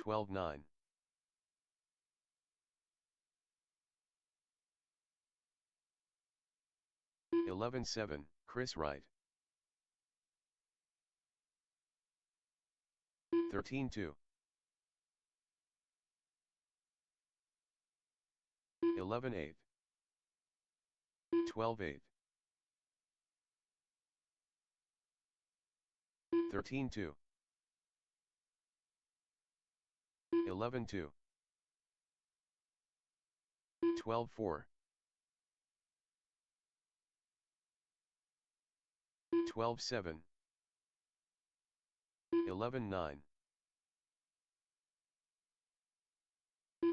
12-9. 11-7, Chris Wright. 13-2. 11-8. 12-8. 13-2. 11-2. 12-4. 12-7. 11-9.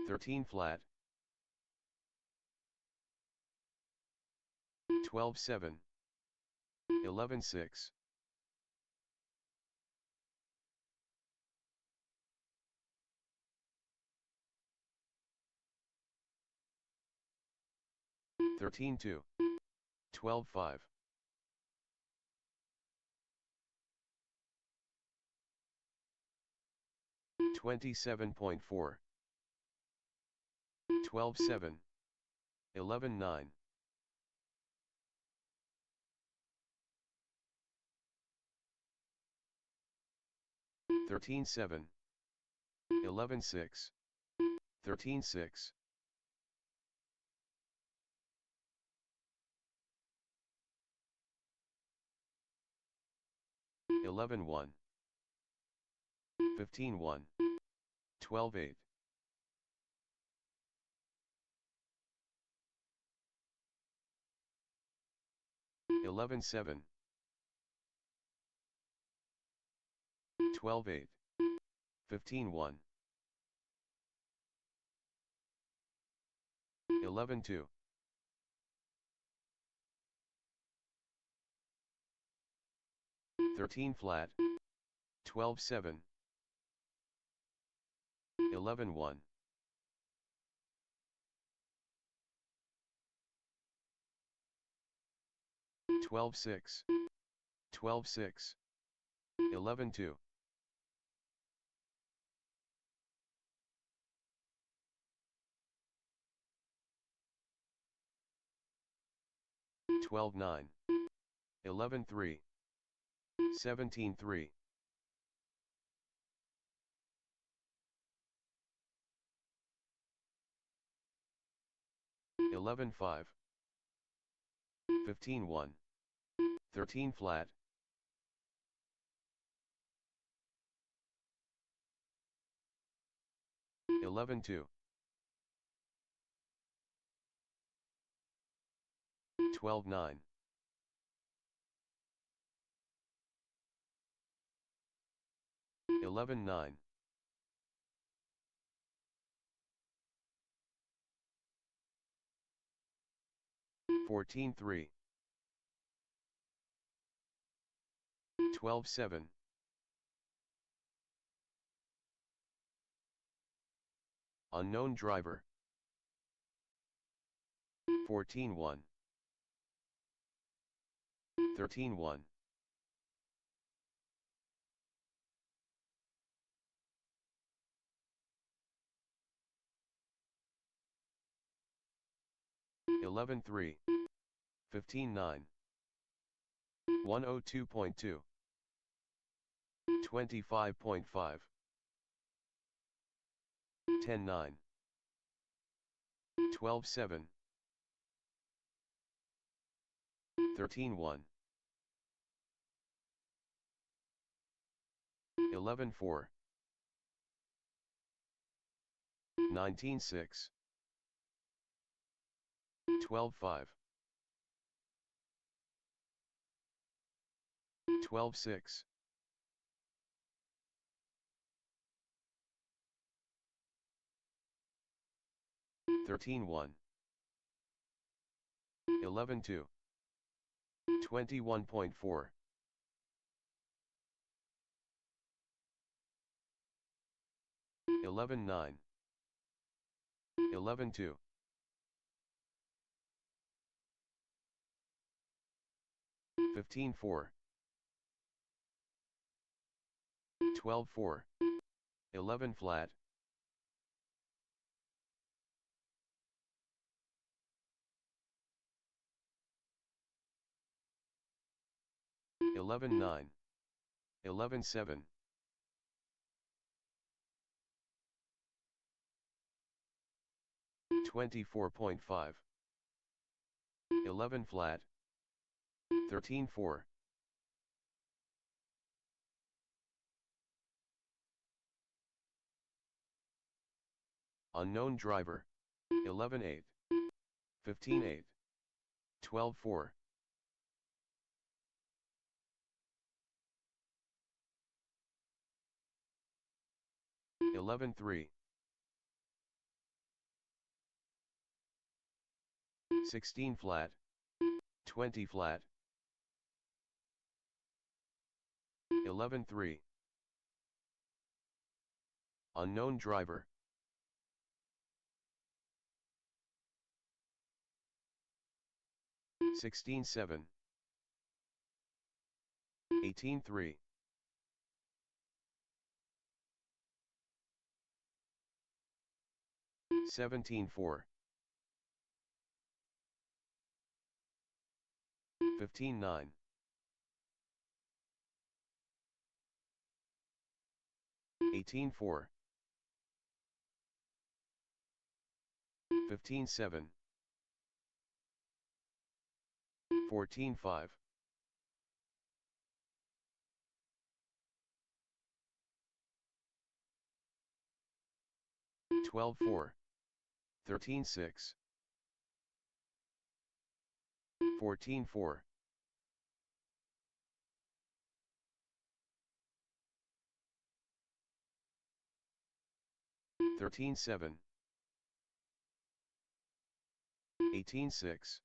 13 flat. 12-7. 11-6. 13-2. 12-5. 27.4. 12-7. 11-9. 13-7. 11-6. 13-6. 11-1. 15-1. 12-8. 11-7. 12-8. 15-1. 11-2. 13 flat. 12-7. 11-1. 12-6. 12-6. 11-2. 12-9. 11-3. 17-3. 11-5. 15-1. 13 flat. 11-2. 12-9. 11-9. 14-3. 12-7. 'Unknown driver. 14-1. 13-1. 11-3. 15-9. 102.2. 25.5. 10-9. 12-7. 13-1. 11-4. 19-6. 12-5. 12-6. 13-1. 11-2. 21.4. 11-9. 11-2. 15-4. 12-4. 11 flat, 11 9, 11 7, 24.5, 11 flat, 13 4, unknown driver, 11 8, 15 8, 12 4, 11 3, 16 flat, 20 flat, 11 3, unknown driver, 16 7, 18 3, 17 4, 15 9, 18 4, 15 7, 14 5, 12 4, 13 6, 14 4, 13 7, 18 6,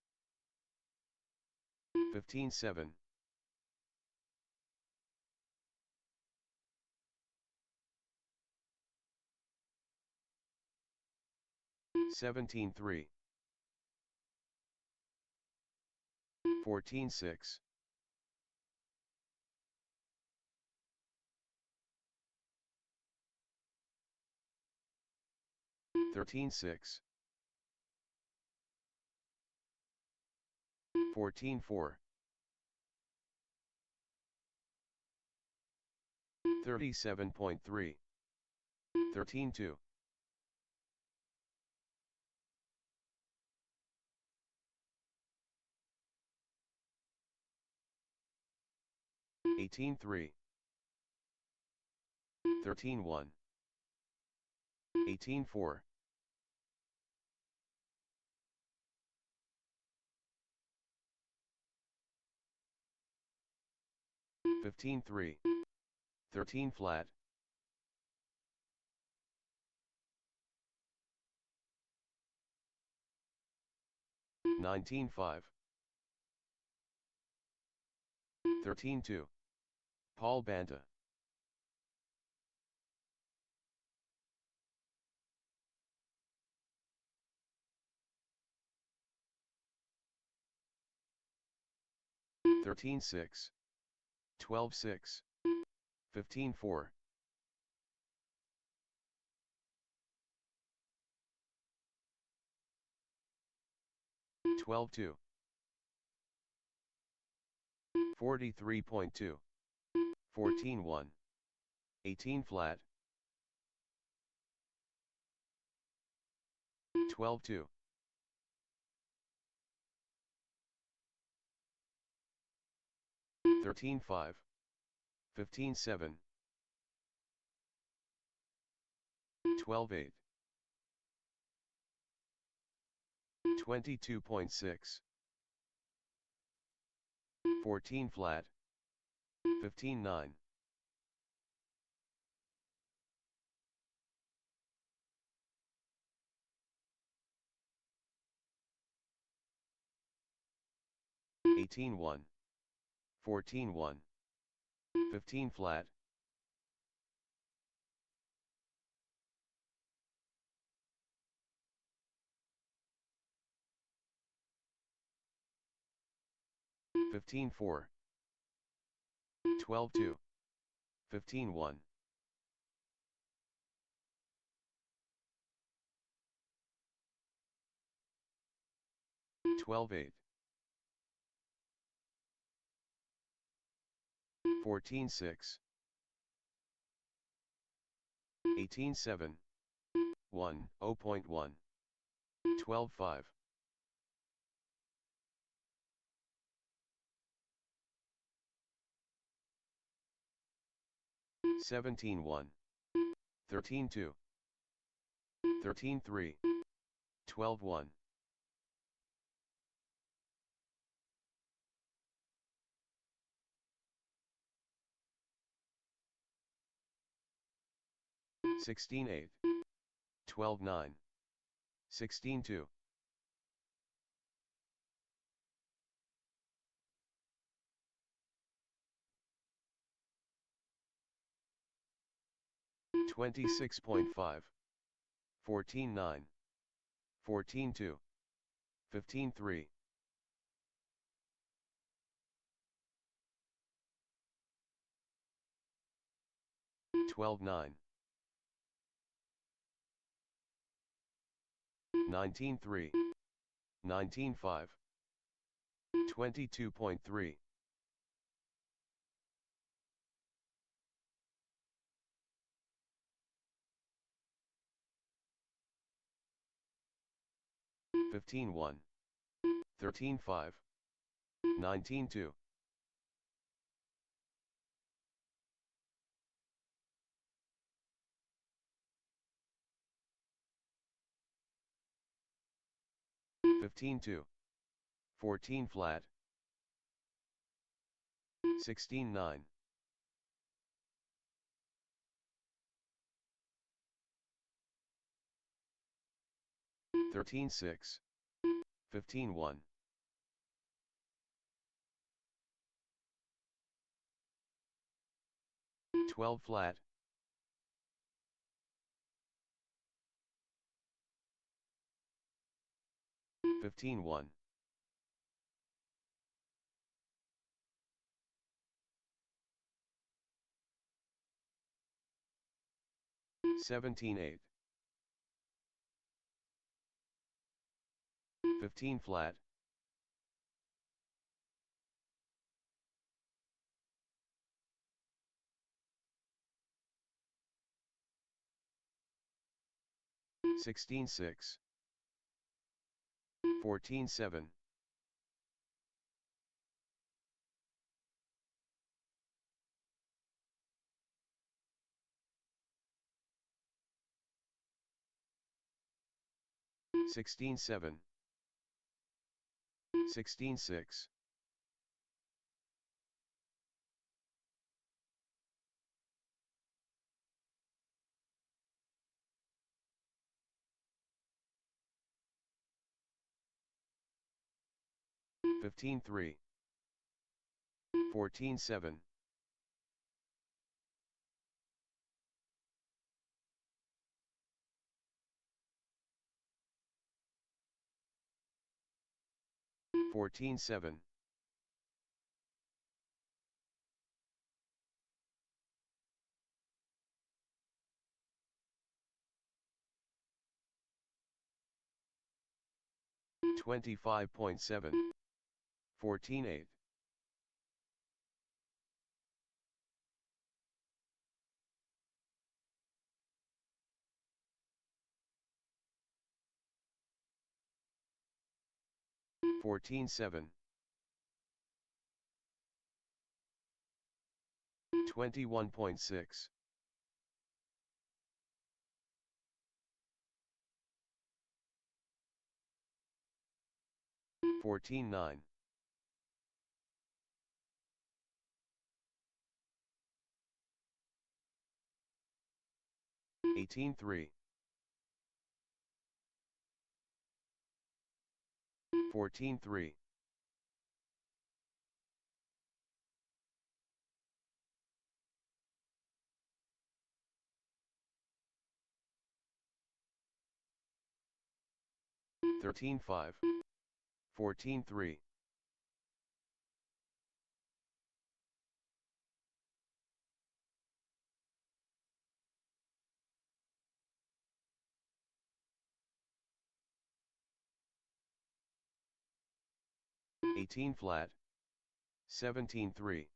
15 7, 17 3, 14 6, 13 6, 14 4, 37.3, 13 2, 18 3, 13 1, 18 4, 15 3, 13 flat, 19 5, 13 2, Paul Banta, 13 6, 12 6, 15 4, 12 2, 43.2, 14 1, 18 flat, 12 2, 13 5, 15 7, 12 8, 22.6, 14 flat, 15 9, 18 1, 14 1, 15 flat, 15 4, 12 2, 15 1, 12-8, 14-6, 18-7, 1, 0.1, 12-5, 17-1, 13-2, 13-3, 12-1, 16-8, 12-9, 16-2, 26.5, 14-9, 14-2, 15-3, 12-9, 19-3, 19-5, 22.3, 15-1, 13-5, 19-2, 15-2, 14 flat, 16-9, 13-6, 15-1, 12 flat, 15-1, 17-8, 15 flat, 16-6, 14-7, 16-7, 16-6, 15-3, 14-7, 14-7, 25.7, 14-8, fourteen seven, 21.6, 14-9, 18-3, 14-3, 13-5, 14-3. 18 flat, 17-3.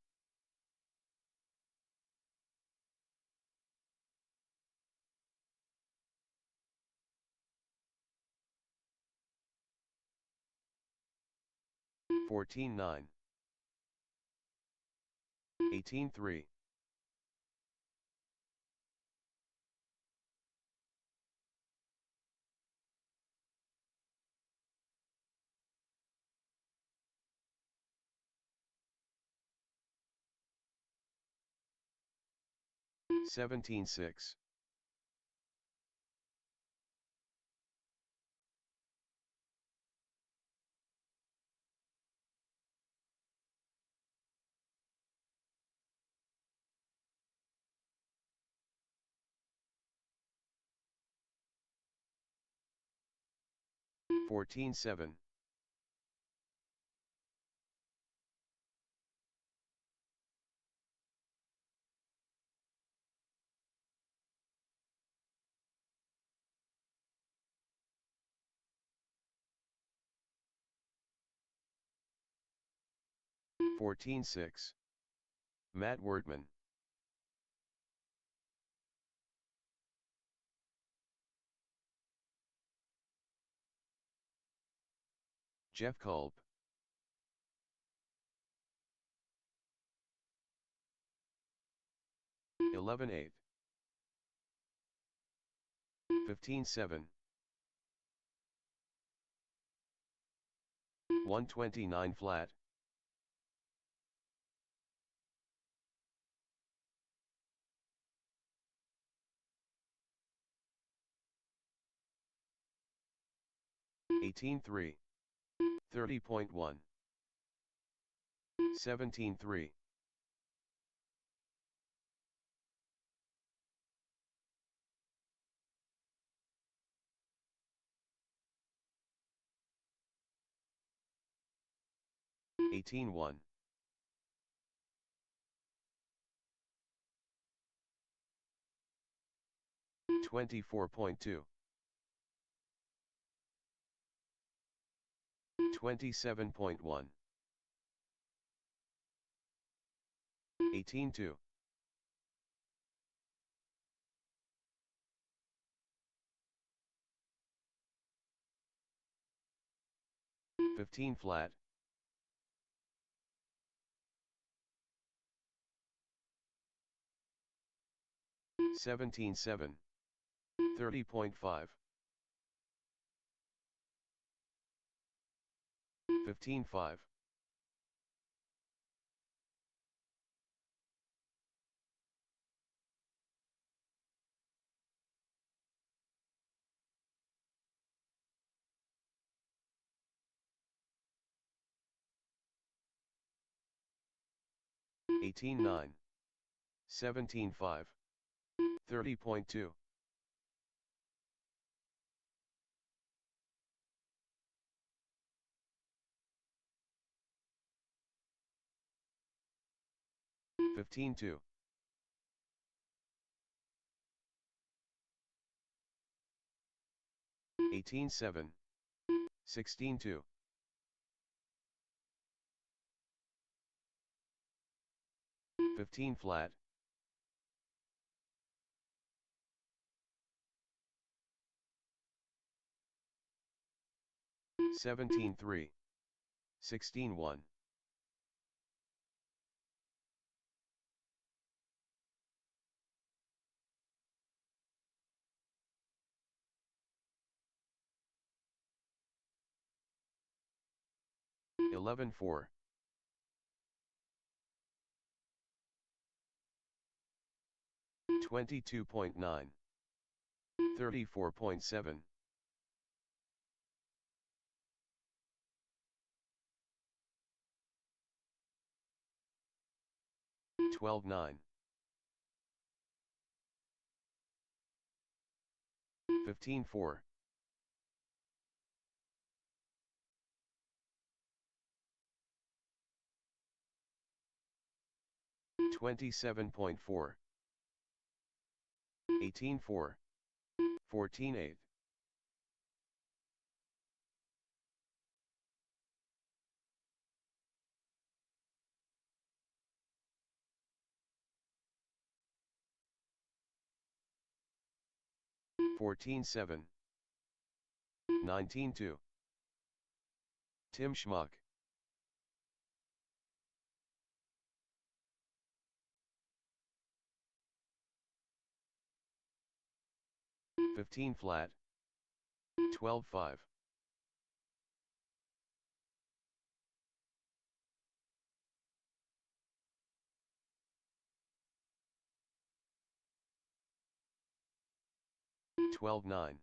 14-9. 18-3. 17-6. 14-7. 14-6. Matt Wordman. Jeff Culp. 11-8. 15-7. 129 flat. 18-3. 30.1. 17-3. 18-1. 24.2. 27.1. 18-2. 15 flat. 17-7. 30.5. 15-5. 18-9. 17-5. 30.2. 15-2. 18-7. 16-2. 15 flat. 17-3. 16-1. 11-4. 22.9. 34.7. 12-9. 15-4. 27.4. 18-4. 14-8. 14-7. 19-2. Tim Schmuck. 15 flat. 12-5. 12-9.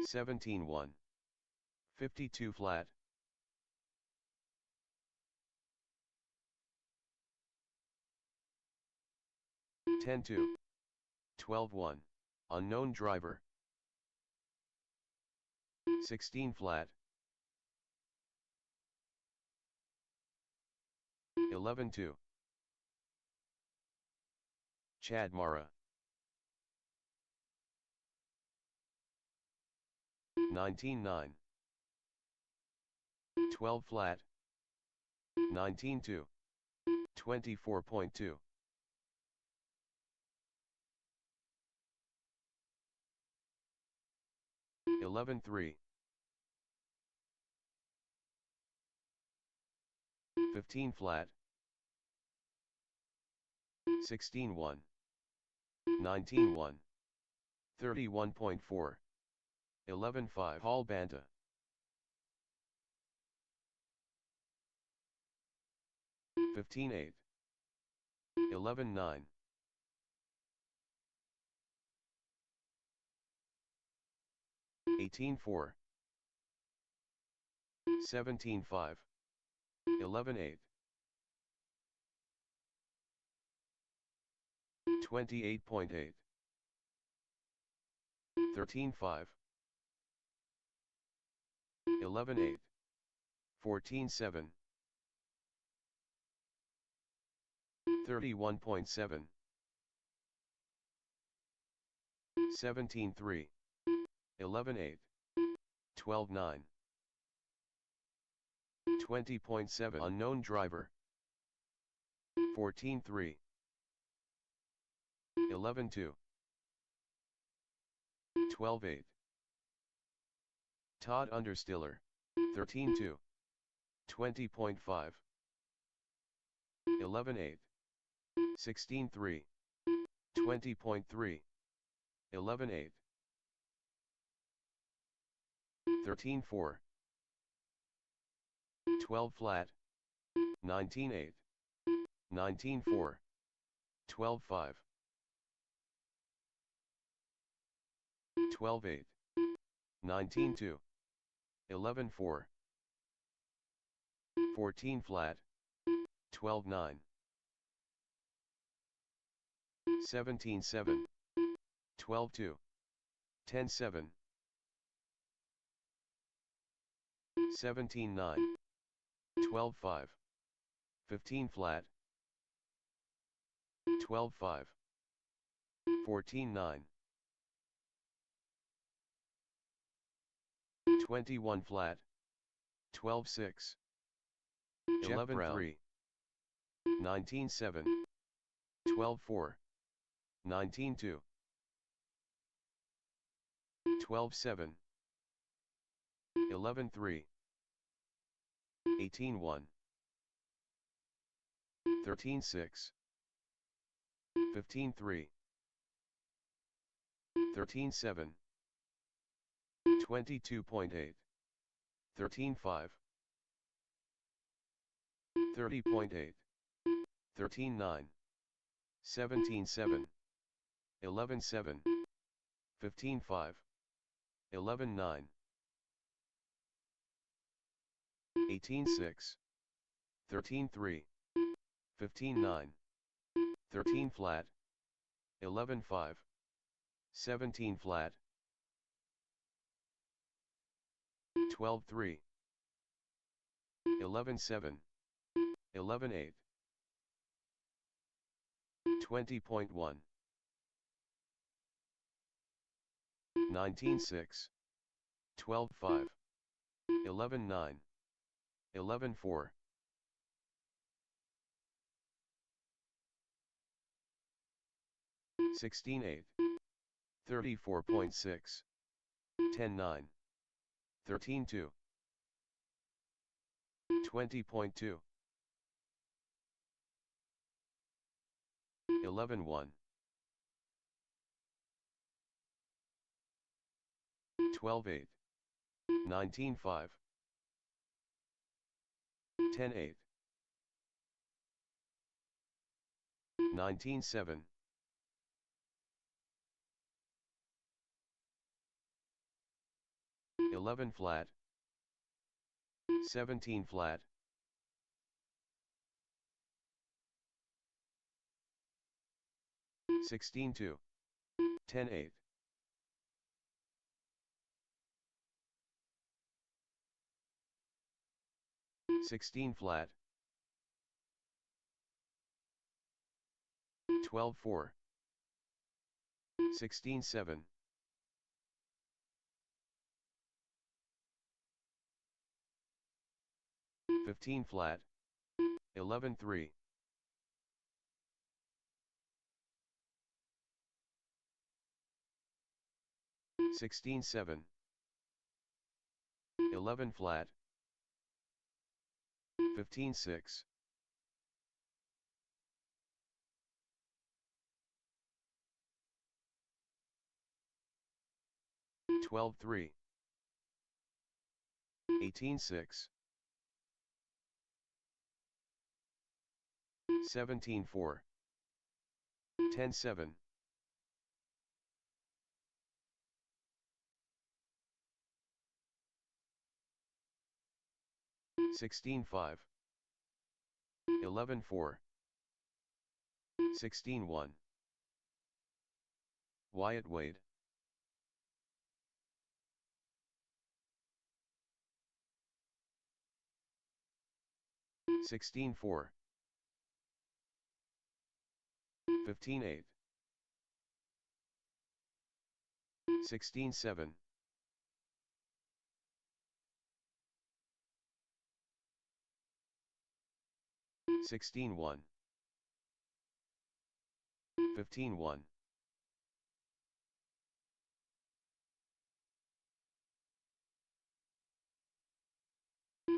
17-1. 52 flat. 10-2. 12-1. Unknown driver. 16 flat. 11-2. Chad Mara. 19-9. 12 flat. 19-2. 24.2. 11-3. 15 flat. 16-1. 19-1. 31.4. 11-5. Paul Banta. 15-8. 11-9. 18-4. 17-5. 11-8. 28.8. 13-5. 11-8. 14-7. 31.7. 17-3. 11-8. 12-9. 20.7. Unknown driver. 14-3. 11-2. 12-8. Todd Understiller. 13-2. 20.5. 11-8. 16-3. 20.3. 11-8. 13-4. 12 flat. 19-8. 19-4. 12-5. 12-8. 19-2. 11-4. 14 flat. 12-9. 17-7. 12-2. 10-7. 17-9. 12-5. 15 flat. 12-5. 14-9. 21 flat. 12-6. 11-3. 19-7. 12-4. 19-2. 12-7. 11-3. 18-1. 13-6. 15-3. 13-7. 22.8. 13-5. 30.8. 13-9. 17-7. 11-7. 15-5. 11-9. 18-6. 13-3. 15-9. 13 flat. 11-5. 17 flat. 12-3. 11-7. 11-8. 20.1. 19-6. 12-5. 11-9. 11-4. 16-8. 34.6, 10.9, 13.2, 20.2, 11.1, 12.8, 19.5, 10.8, 19.7, 11 flat, 17 flat, 16.2, 10.8, 16 flat, 12.4, 16.7, 15 flat, 11.3, 16.7, 11 flat, 15.6, 12.3, 18.6, 17.4, 10.7, 16.5, 11.4, 16.1. Wyatt Wade. 16.4, 15.8, 16.7, 16.1, 15.1,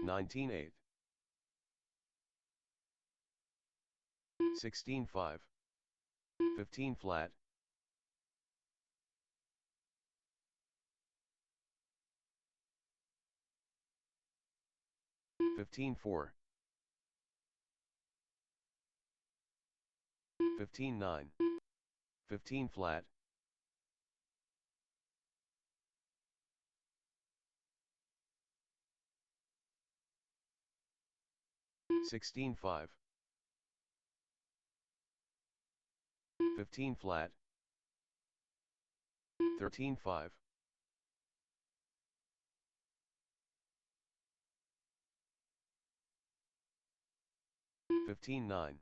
19.8, 16.5, 15 flat, 15.4, 15.9, 15 flat, 16.5, 15 flat, 13.5, 15.9,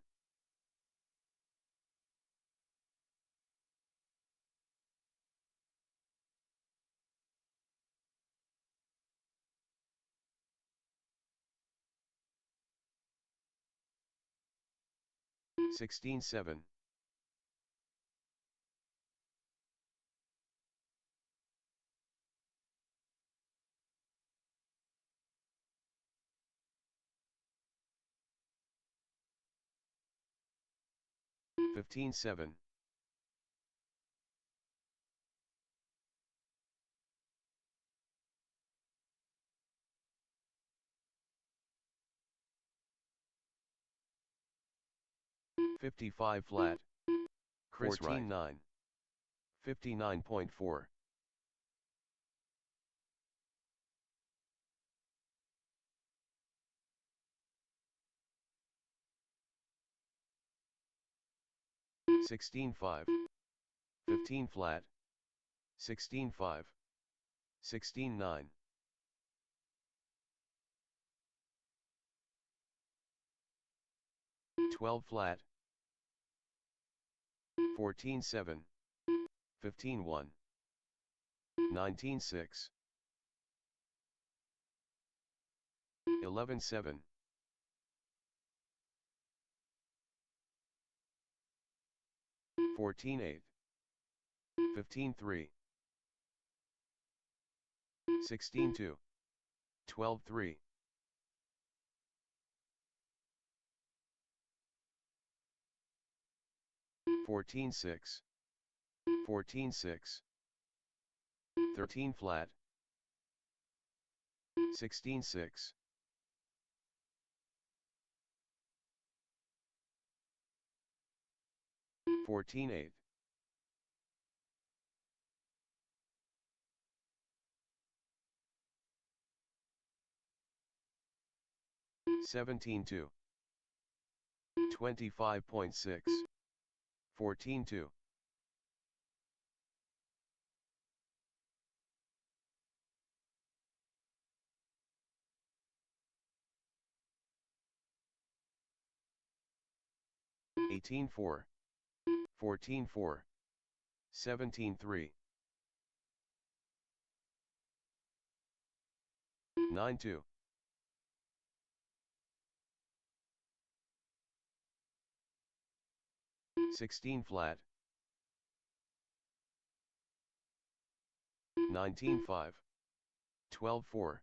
16.7, 15.7, 55 flat, Chris 14.9, 59.4, 16.5, 15 flat, 16.5, 16.9, 12 flat, 14.7, 15.1, 19.6, 11.7, 14.8, 15-3. 16-2. 12-3. 14-6. 14-6. 13 flat. 16-6. 14-8. 17-2. 25.6. 14-2. 18-4. 14-4. 17-3. 9-2. 16 flat. 19-5. 12-4.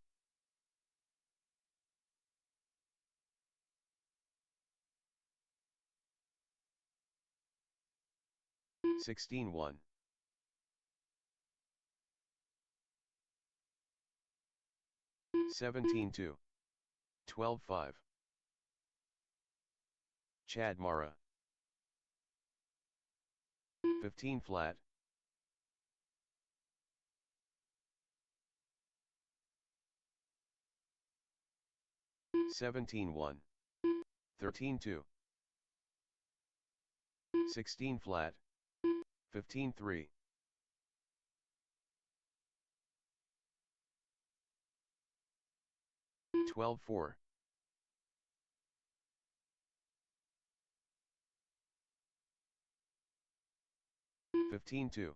16-1. 17-2. 12-5. Chad Mara. 15 flat. 17-1. 13-2. 16 flat. 15-3. 12-4. 15-2.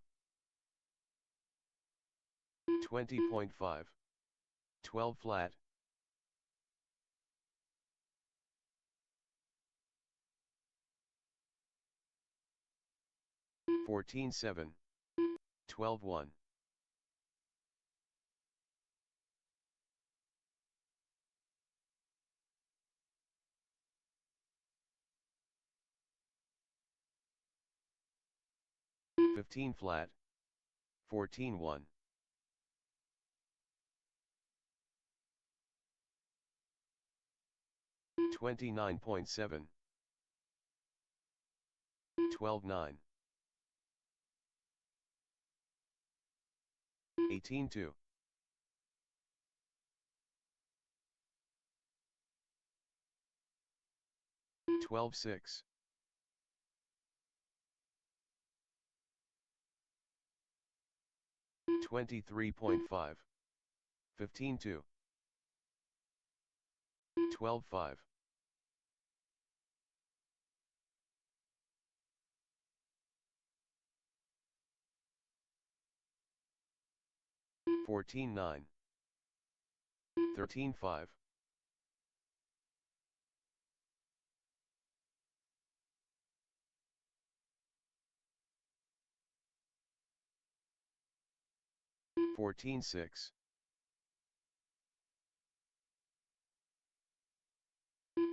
20.5. 12 flat. 14-7. 12-1. 15 flat. 14-1. 29.7. 12-9. 18-2. 12-6. 23.5. 15-2. 12-5. 14-9. 13-5. 14-6.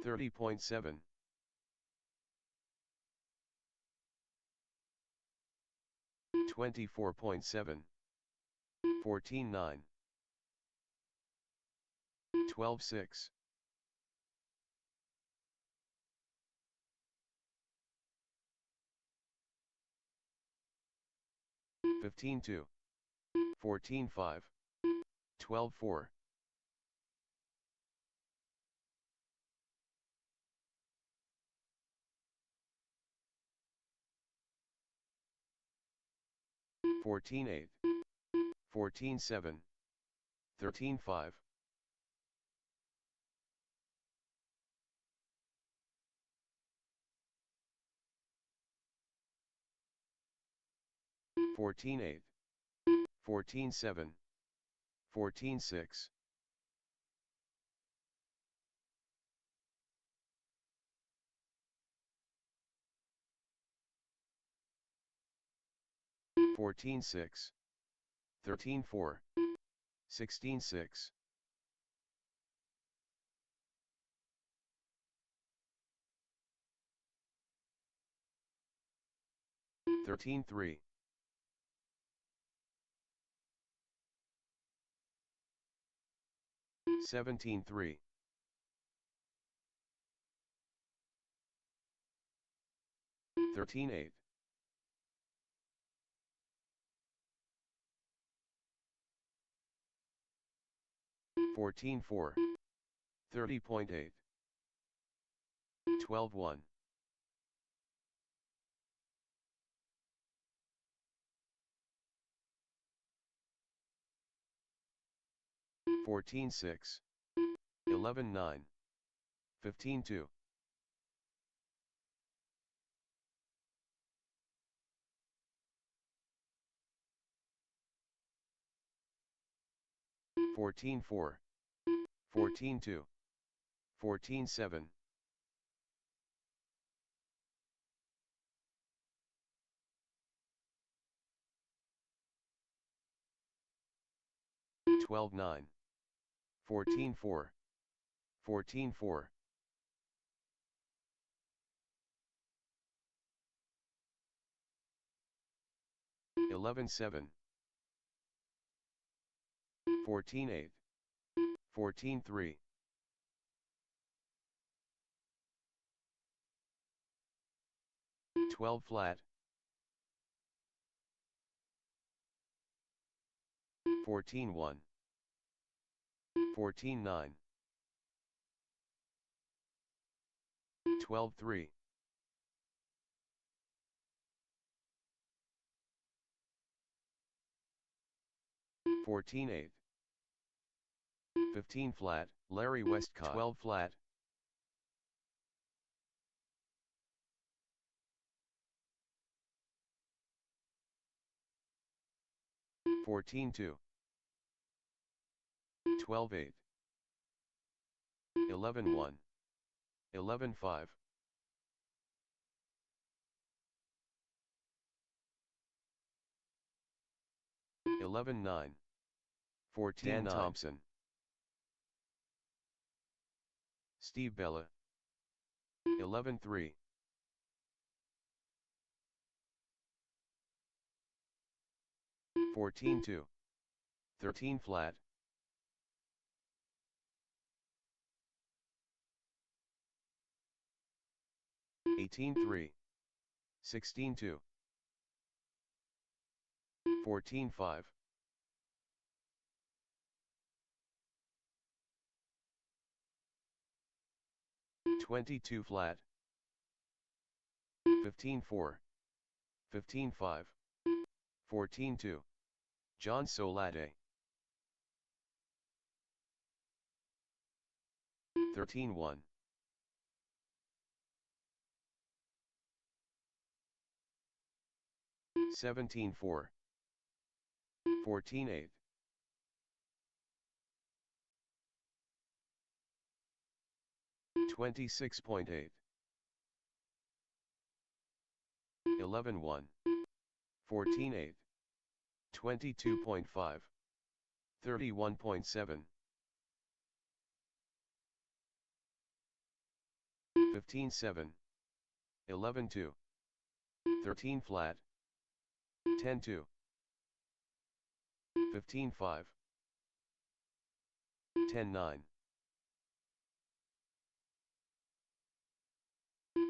30.7. 24.7. 14-9. 12-6. 15-2. 14-5. 12-4. 14-8. 14-7. 13-5. 14-8. 14-7. 14-6. 14-6, 13-4, 16-6, 13-3, 17-3, 13-8, 14-4, 30.8, 12-1, 14-6, 11-9, 15-2, 14-4, 14-2, 14-7, 12-9, 14-4, 14-4, 11-7, 14-8, 14-3, 12 flat, 14-1, 14-9, 12-3, 14-8, 15 flat, Larry Westcott, 12 flat, 14-2, 12-8, 11-1, 11-5, 11-9, 14-9, Dan Thompson, Steve Bella, 11-3, 14-2, 13 flat, 18-3, 16-2, 14-5, 22 flat, 15-4, 15-5, 14-2, John Solade, 13-1, 17-4, 14-8, 26.8, 11-1, 14-8, 22.5, 31.7, 15-7, 11-2, 13 flat, 10-2, 15-5, 10-9,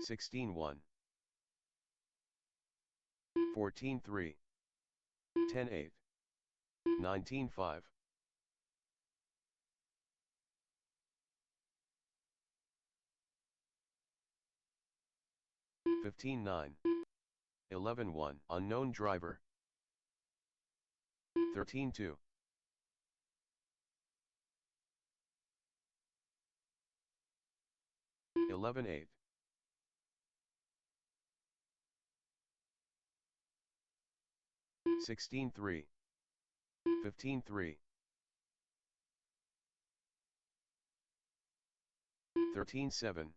16-1, 14-3, 10-8, 19-5, 15-9, 11-1, unknown driver, 13-2, 11-8, 16-3, 15-3, 13-7,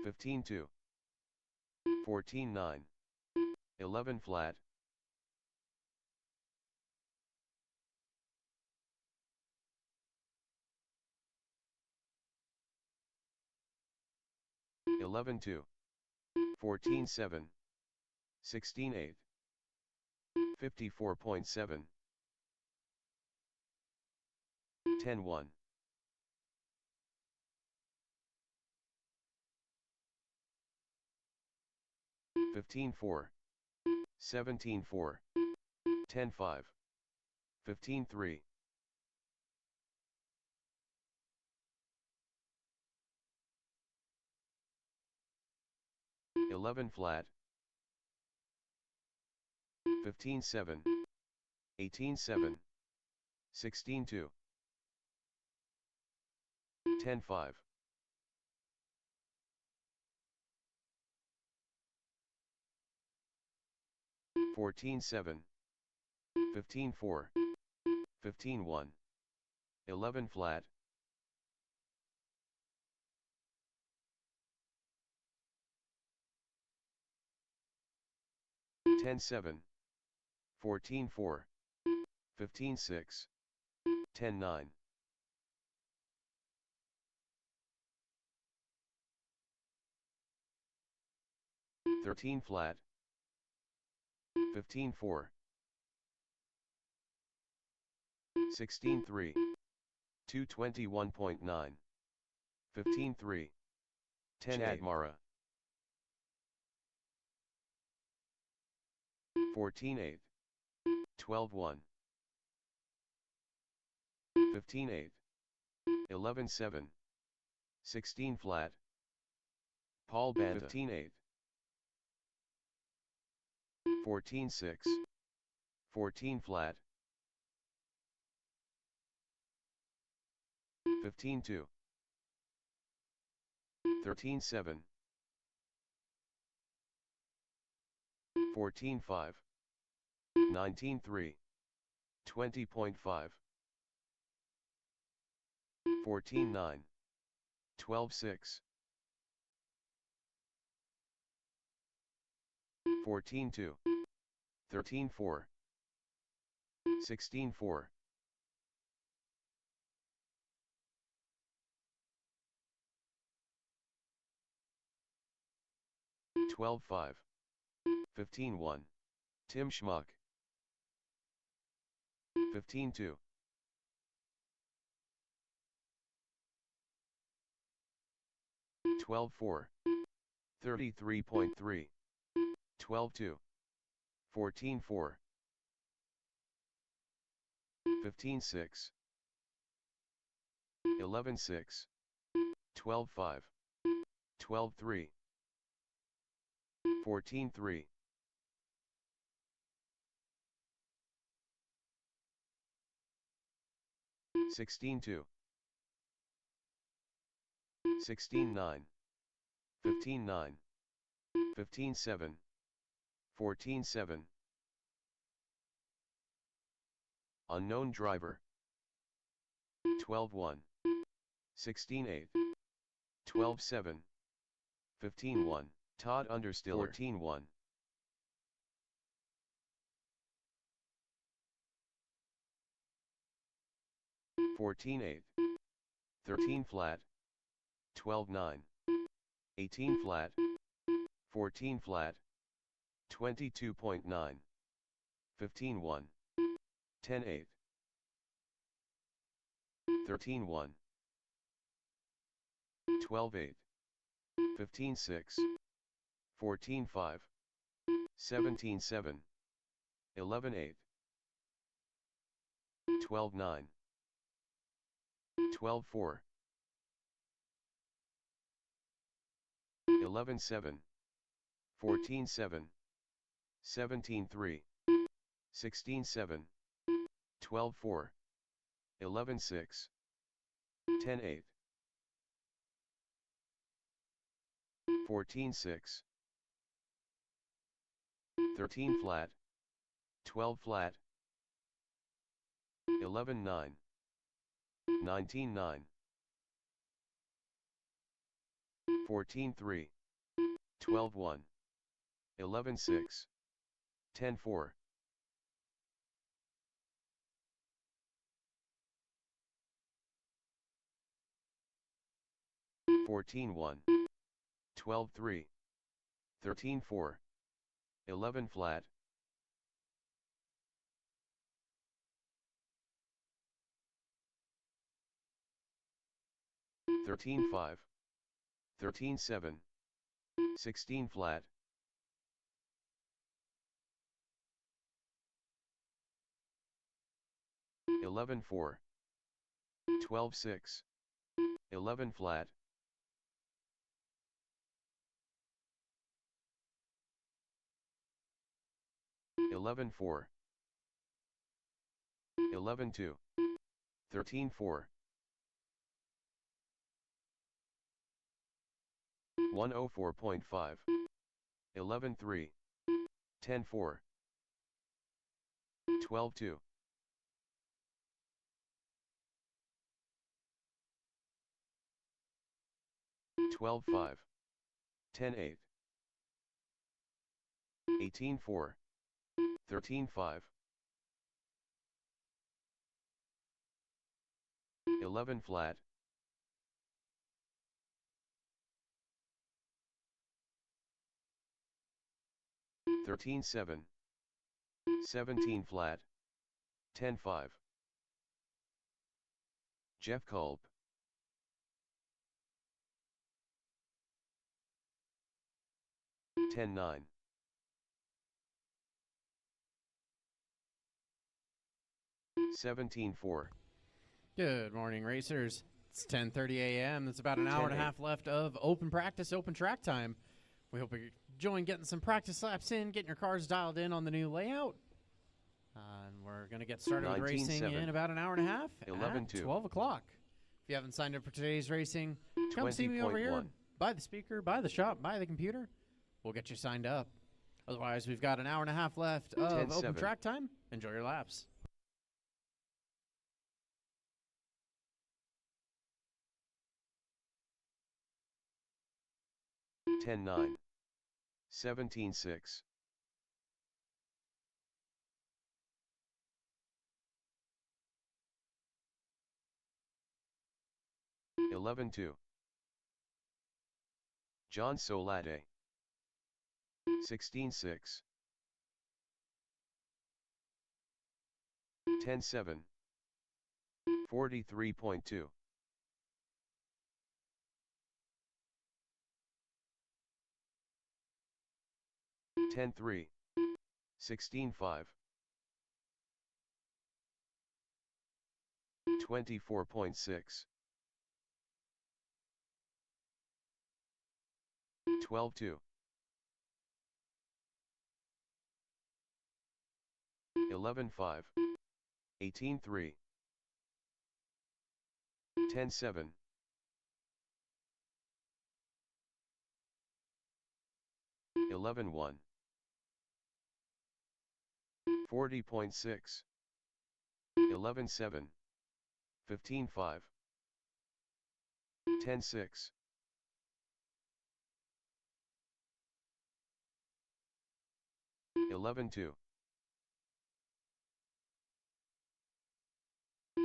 15-2, 14-9, 11 flat, 11-2, 14-7, 16-8, 54.7, 10-1, 15-4, 17-4, 10-5, 15-3, 11 flat, 15-7, 18-7, 16-2, 10-5, 14-7, 15-4, 15-1, 11 flat, 10-7, 14-4, 15-6, 10-9, 13 flat, 15-4, 16-3, 221.9, 15-3, 10 Admara, 14-8, 12-1, 15-8, 11-7, 16 flat, Paul Banda 15-8, 14-6, 14 flat, 15-2, 13-7, 14-5, 19-3, 20.5, 14-9, 12-6, 14-2, 13-4, 16-4, 12-5, 15-1, Tim Schmuck, 15-2, 12-4, 33.3, 12-2, 14-4, 15-6, 11-6, 12-5, 12-3, 14-3, 16-2, 16-9, 15-9, 15-7, 14-7, unknown driver, 12-1, 16-8, 12-7, 15-1, Todd Understiller 14-1, 14-8, 13 flat, 12-9, 18 flat, 14 flat, 22.9, 15-1, 10-8, 13-1, 12-8, 15-6, 14-5, 17-7, 11-8, 12-9, 12-4, 11-7, 14-7, 17-3, 16-7, 12-4, 11-6, 10-8, 14-6, 13 flat, 12 flat, 11-9, 19-9, 14-3, 12-1, 11-6, 10-4, 14-1, 12-3, 13-4, 11 flat, 13-5, 13-7, 16 flat, 11-4, 12-6, 11 flat, 11-4, 11-2, 13-4, 104.5, 11-3, 10-4, 12-2, 12-5, 10-8, 18-4, 13-5, 11 flat, 13-7, 17 flat, 10-5. Jeff Culp. 10-9. 17-4. Good morning, racers. It's 10:30 a.m. It's about an hour and a half left of open practice, open track time. We hope you're enjoying getting some practice laps in, getting your cars dialed in on the new layout. And we're going to get started with racing in about an hour and a half at 12 o'clock. If you haven't signed up for today's racing, come see me over here. By the speaker, by the shop, by the computer. We'll get you signed up. Otherwise, we've got an hour and a half left of open track time. Enjoy your laps. 10-9. 17-6. 11-2. John Solade. 16-6. 10-7. 43.2. 10-3. 16-5. 24.6. 12-2. 11-5. 18-3. 10-7. 11-1. 40.6. 11-7. 15-5. 10-6. 11-2.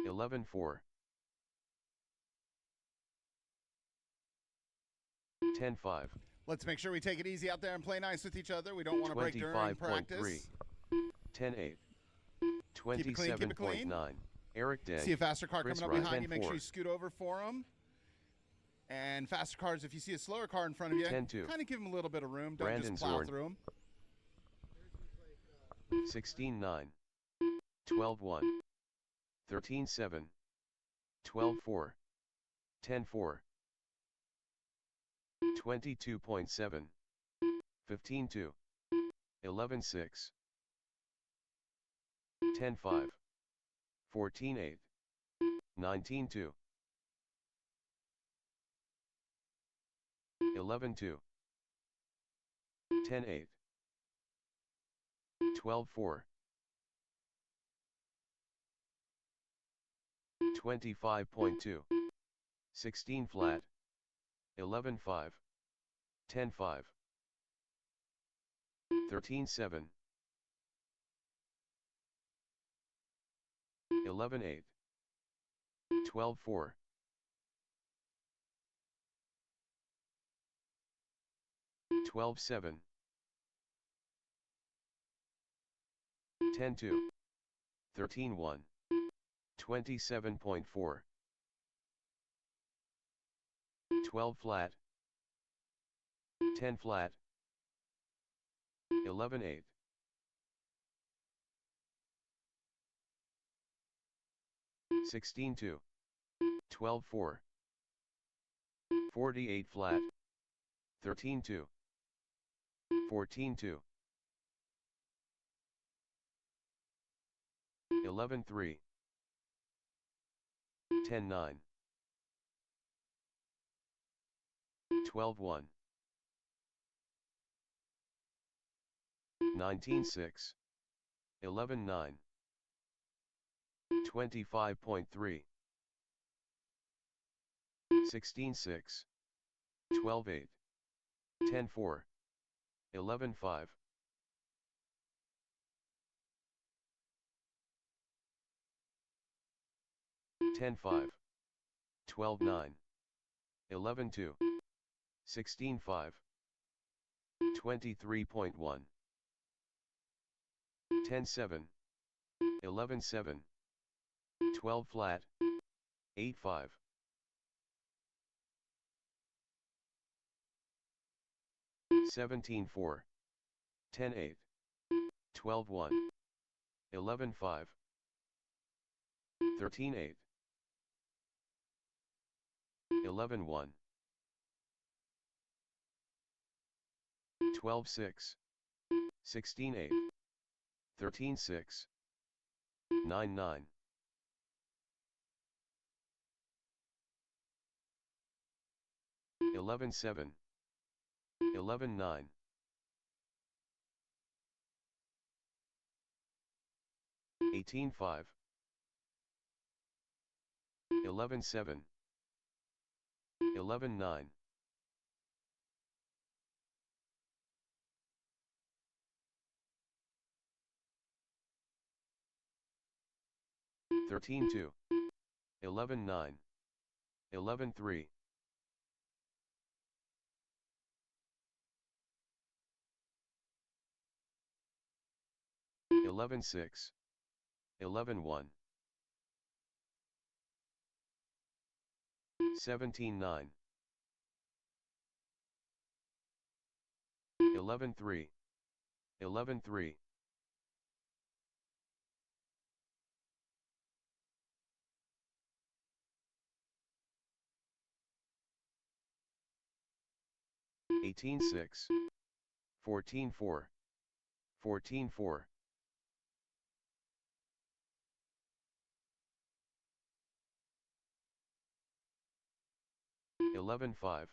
11-4. 10-5. Let's make sure we take it easy out there and play nice with each other. We don't want to break during practice. 10-8. 27.9. Eric Day. See a faster car Chris coming up behind 10-4. you, make sure you scoot over for him. And faster cars, if you see a slower car in front of you, 10-2. kind of give them a little bit of room. Don't Brandon just plow Zorn. through them. 16-9. 12-1. 13-7. 12-4. 10-4. 22.7. 15-2. 11-6. 10-5. 14-8. 19-2. 11-2. 10-8. 12-4. 25.2. 16 flat. 11-5, 10-5, 13-7, 11-8, 12-4, 12-7, 10-2, 13-1, 27.4, 12 flat, 10 flat, 11-8, 16-2, 12-4, 48 flat, 13-2, 14-2, 11-3, 10-9, 12-1, 19-6, 11-9, 25.3, 16-6, 12-8, 10-4, 11-5, 10-5, 12-9, 11-2, 16-5, 23.1, 10-7, 11-7, 12 flat, 8-5, 17-4, 10-8, 12-1, 11-5, 13-8, 11-1, 12-6, 16-8, 13-6, 9-9, 11-7, 11-9, 18-5, 11-7, 11-9, 13-2, 11-9, 11-3, 11-6, 11-1, 17-9, 11-3, 11-3, 18-6, 14-4, 14-4, 11-5,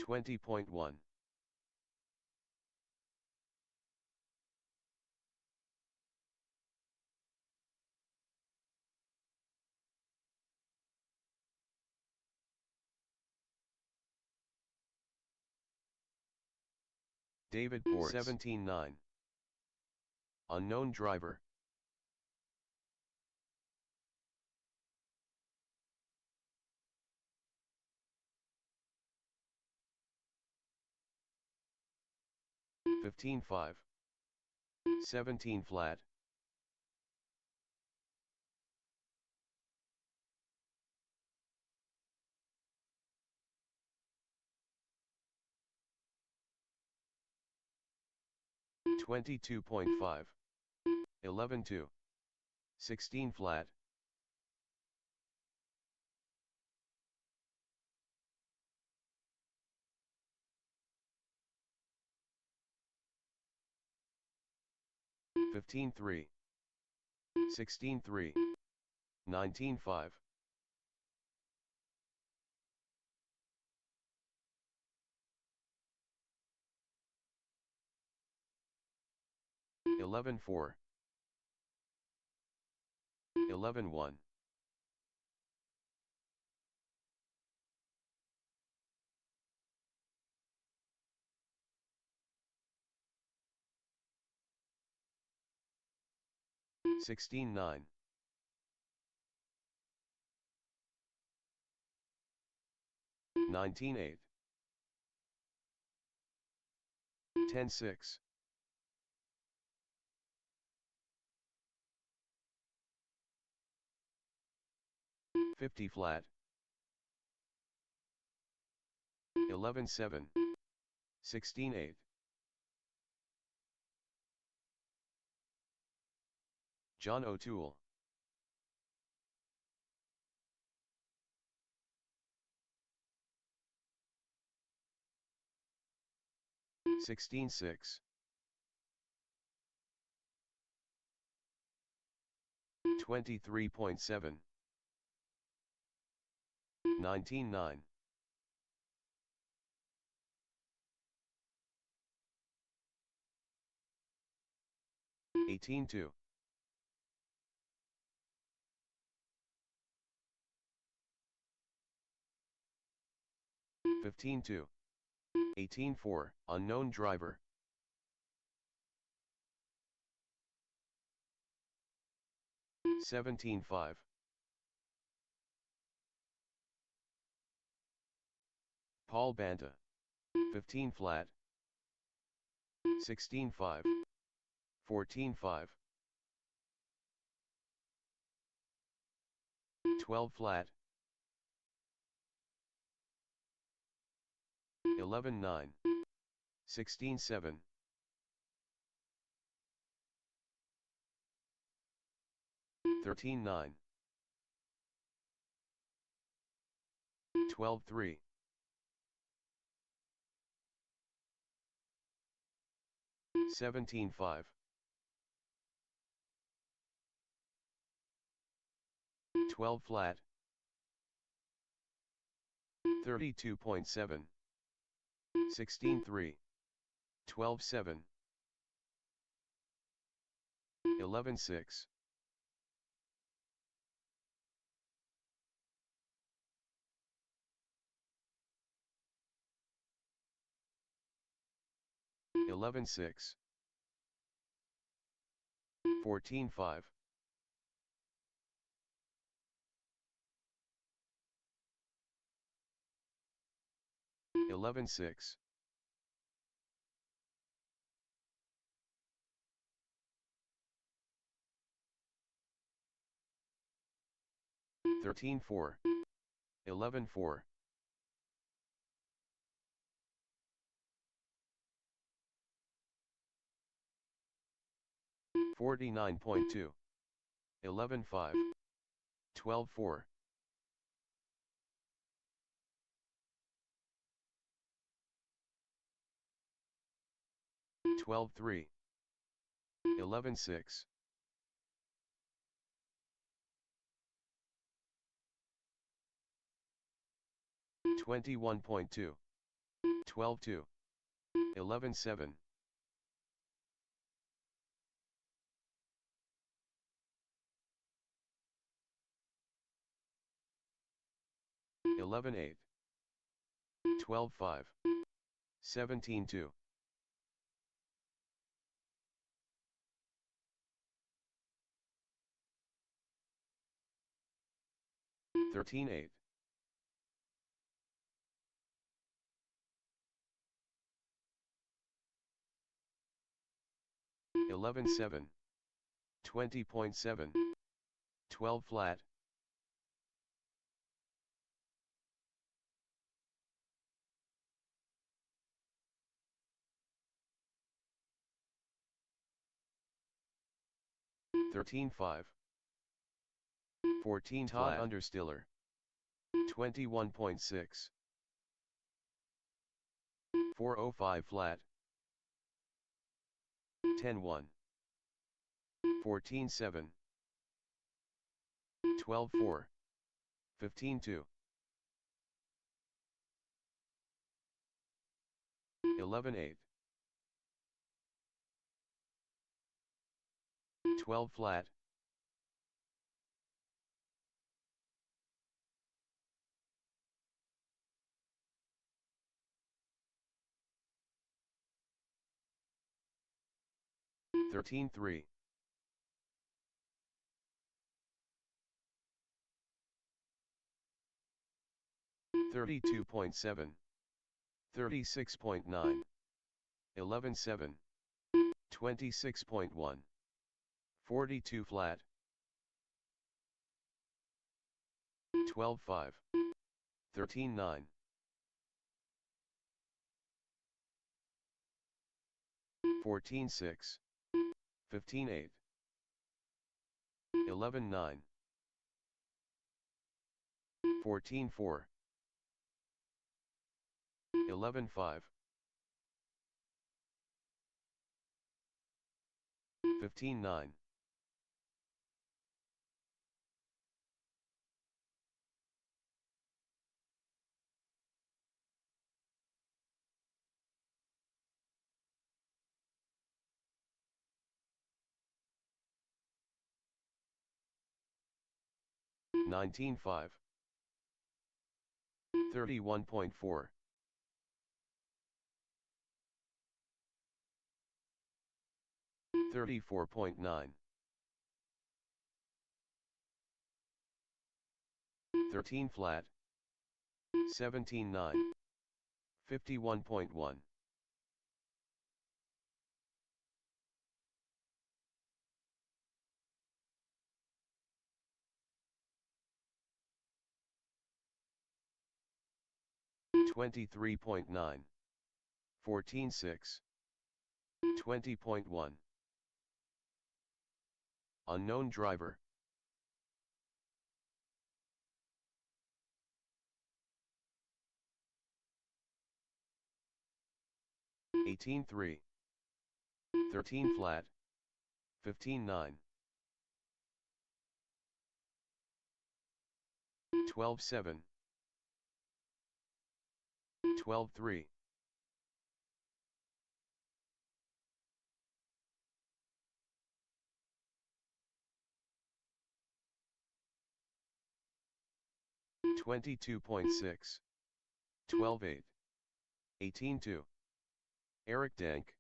$20.1, David Ports 17-9, unknown driver, 15-5, 17 flat, 22.5, 11-2, 16 flat, 15-3, 16-3, 19-5, 11-4, 11-1. 16-9. 19-8. 10-6. 50 flat. 11-7. 16-8. John O'Toole. 16-6. 23.7. 19-9. 18-2. 15-2. 18-4, unknown driver. 17-5. 'Paul Banta. 15 flat. 16-5. 14-5. 12 flat. 11-9. 16-7. 13-9. 12-3. 17-5. 12 flat. 32.7. 16-3. 12-7. 11-6. 11-6. 14-5. 11-6. 13-4. 11-4. 49.2. 11-5. 12-4. 12-3. 11-6. 21.2. 12-2. 11-7. 11-8. 12-5. 17-2. 13-8. 11-7. 20.7. 12 flat. 13-5. 14 Todd flat. Understiller. 21.6. 405 flat. 10-1. 14-7. 12-4. 15-2. 11-8. 12 flat. 13.3. 32.7. 36.9. 11.7. 26.1. 42 flat. 12.5. 13.9. 14.6. 15.8. 11.9. 14.4. 11.5. 15.9. 19.5. 31.4. 34.9. 13 flat. 17.9. 51.1. 23.9. 14.6. 20.1. Unknown driver. 18.3. 13 flat. 15.9. 12.7. 12.3. 22.6. 12.8. 18.2. Eric Dank.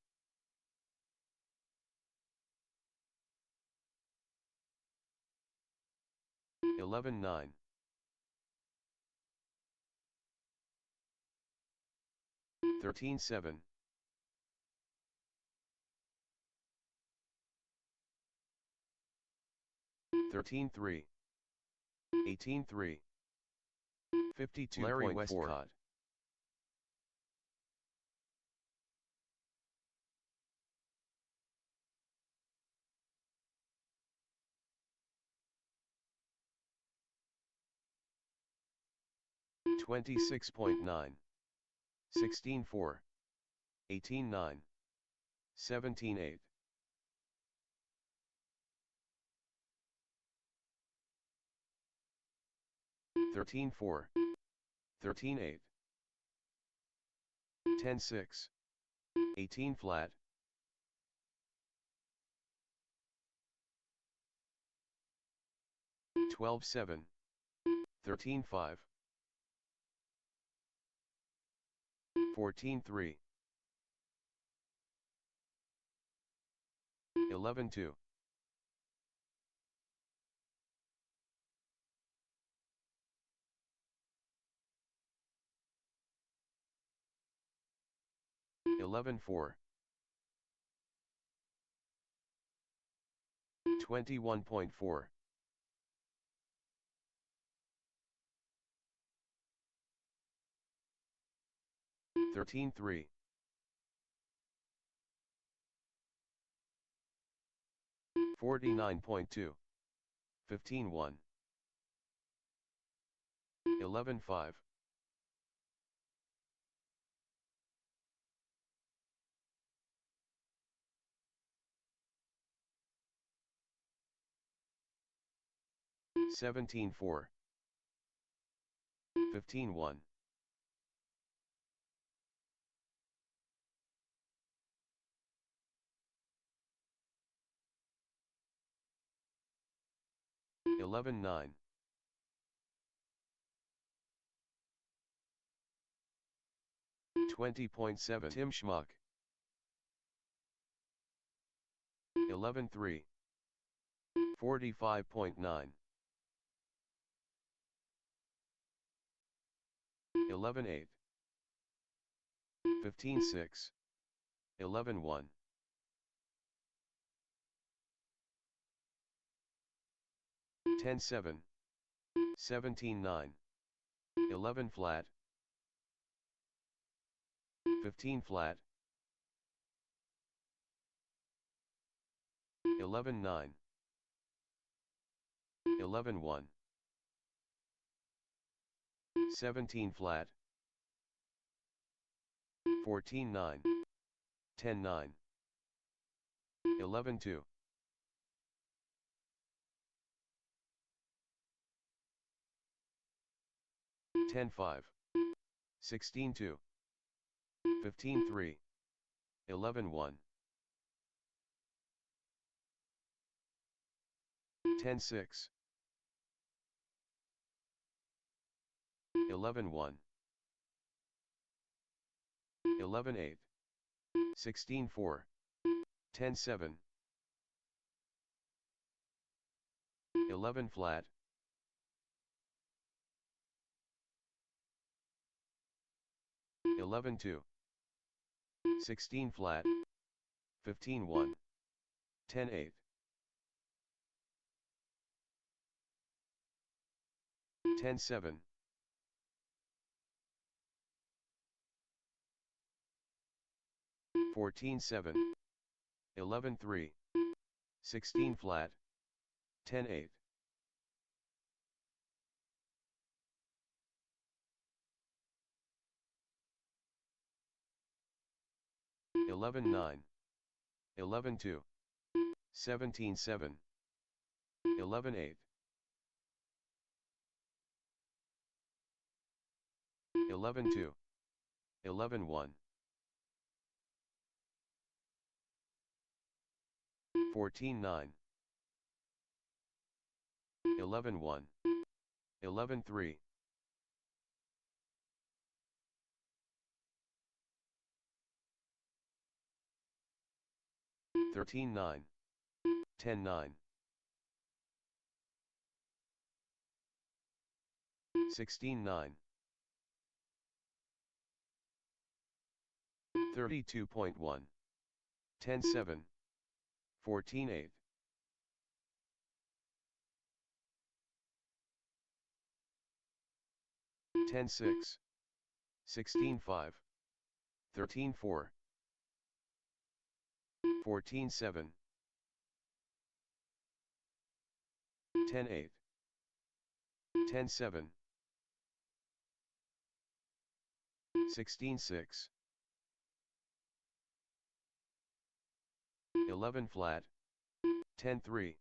11.9. 13.7. 13.3. 18.3. 52.4. Larry Westcott. 26.9. 16.4. 18.9. 17.8. 13.4. 13.8. 10.6. 18 flat. 12.7. 13.5. 14.3. 11.2. 11.4. 21.4. 13.3. 49.2. 15.1. 11.5. 17.4. 15.1. 11.9. 20.7. Tim Schmuck. 11.3. 45.9. 11.8. 15.6. 11.1. 10.7. 17.9. 11 flat. 15 flat. 11.9. 11.1. 17 flat. 14.9. 10.9. 11.2. 10.5. 16.2. 15.3. 11.1. 10.6. 11.1. 11.8. 16.4. 10.7. 11 flat. 11.2. 16 flat. 15.1. 10.8. 10.7. 14.7. 11.3. 16 flat. 10.8. 11.9. 11.2. 17.7. 11.8. 11.2. 11.1. 14.9. 11.1. 11.3. 13.9. 10.9. 16.9. 32.1. 10.7. 14.8. 10.6. 16.5. 13.4. 14.7. 10.8. 10.7. 16.6. 11 flat. 10.3.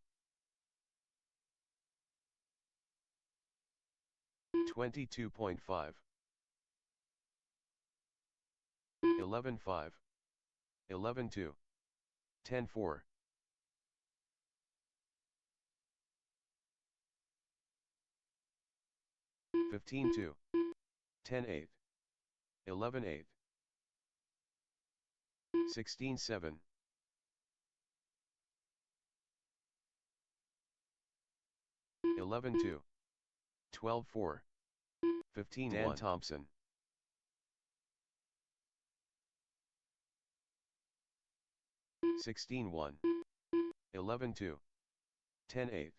22.5. 11.5. 11.2. 10.4. 15.2. 10.8. 11.8. 16.7. 11.2. 12.4. 15.1. Dan Thompson. 16.1. 11.2. 10.8.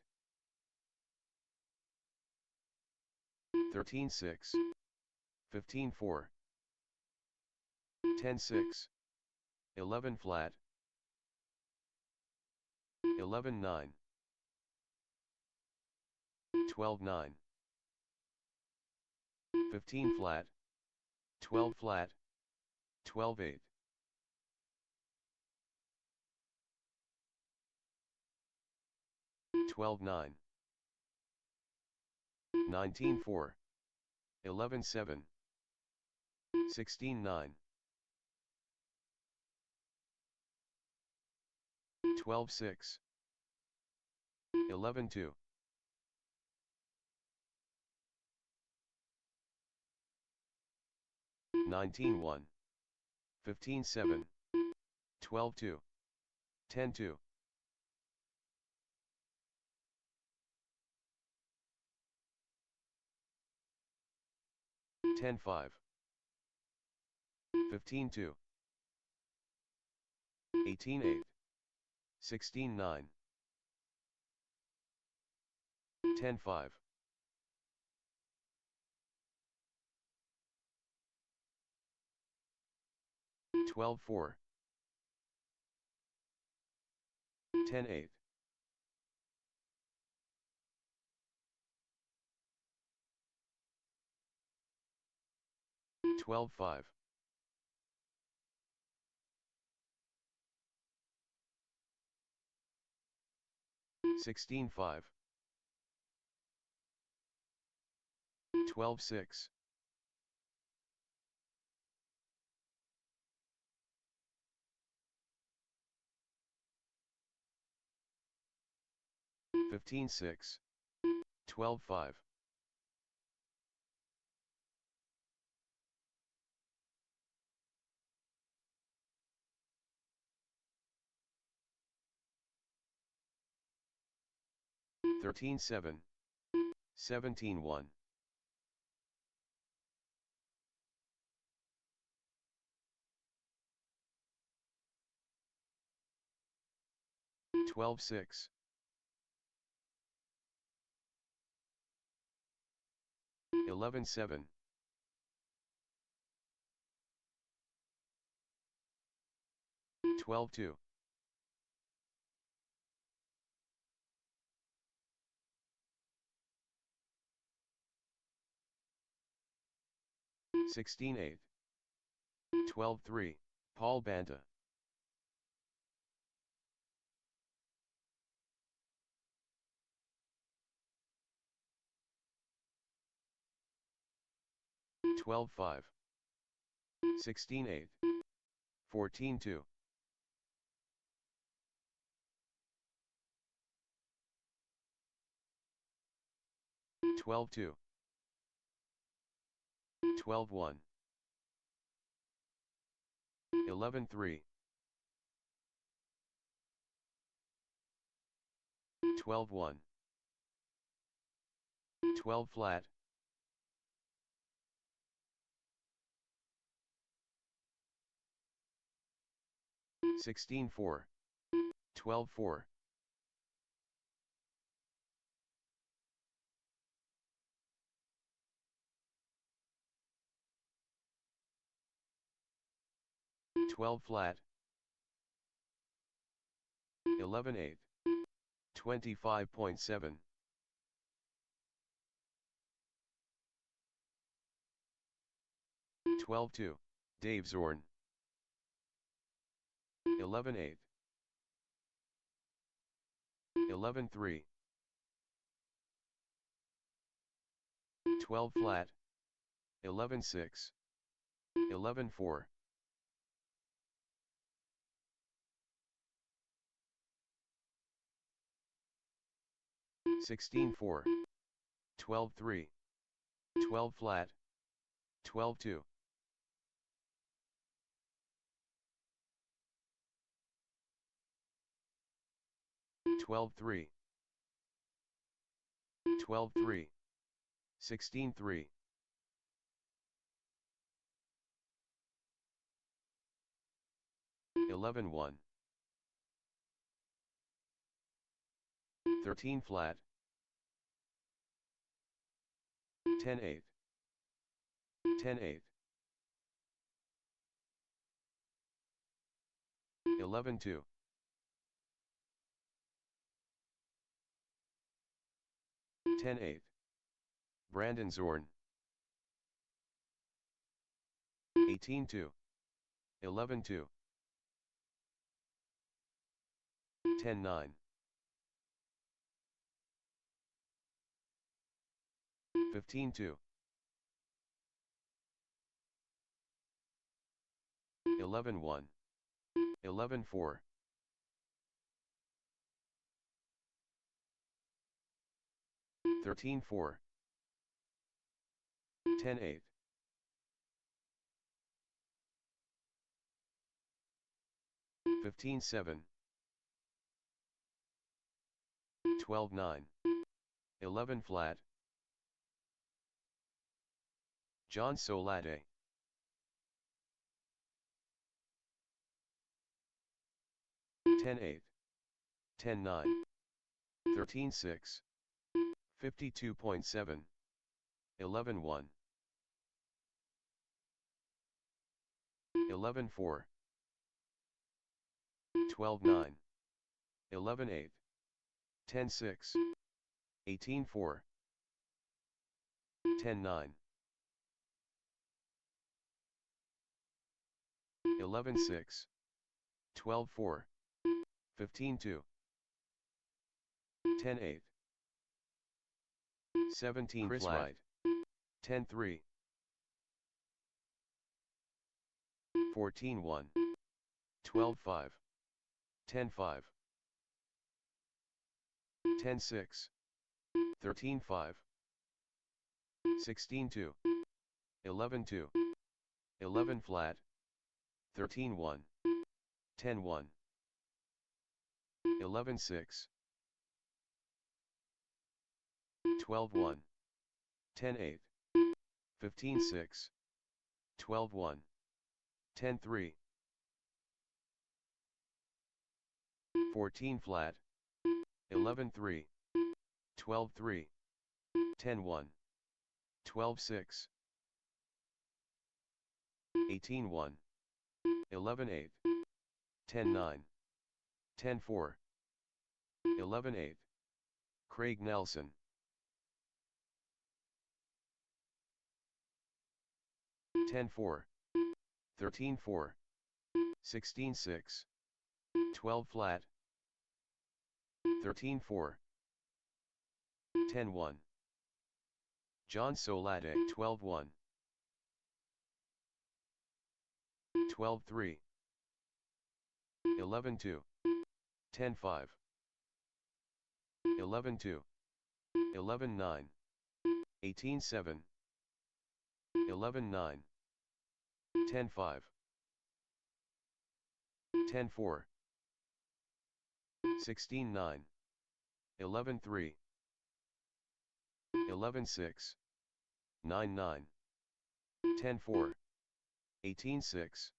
13.6. 15.4. 10.6. 11 flat. 11.9. 12.9. 15 flat. 12 flat. 12.8. 12.9. 19.4. 11.7. 16.9. 12.6. 11.2. 19.1. 15.7. 12.2. 10.2. 10-5. 15-2. 18-8. 16-9. 10-5. 12-4. 10-8. 12-5. 16-5. 12-6. 15-6. 12-5. 13-7. 17-1. 12-6. 11-7. 12-2. 16-8. 12-3. Paul Banta. 12-5. 16-8. 14-2. 12-2. 12-1. 11-3. 12-1. 12 flat. 16-4. 12-4. 12 flat. 11-8. 25.7. 12-2. Dave Zorn. 11-8. 11-3. 12 flat. 11-6. 11-4. 16-4. 12-3. 12 flat. 12-2. 12-3. 12-3. 16-3. 11-1. 13 flat. 10-8. 10-8. 11-2. 10-8. Brandon Zorn. 18-2. 11-2. 10-9. 15-2. 11-1. 11-4. 13-4. 10-8. 15-7. 12-9. 11 flat. John Solade. 10-8, 10-9, 13-6, 52.7, 11-1, 11-4, 12-9, 11-8, 10-6, 18-4, 10-9, 11-6, 12-4, 15-2, 10-8, 17 Chris flat, Wright. 10-3, 14-1, 12-5, 10-5, 10-6, 13-5, 16-2, 11-2, 11 flat, 13-1, 10-1, 11-6, 12-1, 10-8, 15-6, 12-1, 10-3, 14 flat, 11-3, 12-3, 10-1, 12-6, 18-1, 11-8, 10-9, 10-4, 11-8, Craig Nelson. 10-4, 13-4, 16-6, 12 flat, 13-4, 10-1, John Solade 12-1, 12-3, 11-2, 10-5, 11-2, 11-9, 18-7, 11-9, 10-5, 10-4, 16-9, 11-3, 11-6, 9-9, 10-4, 18-6,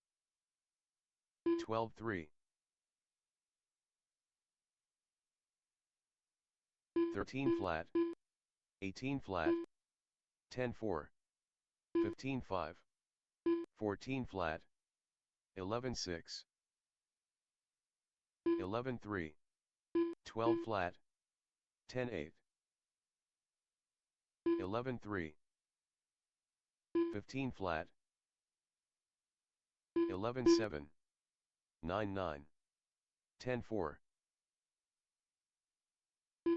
12-3, 13 flat, 18 flat, 10-4, 15-5, 14 flat, 11-6, 11-3, 12 flat, 10-8, 11-3, 15 flat, 11-7, 9-9, 10-4,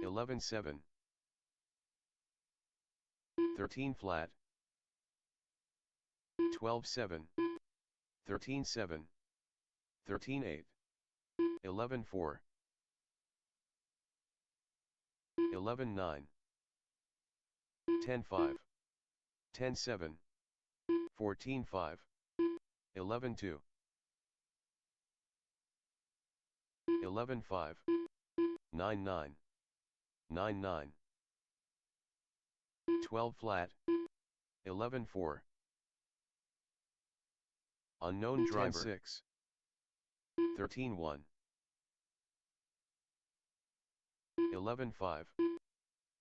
11-7, 13 flat, 12-7, 13-7, 13-8, 11-4, 11-9, 10-5, 10-7, 14-5, 11-2, 11-5, 9-9, 9-9, 12 flat, 11-4, unknown driver 10-6, 13-1, 11-5,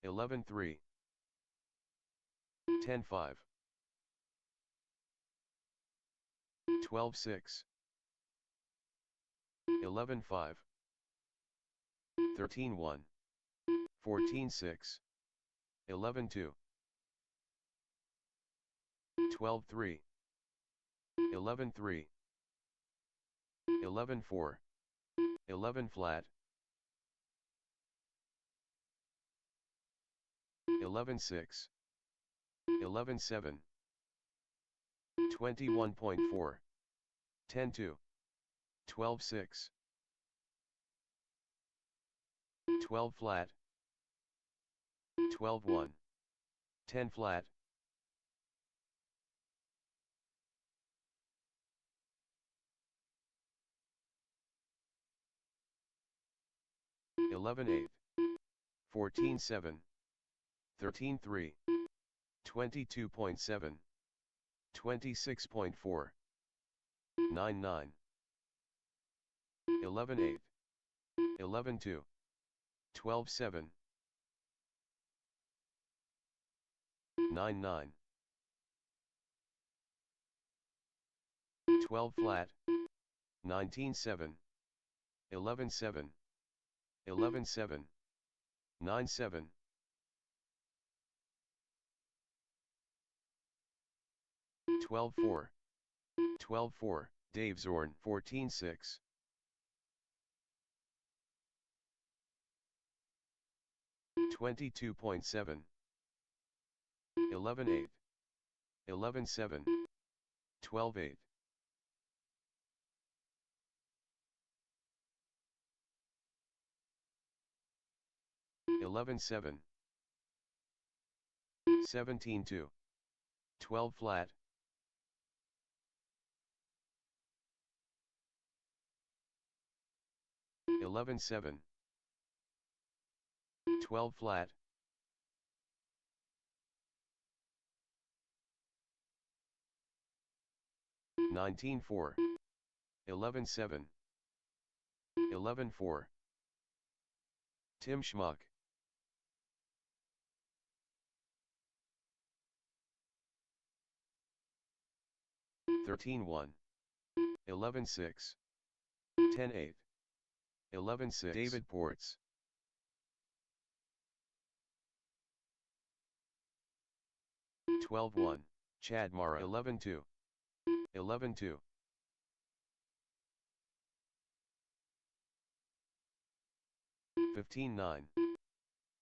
11-3, 10-5, 12-6, 11-5, 13-1, 14-6, 11-2, 12-3, 11-3, 11-4, 11 flat, 11-6, 11-7, 21.4, 10-2, 12-6, 12 flat, 12-1, 10 flat, 11-8, 14-7, 13-3, 22.7, 26.4. 9-9. 11-8. 11-2. 12-7. 9-9. 12 flat. 19-7. 11-7. 11-7. 9-7. 12-4. 12-4. Dave Zorn 14-6. 22.7. 11-8. 11-7. 12-8. 11-7. 17-2. 12 flat. 11-7. 12 flat. 19-4. 11-7. 11-4. Tim Schmuck. 13-1. 11-6. 10-8. 11-6. David Ports. 12-1. Chad Mara. 11-2. 11-2. 15-9.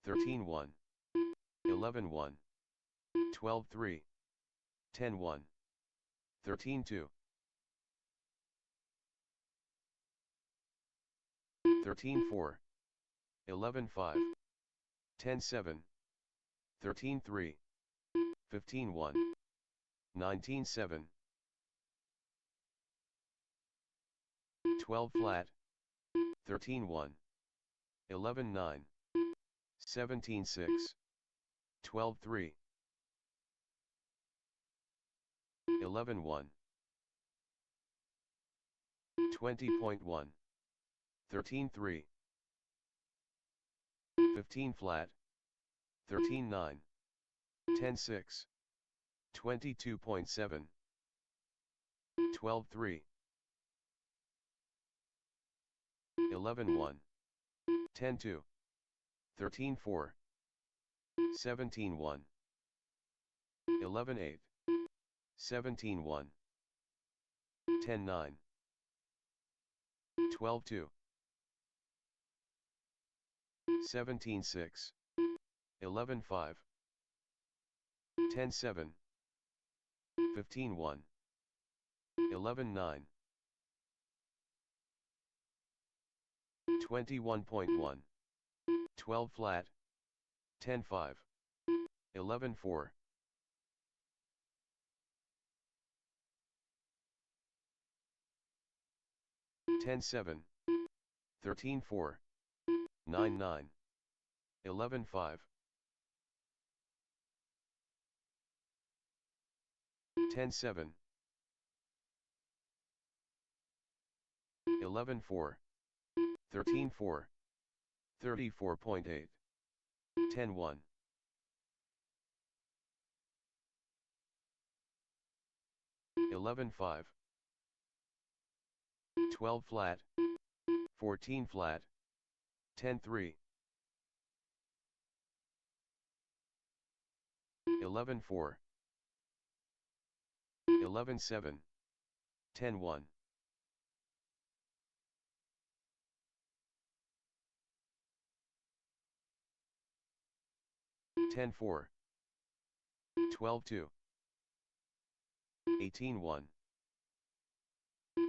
13-1. 11-1. 12-3. 10-1. 13-2. 13-4. 11-5. 10-7. 13-3. 15-1. 19-7. 12 flat. 13-1. 11-9. 17-6. 12-3. 11-1. 20.1. 13-3. 15 flat. 13-9. 10-6. 22.7. 12-3. 11-1. 10-2. 13-4. 17-1. 11-8. 17-1. 10-9. 12-2. 17-6. 11-5. 10-7. 15-1. 11-9. 21.1. 12 flat. 10-5. 11-4. 10-7. 13-4. 9-9. 11-5. 10-7. 11-4. 13-4. 34.8. 10-1. 11-5. 12 flat. 14 flat. 10-3. 11-4. 11-7. 10-1. 10-4. 12-2. 18-1.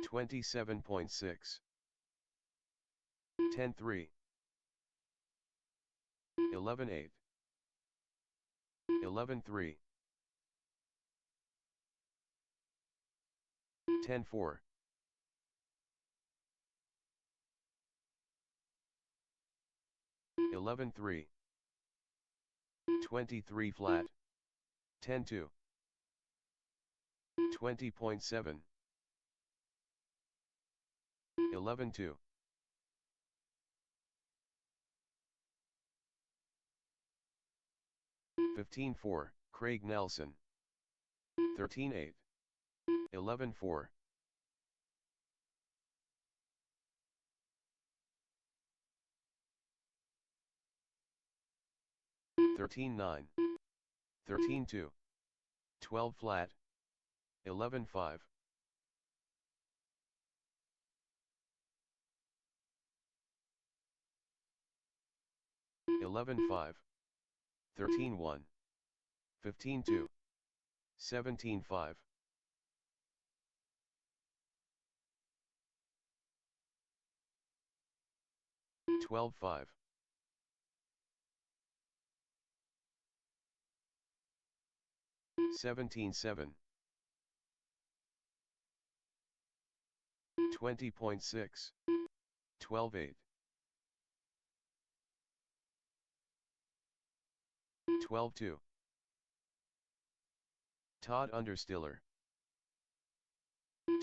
27.6. 10-3. 11-8. 11-3. 10-4. 11-3. 23 flat. 10-2. 20.7. 11.2. 15.4, Craig Nelson. 13.8. 11.4. 13.9. 13.2. 12 flat. 11.5. 11.5. 13.1. 15.2. 17.5. 12.5. 17.7. 20.6. 12.8. 12.2. Todd Understiller.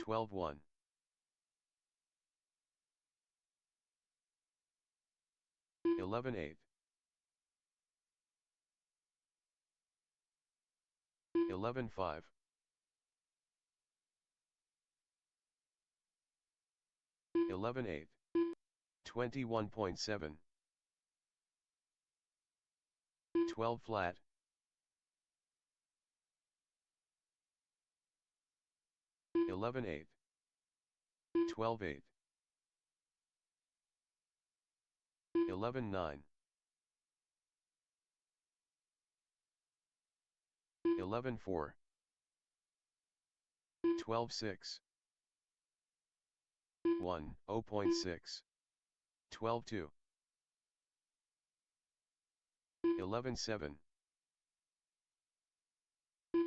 12.1. 11.8. 11.5. 11.8. 21.7. 12 flat. 11.8. 12.8. 11.9. 11.4. 12.6. 1, 0.6. 12.2. 11.7.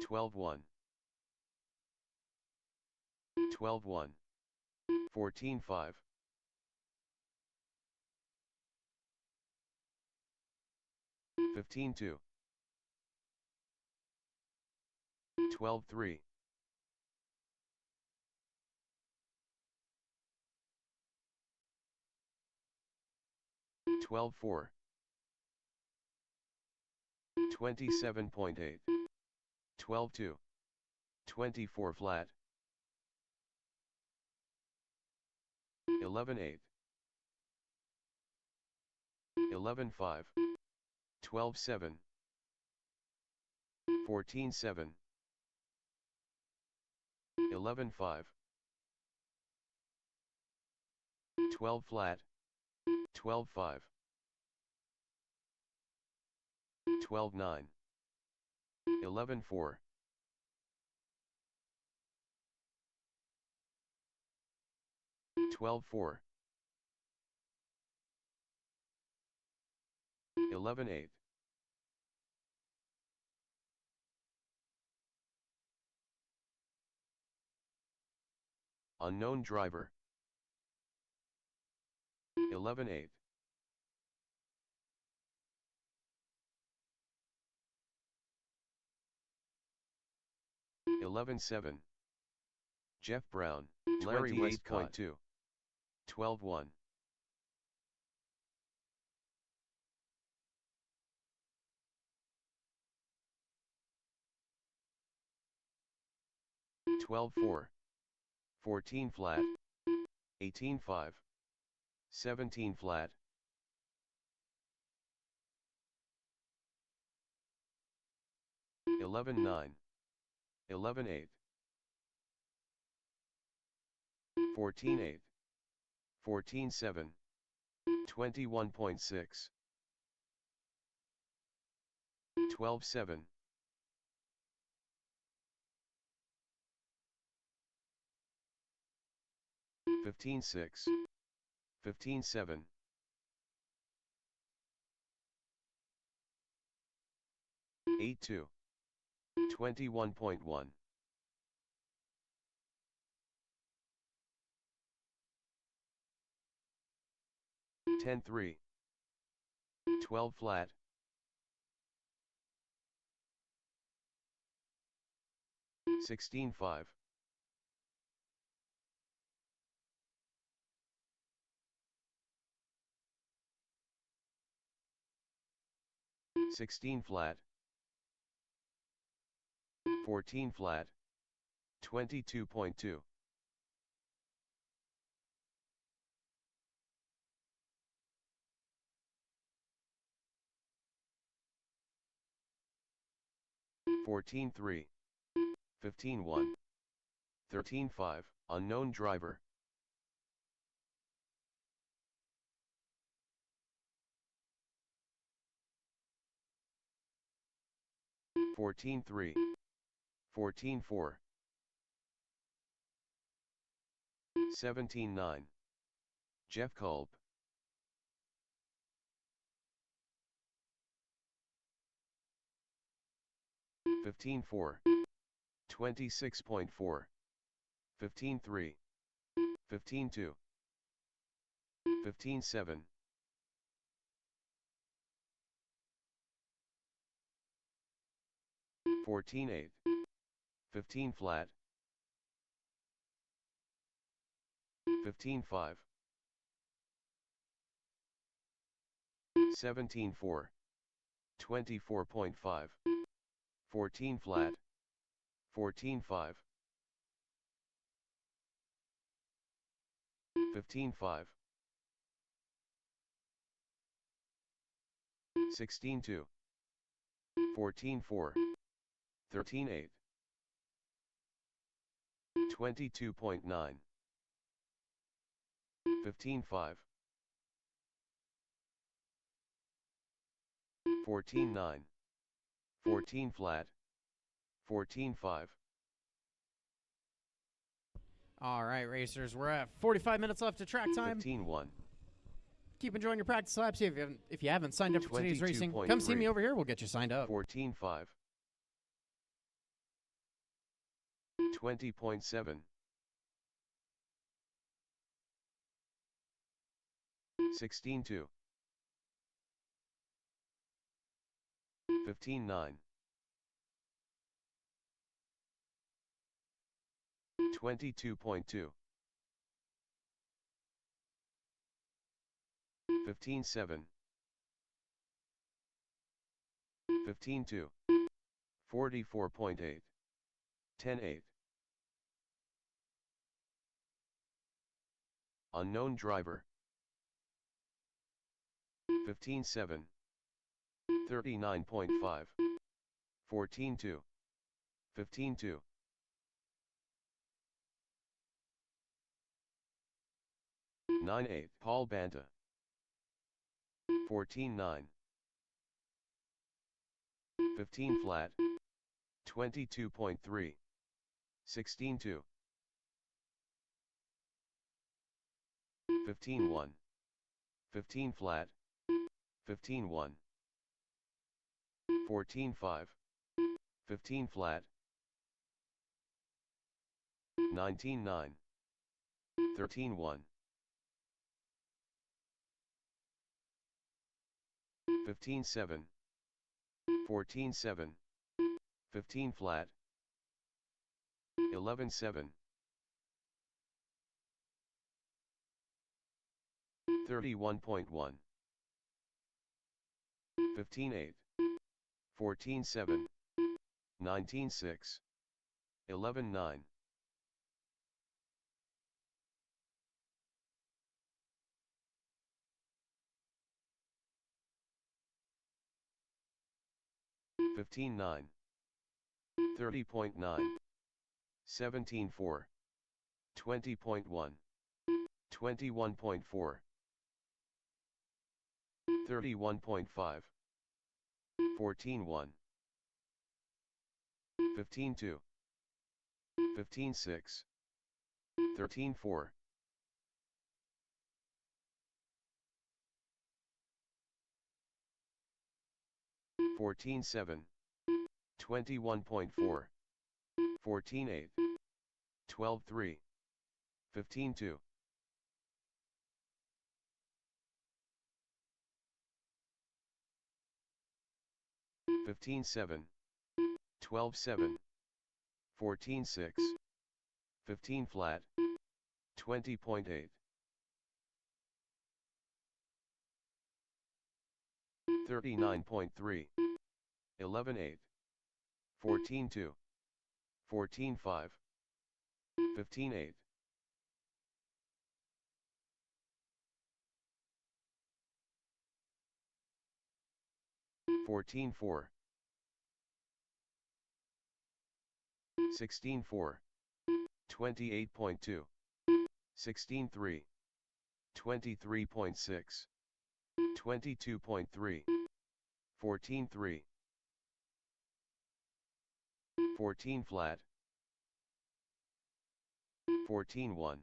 12.1. 12.1. 14.5. 15.2. 12.3. 12.4. 27.8. 12.2. 24 flat. 11.8. 11.5. 12.7. 14.7. 11.5. 12 flat. 12.5. 12.9. 11.4. 12.4. 11.8. Unknown driver. 11.8. 11.7. Jeff Brown. Larry Westcott. 12.1. 12.4. 14 flat. 18.5. 17 flat. 11.9. 11.8. 14.8. 14.7. 21.6. 12.7. 15.6. 15.7. 8.2. 21.1. 10.3. 12 flat. 16-5. 16 flat. 14 flat. 22.2. 14-3. 15-1. 13-5, unknown driver. 14-3. 14-4. 17-9. Jeff Culp. 15-4. 26.4. 15-3. 15-2. 15-7. 14-8. 15 flat. 15-5. 17-4. 24.5. 14 flat. 14-5. 15-5. 16-2. 14-4. 13-8. 22.9. 15-5. 14-9. 14 flat. 14-5. All right, racers, we're at 45 minutes left to track time. 15-1. Keep enjoying your practice laps. If you haven't signed up for today's racing, come see me over here. We'll get you signed up. 14-5. 20.7. 16-2. 15-9. 22.2. 15-7. 15-2. 44.8. 10-8. Unknown driver. 15-7. 39.5. 14-2. 15-2. 9-8. Paul Banta. 14-9. 15 flat. 22.3. 16-2. 15-1. 15 flat. 15-1. 14-5. 15 flat. 19-9. 13-1. 15-7. 14-7. 15 flat. 11-7. 31.1. 15-8. 14-7. 19-6. 11-9. 15-9. 30.9. 17-4. 20.1. 21.4. 31.5. 14-1. 15-2. 15-6. 13-4. 14-7. 21.4. 14-8. 12-3. 15-2. 15-7. 12-7. 14.6, 15 flat, 20.8, 39.3, 11.8, 14.2, 14.5, 15.8, 14.4, 16.4, 28.2, 16.3, 23.6, 22.3, 14.3, 14 flat, 14.1,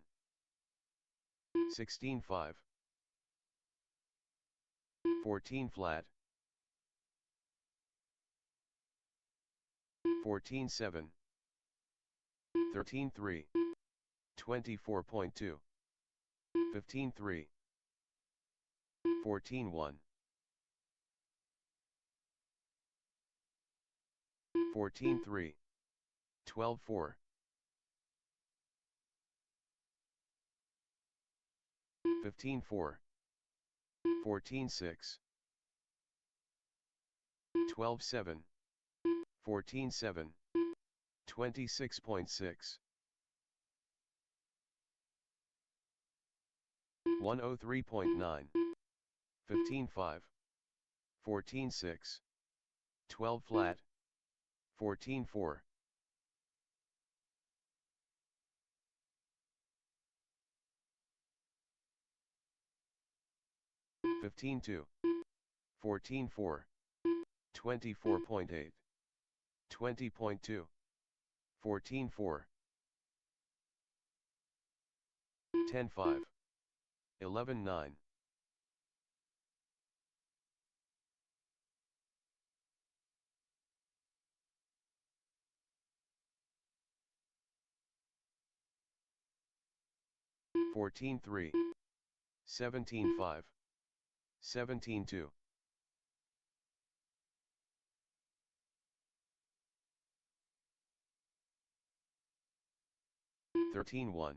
16.5, 14 flat, 14.7, 13.3, 24.2, 15.3, 14.1, 14.3, 12.4, 15.4, 14.6, 12.7, 14.7, 26.6, 103.9, 15.5, 14.6, 12 flat, 14.4, 15.2, 14.4, 24.8, 20.2, 14.4, 10.5, 11.9, 14.3, 17.5, 17.2, 13.1,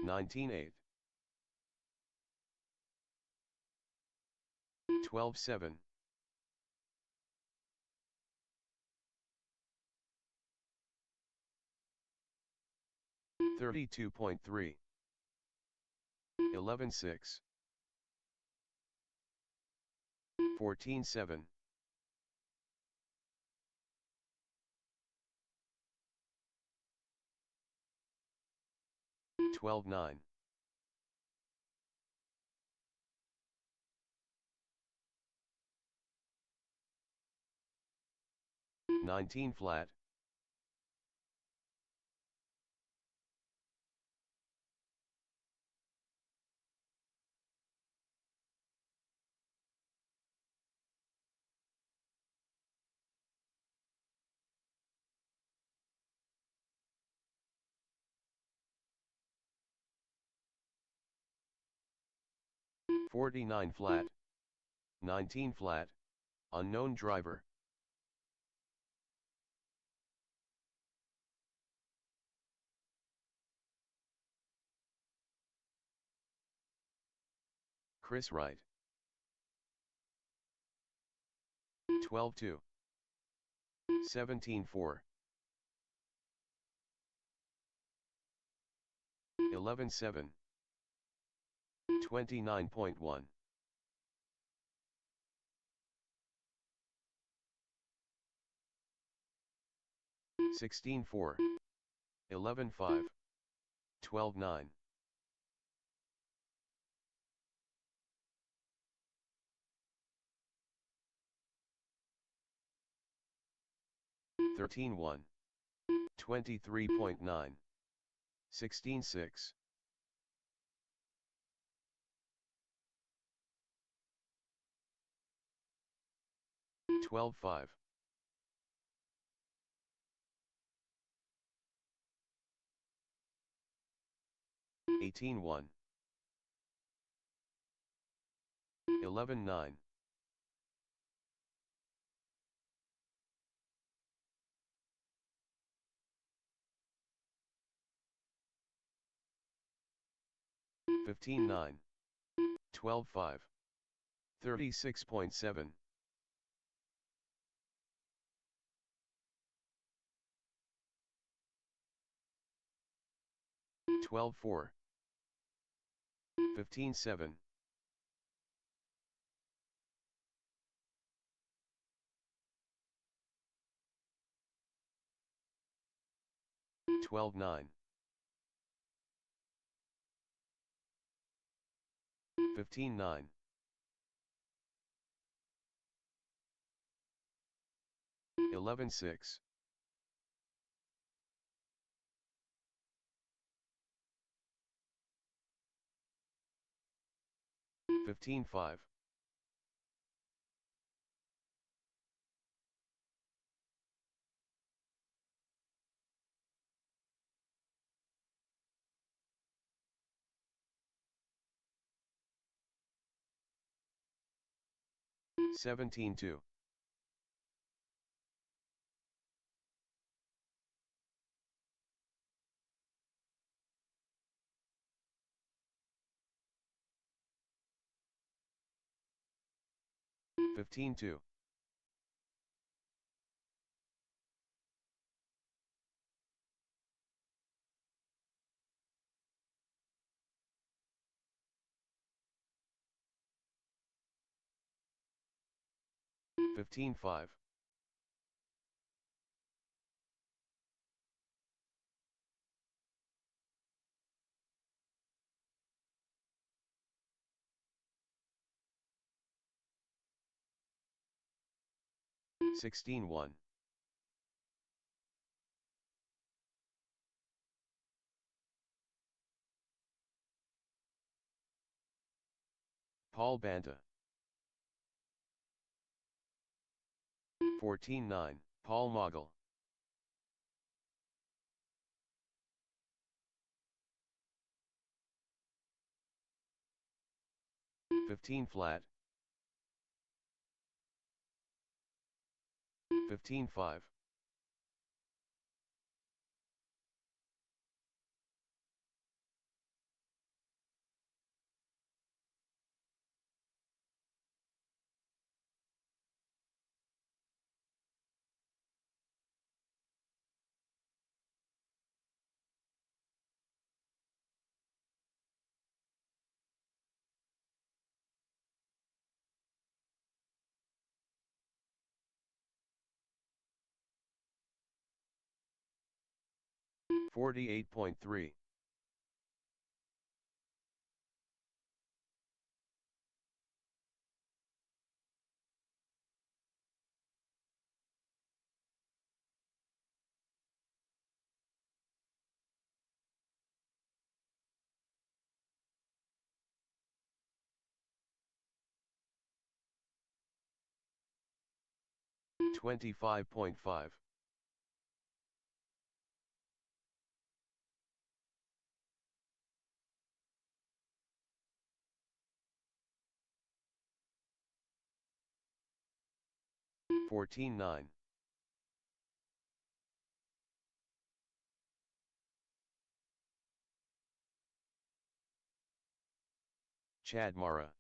19.8, 12.7, 32.3, 11.6, 14.7, 12.9, 19 flat, 49 flat, 19 flat, unknown driver, Chris Wright, 12.2, 17.4, 11.7, 29.1, 16.4, 11.5, 12.9, 13.1, 23.9, 16.6, 12.5, 18.1, 11.9, 15-9, 12-5, 36.7, 12-4, 15-7, 12-9, 15-9, 11-6, 15-5, 17-2, 15-2, 15-5, Sixteen one, Paul Banta. 14-9, Paul Mogul. 15 flat. 15-5. 48.3. 25.5. 14-9. 'Chad Mara.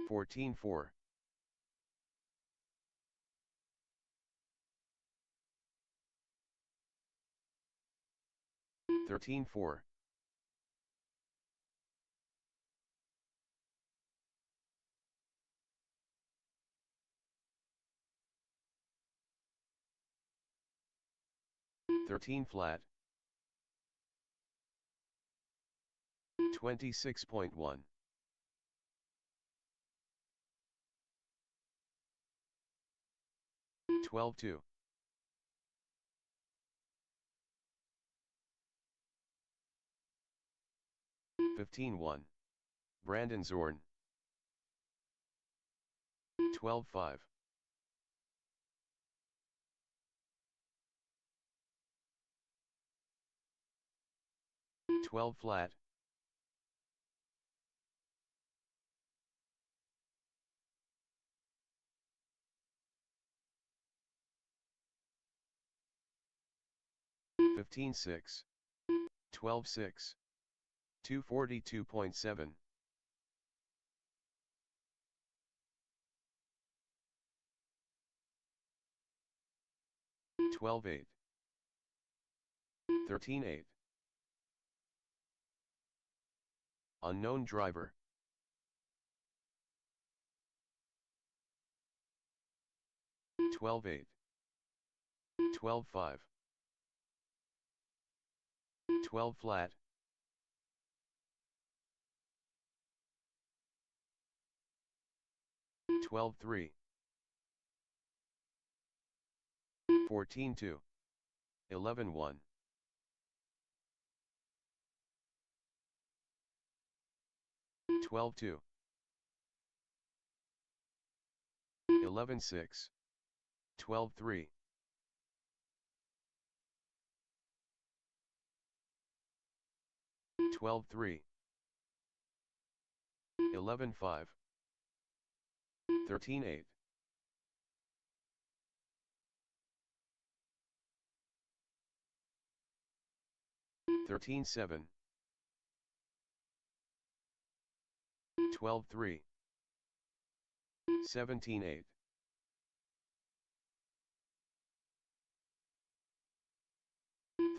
14-4. 13-4. 13 flat. 26.1. 12-2. 15-1. Brandon Zorn. 12-5. 12 flat. 15-6. 12-6. 242.7. 12-8. 13-8. Unknown driver. 12-8. 12-5. 12 flat. 12-3. 14-2. 11-1. 12-2. 11-6. 12-3. 12-3. 11-5. 13-8. 13-7. 12-3. 17-8.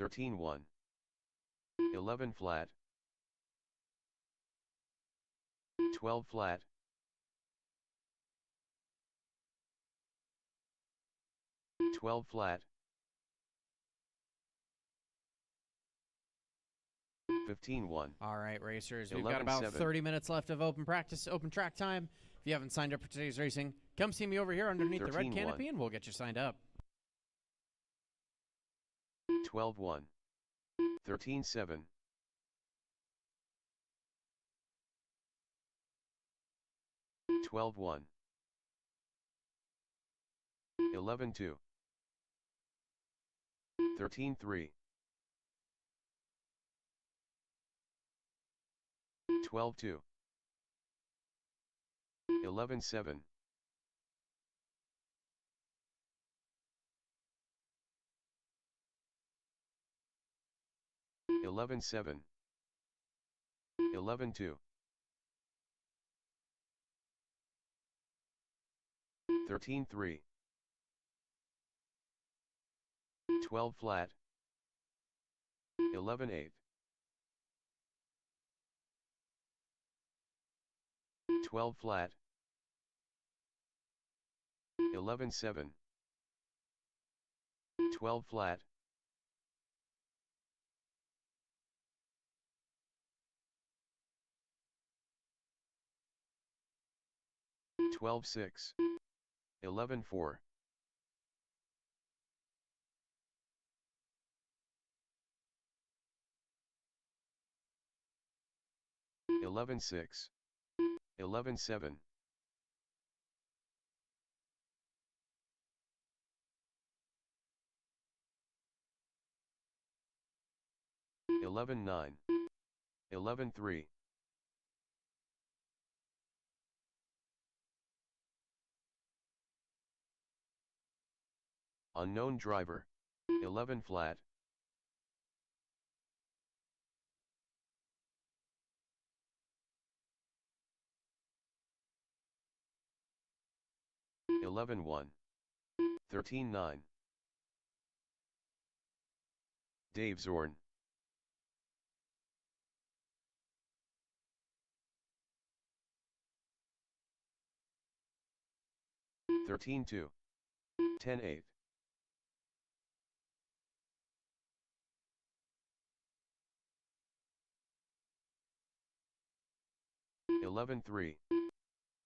13-1. 11 flat. 12 flat. 12 flat. 15-1. All right, racers, we've got about 11-7. 30 minutes left of open practice, open track time. If you haven't signed up for today's racing, come see me over here underneath the red 13-1. canopy, and we'll get you signed up. 12-1. 13-7. 12-1. 11-2. 13-3. 12-2. 11-7. 11-7. 11-2. 13-3. 12 flat. 11-8. 12 flat. 11-7. 12 flat. 12-6. 11-4. 11-6. 11-7. 11-9. 11-3. 'Unknown driver. 11 flat. 11-1. 13-9. Dave Zorn. 13-2. 10-8. 11-3.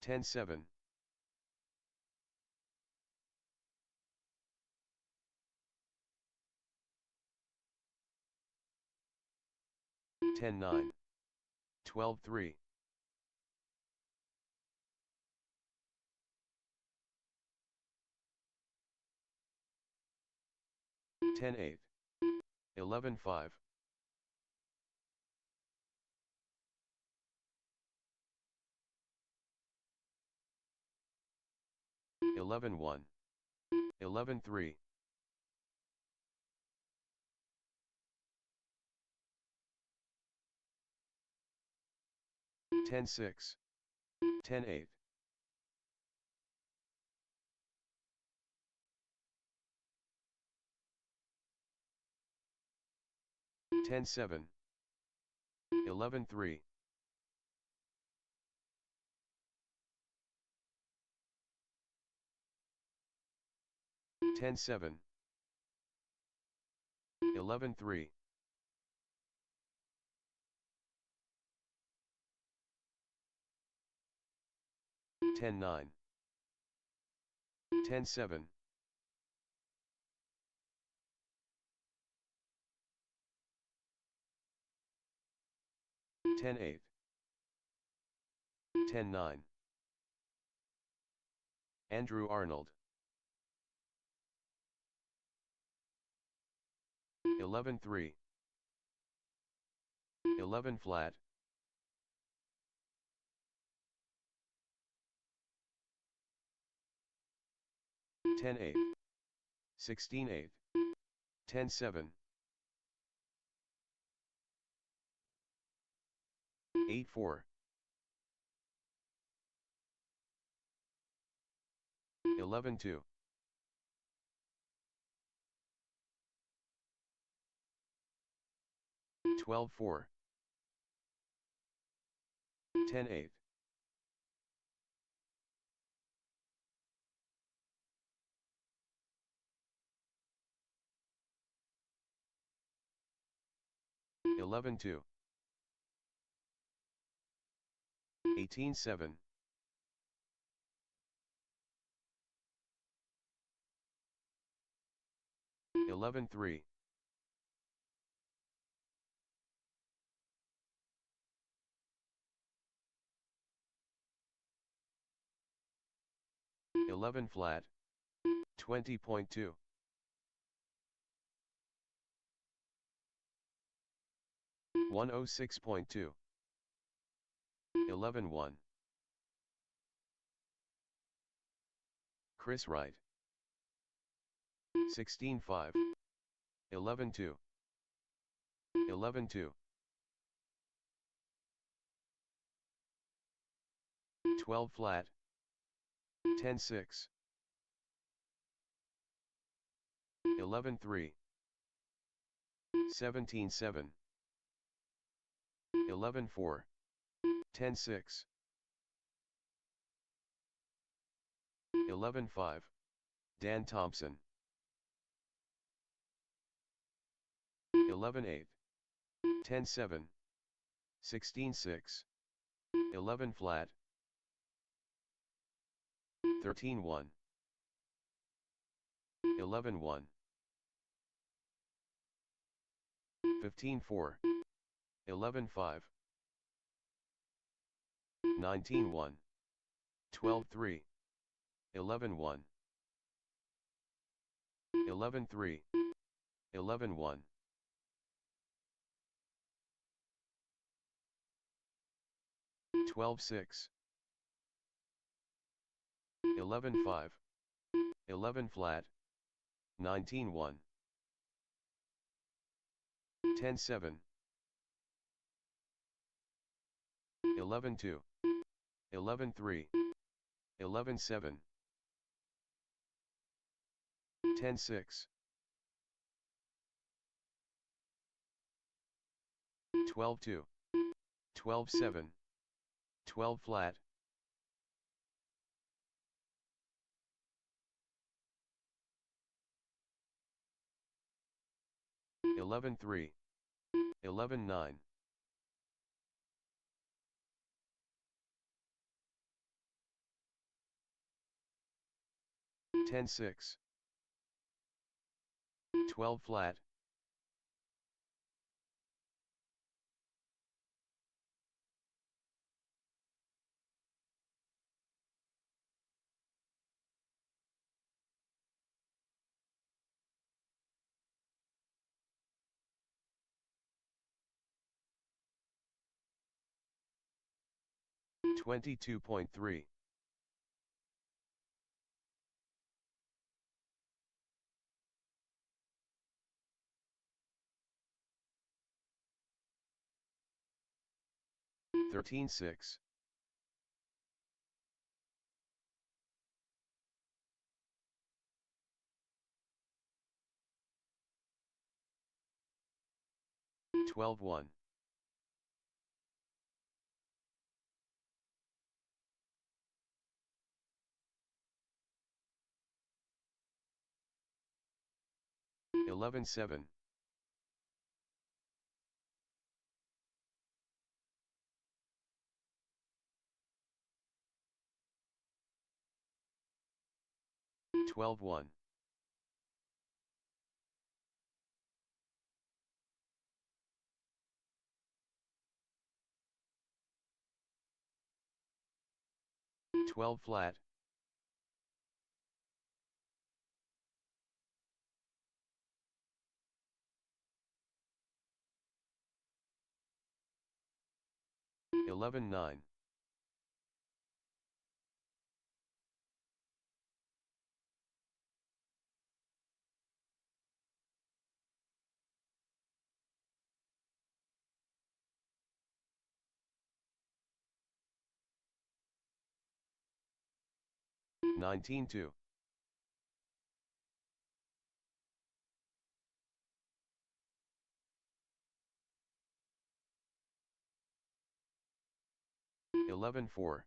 10-7. 10-9. 12-3. 10-8. 11-5. 11-1. 11-3. 10-6, 10-8. 10-7, 11-3. 10-7, 11-3. 10-9, 10-7. 10-8, 10-9. Andrew Arnold. 11-3. 11 flat. 10-8, 16-8. 10-7. 8-4. 11-2. 12-4. 10-8. 11-2. 18-7. 11-3. 11 flat. 20.2. 106.2. 11-1. Chris Wright. 16-5. 11-2. 11-2. 12 flat. 10-6. 11-3. 17-7. 11-4. 10-6. 11-5. Dan Thompson. 11-8. 10-7. 16-6. 11 flat. 13-1. 11-1. 15-4. 11-5. 19-1. 12-3. 11-1. 11-3. 11-1. 12-6. 11-5. 11 flat. 19-1. 10-7. 11-2. 11-3. 11-7. 10-6. 12-2. 12-7. 12 flat. 11-3. 11-9. 10-6. 12 flat. 22.3. 22. 13-6. 12-1. 11-7. 12-1. 12 flat. 11-9. 19-2. 11-4.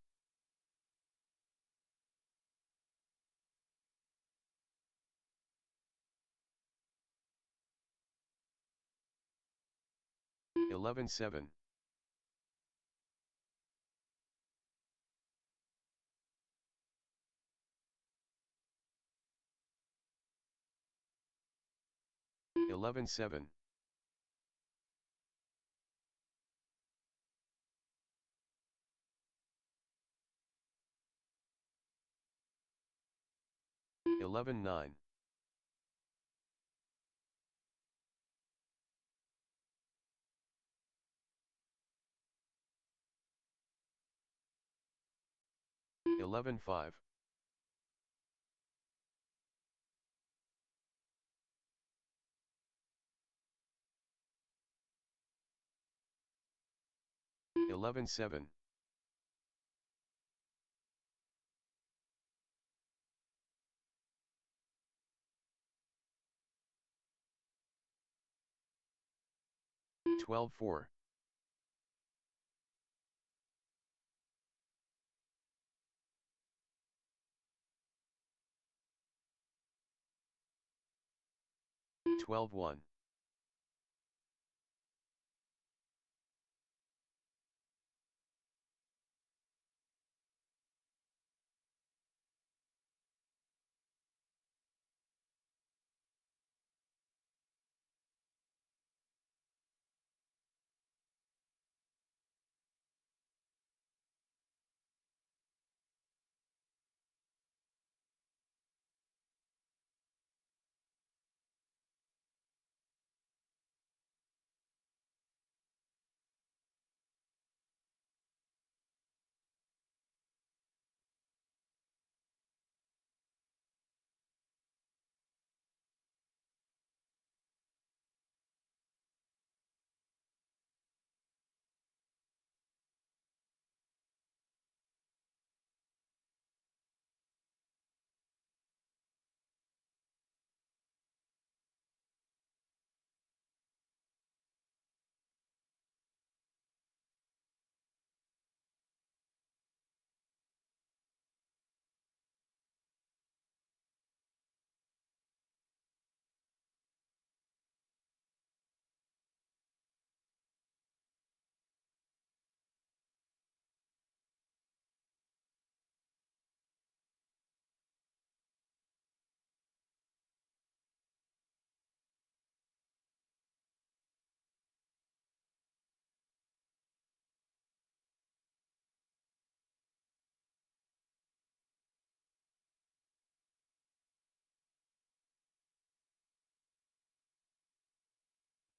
11-7. 11-7. 11-9. 11-5. 11-7. 12-4. 12-1.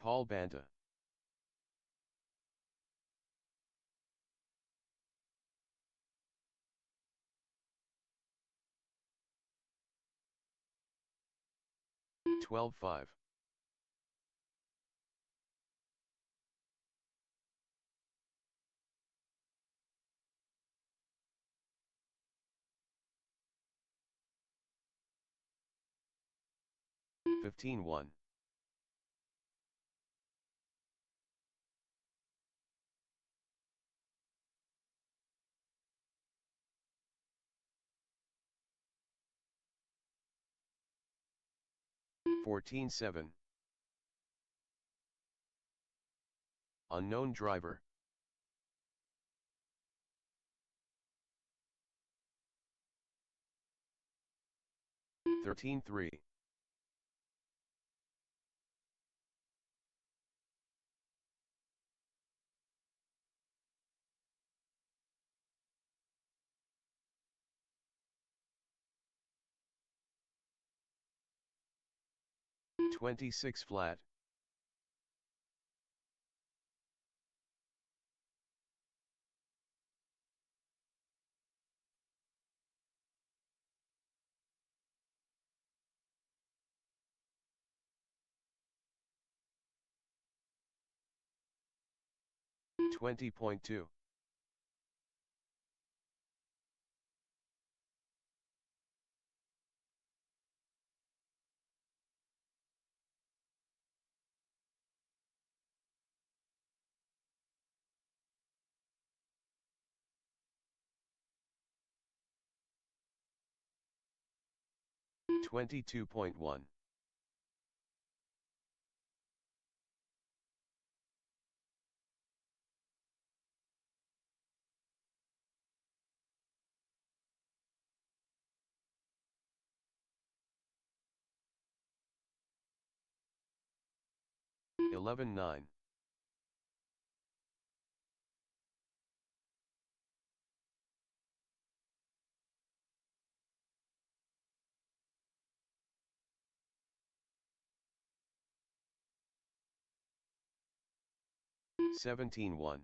Paul Banta. 12-5. 15-1. 14-7. Unknown driver. 13-3. 26 flat. 20.2. 22.1. 11-9. 17-1.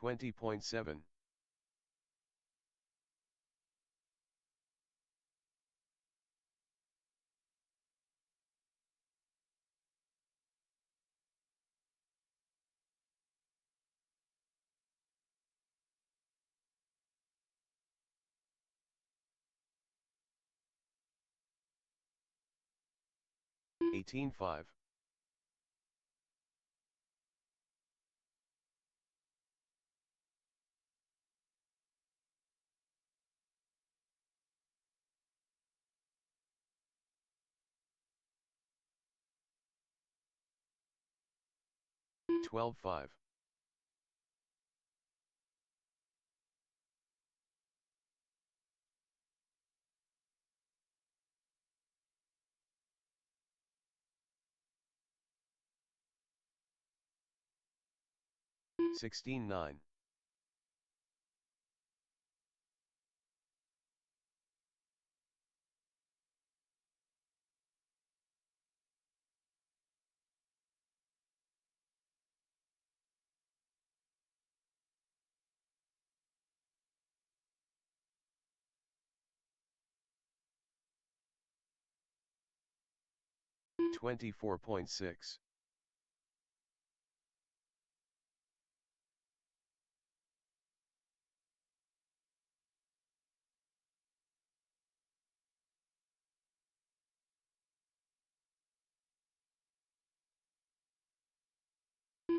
20.7. 18-5. 12-5. 16-9. 24.6.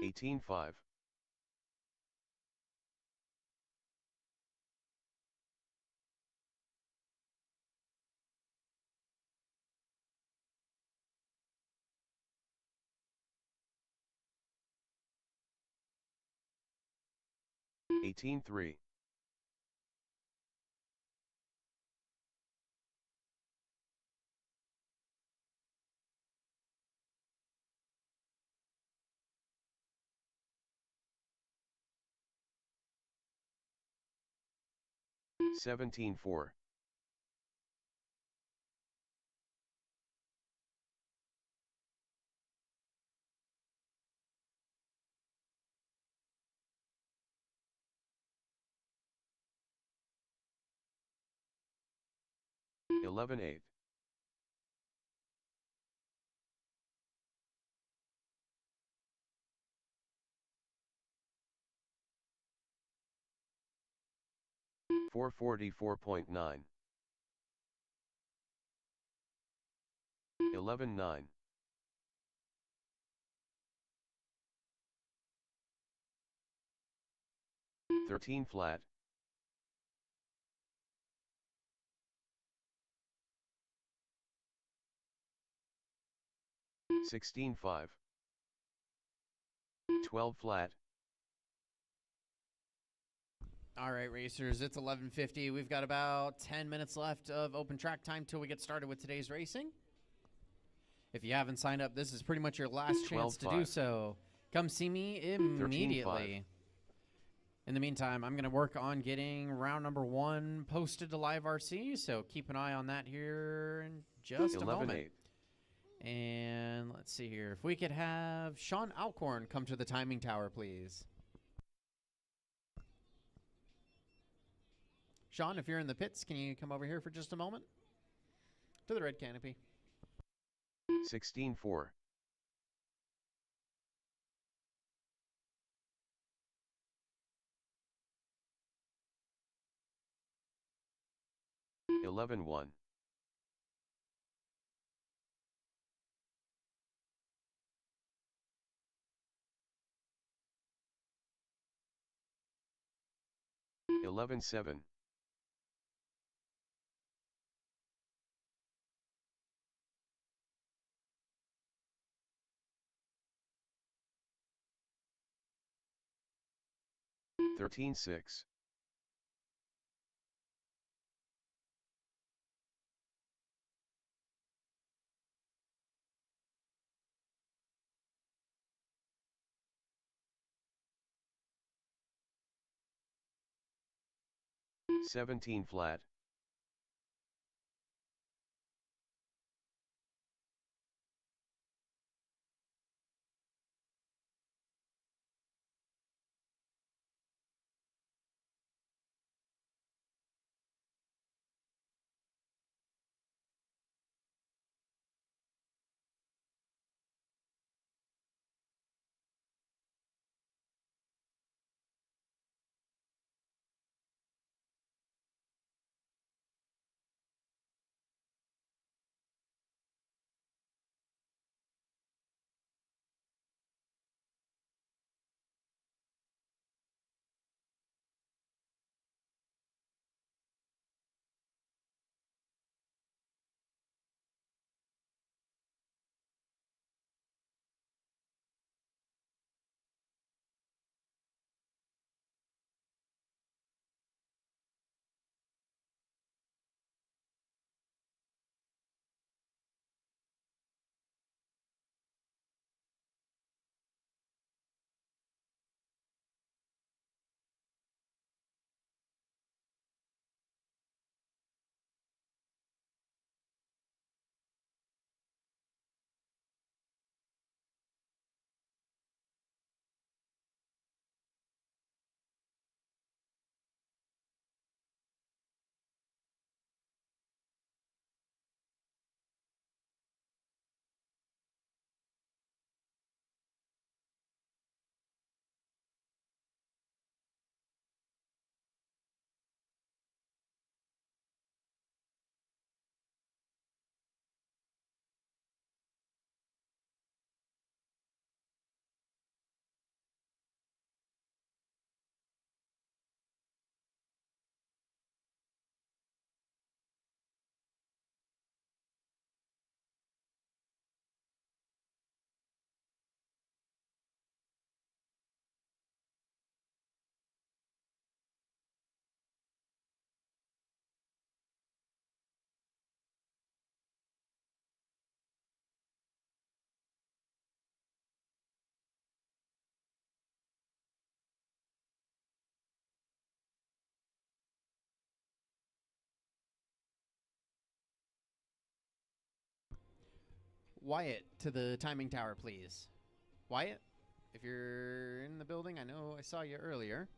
18-5. 18-3. 17-4. 11/8. 444.9. 11/9. 13 flat. 16/5. 12 flat. All right, racers, it's 11:50. We've got about 10 minutes left of open track time till we get started with today's racing. If you haven't signed up, this is pretty much your last chance to do 12/5. so. Come see me immediately. In the meantime, I'm going to work on getting round number 1 posted to Live RC, so keep an eye on that here in just a moment. 11/8. And let's see here. If we could have Sean Alcorn come to the timing tower, please. Sean, if you're in the pits, can you come over here for just a moment? To the red canopy. 16/4. 11/1. 11/7. 13/6. 17 flat. Wyatt to the timing tower, please. Wyatt, if you're in the building, I know I saw you earlier.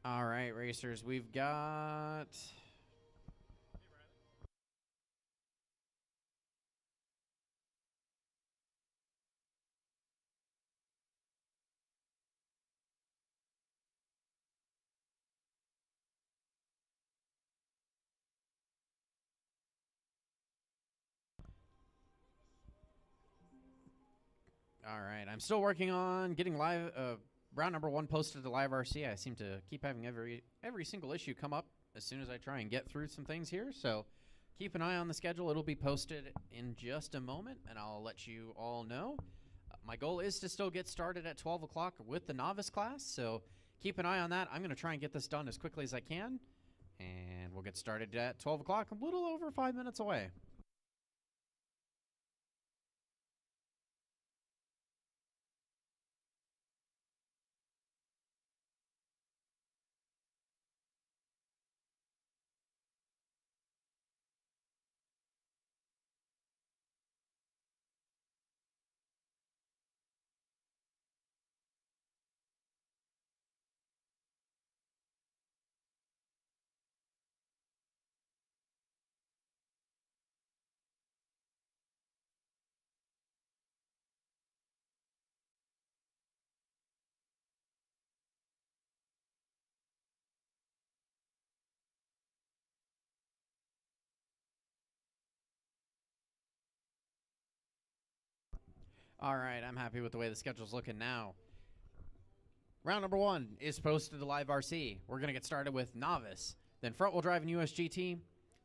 All right, racers, we've got... All right, I'm still working on getting live round number 1 posted to live RC. I seem to keep having every single issue come up as soon as I try and get through some things here. So keep an eye on the schedule. It'll be posted in just a moment, and I'll let you all know. My goal is to still get started at 12 o'clock with the novice class, so keep an eye on that. I'm going to try and get this done as quickly as I can, and we'll get started at 12 o'clock, a little over 5 minutes away. All right, I'm happy with the way the schedule's looking now. Round number 1 is posted to live RC. We're going to get started with novice, then front wheel drive and USGT,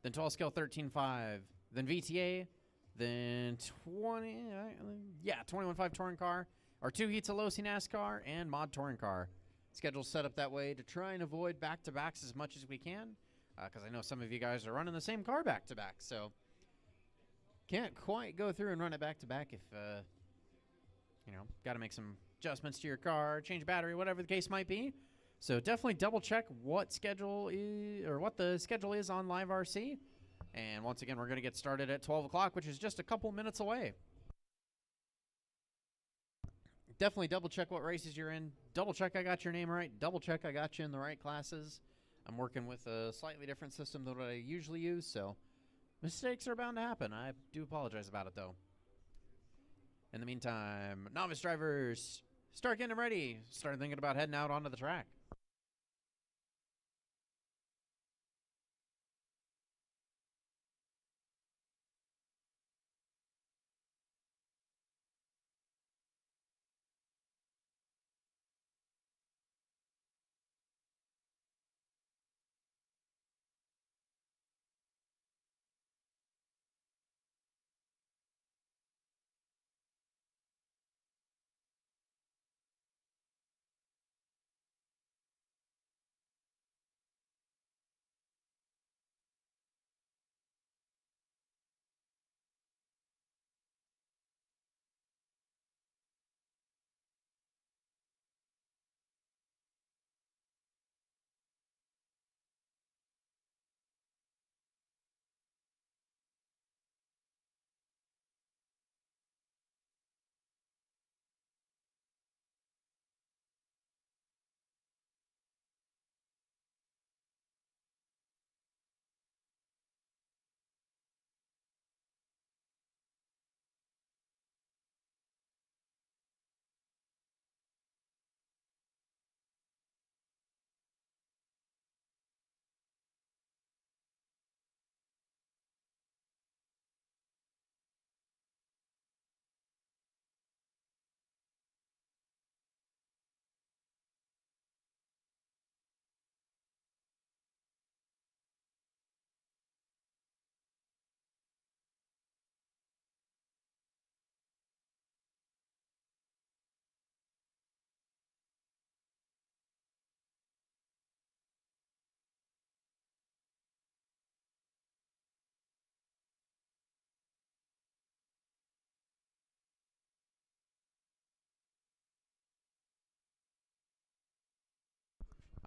then 12 scale 13.5, then VTA, then 21.5 touring car, our 2 heats of Losi NASCAR, and mod touring car. Schedule's set up that way to try and avoid back-to-backs as much as we can, because I know some of you guys are running the same car back-to-back, so can't quite go through and run it back-to-back if, got to make some adjustments to your car, change battery, whatever the case might be. So definitely double check what schedule is, or what the schedule is on live RC. And once again, we're going to get started at 12 o'clock, which is just a couple minutes away. Definitely double check what races you're in. Double check I got your name right. Double check I got you in the right classes. I'm working with a slightly different system than what I usually use, so mistakes are bound to happen. I do apologize about it, though. In the meantime, novice drivers, start getting them ready. Start thinking about heading out onto the track.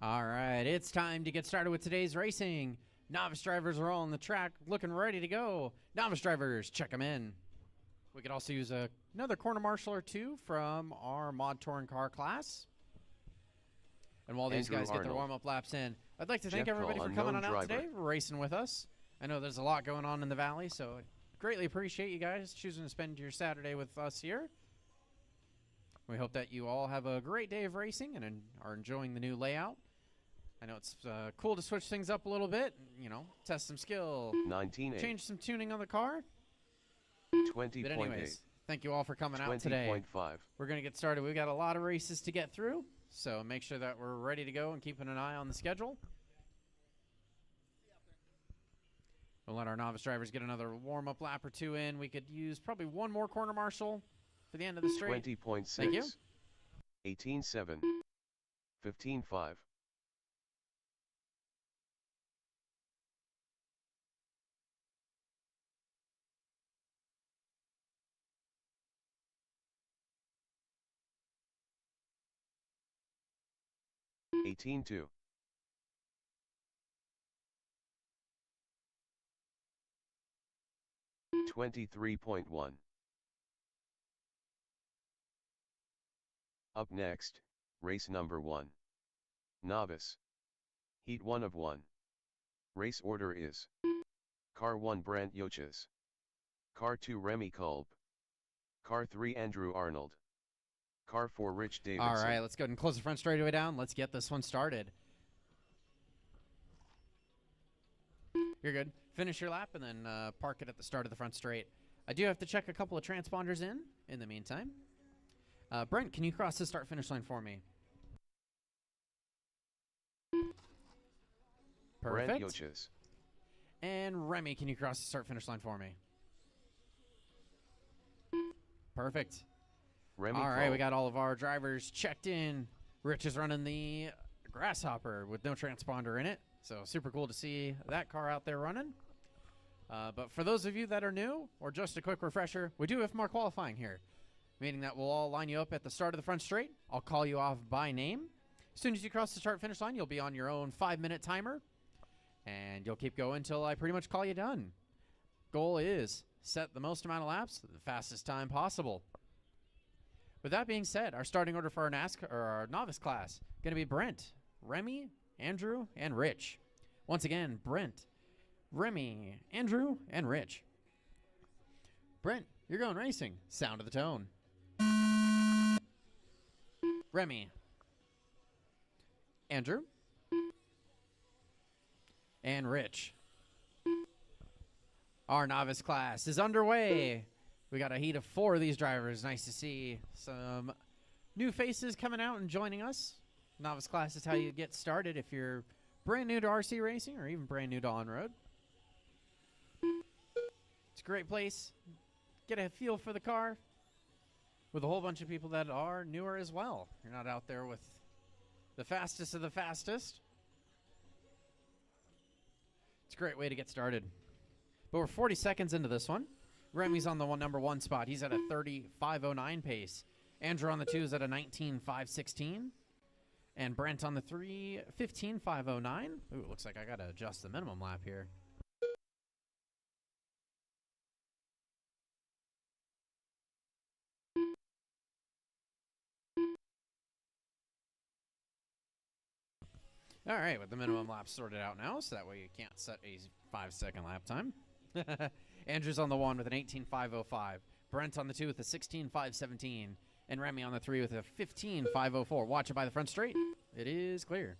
All right, it's time to get started with today's racing. Novice drivers are all on the track, looking ready to go. Novice drivers, check them in. We could also use another corner marshal or two from our mod touring car class. And while these Andrew guys get their Arnold. warm-up laps in, I'd like to thank Jeff everybody Call, for coming on unknown out driver. today, racing with us. I know there's a lot going on in the Valley, so I greatly appreciate you guys choosing to spend your Saturday with us here. We hope that you all have a great day of racing and are enjoying the new layout. I know it's cool to switch things up a little bit, you know, test some skill, 19.8. change some tuning on the car. 20.8. But anyways, thank you all for coming out today. 20.5. We're going to get started. We've got a lot of races to get through, so make sure that we're ready to go and keeping an eye on the schedule. We'll let our novice drivers get another warm-up lap or two in. We could use probably one more corner marshal for the end of the straight. 20.6. Thank you. 18.7. 15.5. 18.2. 23.1. Up next, race number 1. Novice. Heat 1 of 1. Race order is: Car 1 Brant Yoches, Car 2 Remy Kolb, Car 3 Andrew Arnold, Car 4 Rich Davidson. All right, let's go ahead and close the front straightaway down. Let's get this one started. You're good. Finish your lap and then park it at the start of the front straight. I do have to check a couple of transponders in the meantime. Brent, can you cross the start-finish line for me? Perfect. Brant Yoches. And Remy, can you cross the start-finish line for me? Perfect. Remy All right, Kolb. we got all of our drivers checked in. Rich is running the Grasshopper with no transponder in it. So super cool to see that car out there running. But for those of you that are new, or just a quick refresher, we do have more qualifying here, meaning that we'll all line you up at the start of the front straight. I'll call you off by name. As soon as you cross the start-finish line, you'll be on your own 5-minute timer, and you'll keep going until I pretty much call you done. Goal is set the most amount of laps, the fastest time possible. With that being said, our starting order for our NASCAR or our novice class going to be Brent, Remy, Andrew, and Rich. Once again, Brent, Remy, Andrew, and Rich. Brent, you're going racing. Sound of the tone. Remy. Andrew. And Rich. Our novice class is underway. We got a heat of 4 of these drivers. Nice to see some new faces coming out and joining us. Novice class is how you get started if you're brand new to RC racing or even brand new to on-road. It's a great place. Get a feel for the car with a whole bunch of people that are newer as well. You're not out there with the fastest of the fastest. It's a great way to get started. But we're 40 seconds into this one. Remy's on the number 1 spot. He's at a 30.509 pace. Andrew on the 2 is at a 19.516. And Brent on the 3, 15.509. Ooh, it looks like I got to adjust the minimum lap here. All right, with the minimum lap sorted out now, so that way you can't set a 5-second lap time. Andrew's on the 1 with an 18.505. Brent on the 2 with a 16.517. And Remy on the 3 with a 15.504. Watch it by the front straight. It is clear.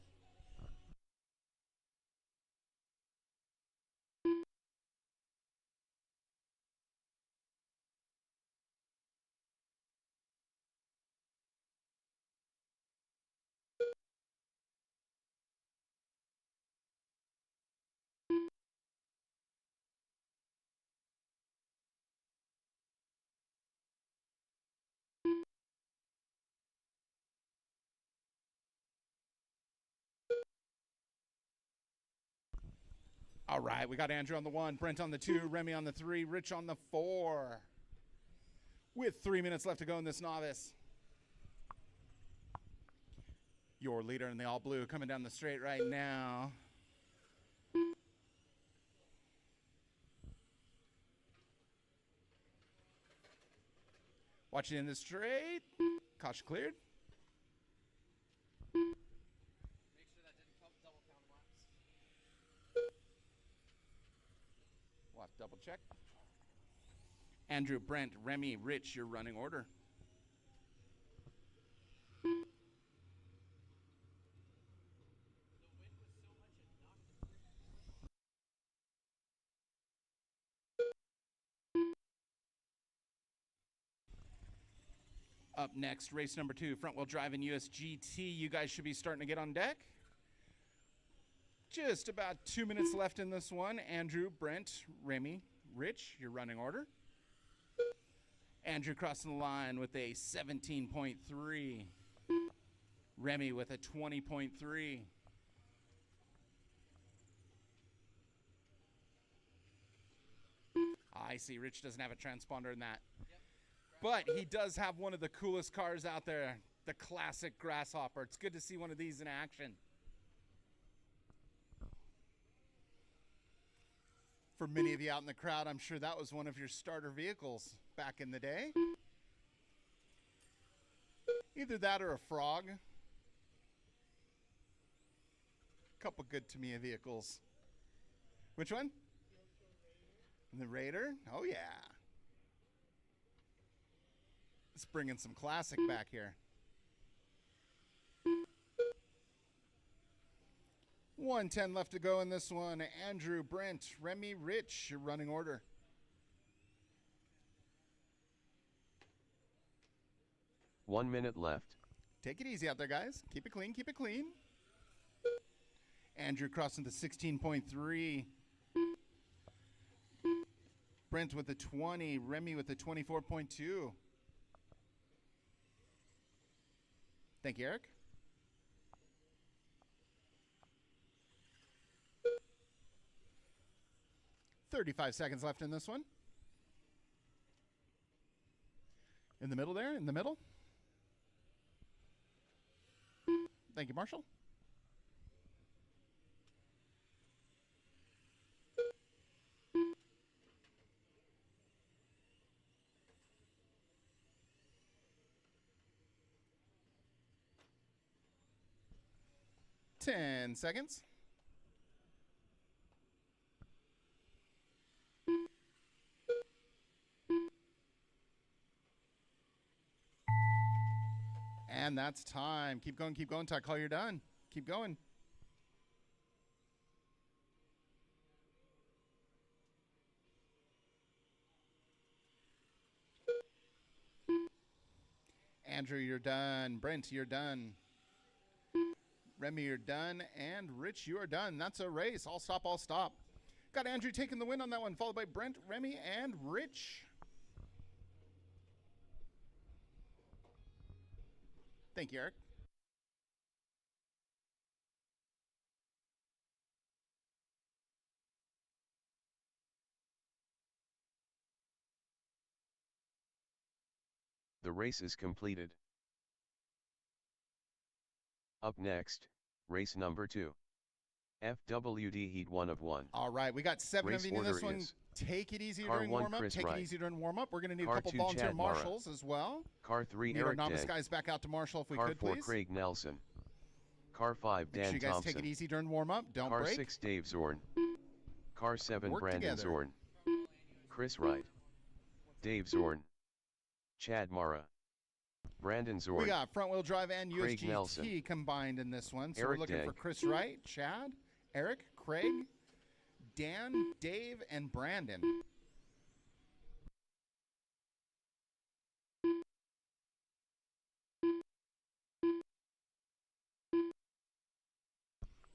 All right, we got Andrew on the 1, Brent on the 2, Remy on the 3, Rich on the 4. With 3 minutes left to go in this novice. Your leader in the all blue coming down the straight right now. Watching in the straight. Caution cleared. double check. Andrew, Brent, Remy, Rich, your running order. Up next, race number 2, front wheel drive in USGT. You guys should be starting to get on deck. Just about 2 minutes left in this one. Andrew, Brent, Remy, Rich, your running order. Andrew crossing the line with a 17.3. Remy with a 20.3. I see. Rich doesn't have a transponder in that. But he does have one of the coolest cars out there, the classic Grasshopper. It's good to see one of these in action. For many of you out in the crowd, I'm sure that was one of your starter vehicles back in the day. Either that or a Frog. Couple good Tamiya vehicles. Which one? The Raider? Oh, yeah. Let's bring in some classic back here. 1:10 left to go in this one. Andrew, Brent, Remy, Rich, your running order. One minute left. Take it easy out there, guys. Keep it clean, keep it clean. Andrew crossing the 16.3. Brent with the 20. Remy with the 24.2. Thank you, Eric. $35 seconds left in this one. In the middle there, in the middle. Thank you, Marshall. $10 seconds. And that's time. Keep going, till I call you're done. Keep going. Andrew, you're done. Brent, you're done. Remy, you're done. And Rich, you are done. That's a race. All stop, all stop. Got Andrew taking the win on that one, followed by Brent, Remy, and Rich. Thank you, Eric. The race is completed. Up next, race number 2. FWD Heat 1 of 1. All right, we got 7 Race of you in this order one. is Take it easy Car during 1, warm-up. Chris Take Wright. it easy during warm-up. We're going to need Car a couple 2, volunteer Chad Mara. marshals as well. Car 3, Need our Eric novice Degg. guys back out to Marshall if we Car could, 4, please. Craig Nelson. Car 5, Make sure Dan you guys Thompson. take it easy during warm-up. Don't Car break. 6, Dave Zorn. Car 7, Work Brandon together. Zorn. Chris Wright. Dave Zorn. Chad Mara. Brandon Zorn. We got front-wheel drive and Craig USGT Nelson. combined in this one. So Eric we're looking for Degg. Chris Wright, Chad, Eric, Craig, Dan, Dave, and Brandon.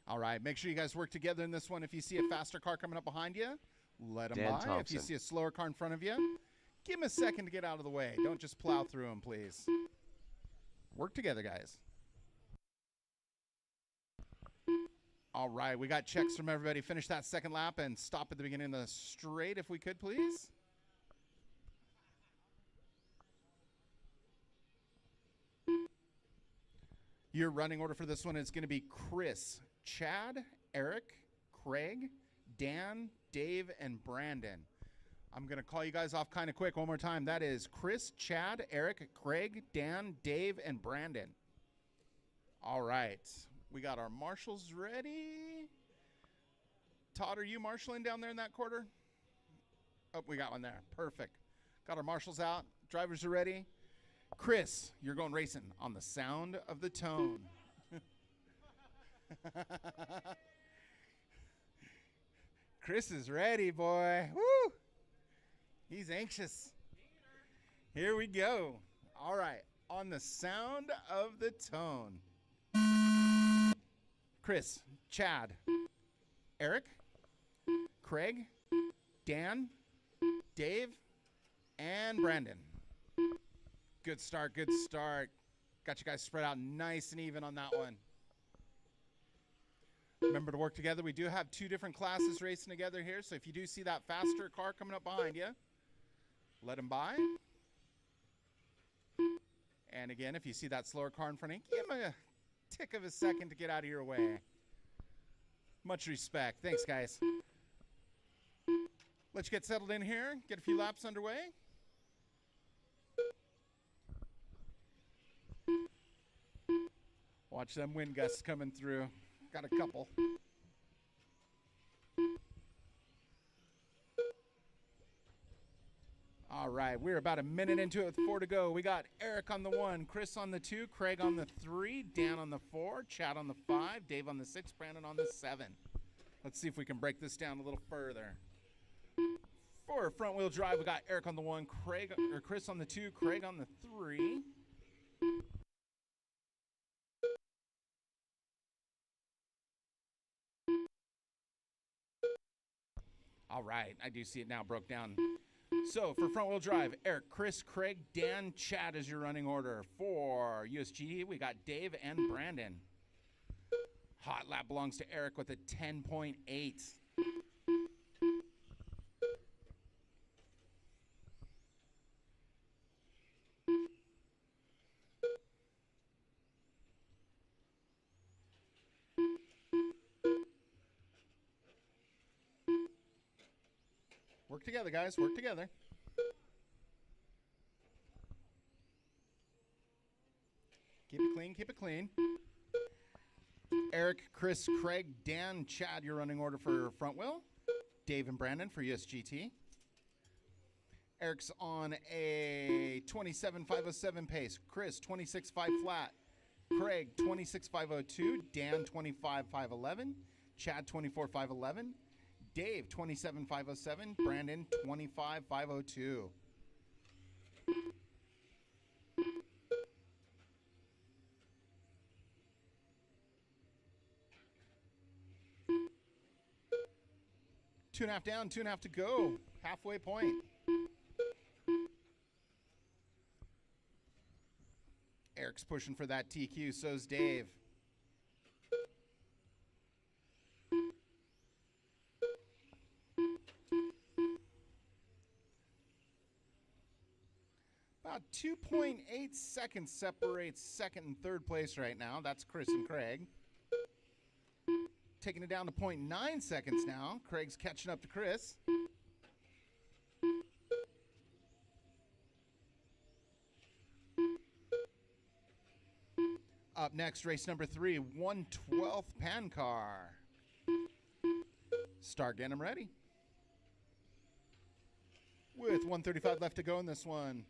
All right, make sure you guys work together in this one. If you see a faster car coming up behind you, let them Dan by. If Thompson. you see a slower car in front of you, give them a second to get out of the way. Don't just plow through them, please. Work together, guys. All right, we got checks from everybody. Finish that second lap and stop at the beginning of the straight if we could, please. Your running order for this one is going to be Chris, Chad, Eric, Craig, Dan, Dave, and Brandon. I'm going to call you guys off kind of quick one more time. That is Chris, Chad, Eric, Craig, Dan, Dave, and Brandon. All right. We got our marshals ready. Todd, are you marshaling down there in that quarter? Oh, we got one there. Perfect. Got our marshals out. Drivers are ready. Chris, you're going racing on the sound of the tone. Chris is ready, boy. Woo! He's anxious. Here we go. All right. On the sound of the tone. Chris, Chad, Eric, Craig, Dan, Dave, and Brandon. Good start, good start. Got you guys spread out nice and even on that one. Remember to work together. We do have 2 different classes racing together here, so if you do see that faster car coming up behind you, let him by. And again, if you see that slower car in front of you, give him a tick of a second to get out of your way. Much respect. Thanks, guys. Let's get settled in here, get a few laps underway. Watch them wind gusts coming through. Got a couple. All right, we're about a minute into it with 4 to go. We got Eric on the 1, Chris on the 2, Craig on the 3, Dan on the 4, Chad on the 5, Dave on the 6, Brandon on the 7. Let's see if we can break this down a little further. For front wheel drive, we got Eric on the 1, Chris on the 2, Craig on the 3. All right, I do see it now broke down. So for front wheel drive, Eric, Chris, Craig, Dan, Chad is your running order. For USGT, we got Dave and Brandon. Hot lap belongs to Eric with a 10.8. Work together, guys. Work together. Keep it clean. Keep it clean. Eric, Chris, Craig, Dan, Chad, your running order for front wheel. Dave and Brandon for USGT. Eric's on a 27.507 pace. Chris, 26.5 flat. Craig, 26.502. Dan, 25.511. Chad, 24.511. Dave, 27.507. Brandon, 25.502. Two and a half down, 2.5 to go. Halfway point. Eric's pushing for that TQ, so's Dave. About 2.8 seconds separates second and third place right now. That's Chris and Craig. Taking it down to 0.9 seconds now. Craig's catching up to Chris. Up next, race number 3, 1/12 pan car. Start getting them ready. With 1:35 left to go in this one.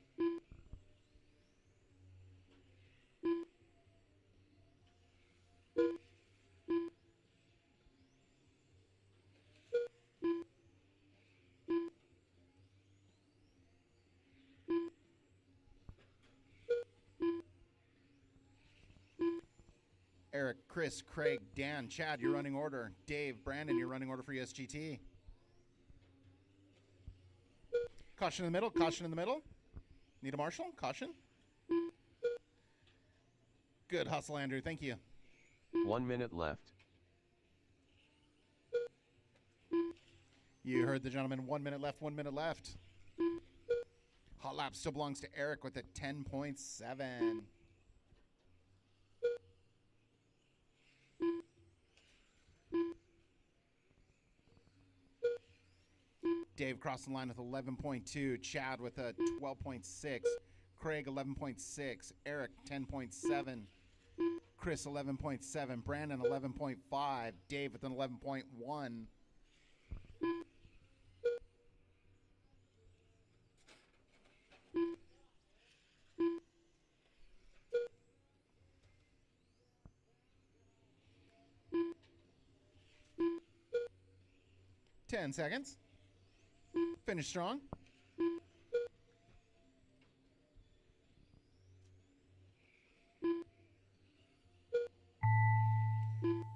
Eric, Chris, Craig, Dan, Chad, your running order. Dave, Brandon, your running order for USGT. Caution in the middle, caution in the middle. Need a marshal? Caution. Good hustle, Andrew. Thank you. 1 minute left. You heard the gentleman. 1 minute left, 1 minute left. Hot lap still belongs to Eric with a 10.7. Dave crossing the line with 11.2. Chad with a 12.6. Craig 11.6. Eric 10.7. Chris 11.7. Brandon 11.5. Dave with an 11.1. 10 seconds. Finish strong.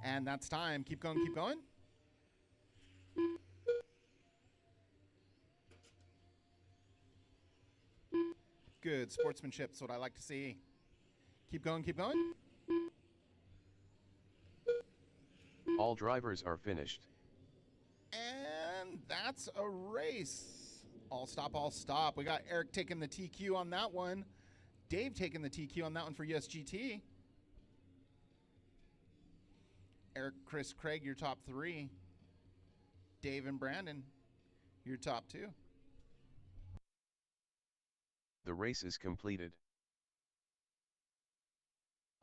And that's time. Keep going, keep going. Good sportsmanship is what I like to see. Keep going, keep going. All drivers are finished. And that's a race. All stop, all stop. We got Eric taking the TQ on that one. Dave taking the TQ on that one for USGT. Eric, Chris, Craig, your top 3. Dave and Brandon, your top 2. The race is completed.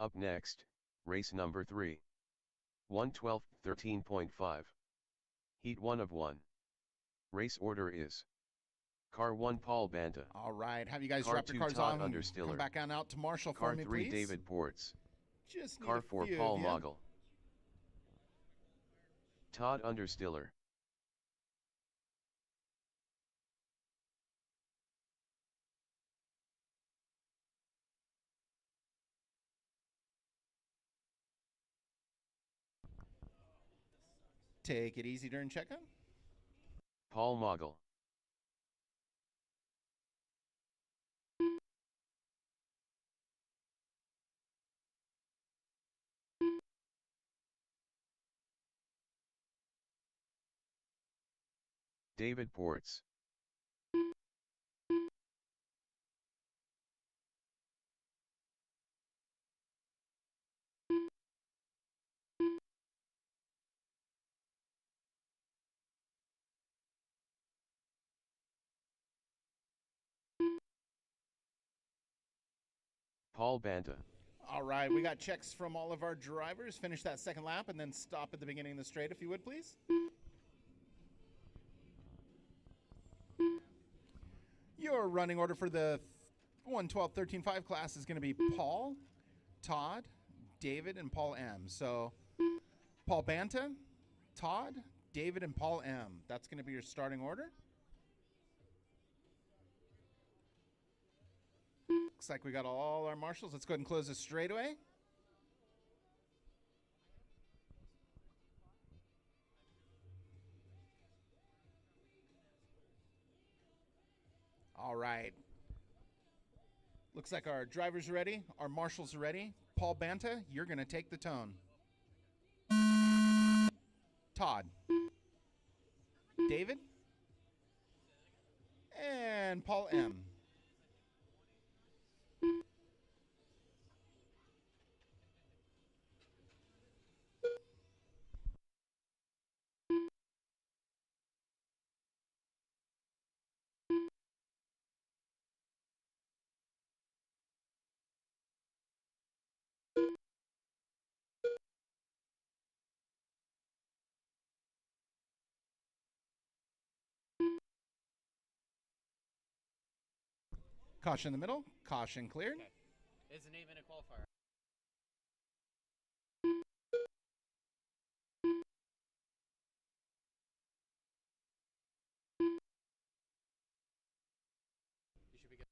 Up next, race number 3. 112-13.5. Heat 1 of 1. Race order is Car 1 Paul Banta. All right, have you guys Car drop your 2 cars Todd off and Understiller. come back on out to Marshall Car for me, 3 please. David Ports. Just need Car a 4 few Paul of ya. Mogul. Todd Understiller. Take it easy during checkout. Paul Mogul. David Ports. Paul Banta. All right, we got checks from all of our drivers. Finish that second lap and then stop at the beginning of the straight, if you would, please. Your running order for the 112-13.5 class is going to be Paul, Todd, David, and Paul M. So Paul Banta, Todd, David, and Paul M. That's going to be your starting order. Looks like we got all our marshals. Let's go ahead and close this straightaway. All right. Looks like our drivers are ready. Our marshals are ready. Paul Banta, you're going to take the tone. Todd. David. And Paul M. Caution in the middle. Caution cleared. Okay. Is the name in a qualifier? You should be good.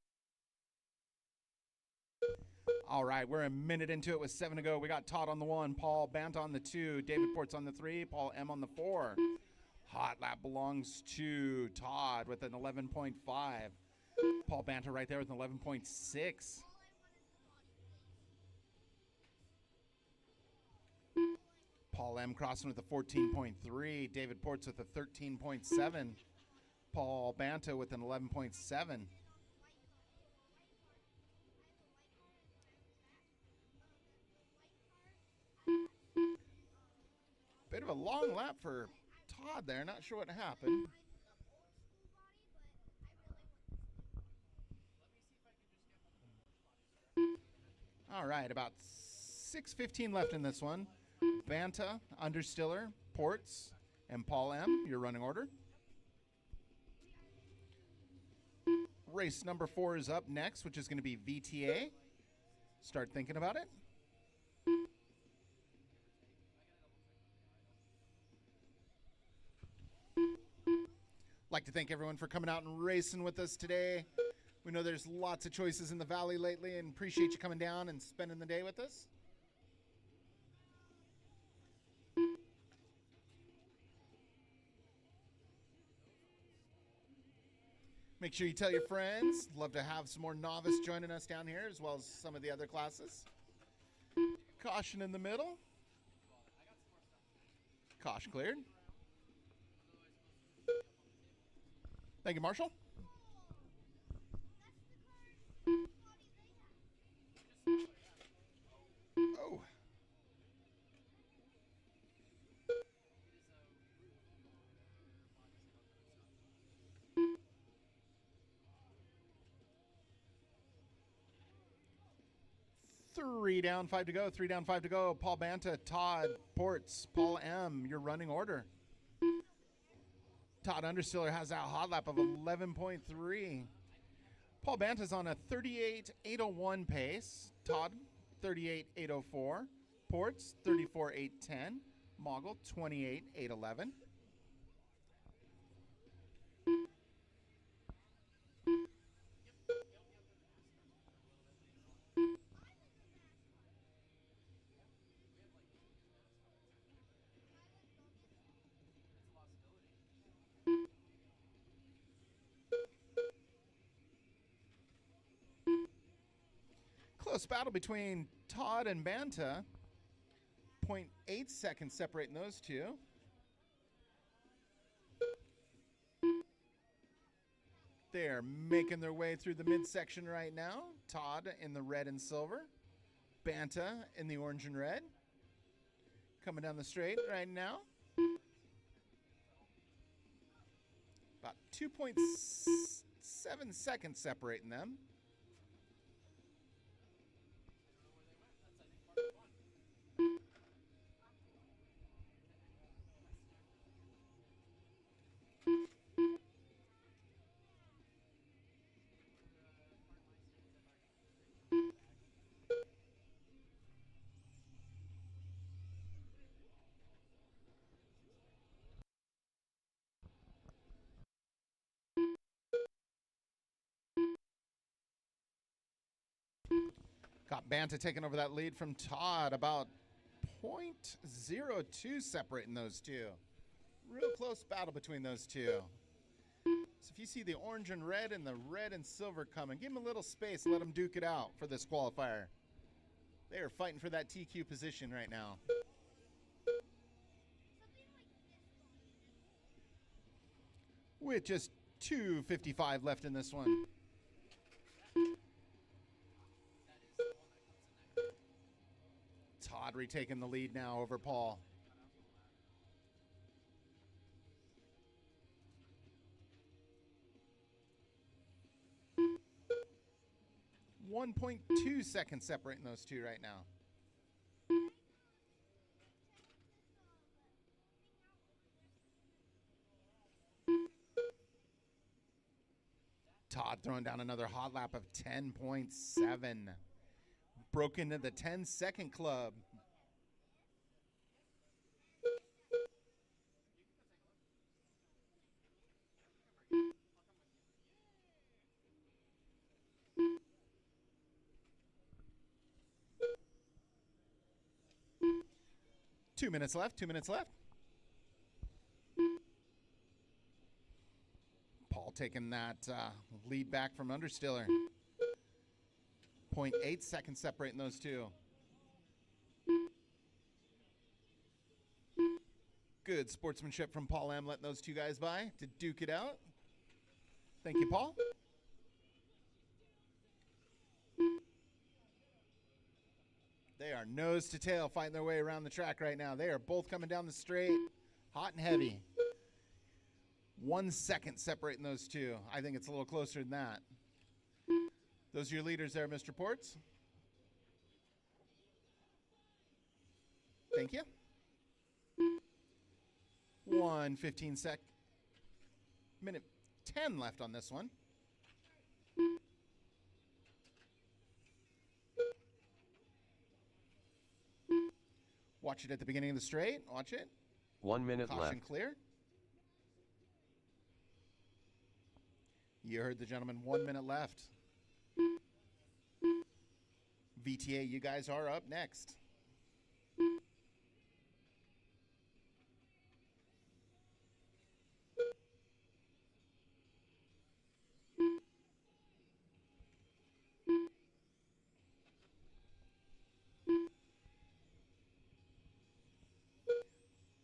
All right, we're a minute into it with 7 to go. We got Todd on the 1, Paul Banta on the 2, David Ports on the 3, Paul M on the 4. Hot lap belongs to Todd with an 11.5. Paul Banta right there with an 11.6. Paul M crossing with a 14.3. David Ports with a 13.7. Paul Banta with an 11.7. Bit of a long lap for Todd there. Not sure what happened. All right, about 6:15 left in this one. Banta, Understiller, Ports, and Paul M, your running order. Race number 4 is up next, which is going to be VTA. Start thinking about it. Like to thank everyone for coming out and racing with us today. We know there's lots of choices in the valley lately and appreciate you coming down and spending the day with us. Make sure you tell your friends. Love to have some more novice joining us down here, as well as some of the other classes. Caution in the middle. Caution cleared. Thank you, Marshall. Oh. Three down, 5 to go. 3 down, 5 to go. Paul Banta, Todd Ports, Paul M. Your running order. Todd Understiller has that hot lap of 11.3. Paul Banta's on a 38.801 pace. Todd 38.804. Ports 34.810. Mogul 28.811. Close battle between Todd and Banta. 0.8 seconds separating those two. They're making their way through the midsection right now. Todd in the red and silver. Banta in the orange and red. Coming down the straight right now. About 2.7 seconds separating them. Got Banta taking over that lead from Todd, about 0.02 separating those two. Real close battle between those two. So if you see the orange and red and the red and silver coming, give them a little space, let them duke it out for this qualifier. They are fighting for that TQ position right now. With just 2:55 left in this one. Todd retaking the lead now over Paul. .2 seconds separating those two right now. Todd throwing down another hot lap of 10.7. Broke into the 10-second club. Two minutes left. Paul taking that lead back from Understiller. 0.8 seconds separating those two. Good sportsmanship from Paul M. letting those two guys by to duke it out. Thank you, Paul. They are nose to tail fighting their way around the track right now. They are both coming down the straight, hot and heavy. 1 second separating those two. I think it's a little closer than that. Those are your leaders there, Mr. Ports. Thank you. 1:15 sec. Minute 10 left on this one. Watch it at the beginning of the straight. Watch it. 1 minute Caution left. clear. You heard the gentleman. 1 minute left. VTA, you guys are up next.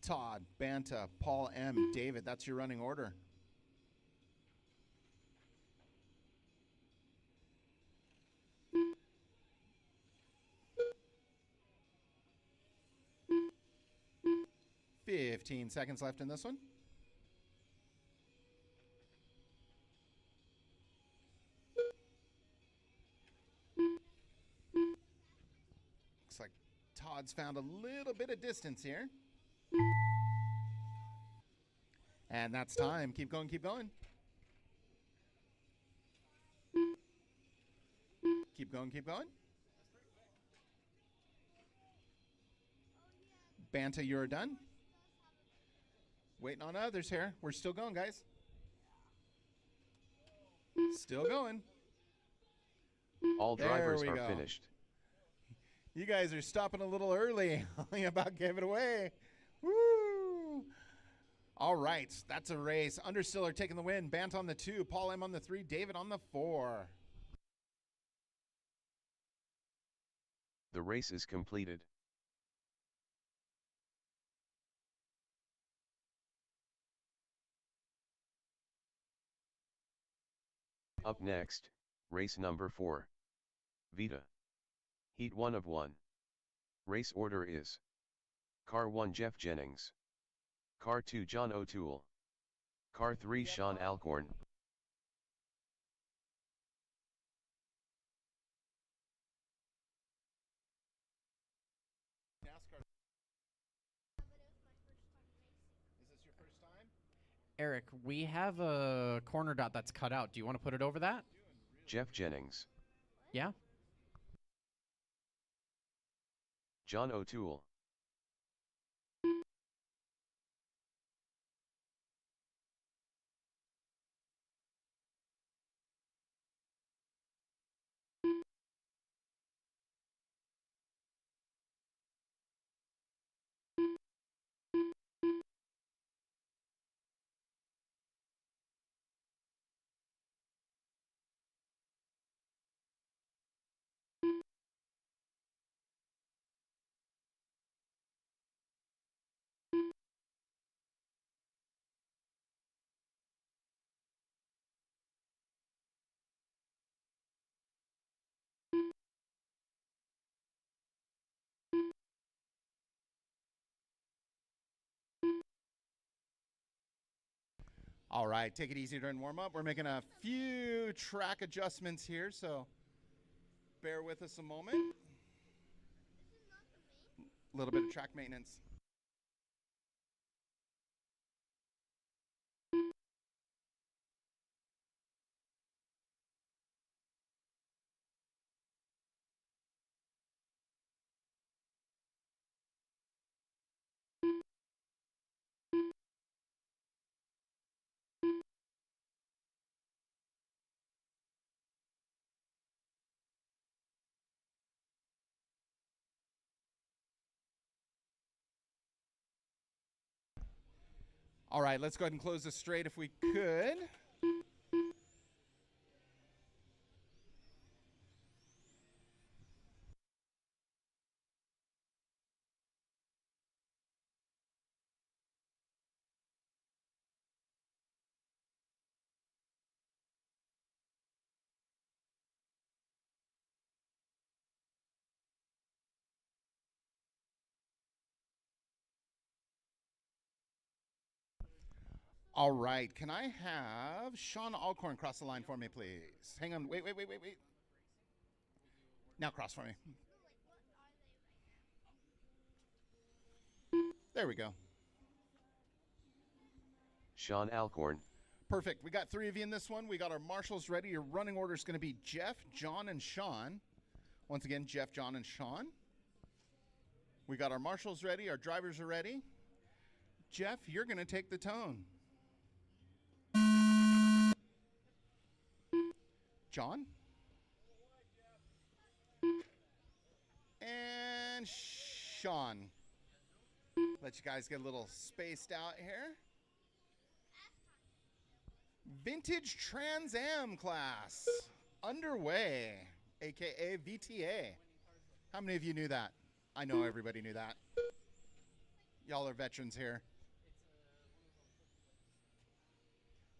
Todd, Banta, Paul M, David, that's your running order. $15 seconds left in this one. Looks like Todd's found a little bit of distance here. And that's time. Keep going, keep going. Keep going, keep going. Banta, you're done. Waiting on others here. We're still going, guys. Still going. All drivers are finished. You guys are stopping a little early. You about gave it away. Woo! All right, that's a race. Understiller taking the win. Bant on the 2, Paul M on the 3, David on the 4. The race is completed. Up next, race number 4. Vita. Heat 1 of 1. Race order is: Car 1 Jeff Jennings, Car 2 John O'Toole, Car 3 Sean Alcorn. NASCAR. Is this your first time? Eric, we have a corner dot that's cut out. Do you want to put it over that? Jeff Jennings, Yeah? John O'Toole, All right, take it easy during warm-up. We're making a few track adjustments here, so bear with us a moment. A little bit of track maintenance. All right, let's go ahead and close this straight if we could. All right, can I have Sean Alcorn cross the line for me, please? Hang on, wait. Now cross for me. There we go. Sean Alcorn, Perfect. We got 3 of you in this one. We got our marshals ready. Your running order is going to be Jeff, John, and Sean. Once again, Jeff, John, and Sean. We got our marshals ready. Our drivers are ready. Jeff, you're going to take the tone. John. And Sean. Let you guys get a little spaced out here. Vintage Trans Am class underway, aka VTA. How many of you knew that? I know everybody knew that. Y'all are veterans here.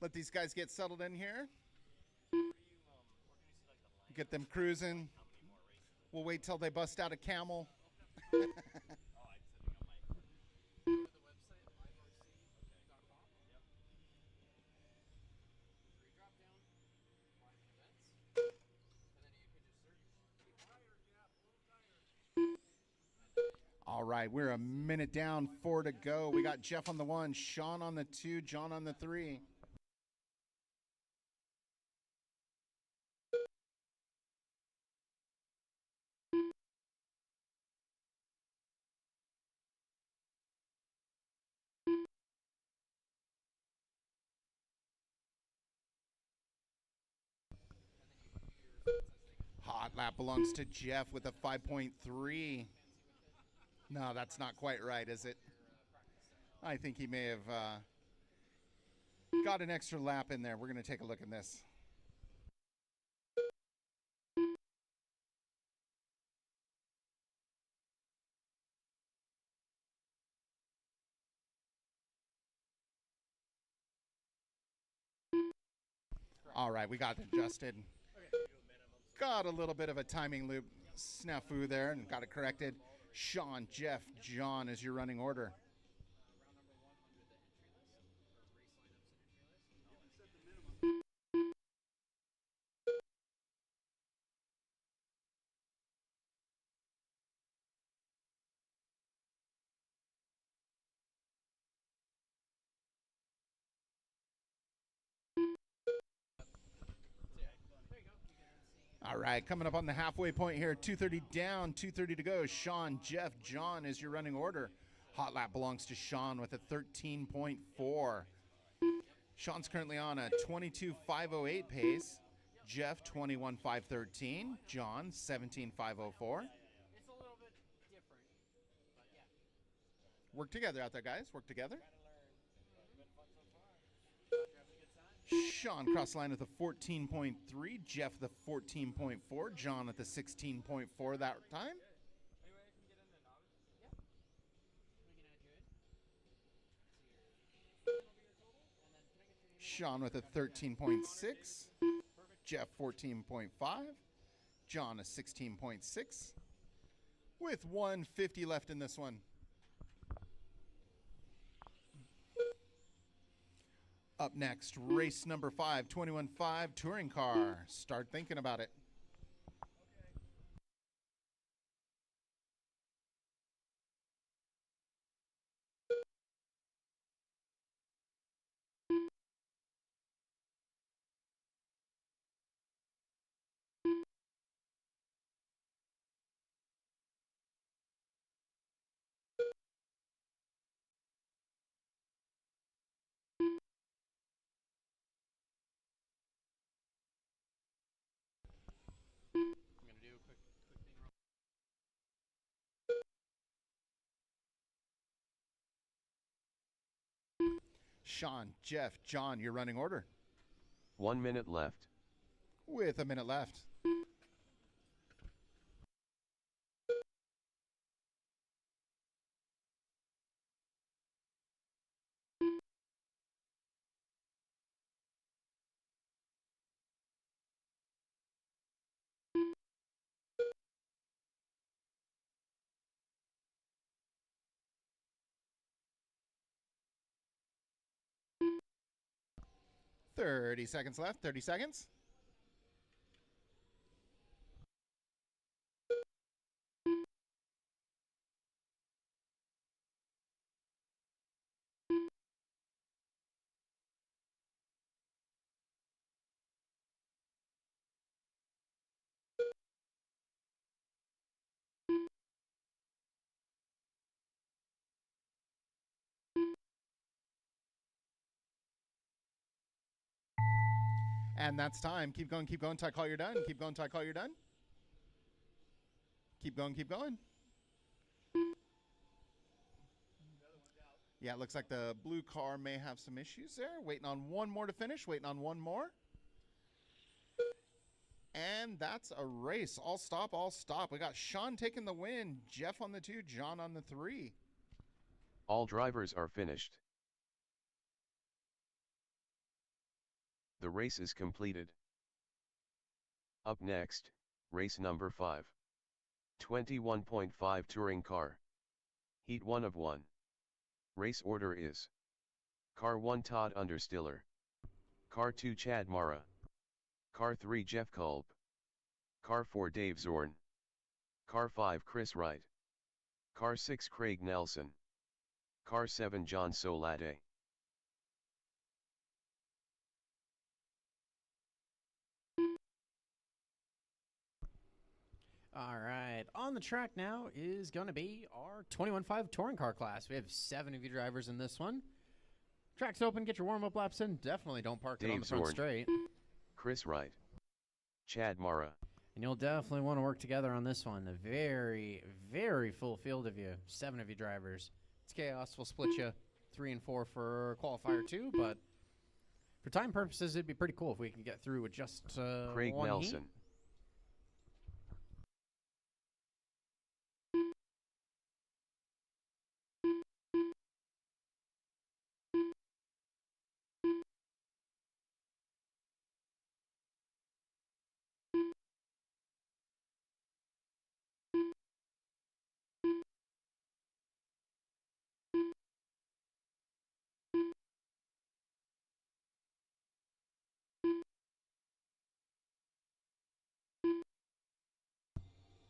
Let these guys get settled in here. Get them cruising. We'll wait till they bust out a camel. All right, we're a minute down, 4 to go. We got Jeff on the 1, Sean on the 2, John on the 3. Hot lap belongs to Jeff with a 5.3. No, that's not quite right, is it? I think he may have got an extra lap in there. We're going to take a look at this. All right, we got it adjusted. Got a little bit of a timing loop snafu there and got it corrected. Sean, Jeff, John is your running order. All right, coming up on the halfway point here, 2:30 down, 2:30 to go. Sean, Jeff, John is your running order. Hot lap belongs to Sean with a 13.4. Sean's currently on a 22.508 pace. Jeff, 21.513. John, 17.504. It's a little bit different, but yeah. Work together out there, guys. Work together. Sean cross line with a 14.3. Jeff the 14.4. John at the 16.4 that time. Sean with a 13.6. Jeff 14.5. John a 16.6. With 150 left in this one. Up next, race number 5, 21.5 touring car. Start thinking about it. I'm going to do a quick thing. Sean, Jeff, John, your running order. 1 minute left. With a minute left. Thirty seconds left. 30 seconds. And that's time. Keep going, till I call you're done. Keep going till I call you're done. Keep going, keep going. Yeah, it looks like the blue car may have some issues there. Waiting on one more to finish. Waiting on one more. And that's a race. All stop, all stop. We got Sean taking the win. Jeff on the 2, John on the 3. All drivers are finished. The race is completed. Up next, race number 5. 21.5 touring car. Heat 1 of 1. Race order is: Car 1 Todd Understiller, Car 2 Chad Mara, Car 3 Jeff Kolb, Car 4 Dave Zorn, Car 5 Chris Wright, Car 6 Craig Nelson, Car 7 John Solade. All right, on the track now is going to be our 21.5 touring car class. We have 7 of you drivers in this one. Track's open, get your warm-up laps in. Definitely don't park it on the front Zorn, straight. Chris Wright, Chad Mara. And you'll definitely want to work together on this one. A very, very full field of you. 7 of you drivers. It's chaos. We'll split you 3 and 4 for qualifier 2, but for time purposes, it'd be pretty cool if we can get through with just Craig one Nelson. heat.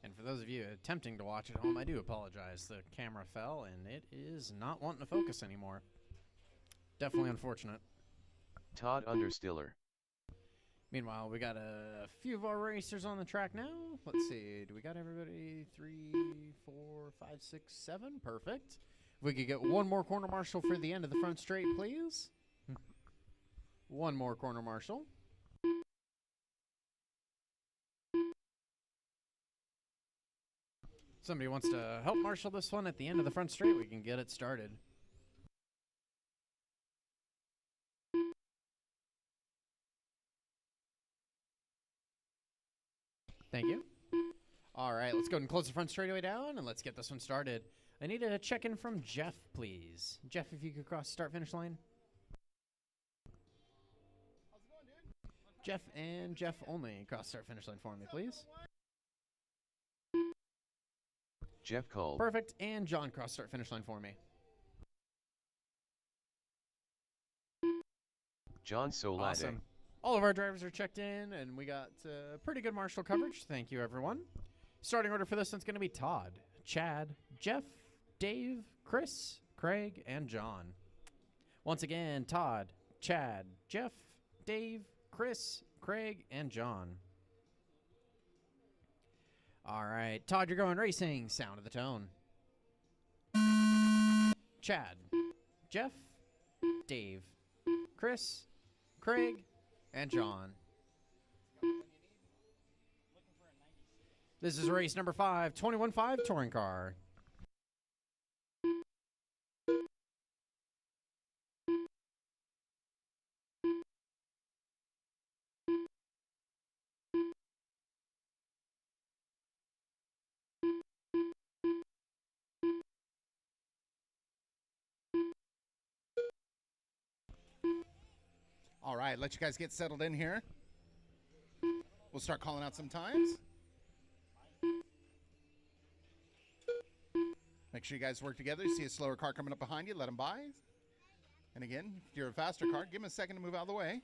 And for those of you attempting to watch at home, I do apologize. The camera fell, and it is not wanting to focus anymore. Definitely unfortunate. Todd Understiller. Meanwhile, we got a few of our racers on the track now. Let's see. Do we got everybody? 3, 4, 5, 6, 7. Perfect. If we could get one more corner marshal for the end of the front straight, please. One more corner marshal. Somebody wants to help marshal this one at the end of the front straight, we can get it started. Thank you. All right, let's go ahead and close the front straightaway down, and let's get this one started. I need a check-in from Jeff, please. Jeff, if you could cross the start-finish line. How's it going, dude? Jeff and Jeff only cross the start-finish line for me, please. Jeff Kolb. Perfect. And John, cross start finish line for me. John Solade. Awesome. All of our drivers are checked in, and we got pretty good marshal coverage. Thank you, everyone. Starting order for this one's going to be Todd, Chad, Jeff, Dave, Chris, Craig, and John. Once again, Todd, Chad, Jeff, Dave, Chris, Craig, and John. All right, Todd, you're going racing. Sound of the tone. Chad, Jeff, Dave, Chris, Craig, and John. This is race number 5, 21.5 touring car. All right, let you guys get settled in here. We'll start calling out some times. Make sure you guys work together. You see a slower car coming up behind you, let them by. And again, if you're a faster car, give them a second to move out of the way.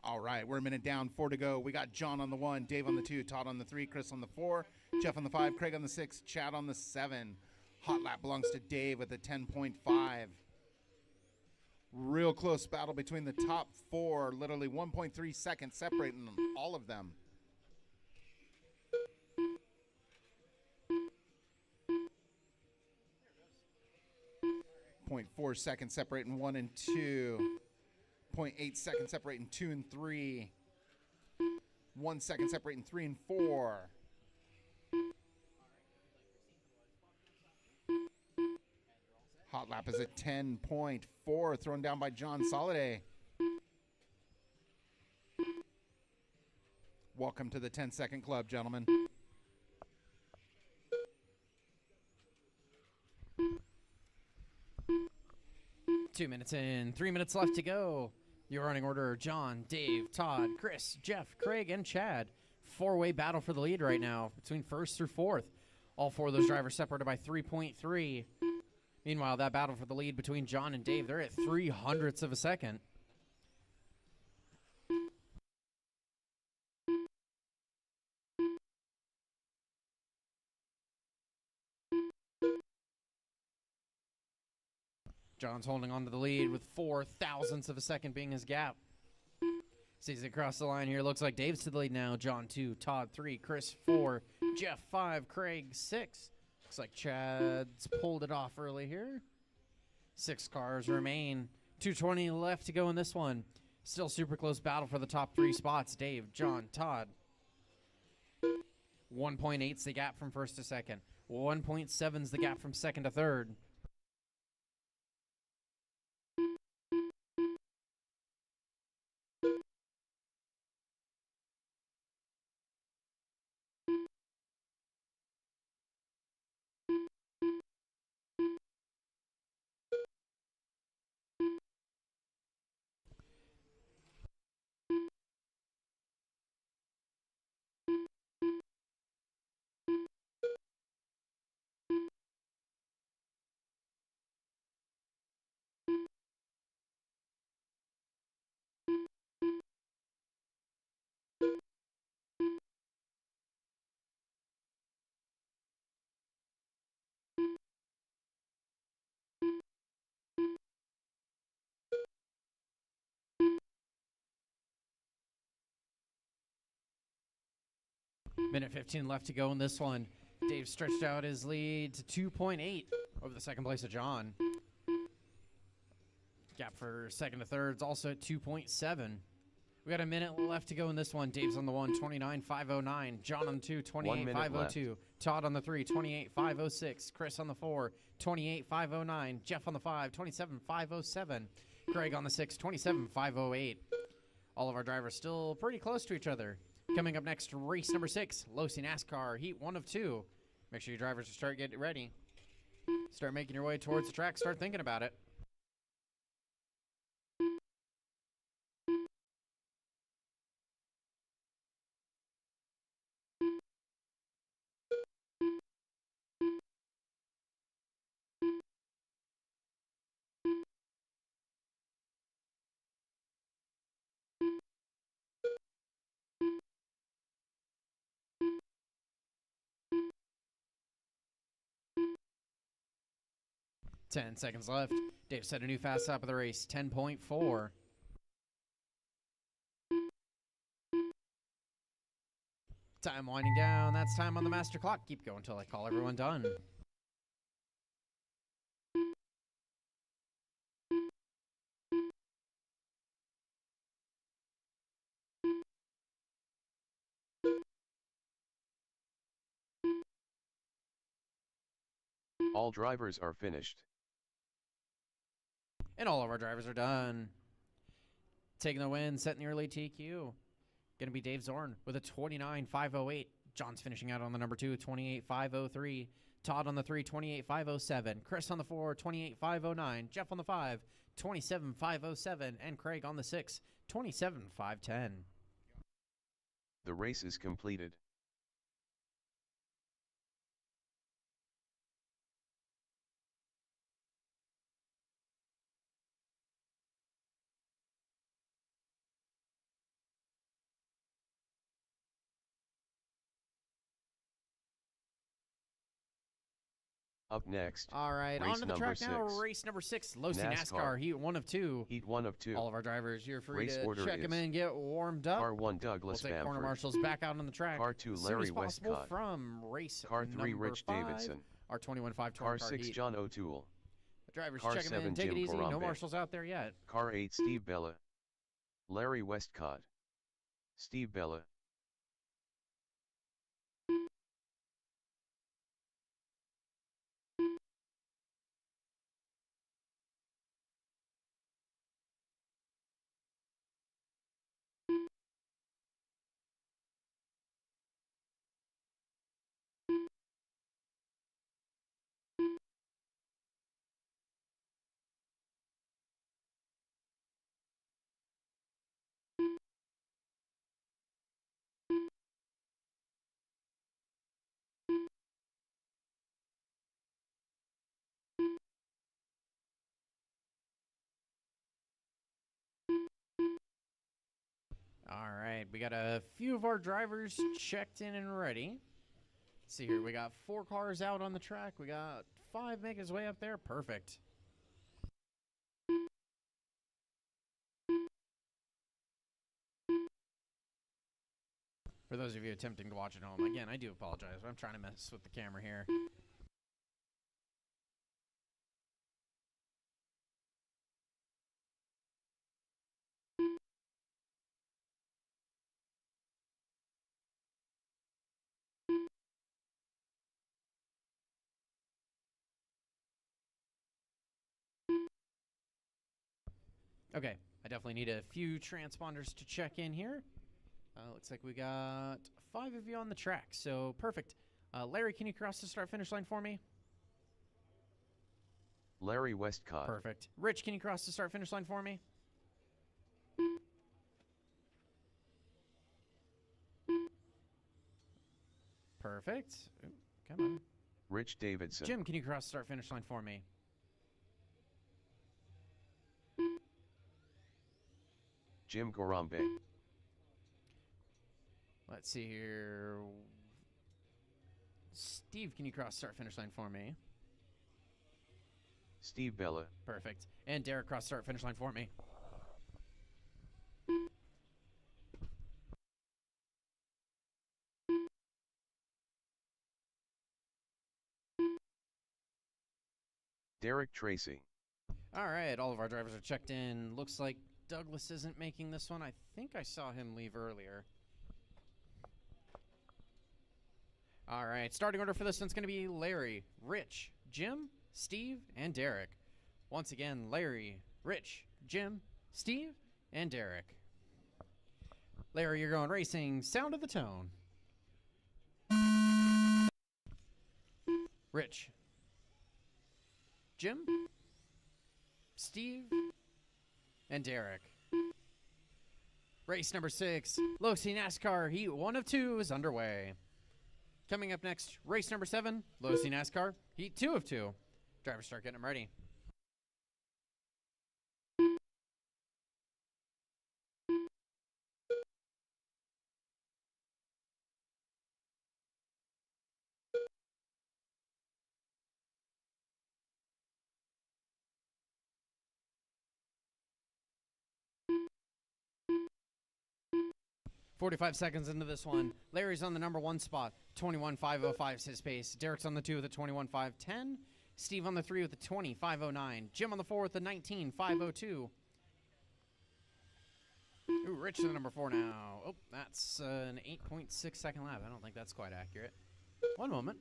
All right, we're a minute down, 4 to go. We got John on the 1, Dave on the 2, Todd on the 3, Chris on the 4, Jeff on the 5, Craig on the 6, Chad on the 7. Hot lap belongs to Dave with a 10.5. Real close battle between the top 4, literally 1.3 seconds separating them, all of them. 0.4 seconds separating 1 and 2. 0.8 seconds separating 2 and 3. 1 second separating 3 and 4. Hot lap is at 10.4, thrown down by John Soliday. Welcome to the 10-second club, gentlemen. Two minutes in, 3 minutes left to go. Your running order: John, Dave, Todd, Chris, Jeff, Craig, and Chad. Four-way battle for the lead right now between first through fourth. All four of those drivers separated by 3.3. Meanwhile, that battle for the lead between John and Dave, they're at 0.03 of a second. John's holding on to the lead with 0.04 of a second being his gap. Sees it across the line here. Looks like Dave's to the lead now. John 2, Todd 3, Chris 4, Jeff 5, Craig 6. Looks like Chad's pulled it off early here. 6 cars remain. 2:20 left to go in this one. Still super close battle for the top 3 spots. Dave, John, Todd. 1.8's the gap from first to second. 1.7's the gap from second to third. Minute 15 left to go in this one. Dave stretched out his lead to 2.8 over the second place of John. Gap for second to third is also at 2.7. We got a minute left to go in this one. Dave's on the 1, 29.509. John on the 2, 28.502. Todd on the 3, 28.506. Chris on the 4, 28.509. Jeff on the 5, 27.507. Craig on the 6, 27.508. All of our drivers still pretty close to each other. Coming up next, race number 6, Losi NASCAR, heat 1 of 2. Make sure your drivers start getting ready. Start making your way towards the track. Start thinking about it. Ten seconds left. Dave set a new fast stop of the race, 10.4. Time winding down. That's time on the master clock. Keep going until I call everyone done. All drivers are finished. And all of our drivers are done. Taking the win, setting the early TQ. Going to be Dave Zorn with a 29.508. John's finishing out on the number 2, 28.503. Todd on the 3, 28.507. Chris on the 4, 28.509. Jeff on the 5, 27.507. And Craig on the 6, 27.510. The race is completed. Up next, All right, race on to the track number now. 6. Race number 6, Losi NASCAR. NASCAR, heat 1 of 2. Heat 1 of 2. All of our drivers, you're free Race to order check them is in, get warmed up. Car 1 We'll Douglas take corner Bamford. marshals back out on the track. Car 2 as soon Larry as possible Westcott. from race Car 3 number Rich 5, Davidson. our 21.5 Car car 6 heat. John O'Toole. Drivers Car checking in. 7 Take Jim it easy. No Corambe. marshals out there yet. Car 8 Steve Bella. Larry Westcott. Steve Bella. All right, we got a few of our drivers checked in and ready. Let's see here, we got 4 cars out on the track. We got 5 making his way up there. Perfect. For those of you attempting to watch at home, again, I do apologize. I'm trying to mess with the camera here. Okay, I definitely need a few transponders to check in here. Looks like we got 5 of you on the track, so perfect. Larry, can you cross the start-finish line for me? Larry Westcott. Perfect. Rich, can you cross the start-finish line for me? Perfect. Ooh, come on. Rich Davidson. Jim, can you cross the start-finish line for me? Jim Corambe. Let's see here. Steve, can you cross start-finish line for me? Steve Bella. Perfect. And Derek, cross start-finish line for me. Derek Tracy. All right, all of our drivers are checked in. Looks like Douglas isn't making this one. I think I saw him leave earlier. All right, starting order for this one's going to be Larry, Rich, Jim, Steve, and Derek. Once again, Larry, Rich, Jim, Steve, and Derek. Larry, you're going racing. Sound of the tone. Rich, Jim, Steve, and Derek. Race number 6, Losi NASCAR Heat 1 of 2 is underway. Coming up next, race number 7, Losi NASCAR Heat 2 of 2. Drivers start getting them ready. .45 seconds into this one. Larry's on the number 1 spot. 21.505 is his pace. Derek's on the 2 with a 21.510. Steve on the 3 with a 20.509. Jim on the 4 with a 19.502. Ooh, Rich to the number 4 now. Oh, that's an 8.6 second lap. I don't think that's quite accurate. One moment.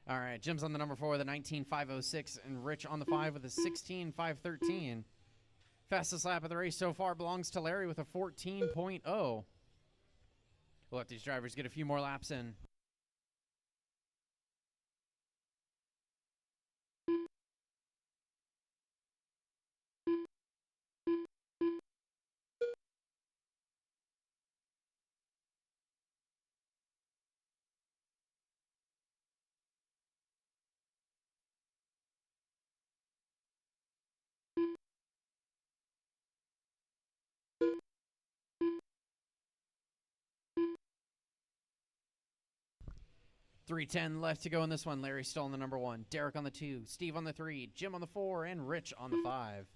All right, Jim's on the number 4 with a 19.506, and Rich on the 5 with a 16.513. Fastest lap of the race so far belongs to Larry with a 14.0. We'll let these drivers get a few more laps in. .310 left to go in this one. Larry's still on the number 1. Derek on the 2. Steve on the 3. Jim on the 4. And Rich on the 5.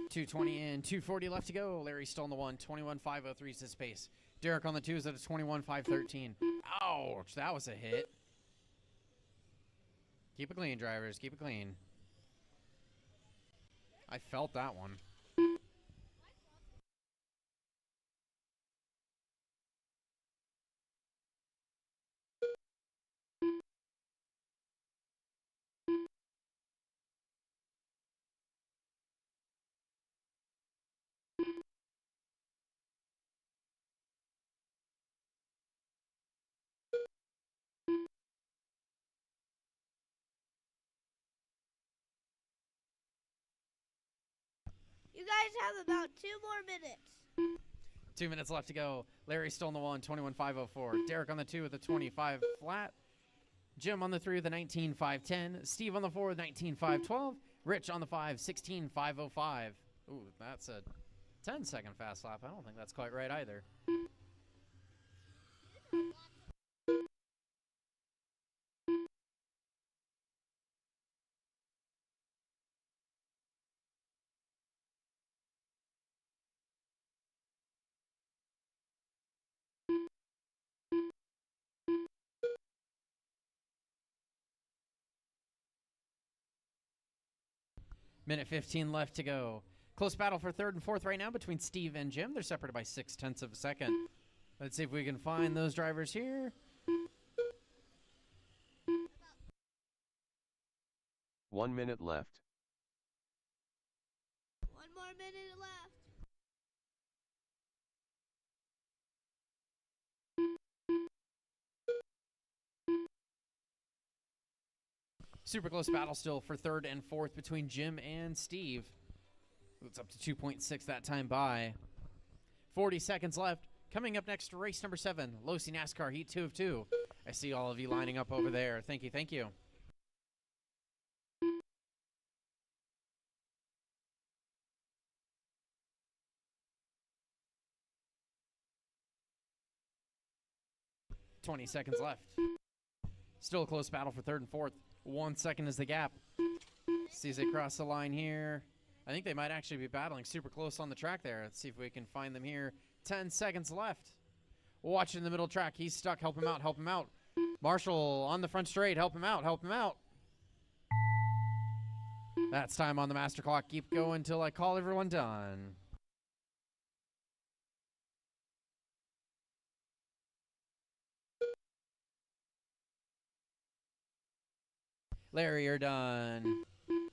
2:20 in, 2:40 left to go. Larry still on the 1, 21.503 is his pace. Derek on the 2 is at a 21.513. Ouch, that was a hit. Keep it clean, drivers. Keep it clean. I felt that one. You guys have about 2 more minutes. 2 minutes left to go. Larry still on the 1, 21.504. Derek on the 2 with a 25 flat. Jim on the 3 with a 19.510. Steve on the 4 with 19.512. Rich on the 5, 16.505. Ooh, that's a 10-second fast lap. I don't think that's quite right either. Minute 15 left to go. Close battle for 3rd and 4th right now between Steve and Jim. They're separated by 0.6 of a second. Let's see if we can find those drivers here. 1 minute left. 1 more minute left. Super close battle still for 3rd and 4th between Jim and Steve. It's up to 2.6 that time by. 40 seconds left. Coming up next, race number 7, Losi NASCAR Heat 2 of 2. I see all of you lining up over there. Thank you, thank you. $20 seconds left. Still a close battle for 3rd and 4th. 1 second is the gap. See as they cross the line here. I think they might actually be battling super close on the track there. Let's see if we can find them here. 10 seconds left. Watching the middle track. He's stuck. Help him out. Help him out. Marshall on the front straight. Help him out. Help him out. That's time on the master clock. Keep going till I call everyone done. Larry, you're done.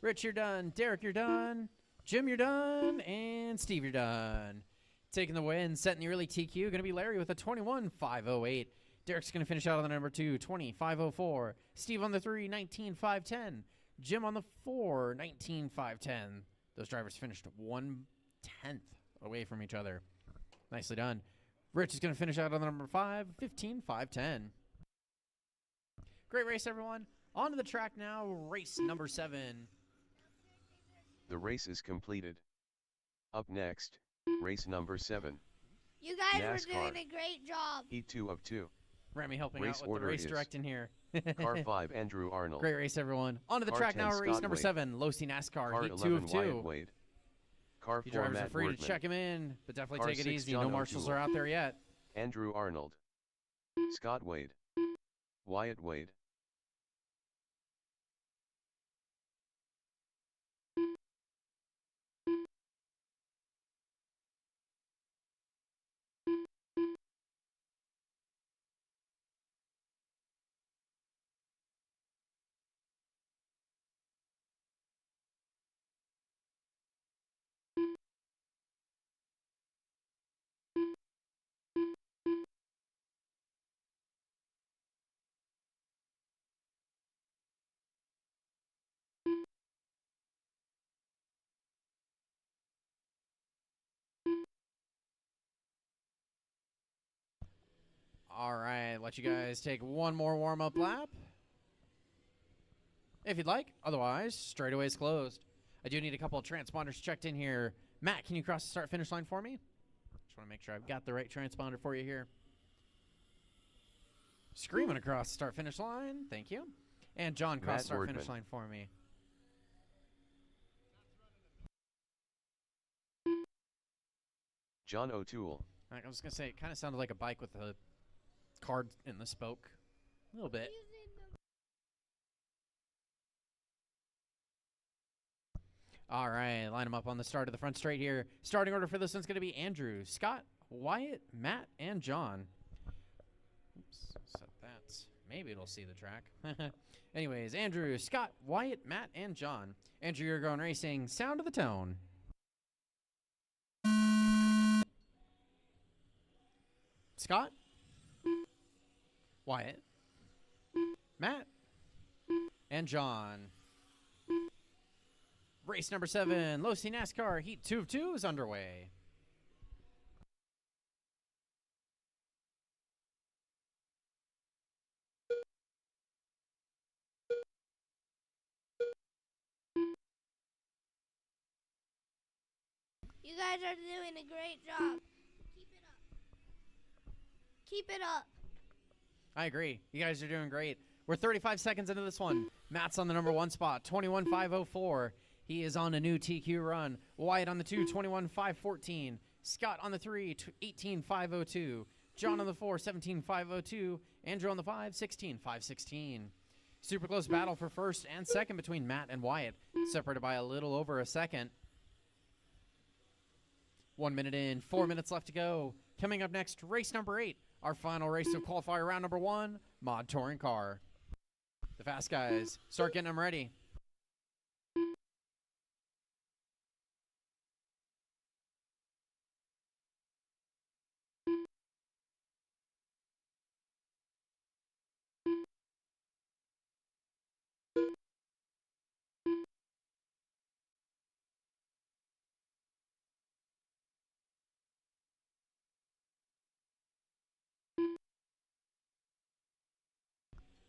Rich, you're done. Derek, you're done. Jim, you're done. And Steve, you're done. Taking the win, setting the early TQ, going to be Larry with a 21.508. Derek's going to finish out on the number 2, 20.504. Steve on the 3, 19.510. Jim on the 4, 19.510. Those drivers finished 1/10 away from each other. Nicely done. Rich is going to finish out on the number 5, 15.510. Great race, everyone. On to the track now, race number 7. The race is completed. Up next, race number 7. You guys NASCAR. were doing a great job. Heat 2 of 2. Remy helping Race out with the order race is directing here. Car 5, Andrew Arnold. Great race, everyone. On to the Car track 10, now, race Scott number Wade. 7, Losi NASCAR, Car Heat 2 11, of 2. Wyatt Wade. Car You 4, drivers are Matt free to Wordman. check him in, but definitely Car take it 6, easy. John No marshals O'Toole. are out there yet. Andrew Arnold. Scott Wade. Wyatt Wade. All right, let you guys take one more warm-up lap. If you'd like. Otherwise, straightaway's closed. I do need a couple of transponders checked in here. Matt, can you cross the start-finish line for me? Just want to make sure I've got the right transponder for you here. Screaming across the start-finish line. Thank you. And John, cross Matt start-finish Wordman. line for me. John O'Toole. I was going to say, it kind of sounded like a bike with a card in the spoke. A little bit. All right, line them up on the start of the front straight here. Starting order for this one's going to be Andrew, Scott, Wyatt, Matt, and John. Oops, set that. Maybe it'll see the track. Anyways, Andrew, Scott, Wyatt, Matt, and John. Andrew, you're going racing. Sound of the tone. Scott, Wyatt, Matt, and John. Race number 7, Low C NASCAR Heat 2 of 2 is underway. You guys are doing a great job. Keep it up. Keep it up. I agree. You guys are doing great. We're 35 seconds into this one. Matt's on the number 1 spot, 21.504. He is on a new TQ run. Wyatt on the 2, 21.514. Scott on the 3, 18.502. John on the 4, 17.502. Andrew on the 5, 16.516. Super close battle for first and second between Matt and Wyatt, separated by a little over a second. 1 minute in, 4 minutes left to go. Coming up next, race number 8, our final race of qualifier round number 1, Mod Touring Car. The fast guys, start getting them ready.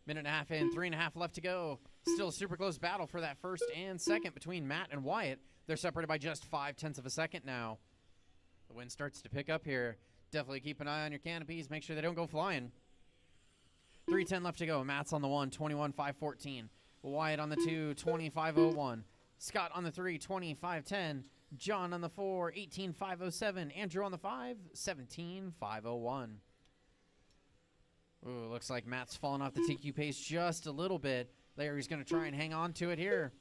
Minute and a half in, 3.5 left to go. Still a super close battle for that first and second between Matt and Wyatt. They're separated by just 0.5 of a second now. The wind starts to pick up here. Definitely keep an eye on your canopies. Make sure they don't go flying. 3:10 left to go. Matt's on the 1, 21.514. Wyatt on the 2, 20.501. Scott on the 3, 20.510. John on the 4, 18.507. Andrew on the 5, 17.501. Ooh, looks like Matt's falling off the TQ pace just a little bit. Larry's going to try and hang on to it here.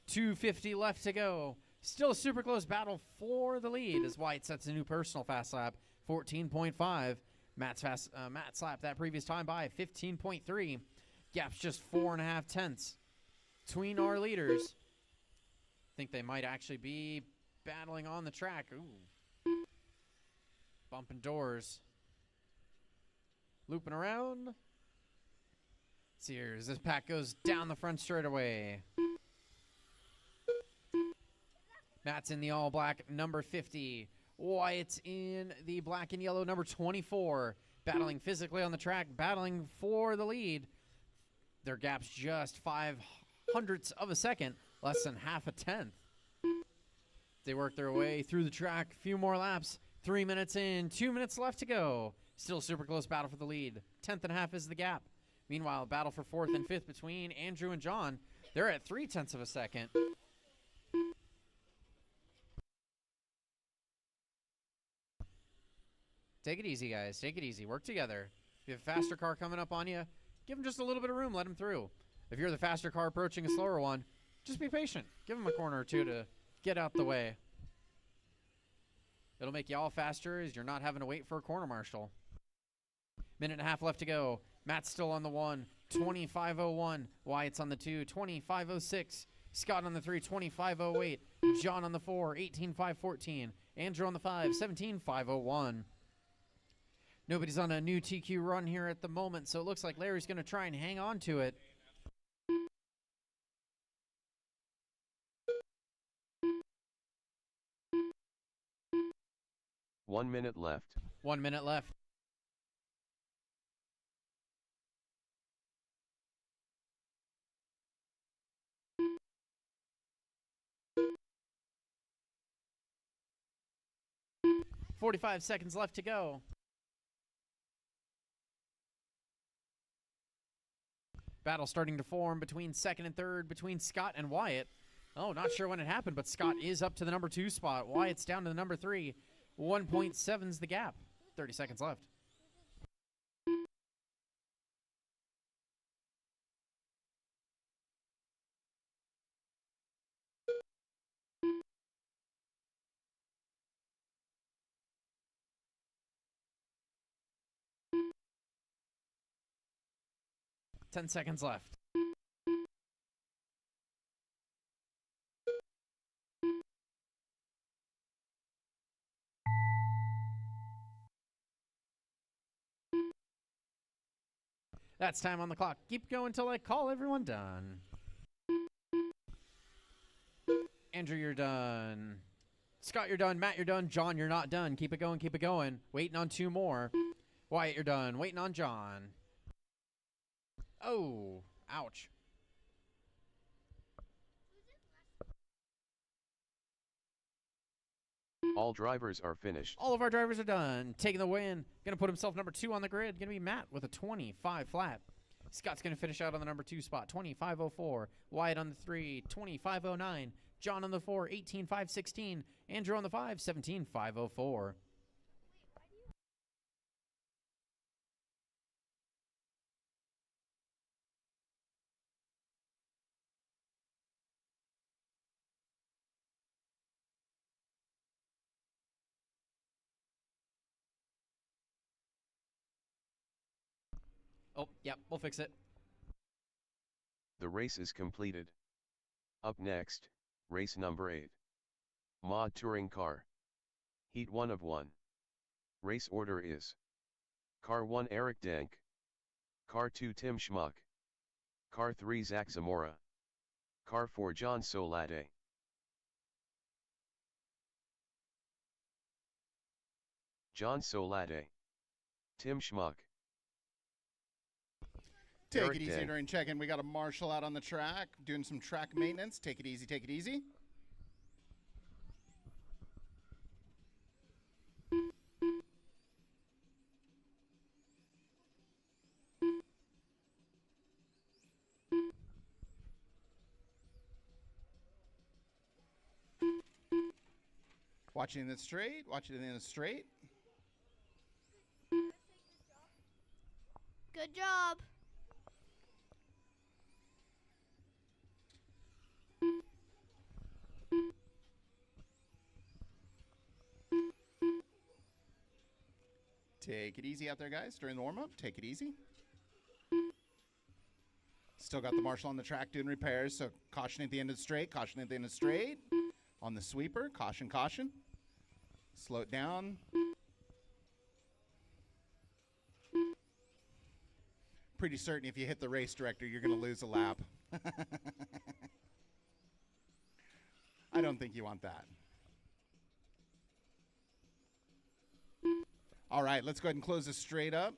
2:50 left to go. Still a super close battle for the lead as Wyatt sets a new personal fast lap, 14.5. Matt's lap that previous time by 15.3. Gap's just 4.5 tenths between our leaders. Think they might actually be battling on the track. Ooh. Bumping doors. Looping around. Let's see here as this pack goes down the front straightaway. Matt's in the all black number 50. Wyatt's in the black and yellow number 24. Battling physically on the track, battling for the lead. Their gap's just 0.05 of a second, less than half a tenth. They work their way through the track, a few more laps. 3 minutes in, 2 minutes left to go. Still super close battle for the lead. 10.5 is the gap. Meanwhile, battle for 4th and 5th between Andrew and John. They're at 0.3 of a second. Take it easy, guys. Take it easy. Work together. If you have a faster car coming up on you, give them just a little bit of room. Let them through. If you're the faster car approaching a slower one, just be patient. Give them a corner or two to get out the way. It'll make you all faster as you're not having to wait for a corner marshal. Minute and a half left to go. Matt's still on the 1, 25.01. Wyatt's on the 2, 25.06. Scott on the 3, 25.08. John on the 4, 18.514. Andrew on the 5, 17.501. Nobody's on a new TQ run here at the moment, so it looks like Larry's going to try and hang on to it. One minute left. 1 minute left. "45 seconds left to go. Battle starting to form between second and third, between Scott and Wyatt. Oh, not sure when it happened, but Scott is up to the number 2 spot. Wyatt's down to the number 3. 1.7's the gap. 30 seconds left. Ten seconds left. That's time on the clock. Keep going until I call everyone done. Andrew, you're done. Scott, you're done. Matt, you're done. John, you're not done. Keep it going. Keep it going. Waiting on 2 more. Wyatt, you're done. Waiting on John. Oh, ouch. All drivers are finished. All of our drivers are done. Taking the win. Going to put himself number 2 on the grid. Going to be Matt with a 25 flat. Scott's going to finish out on the number 2 spot, 25.04. Wyatt on the 3, 25.09. John on the 4, 18.516. Andrew on the 5, 17.504. Oh, yep, we'll fix it. The race is completed. Up next, race number 8. Mod Touring Car. Heat 1 of 1. Race order is: Car 1 Eric Dank, Car 2 Tim Schmuck, Car 3 Zach Zamora, Car 4 John Solade. John Solade. Tim Schmuck. Take Eric it easy Dank. during check-in. We got a marshal out on the track doing some track maintenance. Take it easy, take it easy. Watching it straight, watching it in the straight. Good job. Take it easy out there, guys, during the warm-up. Take it easy. Still got the marshal on the track doing repairs, so caution at the end of the straight, caution at the end of the straight. On the sweeper, caution, caution. Slow it down. Pretty certain if you hit the race director, you're going to lose a lap. I don't think you want that. All right, let's go ahead and close this straight up.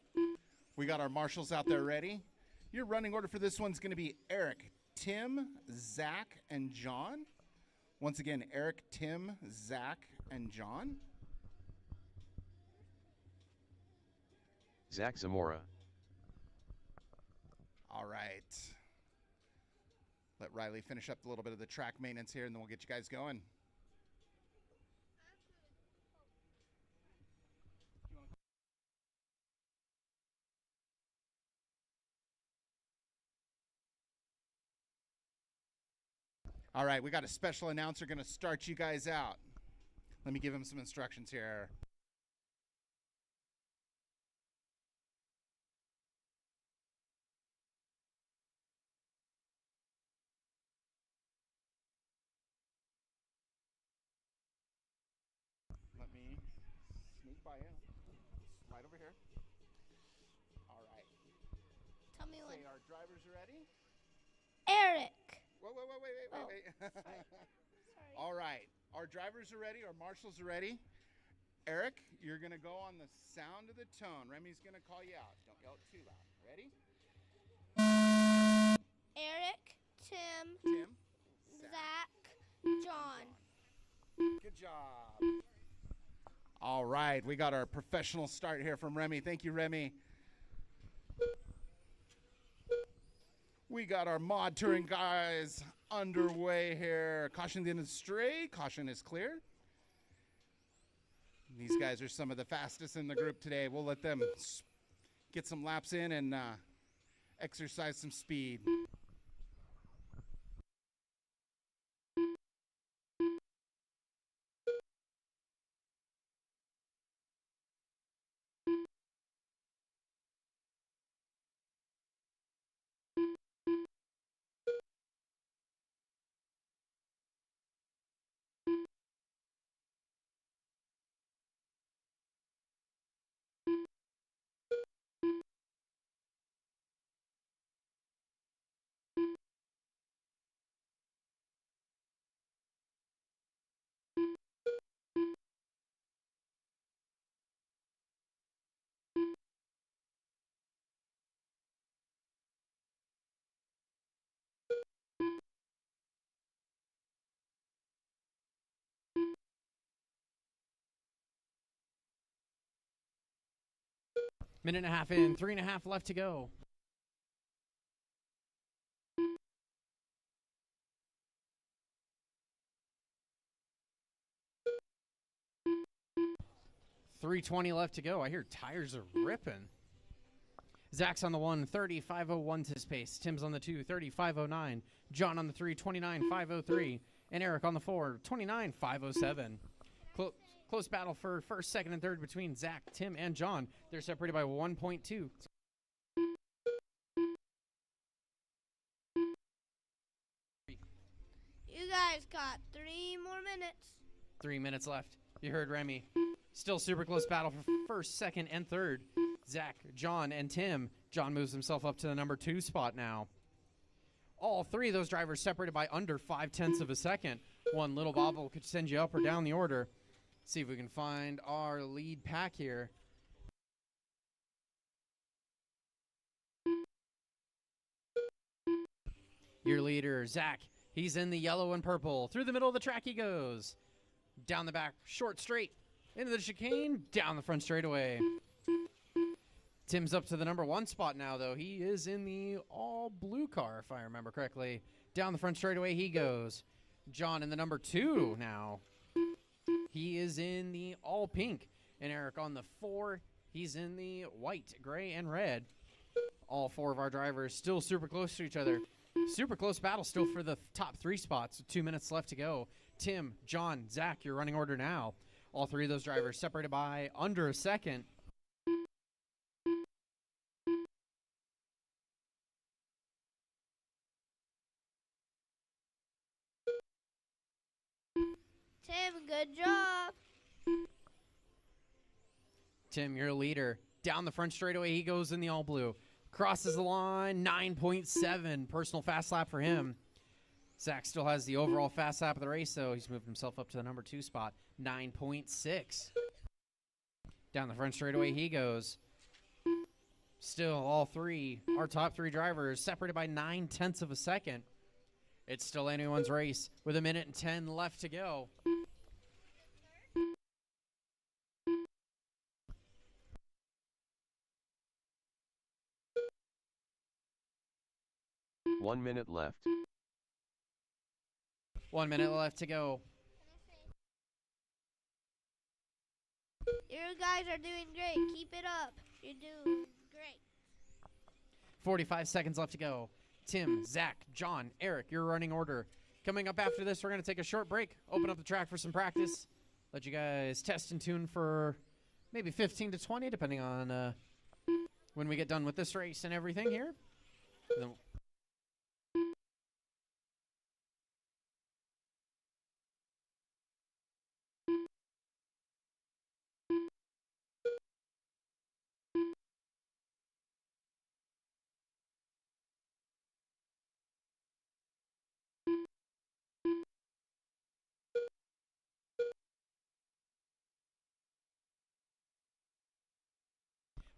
We got our marshals out there ready. Your running order for this one's going to be Eric, Tim, Zach, and John. Once again, Eric, Tim, Zach, and John. Zach Zamora. All right. Let Riley finish up a little bit of the track maintenance here, and then we'll get you guys going. All right, we got a special announcer going to start you guys out. Let me give him some instructions here. Let me sneak by in. Right over here. All right. Tell me when. Say our drivers are ready. Eric. Wait. Oh, Sorry. All right. Our drivers are ready. Our marshals are ready. Eric, you're going to go on the sound of the tone. Remy's going to call you out. Don't yell it too loud. Ready? Eric, Tim, Tim. Zach, John. Good job. All right. We got our professional start here from Remy. Thank you, Remy. We got our mod touring guys underway here. Caution in the straight. Caution is clear. These guys are some of the fastest in the group today. We'll let them get some laps in and exercise some speed. Minute and a half in, 3.5 left to go. .320 left to go. I hear tires are ripping. Zach's on the 1, 30.501's his pace. Tim's on the 2, 30.509. John on the 3, 29.503. And Eric on the 4, 29.507. Close battle for first, second, and third between Zach, Tim, and John. They're separated by 1.2. You guys got 3 more minutes. 3 minutes left. You heard Remy. Still super close battle for first, second, and third. Zach, John, and Tim. John moves himself up to the number 2 spot now. All 3 of those drivers separated by under 0.5 of a second. One little bobble could send you up or down the order. See if we can find our lead pack here. Your leader, Zach. He's in the yellow and purple. Through the middle of the track he goes. Down the back, short straight. Into the chicane, down the front straightaway. Tim's up to the number 1 spot now, though. He is in the all blue car, if I remember correctly. Down the front straightaway he goes. John in the number 2 now. He is in the all pink. And Eric on the 4. He's in the white, gray, and red. All 4 of our drivers still super close to each other. Super close battle still for the top 3 spots. 2 minutes left to go. Tim, John, Zach, your running order now. All 3 of those drivers separated by under a second. Tim, good job. Tim, your leader. Down the front straightaway he goes in the all blue. Crosses the line, 9.7. Personal fast lap for him. Zach still has the overall fast lap of the race, though. He's moved himself up to the number 2 spot, 9.6. Down the front straightaway he goes. Still, all 3, our top 3 drivers, separated by 0.9 of a second. It's still anyone's race with 1 minute and 10 left to go. One minute left. 1 minute left to go. You guys are doing great. Keep it up. You're doing great. 45 seconds left to go. Tim, Zach, John, Eric, your running order. Coming up after this, we're going to take a short break, open up the track for some practice, let you guys test and tune for maybe 15 to 20, depending on when we get done with this race and everything here. And then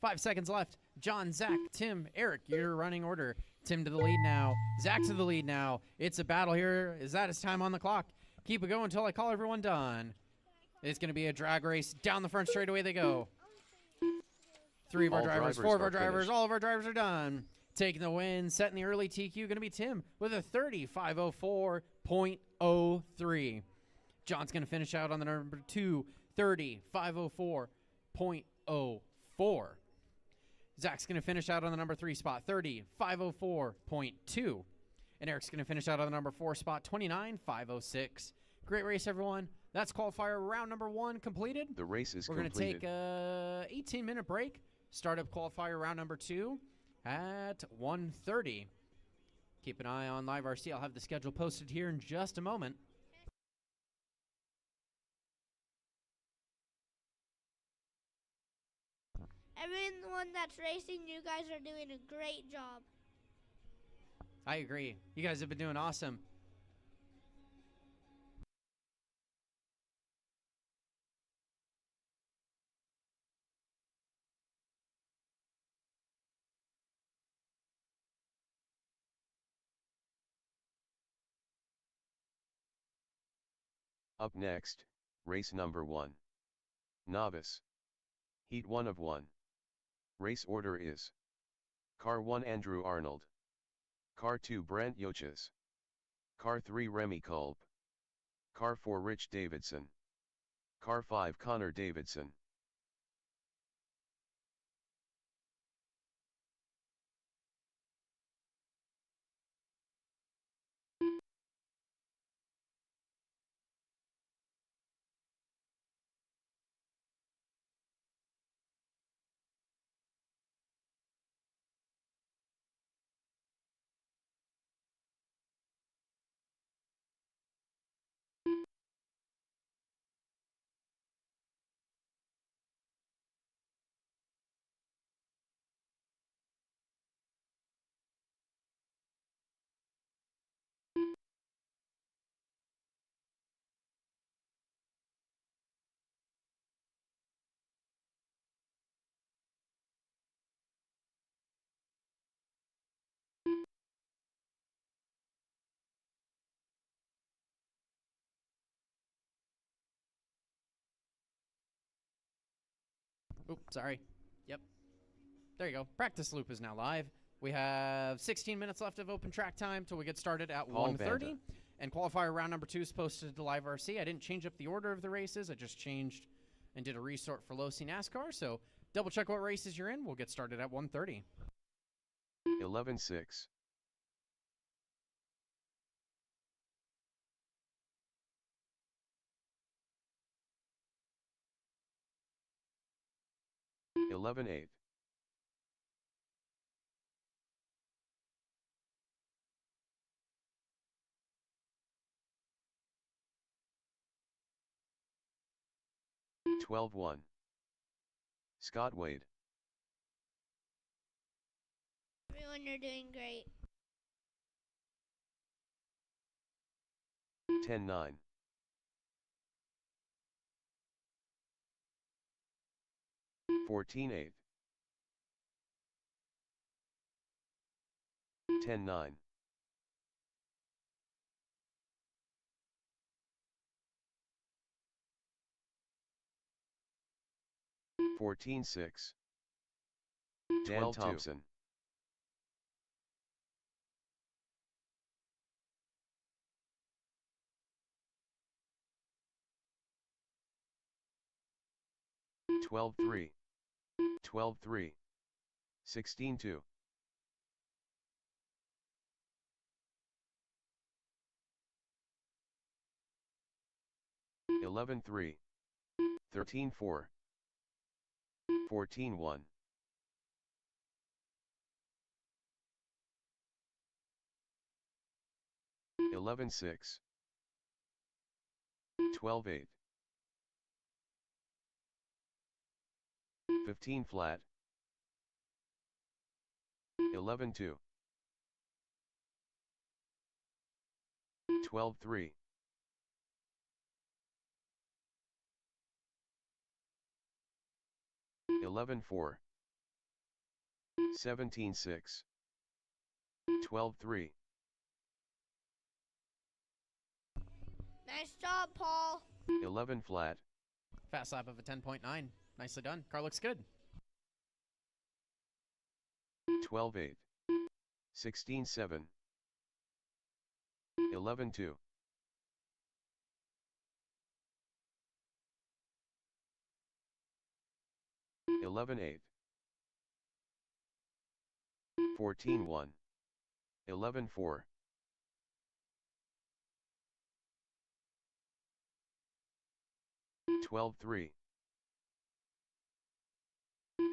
5 seconds left. John, Zach, Tim, Eric, your running order. Tim to the lead now. Zach to the lead now. It's a battle here. Is that his time on the clock? Keep it going until I call everyone done. It's going to be a drag race. Down the front straightaway they go. 3 of our All drivers, drivers 4 of our are drivers, finished. all of our drivers are done. Taking the win, setting the early TQ, going to be Tim with a 30.504.03. John's going to finish out on the number 2, 30:504.04. Zach's going to finish out on the number 3 spot, 30:504.2. And Eric's going to finish out on the number 4 spot, 29:506. Great race, everyone. That's qualifier round number 1 completed. The race is We're completed. We're going to take a 18-minute break. Start up qualifier round number 2 at 1:30. Keep an eye on Live RC. I'll have the schedule posted here in just a moment. Everyone that's racing, you guys are doing a great job. I agree. You guys have been doing awesome. Up next, race number 1. Novice. Heat 1 of 1. Race order is: Car 1 Andrew Arnold. Car 2 Brant Yoches. Car 3 Remy Kolb. Car 4 Rich Davidson. Car 5 Connor Davidson. Oops, sorry. Yep. There you go. Practice loop is now live. We have 16 minutes left of open track time till we get started at Paul 1:30. Vanda. And qualifier round number 2 is posted to Live RC. I didn't change up the order of the races. I just changed and did a resort for Low C NASCAR. So double check what races you're in. We'll get started at 1:30. 11-6. 11-8. 12-1. Scott Wade. Everyone, you're doing great. 10-9. 14-8. 10-9. 14-6. Dan 12-2. Thompson. 12-3. 12-3. 16-2. 11-3. 13-4. 14-1. 11-6. 12-8. 15 flat. 11-2. 12-3. 11-4. 17-6. 12-3. Nice job, Paul. 11 flat. Fast lap of a 10.9. Nicely done. Car looks good. 12-8. 16-7. 11-2. 11-8. 14-1. 11-4. 12-3.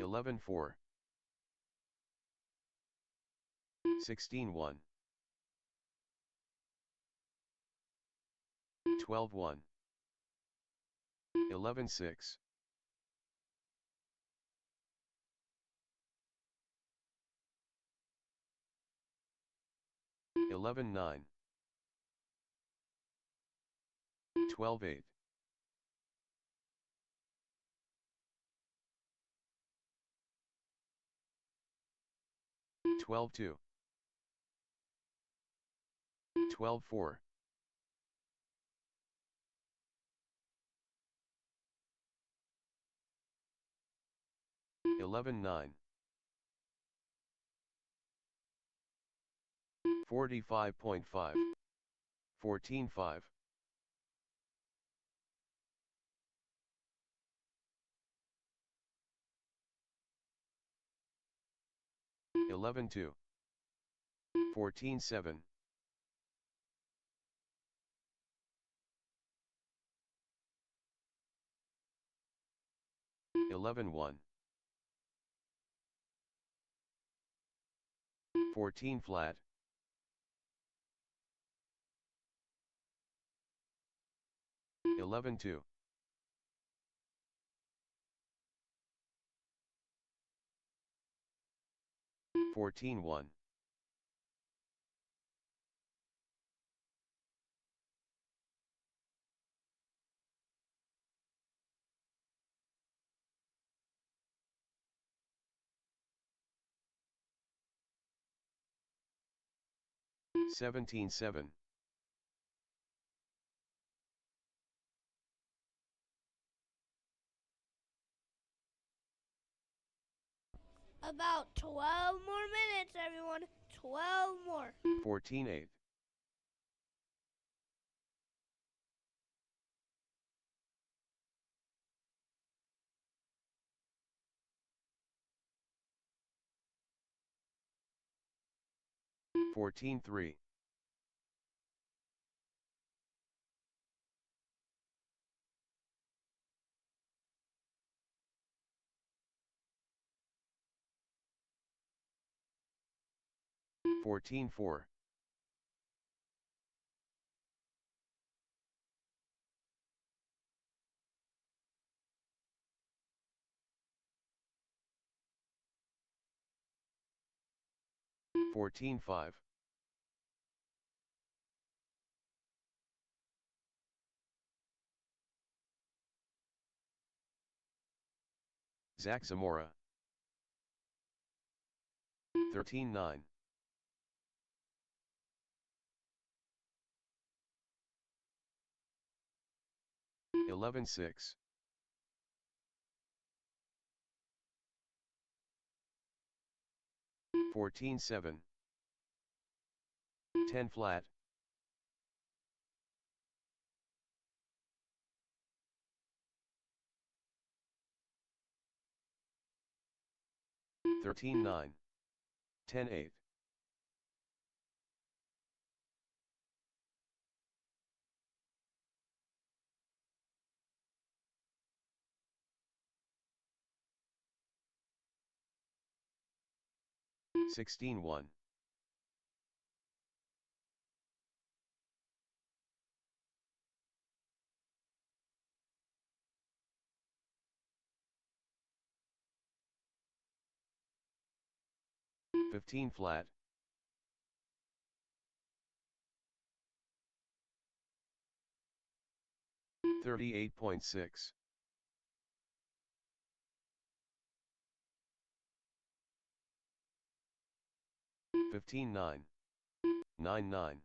11-4. 16-1. 12-1. 11-6. 11-9. 12-8. 12-2. 12-4. 11-9. 45.5. 14-5. 11-2. 14-7. 11-1. 14 flat. 11-2. 14-1. 17-7. 'About 12 more minutes, everyone. 12 more. 14-8. 14-3. 14-4. 14-5. 'Zach Zamora. 13-9. 11-6. 14-7. 10 flat. 13-9. 10-8. 16-1. 15 flat. 38.6. 15-9. 9-9.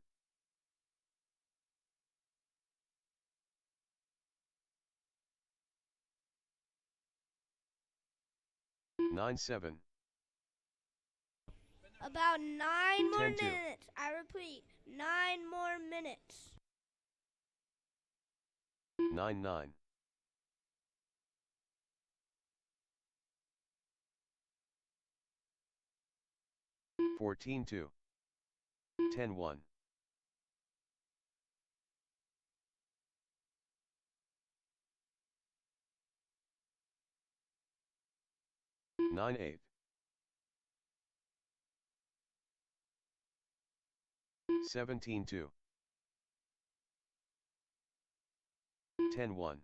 9-7. About 9 more 10-2. minutes. I repeat, 9 more minutes. 9-9. 14-2, 10-1, 9-8, 17-2, 10-1,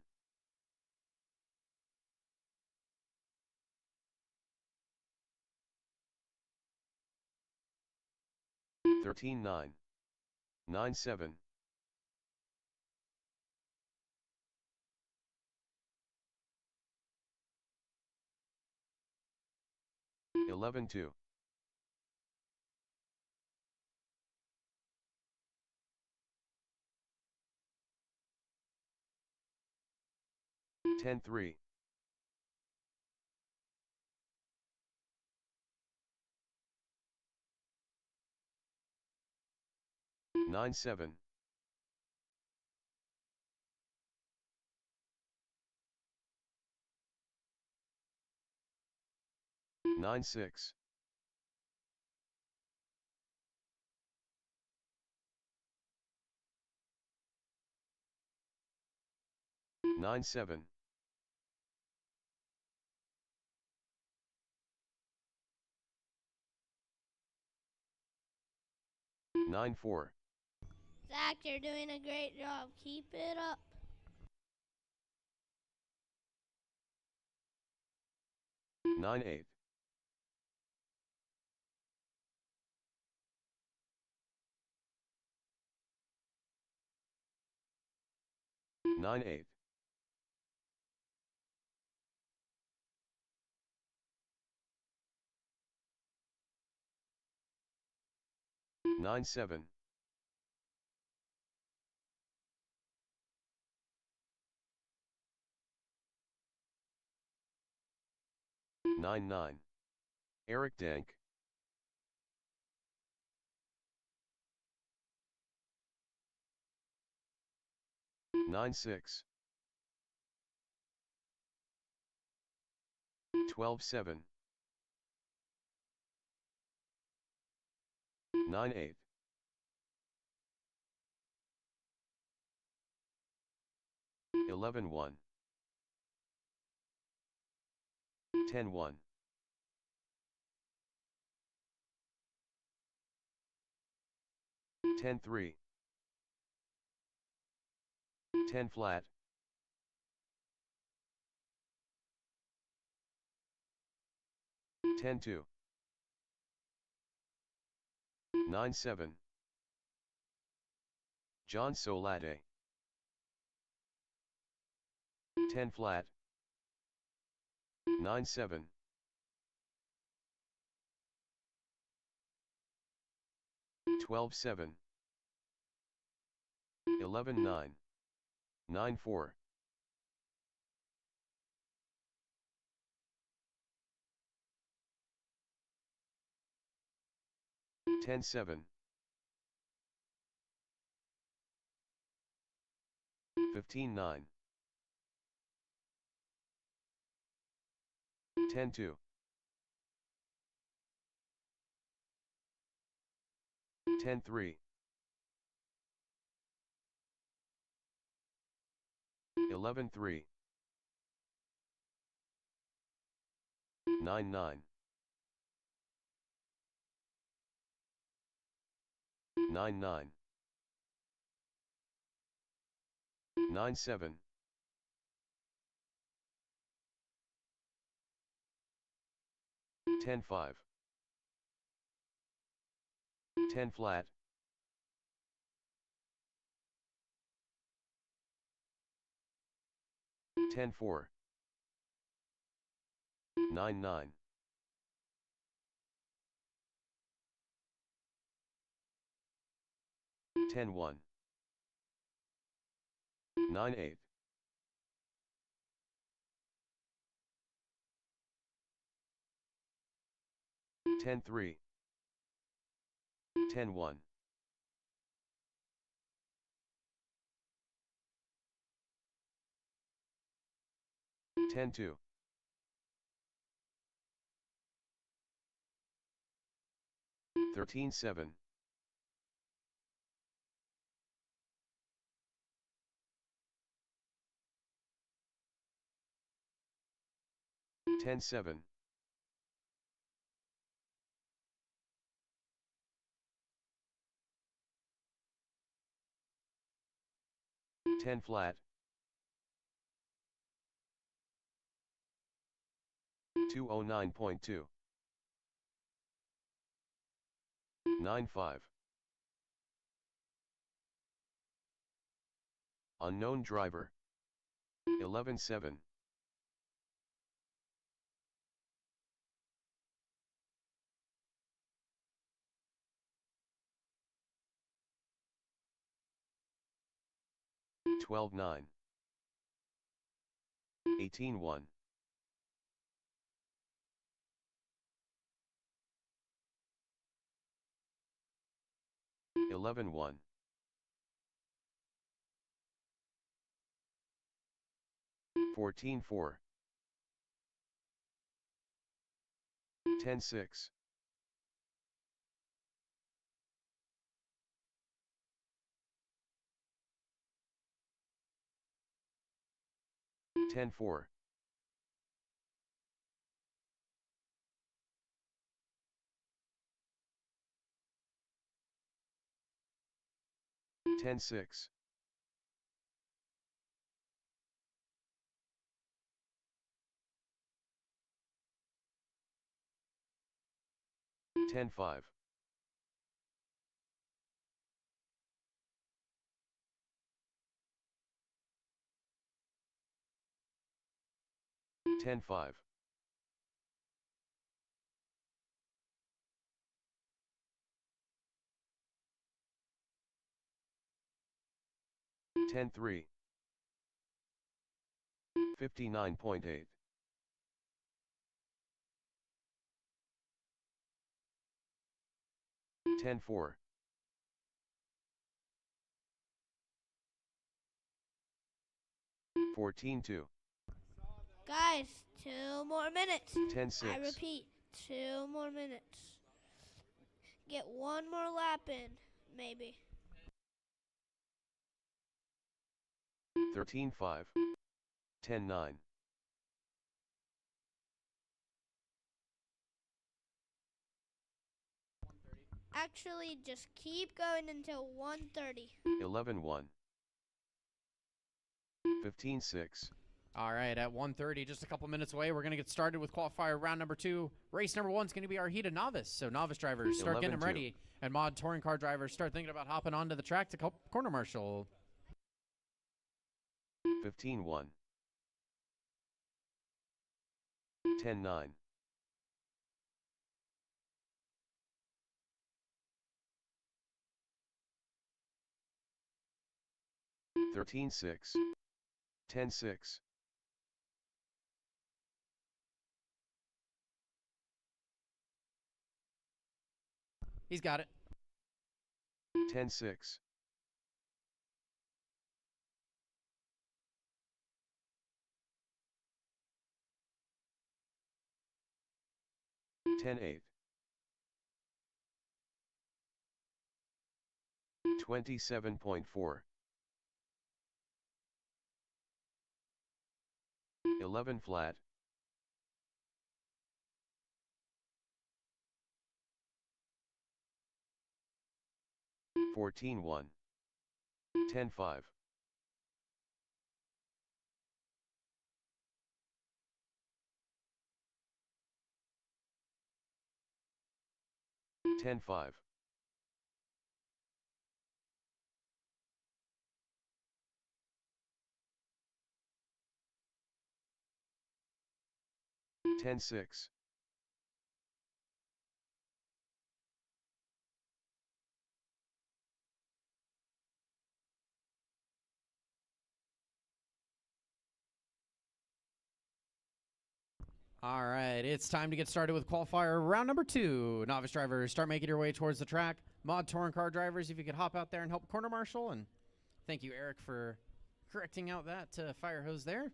13-9, 9-7, 11-2, 10-3, 9-7, 9-6, 9-7, 9-4, Zach, you're doing a great job. Keep it up. 9-8, 9-8, 9-7, 9-9, Eric Dank, 9-6, 12-7, 9-8, 11-1, 10-1, 10-3, 10 flat, 10-2, 9-7, John Solade, 10 flat, 9-7, 12-7, 11-9, 9-4, 10-7, 15-9, 10-2, 10-3, 11-3, 9-9, 9-9, 9-7, 10-5, 10 flat, 10-4, 9-9, 10-1, 9-8, 10-3, 10-1, 10-2, 10-3, 13-7. 10-7. 10 flat. 209.2. 9-5. Unknown driver. 11-7. 12-9. 18-1. 11-1. 14-4. 10-6. 10-4. 10-6. 10-5. 10-5. 10-3. 59.8. 10-4. 14-2. Guys, 2 more minutes. 10-6. I repeat, 2 more minutes. Get one more lap in, maybe. 13-5. 10-9. Actually, just keep going until 1:30. 11-1. 15-6. All right, at 1:30, just a couple minutes away, we're going to get started with qualifier round number 2. Race number 1 is going to be our heat of novice. So novice drivers, start getting them 11-2. ready. And mod touring car drivers, start thinking about hopping onto the track to corner marshal. 15-1. 10-9. 13-6. 10-6. 'He's got it. 10-6. 10-8. 27.4. 11 flat. 14-1. 10-5. 10-5. 10-6. 'All right, it's time to get started with qualifier round number 2. Novice drivers, start making your way towards the track. Mod touring car drivers, if you could hop out there and help corner marshal. And thank you, Eric, for correcting out that fire hose there.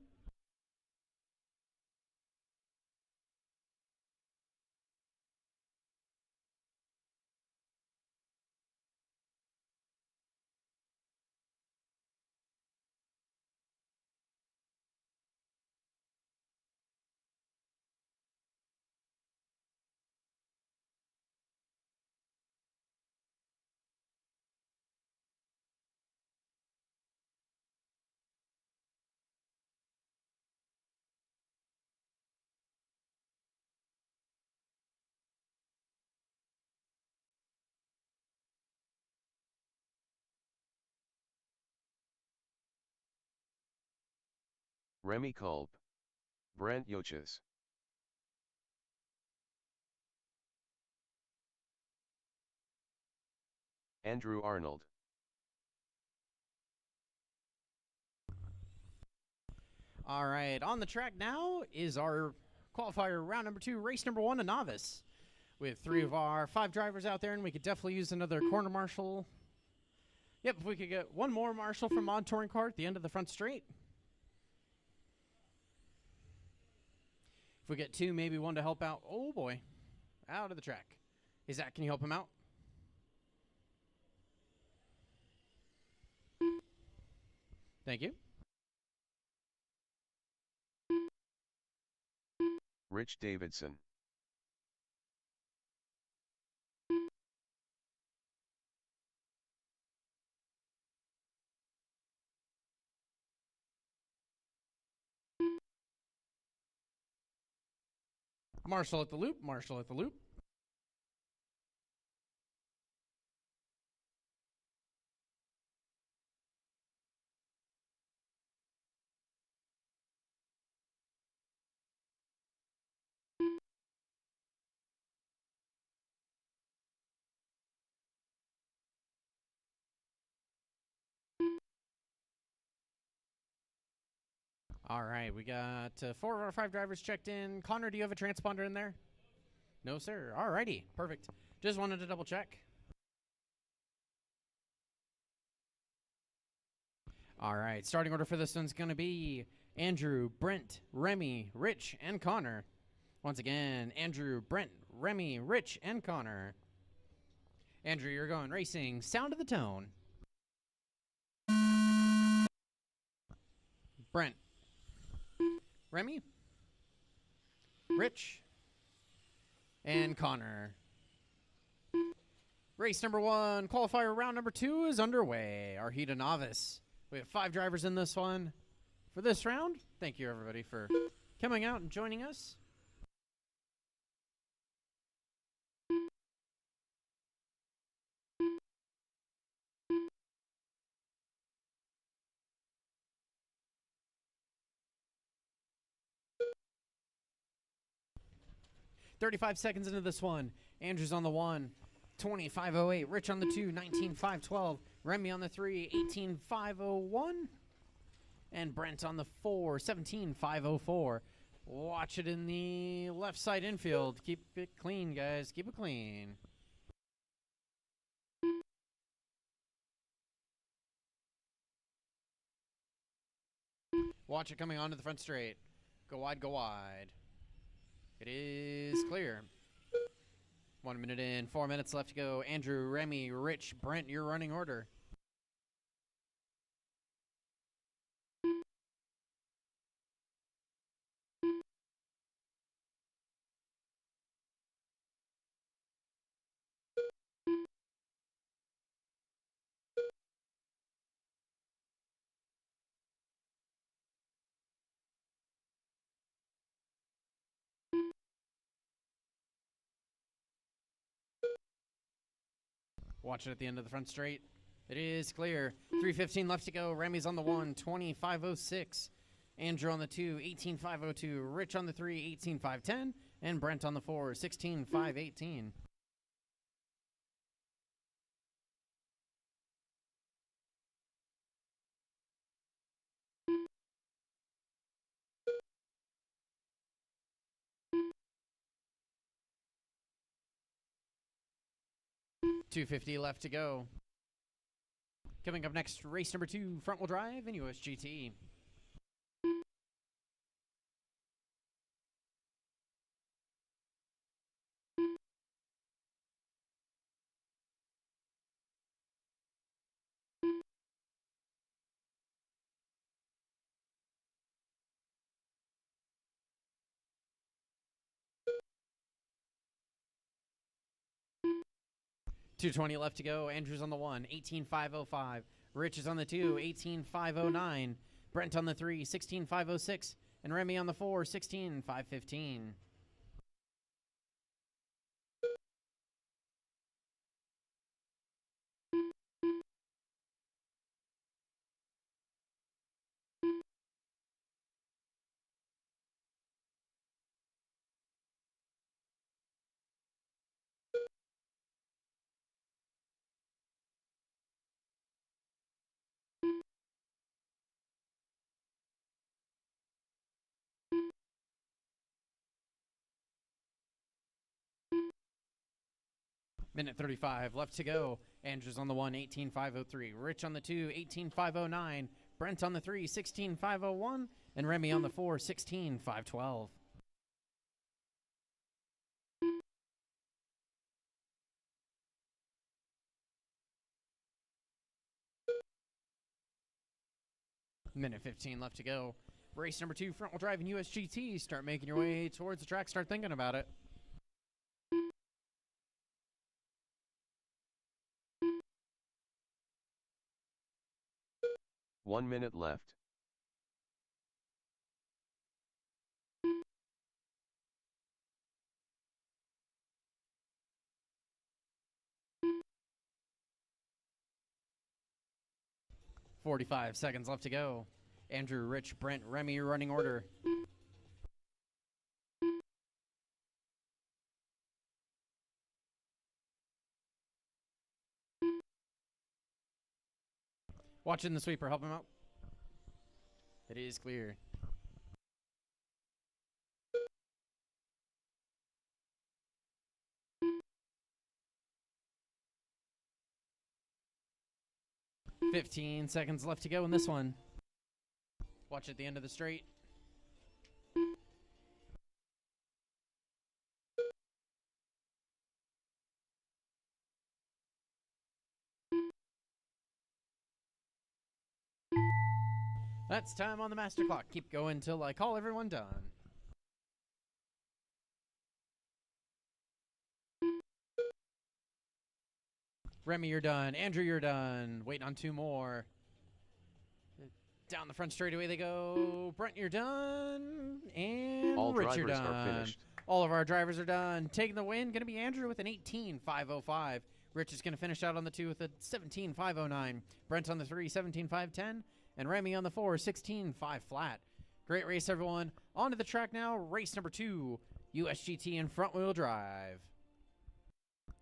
Remy Kolb. Brant Yoches. Andrew Arnold. All right, on the track now is our qualifier round number 2, race number 1, a novice. We have 3 of our 5 drivers out there, and we could definitely use another corner marshal. Yep, if we could get one more marshal from Mod Touring Car at the end of the front straight. If we get 2, maybe 1 to help out. Oh boy, out of the track. Hey Zach, can you help him out? Thank you. Rich Davidson. Marshall at the loop, Marshall at the loop. All right, we got 4 of our 5 drivers checked in. Connor, do you have a transponder in there? No, sir. All righty, perfect. Just wanted to double check. All right, starting order for this one's going to be Andrew, Brent, Remy, Rich, and Connor. Once again, Andrew, Brent, Remy, Rich, and Connor. Andrew, you're going racing. Sound of the tone. Brent. Remy. Rich. And Connor. Race number 1, qualifier round number 2 is underway. Our heat of novice. We have 5 drivers in this one. For this round, thank you everybody for coming out and joining us. "35 seconds into this one. Andrew's on the 1, 25:08. Rich on the 2, 19:512. Remy on the 3, 18:501. And Brent on the 4, 17:504. Watch it in the left side infield. Keep it clean, guys. Keep it clean. Watch it coming onto the front straight. Go wide, go wide. It is clear. 1 minute in, 4 minutes left to go. Andrew, Remy, Rich, Brent, your running order. Watch it at the end of the front straight. It is clear. 3:15 left to go. Remy's on the 1, 20:506. Andrew on the 2, 18:502. Rich on the 3, 18:510. And Brent on the 4, 16:518. $250 left to go. Coming up next, race number 2, front wheel drive in USGT. $220 left to go. Andrew's on the 1, 18:505. Rich is on the 2, 18:509. Brent on the 3, 16:506. And Remy on the 4, 16:515. Minute 35 left to go. Andrew's on the 1, 18.503. Rich on the 2, 18.509. Brent on the 3, 16.501. And Remy on the 4, 16.512. Minute 15 left to go. Race number 2, front wheel drive and USGT. Start making your way towards the track. Start thinking about it. One minute left. .45 seconds left to go. Andrew, Rich, Brent, Remy, your running order. Watching the sweeper, help him out. It is clear. .15 seconds left to go in this one. Watch at the end of the straight. That's time on the master clock. Keep going till I call everyone done. Remy, you're done. Andrew, you're done. Waiting on 2 more. Down the front straightaway they go. Brent, you're done. And All Rich, you're drivers done. are finished. All of our drivers are done. Taking the win, going to be Andrew with an 18.505. Rich is going to finish out on the 2 with a 17.509. Brent on the 3, 17.510. And Remy on the 4, 16.5 flat. Great race, everyone. On to the track now. Race number 2, USGT and front wheel drive.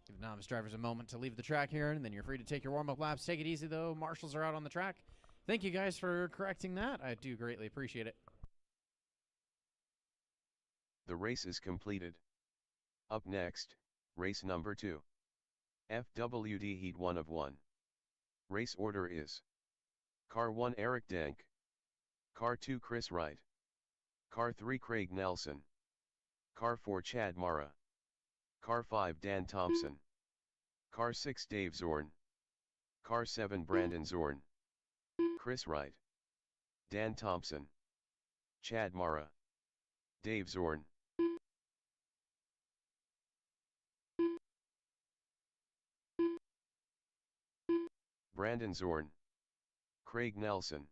Give novice drivers a moment to leave the track here, and then you're free to take your warm-up laps. Take it easy, though. Marshals are out on the track. Thank you guys for correcting that. I do greatly appreciate it. The race is completed. Up next, race number 2. FWD Heat 1 of 1. Race order is: Car 1 Eric Dank, Car 2 Chris Wright, Car 3 Craig Nelson, Car 4 Chad Mara, Car 5 Dan Thompson, Car 6 Dave Zorn, Car 7 Brandon Zorn, Chris Wright, Dan Thompson, Chad Mara, Dave Zorn. Brandon Zorn, Craig Nelson.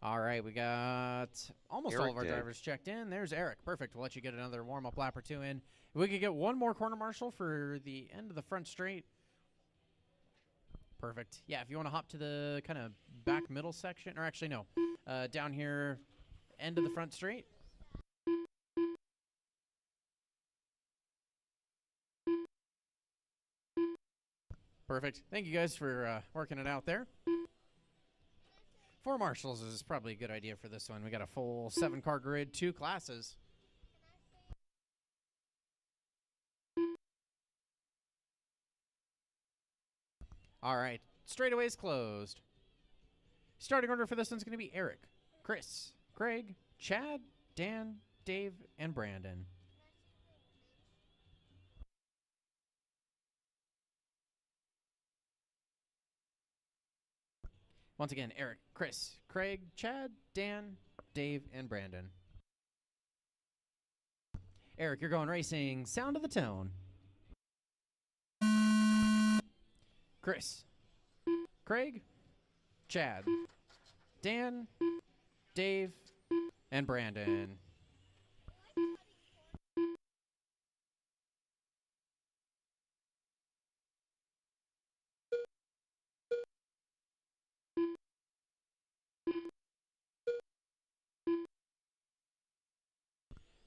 All right, we got almost all Eric of our Dank. drivers checked in. There's Eric. Perfect. We'll let you get another warm-up lap or 2 in. If we could get one more corner marshal for the end of the front straight. Perfect. Yeah, if you want to hop to the kind of back middle section, or actually no, down here, end of the front straight. Perfect. Thank you guys for working it out there. 4 marshals is probably a good idea for this one. We got a full 7-car grid, 2 classes. All right, straightaway is closed. Starting order for this one's going to be Eric, Chris, Craig, Chad, Dan, Dave, and Brandon. Once again, Eric, Chris, Craig, Chad, Dan, Dave, and Brandon. Eric, you're going racing. Sound of the tone. Chris, Craig, Chad, Dan, Dave, and Brandon.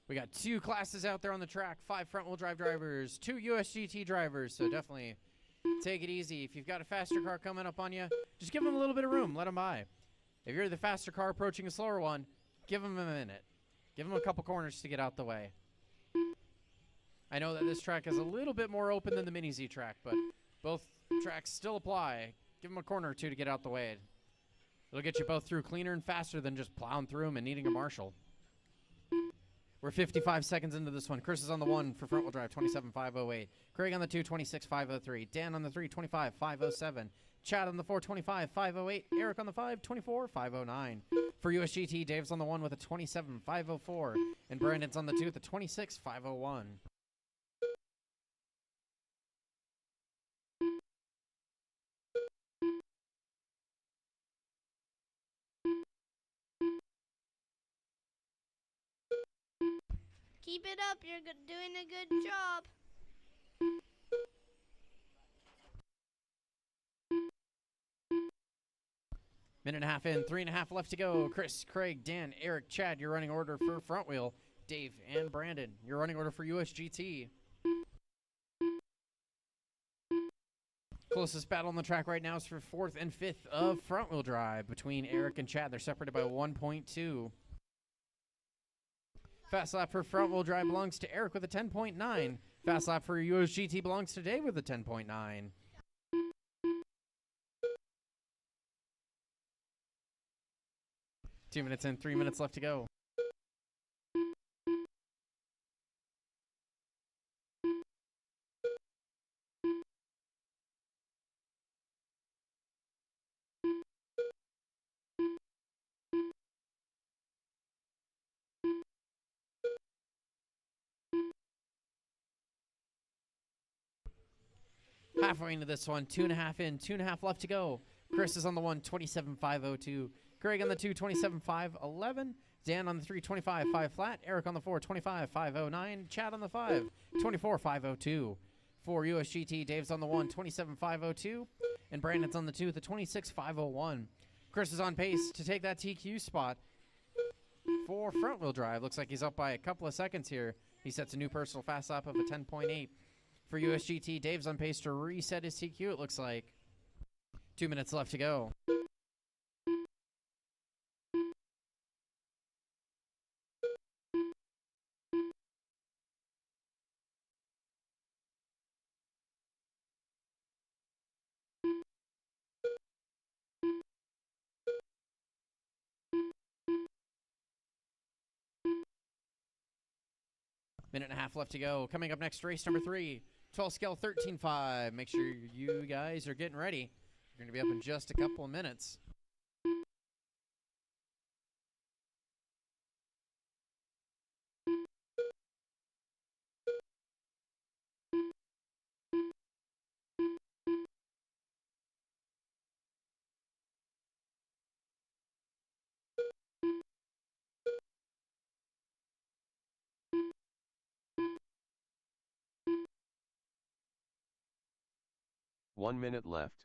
We got 2 classes out there on the track, 5 front-wheel drive drivers, 2 USGT drivers, so definitely take it easy. If you've got a faster car coming up on you, just give them a little bit of room, let them by. If you're the faster car approaching a slower one, give them a minute. Give them a couple corners to get out the way. I know that this track is a little bit more open than the Mini Z track, but both tracks still apply. Give them a corner or two to get out the way. It'll get you both through cleaner and faster than just plowing through them and needing a marshal. We're 55 seconds into this one. Chris is on the 1 for front-wheel drive, 27.508. Craig on the 2, 26.503. Dan on the 3, 25.507. Chad on the 4, 25.508. Eric on the 5, 24.509. For USGT, Dave's on the 1 with a 27.504. And Brandon's on the 2 with a 26.501. Keep it up. You're doing a good job. Minute and a half in, 3.5 left to go. Chris, Craig, Dan, Eric, Chad, your running order for front wheel. Dave and Brandon, your running order for USGT. Closest battle on the track right now is for 4th and 5th of front wheel drive between Eric and Chad. They're separated by 1.2. Fast lap for front wheel drive belongs to Eric with a 10.9. Fast lap for USGT belongs to Dave with a 10.9. 2 minutes in, 3 minutes left to go. Halfway into this one, 2.5 in, 2.5 left to go. Chris is on the 1, 27.502. Craig on the 2, 27.511. Dan on the 3, 25.5 flat. Eric on the 4, 25.509. Chad on the 5, 24.502. For USGT, Dave's on the 1, 27.502. And Brandon's on the 2 with the 26.501. Chris is on pace to take that TQ spot for front wheel drive. Looks like he's up by a couple of seconds here. He sets a new personal fast lap of a 10.8. For USGT, Dave's on pace to reset his TQ, it looks like. 2 minutes left to go. Minute and a half left to go. Coming up next, race number 3. 12 scale 13.5. Make sure you guys are getting ready. You're going to be up in just a couple of minutes. One minute left.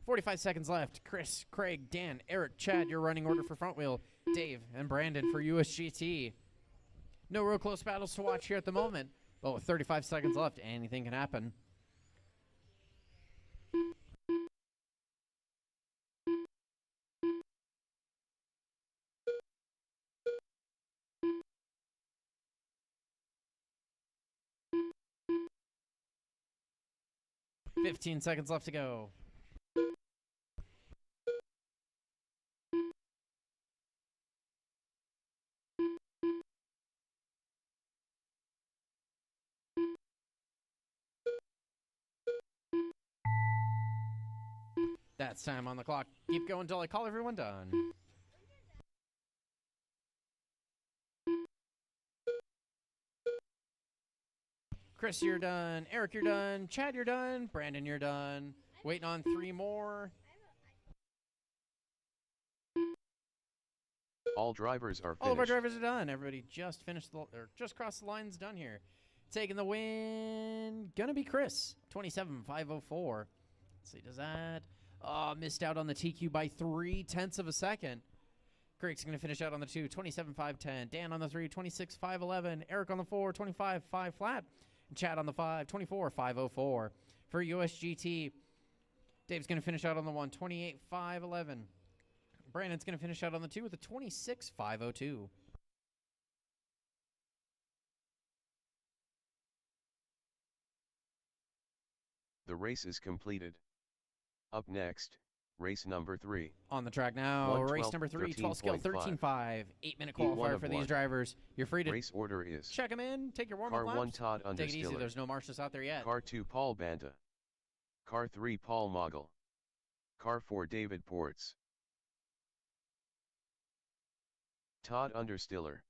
.45 seconds left. Chris, Craig, Dan, Eric, Chad, your running order for front wheel. Dave and Brandon for USGT. No real close battles to watch here at the moment, but with 35 seconds left, anything can happen. .15 seconds left to go. That's time on the clock. Keep going until I call everyone done. Chris, you're done. Eric, you're done. Chad, you're done. Brandon, you're done. Waiting on 3 more. All drivers are All of our finished. drivers are done. Everybody just finished or just crossed the lines. Done here. Taking the win, gonna be Chris. 27.504. Let's see, does that? Oh, missed out on the TQ by 0.3 of a second. Craig's gonna finish out on the 2, 27.510. Dan on the 3, 26.511. Eric on the 4, 25.5 flat. And Chad on the 5, 24.504. For USGT, Dave's gonna finish out on the 1, 28.511. Brandon's gonna finish out on the 2 with a 26.502. The race is completed. Up next, race number 3. On the track now, 1:12, race number 3, 12 scale, 13.5. 8-minute qualifier for these drivers. You're free to Race order is check them in, take your warm-up Car laps. 1 Todd Take it easy, Understiller. there's no marshals out there yet. Car 2 Paul Banta. Car 3 Paul Mogul. Car 4 David Ports. Todd Understiller.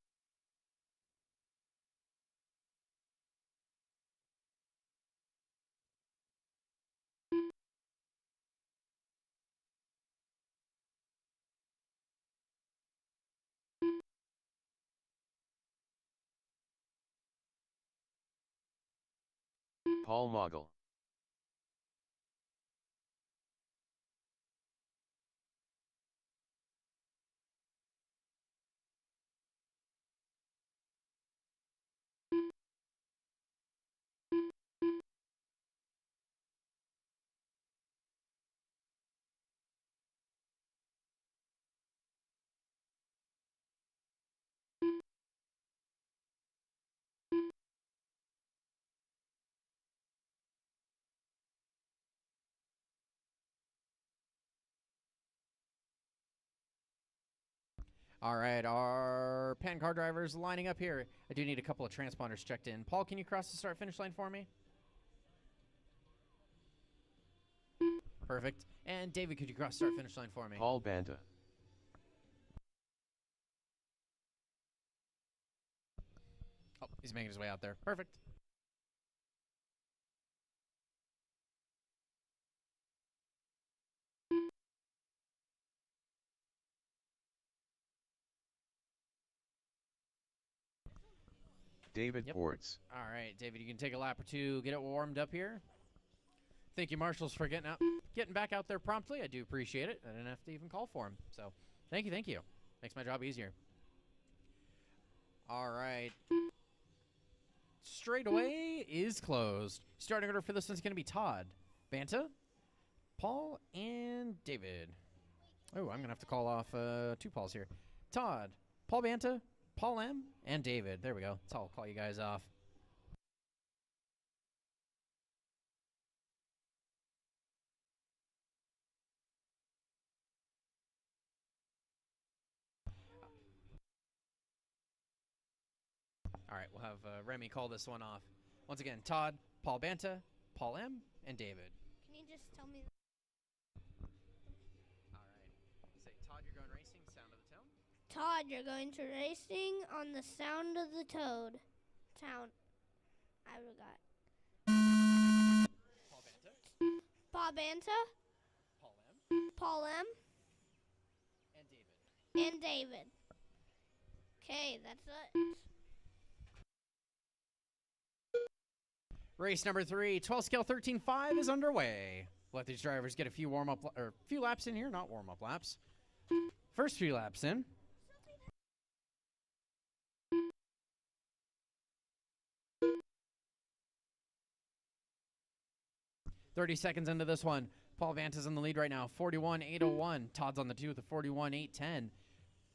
Paul Mogul. All right, our pan car drivers lining up here. I do need a couple of transponders checked in. Paul, can you cross the start-finish line for me? Perfect. And David, could you cross the start-finish line for me? Paul Banta. Oh, he's making his way out there. Perfect. David Yep. Ports. All right, David, you can take a lap or two, get it warmed up here. Thank you, marshals, for getting back out there promptly. I do appreciate it. I didn't have to even call for him. So, thank you. Makes my job easier. All right. Straightaway is closed. Starting order for this one's going to be Todd, Banta, Paul, and David. Oh, I'm going to have to call off 2 Pauls here. Todd, Paul Banta, Paul M, and David. There we go. That's how I'll call you guys off. All right, we'll have Remy call this one off. Once again, Todd, Paul Banta, Paul M, and David. Can you just tell me? All right. Say, Todd, you're going racing, sound of the tone. Todd, you're going to racing on the sound of the toad. Town. I forgot. Paul Banta, Paul Banta, Paul M, Paul M, and David. and David. Okay, that's it. Race number 3, 12 scale 13.5 is underway. Let these drivers get a few few laps in here, not warm-up laps. First few laps in. .30 into this one. Paul Vanta's in the lead right now, 41.801. Todd's on the 2 with a 41.810.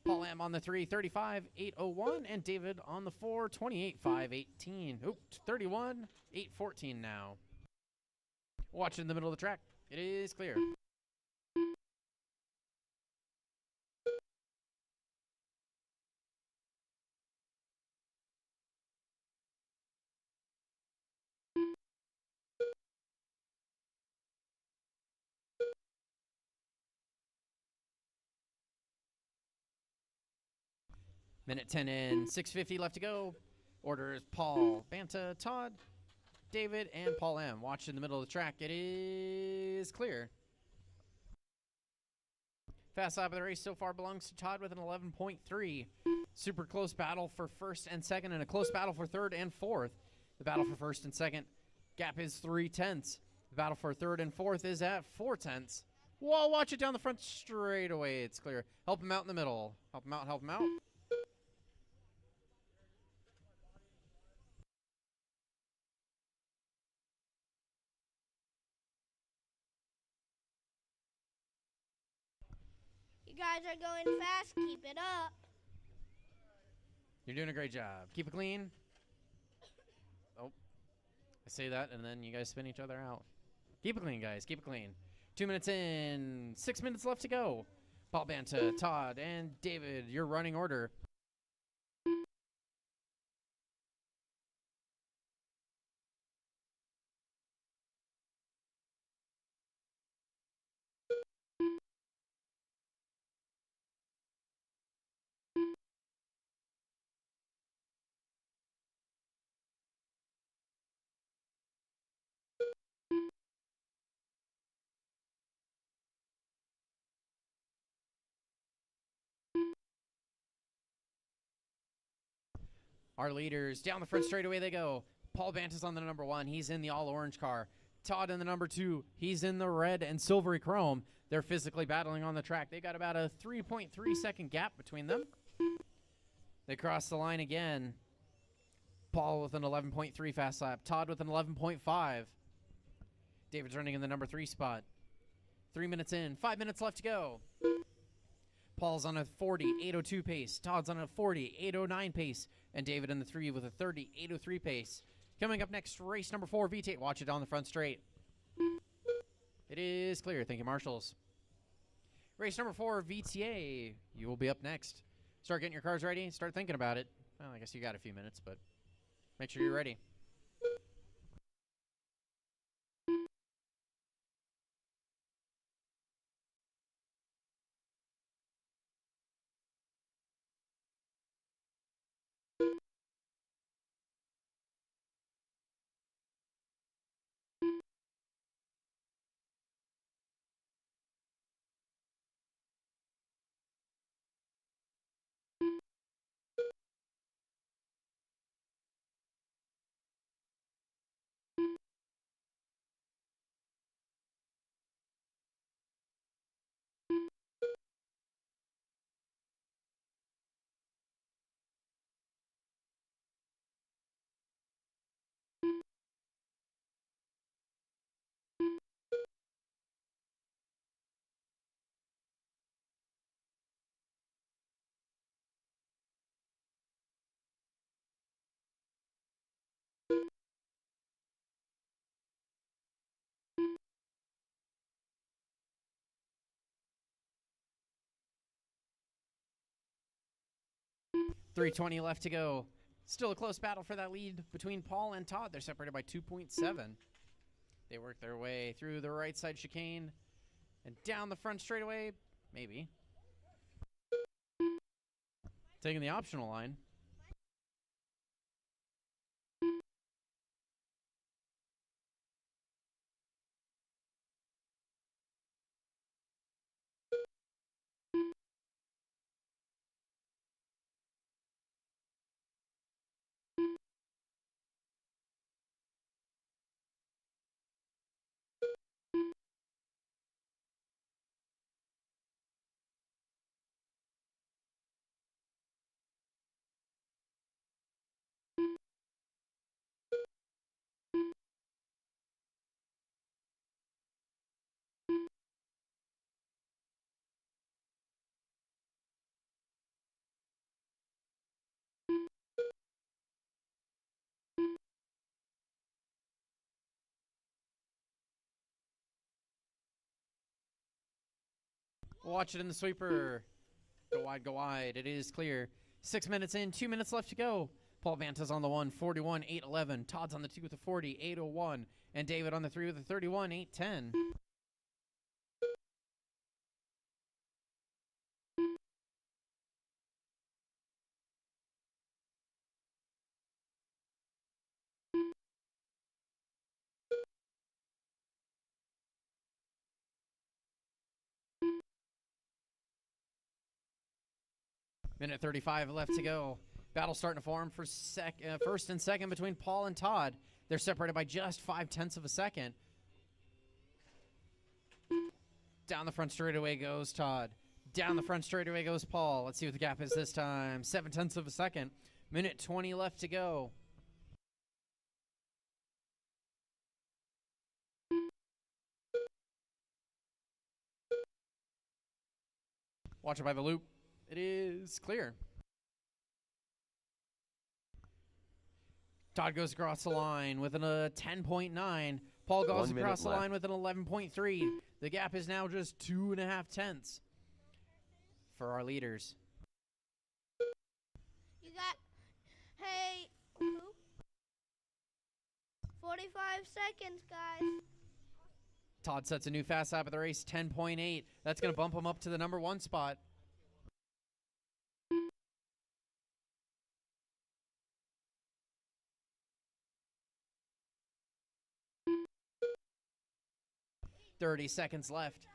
Paul M on the 3, 35.801. And David on the 4, 28.518. Oop, 31.814 now. Watch in the middle of the track. It is clear. Minute 10 in, 6:50 left to go. Order is Paul, Banta, Todd, David, and Paul M. Watch in the middle of the track. It is clear. Fast lap of the race so far belongs to Todd with an 11.3. Super close battle for first and second, and a close battle for third and fourth. The battle for first and second gap is 0.3. The battle for third and fourth is at 0.4. Whoa, watch it down the front straightaway. It's clear. Help him out in the middle. Help him out, help him out. You guys are going fast. Keep it up. You're doing a great job. Keep it clean. Oh, I say that, and then you guys spin each other out. Keep it clean, guys. Keep it clean. 2 minutes in. 6 minutes left to go. Paul Banta, Todd, and David, your running order. Our leaders, down the front straightaway they go. Paul Banta's on the number 1. He's in the all-orange car. Todd in the number 2. He's in the red and silvery chrome. They're physically battling on the track. They got about a 3.3 second gap between them. They cross the line again. Paul with an 11.3 fast lap. Todd with an 11.5. David's running in the number 3 spot. 3 minutes in. 5 minutes left to go. Paul's on a 40, 8:02 pace. Todd's on a 40, 8:09 pace. And David in the 3 with a 30, 8:03 pace. Coming up next, race number 4, VT8. Watch it on the front straight. It is clear. Thank you, marshals. Race number 4, VTA. You will be up next. Start getting your cars ready. Start thinking about it. Well, I guess you got a few minutes, but make sure you're ready. .320 left to go. Still a close battle for that lead between Paul and Todd. They're separated by 2.7. They work their way through the right side chicane and down the front straightaway. Maybe. Taking the optional line. Watch it in the sweeper. Go wide, go wide. It is clear. 6 minutes in, 2 minutes left to go. Paul Vanta's on the 1, 41, 8:11. Todd's on the 2 with a 40, 8:01. And David on the 3 with a 31, 8:10. Minute 35 left to go. Battle starting to form for first and second between Paul and Todd. They're separated by just 0.5 of a second. Down the front straightaway goes Todd. Down the front straightaway goes Paul. Let's see what the gap is this time. 0.7 of a second. Minute 20 left to go. Watch it by the loop. It is clear. Todd goes across the line with a 10.9. Paul goes 1 minute across the left. line with an 11.3. The gap is now just 2.5 for our leaders. You got, hey, who? 45 seconds, guys. Todd sets a new fast lap of the race, 10.8. That's going to bump him up to the number 1 spot. .30 seconds left.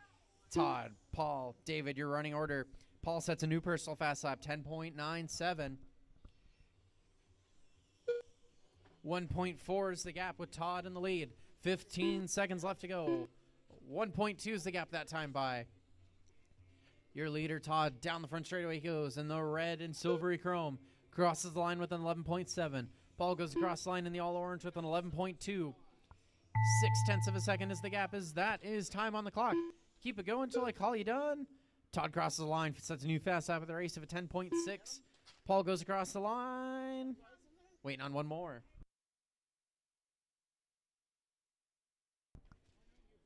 Todd, Paul, David, your running order. Paul sets a new personal fast lap, 10.97. 1.4 is the gap with Todd in the lead. 15 seconds left to go. 1.2 is the gap that time by. Your leader, Todd, down the front straightaway he goes in the red and silvery chrome. Crosses the line with an 11.7. Paul goes across the line in the all orange with an 11.2. 0.6 of a second is the gap. That is time on the clock. Keep it going until I call you done. Todd crosses the line, sets a new fast lap of the race of a 10.6. Paul goes across the line. Waiting on one more.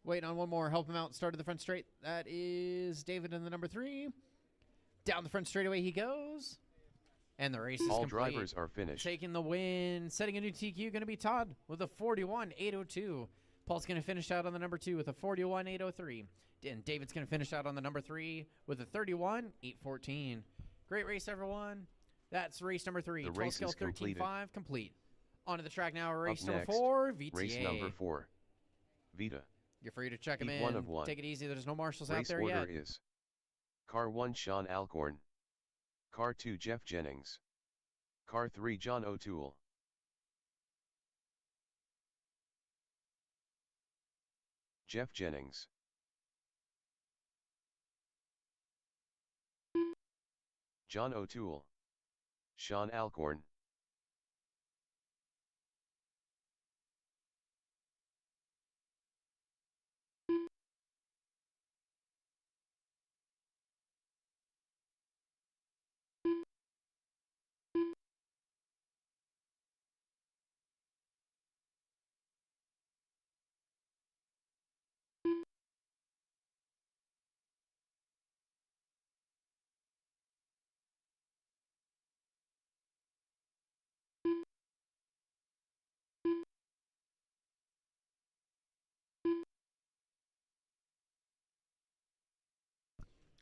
Waiting on one more. Help him out. Start of the front straight. That is David in the number 3. Down the front straightaway he goes. And the race is All complete. drivers are finished. Taking the win. Setting a new TQ. Going to be Todd with a 41.802. Paul's going to finish out on the number 2 with a 41.803. And David's going to finish out on the number 3 with a 31.814. Great race, everyone. That's race number 3. The 12 race scale is completed. 13.5 complete. Onto the track now. Race Up number next, 4. VTA. Race number 4. Vita. You're free to check them Heat in. 1 of 1. Take it easy. There's no marshals out Race there order yet. is Car 1 Sean Alcorn. Car 2 Jeff Jennings. Car 3 John O'Toole. Jeff Jennings. John O'Toole. Sean Alcorn.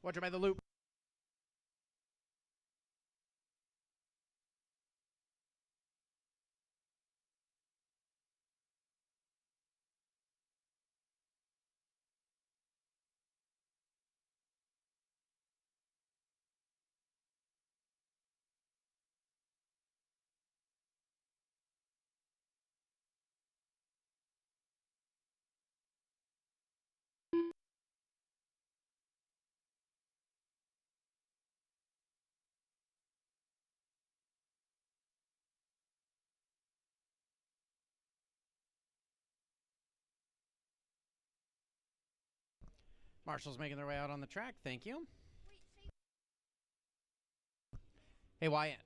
Watch it by the loop. Marshall's making their way out on the track. Thank you. Hey, Wyatt.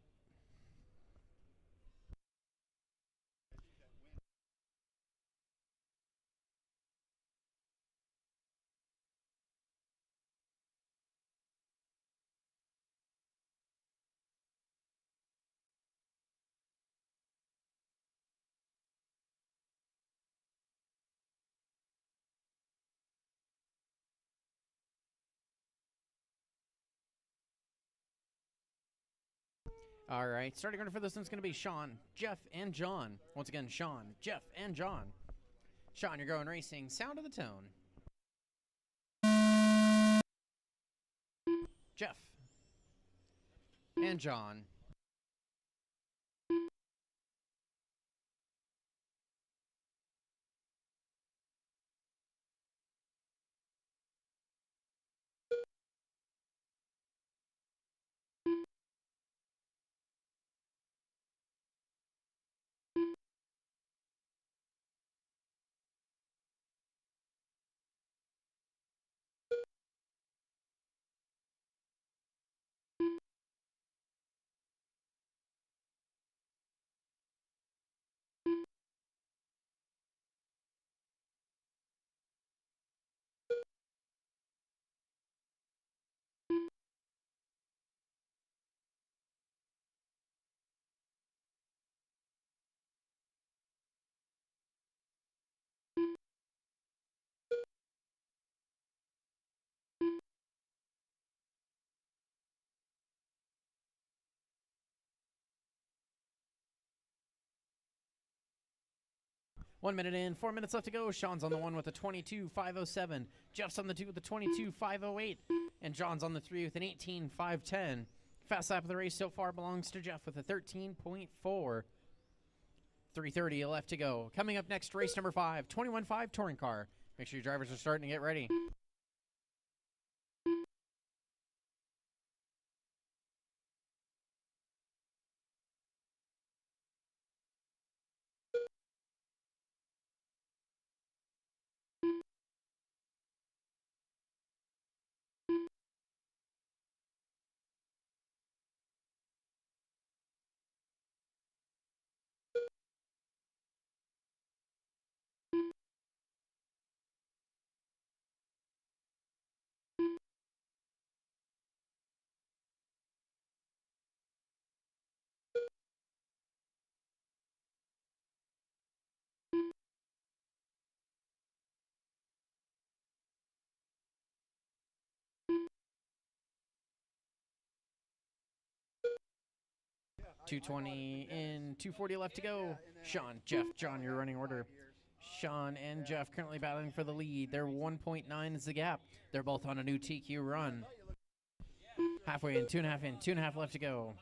All right, starting order for this one's going to be Sean, Jeff, and John. Once again, Sean, Jeff, and John. Sean, you're going racing. Sound of the tone. Jeff. and John. One minute in, 4 minutes left to go. Sean's on the one with a 22.507. Jeff's on the two with a 22.508. And John's on the three with an 18.510. Fast lap of the race so far belongs to Jeff with a 13.4. 3:30 left to go. Coming up next, race number 5, 21.5 touring car. Make sure your drivers are starting to get ready. .220 in, 2:40 left to go. Sean, Jeff, John, your running order. Sean and Jeff currently battling for the lead. They're 1.9 is the gap. They're both on a new TQ run. Halfway in, 2.5 in, 2.5 left to go.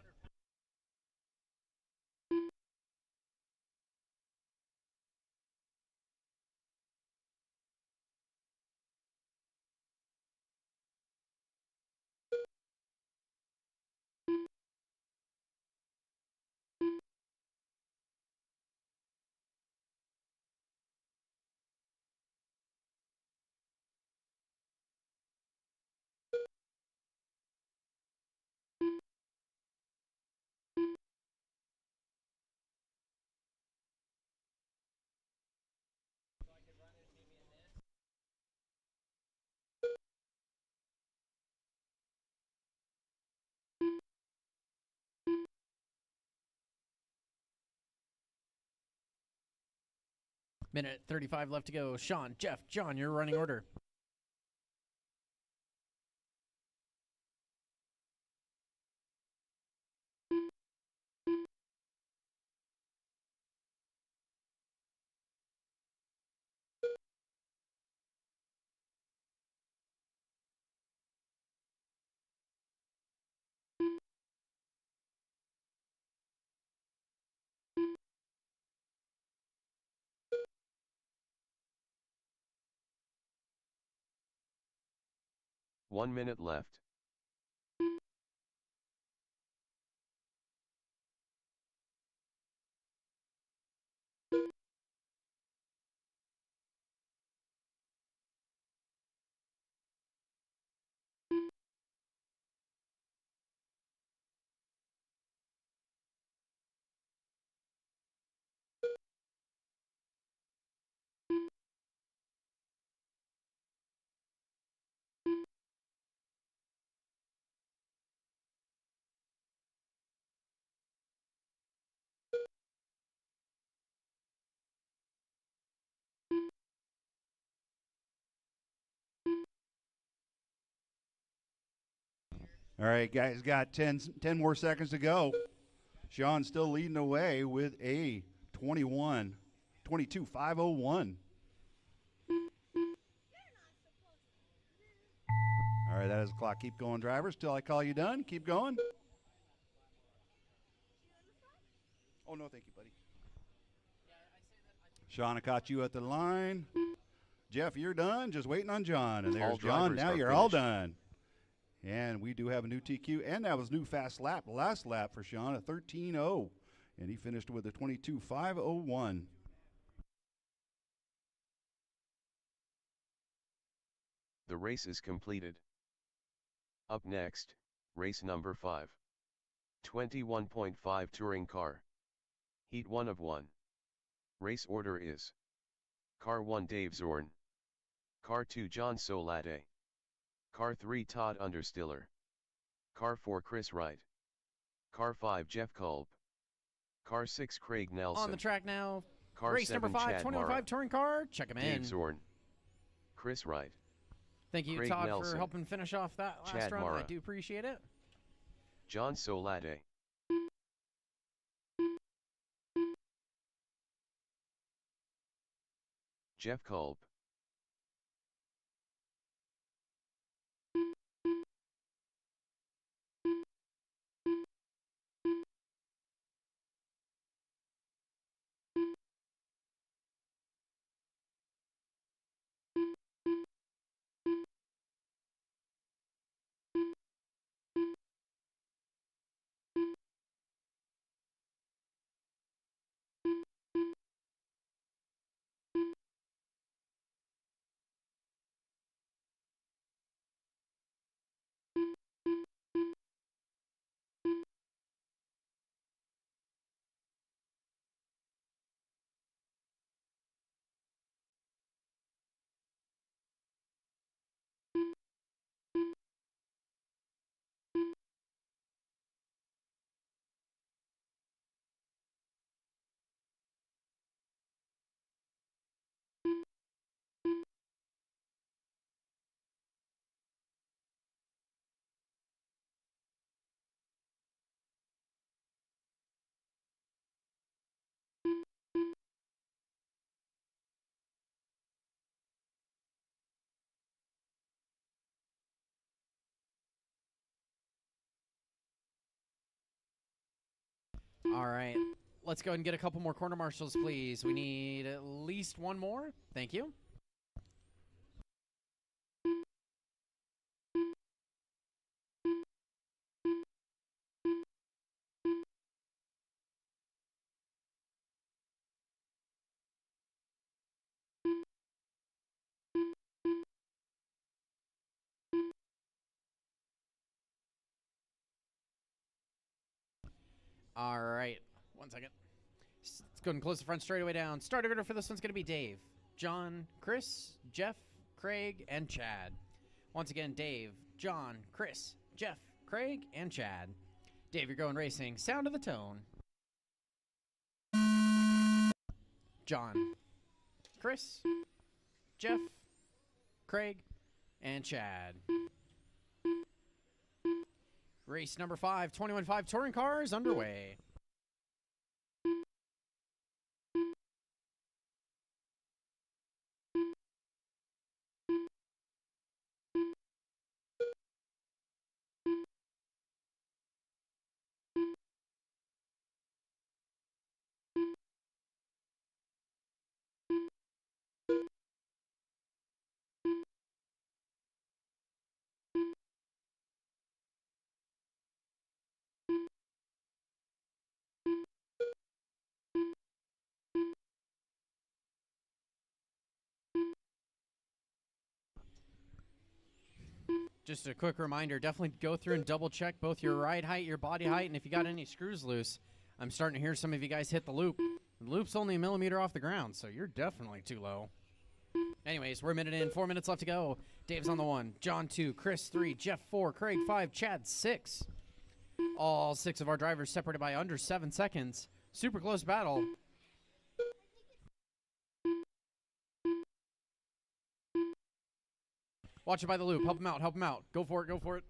Minute 35 left to go. Sean, Jeff, John, your running order. One minute left. All right, guys, got 10 more seconds to go. Sean still leading away with a 22.501. All right, that is the clock. Keep going, drivers, till I call you done. Keep going. thank you, buddy. Sean, I caught you at the line. Jeff, you're done. Just waiting on John. And there's All John. drivers Now are you're all finished. done. And we do have a new TQ. And that was new fast lap. Last lap for Sean, a 13.0. And he finished with a 22.501. The race is completed. Up next, race number 5. 21.5 touring car. Heat 1 of 1. Race order is: Car 1 Dave Zorn, Car 2 John Solate, Car 3 Todd Understiller, Car 4 Chris Wright, Car 5 Jeff Kolb, Car 6 Craig Nelson. On the track now, Car race 7 number 5, Chad 21.5 Mara, touring car. Check him Dave in. Zorn, Chris Wright, Thank you, Craig Todd, for Nelson, helping finish off that last Chad round. I Mara, do appreciate it. John Solate, Jeff Kolb, All right. Let's go ahead and get a couple more corner marshals, please. We need at least one more. Thank you. All right. 1 second. Let's go ahead and close the front straightaway down. Starting order for this one's going to be Dave, John, Chris, Jeff, Craig, and Chad. Once again, Dave, John, Chris, Jeff, Craig, and Chad. Dave, you're going racing. Sound of the tone. John, Chris, Jeff, Craig, and Chad. Race number 5, 21.5 touring cars underway. Just a quick reminder, definitely go through and double check both your ride height, your body height, and if you got any screws loose. I'm starting to hear some of you guys hit the loop. The loop's only a millimeter off the ground, so you're definitely too low. Anyways, we're a minute in, 4 minutes left to go. Dave's on the 1, John 2, Chris 3, Jeff 4, Craig 5, Chad 6. All 6 of our drivers separated by under 7 seconds. Super close battle. Watch it by the loop. Help him out. Help him out. Go for it. Go for it.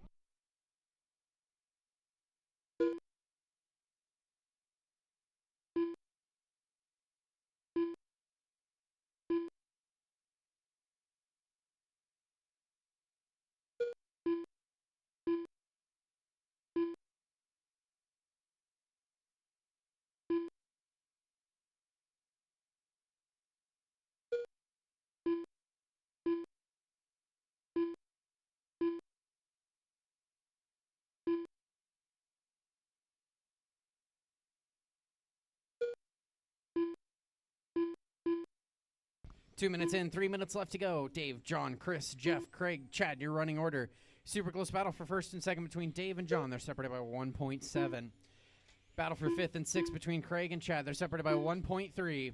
2 minutes in, 3 minutes left to go. Dave, John, Chris, Jeff, Craig, Chad, your running order. Super close battle for first and second between Dave and John. They're separated by 1.7. Battle for fifth and sixth between Craig and Chad. They're separated by 1.3.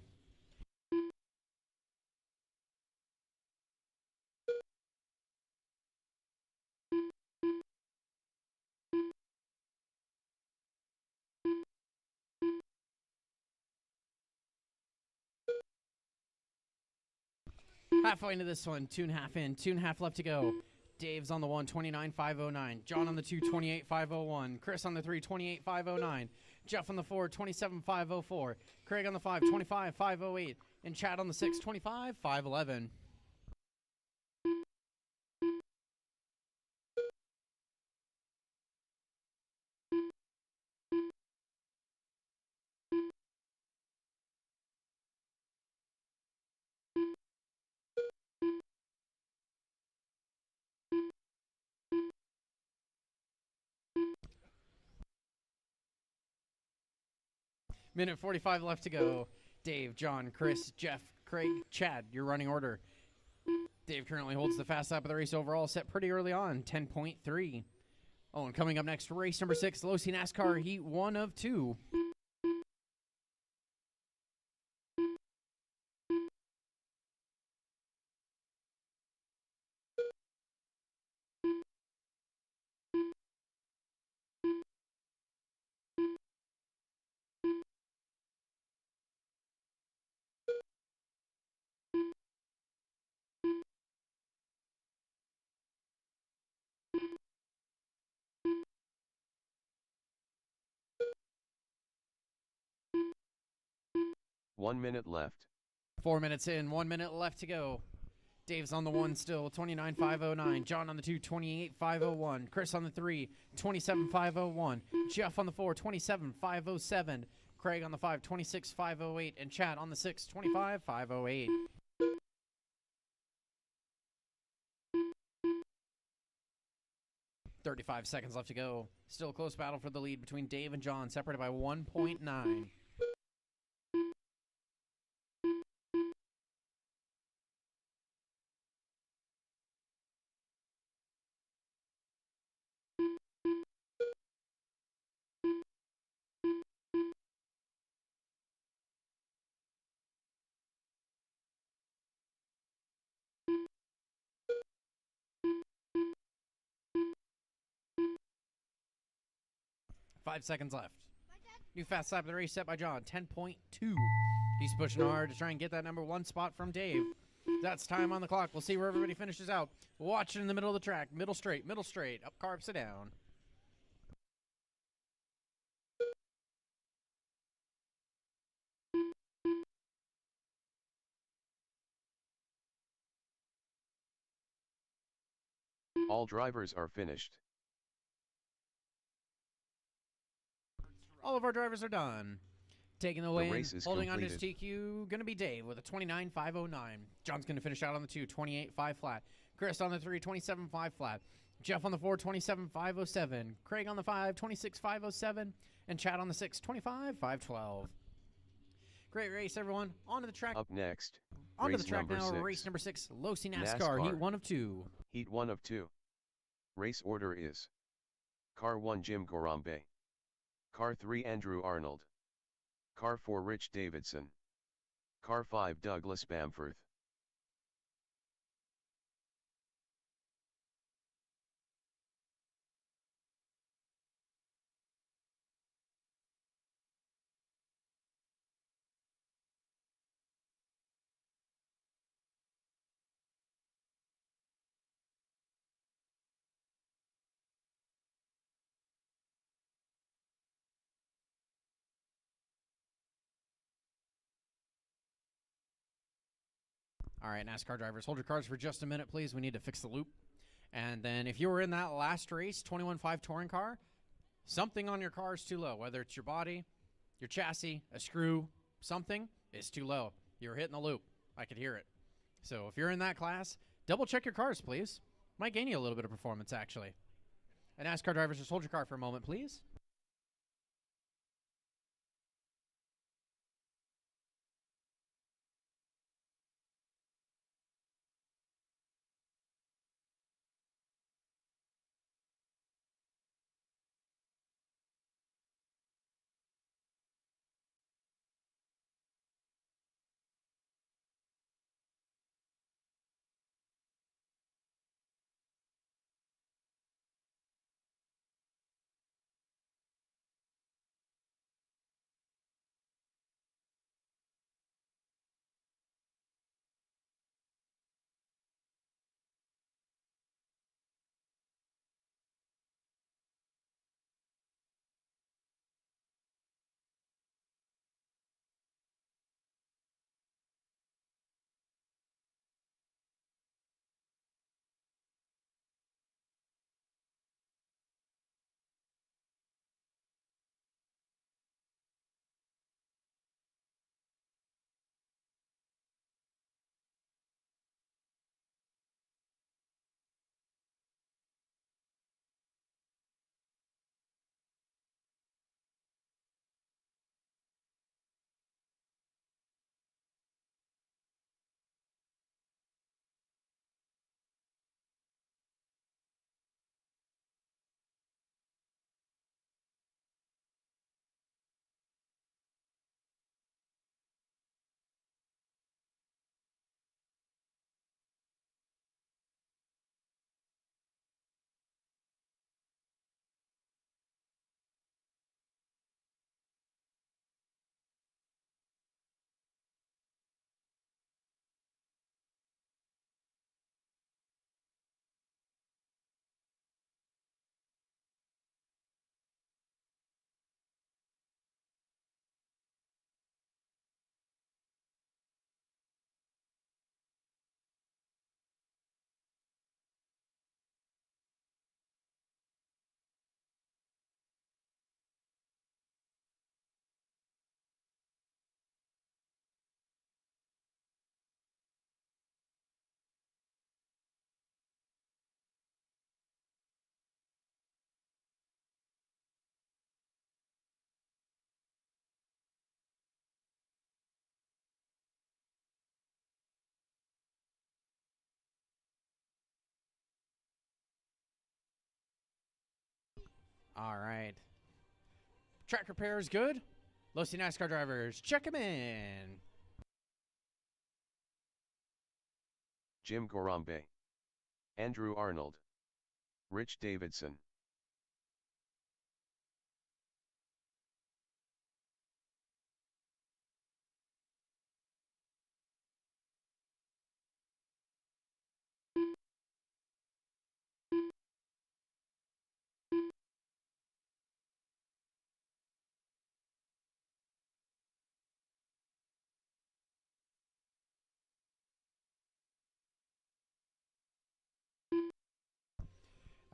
Halfway into this one, 2.5 in, 2.5 left to go. Dave's on the 1, 29.509. John on the 2, 28.501. Chris on the 3, 28.509. Jeff on the 4, 27.504. Craig on the 5, 25.508. And Chad on the 6, 25.511. Minute 45 left to go. Dave, John, Chris, Jeff, Craig, Chad, your running order. Dave currently holds the fast lap of the race overall, set pretty early on, 10.3. Oh, and coming up next, race number 6, Losi NASCAR Heat 1 of 2. One minute left. 4 minutes in, 1 minute left to go. Dave's on the 1 still, 29.509. John on the 2, 28.501. Chris on the 3, 27.501. Jeff on the 4, 27.507. Craig on the 5, 26.508. And Chad on the 6, 25.508. $35 seconds left to go. Still a close battle for the lead between Dave and John, separated by 1.9. Five seconds left. New fast lap of the race set by John, 10.2. He's pushing hard to try and get that number 1 spot from Dave. That's time on the clock. We'll see where everybody finishes out. Watch it in the middle of the track. Middle straight, up car, upside down. All drivers are finished. All of our drivers are done. Taking the way, race is holding on to his completed. TQ, going to be Dave with a 29.509. John's going to finish out on the 2, 28.5 flat. Chris on the 3, 27.5 flat. Jeff on the 4, 27.507. Craig on the 5, 26.507. And Chad on the 6, 25.512. Great race, everyone. On to the track. Up next, Onto the race track number now, 6. race number 6, Losi NASCAR, Heat 1 of 2. Heat 1 of 2. Race order is Car 1 Jim Gorambe. Car 3 Andrew Arnold. Car 4 Rich Davidson. Car 5 Douglas Bamforth. All right, NASCAR drivers, hold your cars for just a minute, please. We need to fix the loop. And then if you were in that last race, 21.5 touring car, something on your car is too low, whether it's your body, your chassis, a screw, something is too low. You're hitting the loop. I could hear it. So if you're in that class, double check your cars, please. Might gain you a little bit of performance, actually. And NASCAR drivers, just hold your car for a moment, please. All right. Track repair is good. Low-C NASCAR drivers, check them in. Jim Gorambe, Andrew Arnold, Rich Davidson.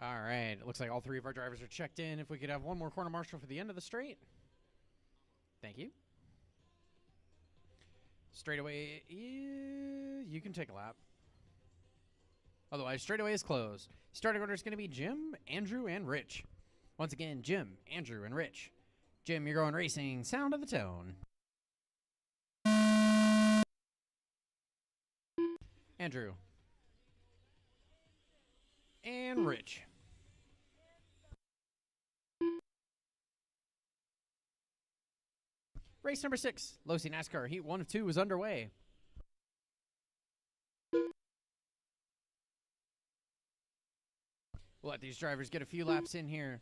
All right. It looks like all three of our drivers are checked in. If we could have one more corner marshal for the end of the straight. Thank you. Straightaway, you can take a lap. Otherwise, straightaway is closed. Starting order is going to be Jim, Andrew, and Rich. Once again, Jim, Andrew, and Rich. Jim, you're going racing. Sound of the tone. Andrew. And Rich. Race number 6, Low-C NASCAR Heat 1 of 2 is underway. We'll let these drivers get a few laps in here.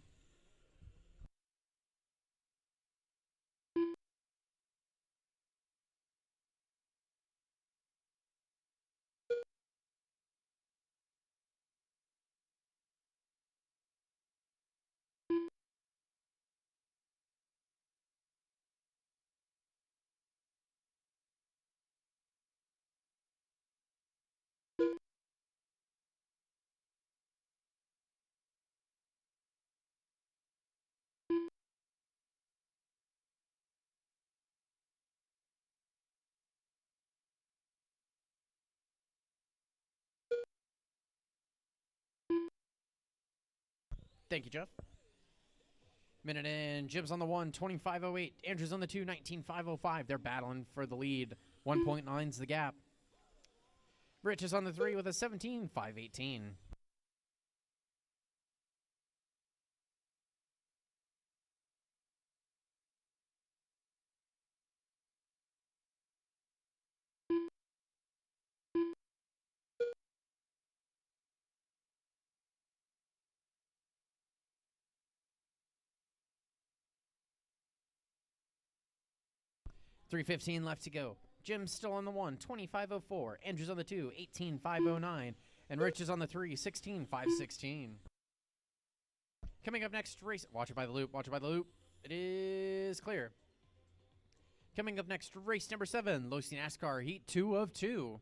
Thank you, Jeff. Minute in. Jim's on the 1, 25.08. Andrew's on the 2, 19.505. They're battling for the lead. 1.9's the gap. Rich is on the 3 with a 17.518. .315 left to go. Jim's still on the 1, 25.04. Andrew's on the 2, 18.509. And Rich is on the 3, 16.516. Coming up next, race. Watch it by the loop. Watch it by the loop. It is clear. Coming up next, race number 7, Low-C NASCAR Heat 2 of 2.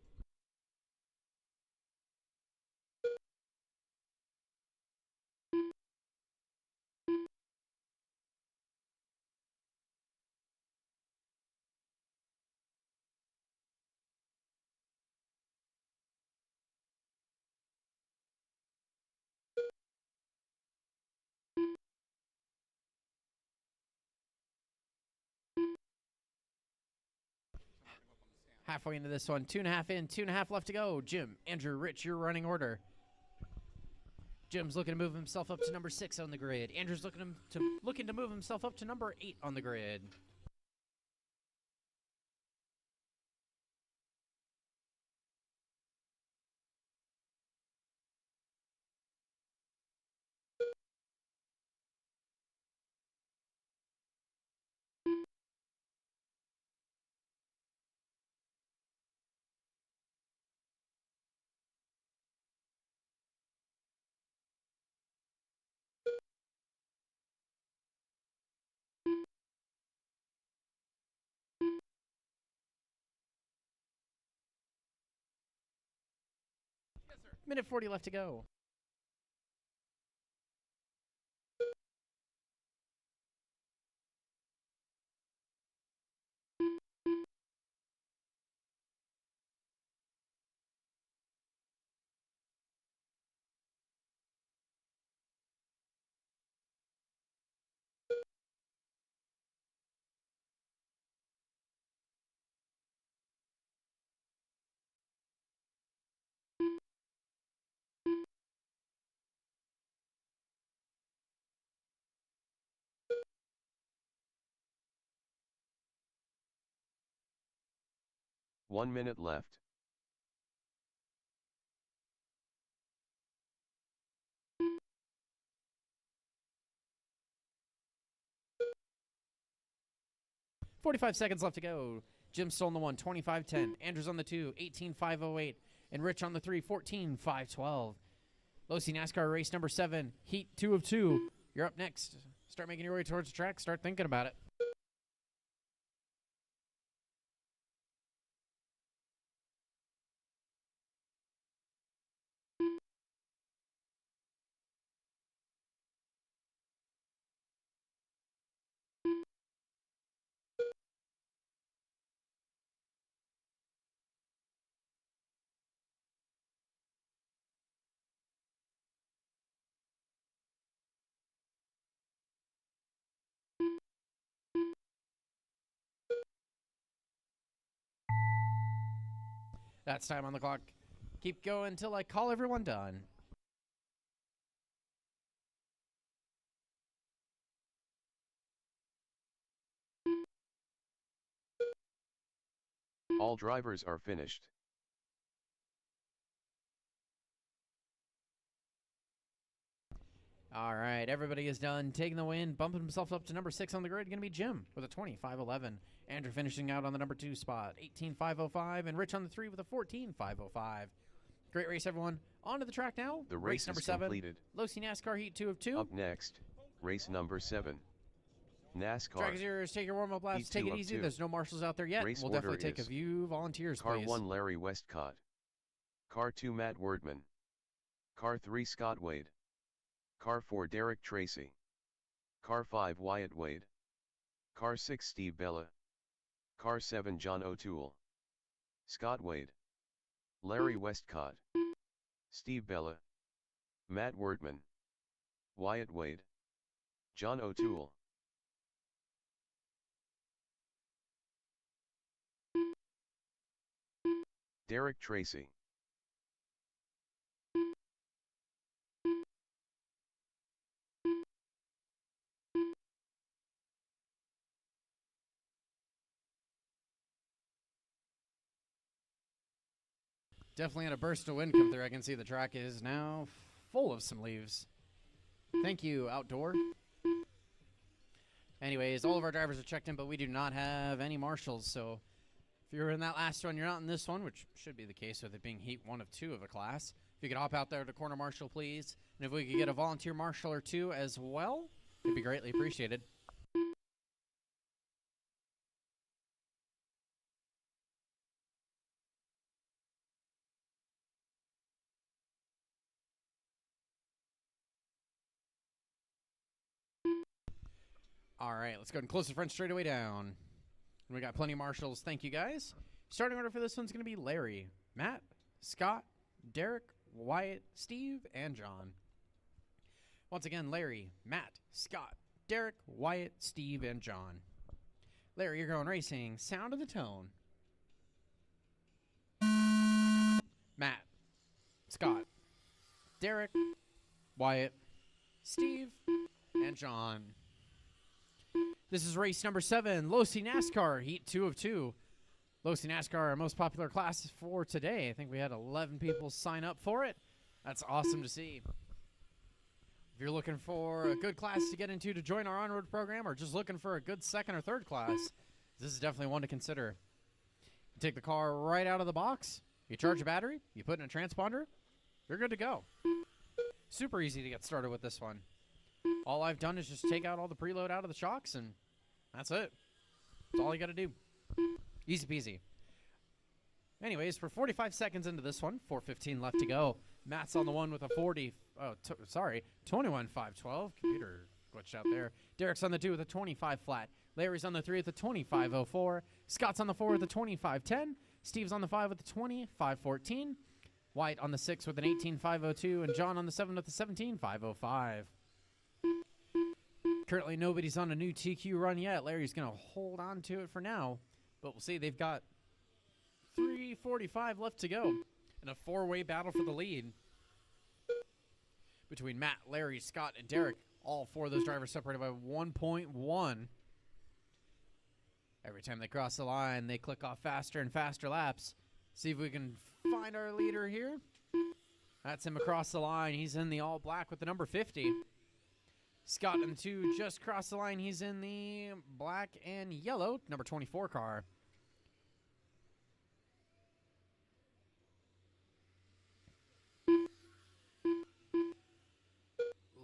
Halfway into this one, 2.5 in, 2.5 left to go. Jim, Andrew, Rich, your running order. Jim's looking to move himself up to number 6 on the grid. Andrew's looking to move himself up to number 8 on the grid. Minute 40 left to go. 1 minute left. .45 seconds left to go. Jim still on the 1, 25.10. Andrew's on the 2, 18.508. And Rich on the 3, 14.512. Losi NASCAR race number 7, heat 2 of 2. You're up next. Start making your way towards the track. Start thinking about it. That's time on the clock. Keep going until I call everyone done. All drivers are finished. All right, everybody is done taking the win, bumping himself up to number 6 on the grid. Going to be Jim with a 25.11. Andrew finishing out on the number 2 spot, 18.505, and Rich on the 3 with a 14.505. Great race, everyone. On to the track now. The race number is 7. completed. Losi NASCAR Heat 2 of 2. Up next, race number 7. NASCAR. Track is yours. Take your warm-up laps. Heat Take 2 it of easy. 2. There's no marshals out there yet. Race We'll definitely order take a is few volunteers, Car please. 1 Larry Westcott. Car 2 Matt Wordman. Car 3 Scott Wade. Car 4 Derek Tracy. Car 5 Wyatt Wade. Car 6 Steve Bella. Car 7 John O'Toole. Scott Wade. Larry Westcott. Steve Bella. Matt Wordman. Wyatt Wade. John O'Toole. Derek Tracy. Definitely had a burst of wind come through. I can see the track is now full of some leaves. Thank you, Outdoor. Anyways, all of our drivers are checked in, but we do not have any marshals. So if you're in that last one, you're not in this one, which should be the case with it being heat 1 of 2 of a class. If you could hop out there to corner marshal, please. And if we could get a volunteer marshal or 2 as well, it'd be greatly appreciated. All right, let's go ahead and close the front straightaway down. We got plenty of marshals. Thank you, guys. Starting order for this one's going to be Larry, Matt, Scott, Derek, Wyatt, Steve, and John. Once again, Larry, Matt, Scott, Derek, Wyatt, Steve, and John. Larry, you're going racing. Sound of the tone. Matt, Scott, Derek, Wyatt, Steve, and John. This is race number 7, Losi NASCAR, heat 2 of 2. Losi NASCAR, our most popular class for today. I think we had 11 people sign up for it. That's awesome to see. If you're looking for a good class to get into to join our Onroad program, or just looking for a good second or third class, this is definitely one to consider. You take the car right out of the box, you charge a battery, you put in a transponder, you're good to go. Super easy to get started with this one. All I've done is just take out all the preload out of the shocks, and that's it. That's all you got to do. Easy peasy. Anyways, we're 45 seconds into this one. 4:15 left to go. Matt's on the 1 with a 21.512. Computer glitched out there. Derek's on the 2 with a 25 flat. Larry's on the 3 with a 25.04. Scott's on the 4 with a 25.10. Steve's on the 5 with a 25.14. White on the 6 with an 18.502. And John on the 7 with a 17.505. Currently, nobody's on a new TQ run yet. Larry's going to hold on to it for now. But we'll see. They've got 3:45 left to go in a 4-way battle for the lead between Matt, Larry, Scott, and Derek. All 4 of those drivers separated by 1.1. Every time they cross the line, they click off faster and faster laps. See if we can find our leader here. That's him across the line. He's in the all black with the number 50. Scott and the 2 just crossed the line. He's in the black and yellow, number 24 car.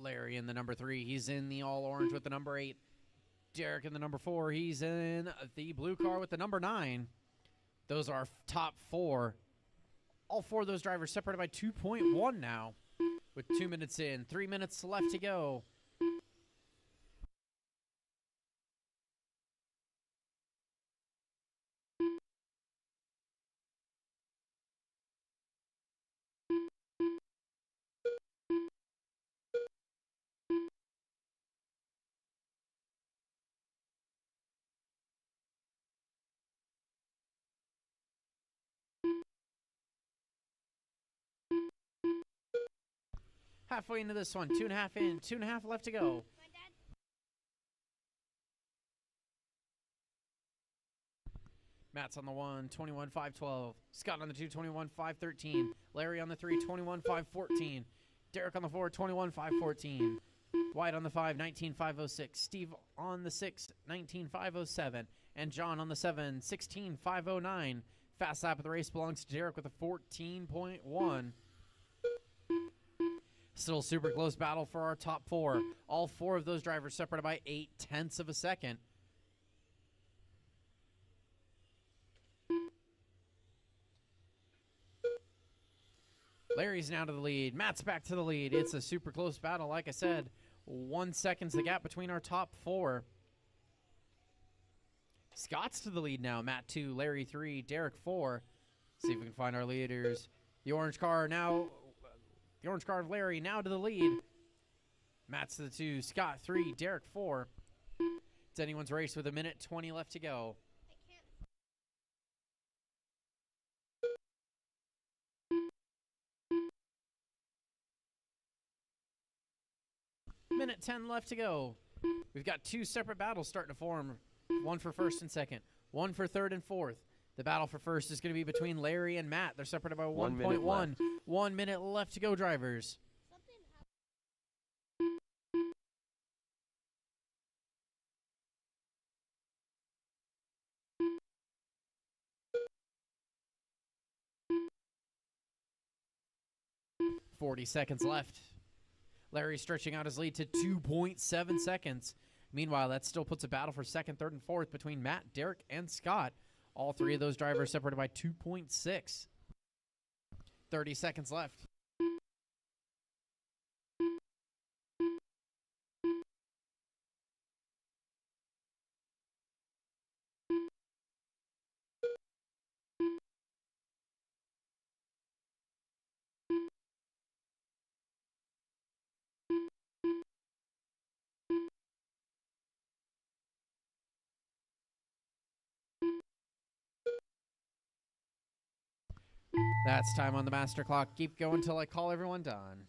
Larry in the number 3. He's in the all orange with the number 8. Derek in the number 4. He's in the blue car with the number 9. Those are top 4. All 4 of those drivers separated by 2.1 now. With 2 minutes in, 3 minutes left to go. Halfway into this one, 2.5 in, 2.5 left to go. Matt's on the 1, 21.512. Scott on the 2, 21.513. Larry on the 3, 21.514. Derek on the 4, 21.514. White on the 5, 19.506. Steve on the 6, 19.507. And John on the 7, 16.509. Fast lap of the race belongs to Derek with a 14.1. Still super close battle for our top 4. All 4 of those drivers separated by 0.8 of a second. Larry's now to the lead. Matt's back to the lead. It's a super close battle. Like I said, 1 second's the gap between our top 4. Scott's to the lead now. Matt 2, Larry 3, Derek 4. See if we can find our leaders. The orange car now... The orange car of Larry now to the lead. Matt's to the 2, Scott 3, Derek 4. It's anyone's race with 1:20 left to go. Minute 10 left to go. We've got 2 separate battles starting to form. One for first and second. One for third and fourth. The battle for first is going to be between Larry and Matt. They're separated by 1.1. 1 minute left to go, drivers. .40 seconds left. Larry stretching out his lead to 2.7 seconds. Meanwhile, that still puts a battle for second, third, and fourth between Matt, Derek, and Scott. All 3 of those drivers separated by 2.6. 30 seconds left. That's time on the master clock. Keep going till I call everyone done.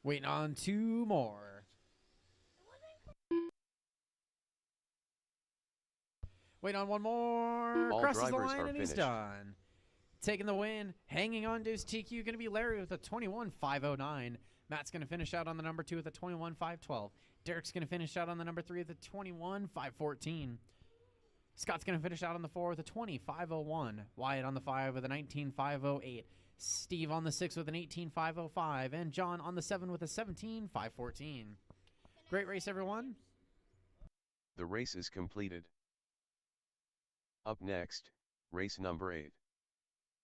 Waiting on 2 more. Waiting on 1 more. All Crosses the drivers line are and he's finished. done. Taking the win, hanging on to his TQ, going to be Larry with a 21.509. Matt's going to finish out on the number 2 with a 21.512. Derek's going to finish out on the number 3 with a 21.514. Scott's going to finish out on the 4 with a 20.501. Wyatt on the 5 with a 19.508. Steve on the 6 with an 18.505. And John on the 7 with a 17.514. Great race, everyone. The race is completed. Up next, race number 8.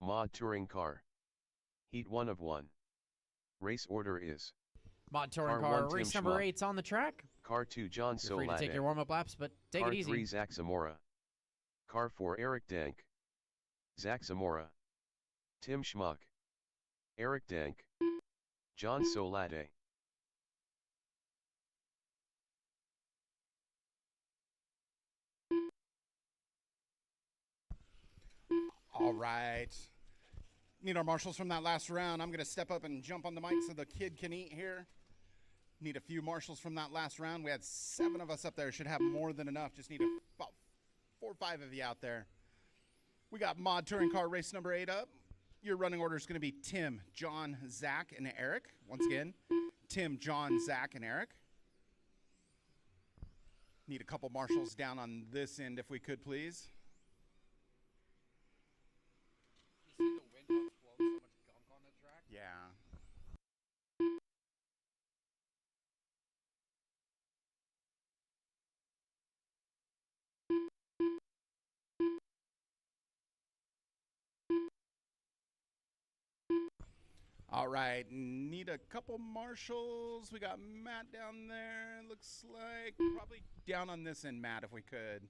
Mod Touring Car. Heat 1 of 1. Race order is Mod Touring Car Car, 1 Tim race number Schmuck. 8's on the track. Car 2 John You're free to take Solade. your warm-up laps, but take Car it easy. 3 Zach Zamora. Car 4 Eric Dank. Zach Zamora. Tim Schmuck. Eric Dank. John Solade. All right. Need our marshals from that last round. I'm going to step up and jump on the mic so the kid can eat here. Need a few marshals from that last round. We had 7 of us up there. Should have more than enough. Just need about 4 or 5 of you out there. We got Mod Touring Car race number 8 up. Your running order is going to be Tim, John, Zach, and Eric. Once again, Tim, John, Zach, and Eric. Need a couple marshals down on this end if we could, please. You see the wind blowing so much gunk on the track? Yeah. All right, need a couple marshals. We got Matt down there, looks like. Probably down on this end, Matt, if we could.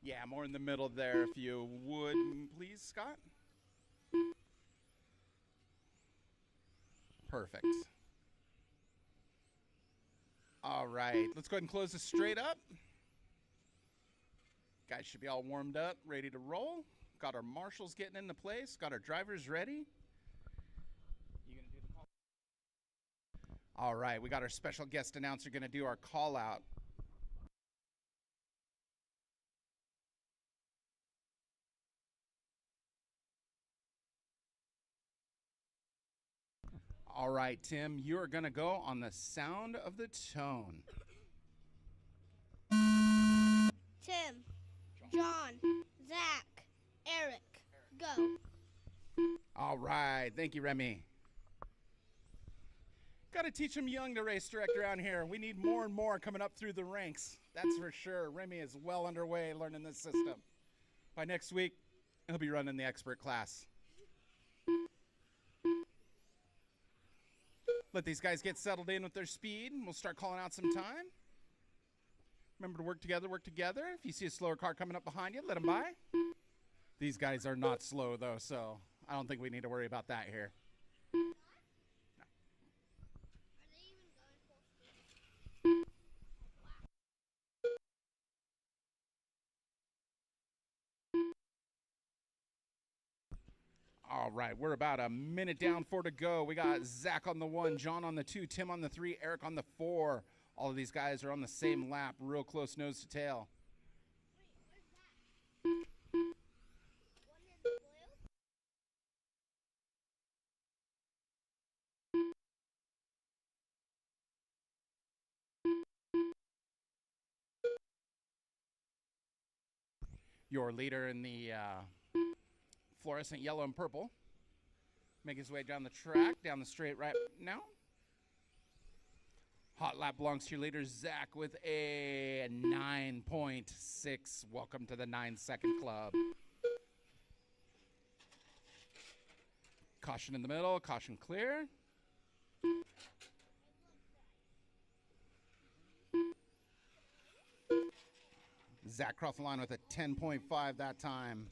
Yeah, more in the middle there, if you would, please, Scott. Perfect. All right, let's go ahead and close this straight up. Guys should be all warmed up, ready to roll. Got our marshals getting into place, got our drivers ready. All right, we got our special guest announcer going to do our call out. All right, Tim, you are going to go on the sound of the tone. Tim, John, Zach, Eric, go. All right, thank you, Remy. Got to teach them young to race direct around here. We need more and more coming up through the ranks. That's for sure. Remy is well underway learning this system. By next week, he'll be running the expert class. Let these guys get settled in with their speed, and we'll start calling out some time. Remember to work together, work together. If you see a slower car coming up behind you, let them by. These guys are not slow, though, so I don't think we need to worry about that here. All right, we're about a minute down, 4 to go. We got Zach on the 1, John on the 2, Tim on the 3, Eric on the 4. All of these guys are on the same lap, real close nose to tail. Your leader in the fluorescent yellow and purple. Make his way down the track, down the straight right now. Hot lap belongs to your leader, Zach, with a 9.6. Welcome to the 9-second club. Caution in the middle, caution clear. Zach crossed the line with a 10.5 that time.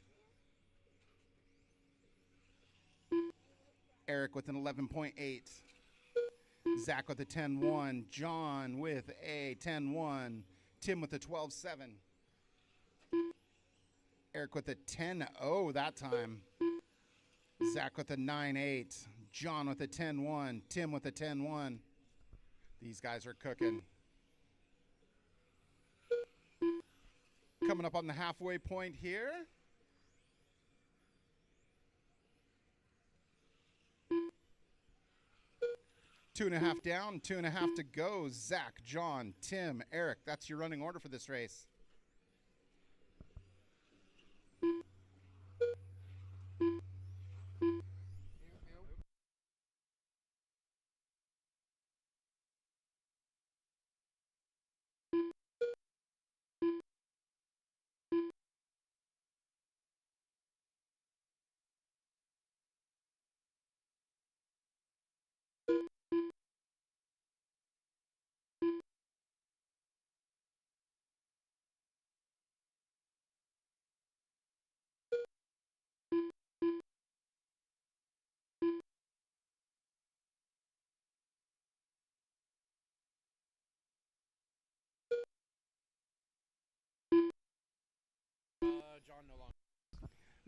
Eric with an 11.8. Zach with a 10.1. John with a 10.1. Tim with a 12.7. Eric with a 10.0 that time. Zach with a 9.8. John with a 10.1. Tim with a 10.1. These guys are cooking. Coming up on the halfway point here. Two and a half down, 2.5 to go. Zach, John, Tim, Eric. That's your running order for this race.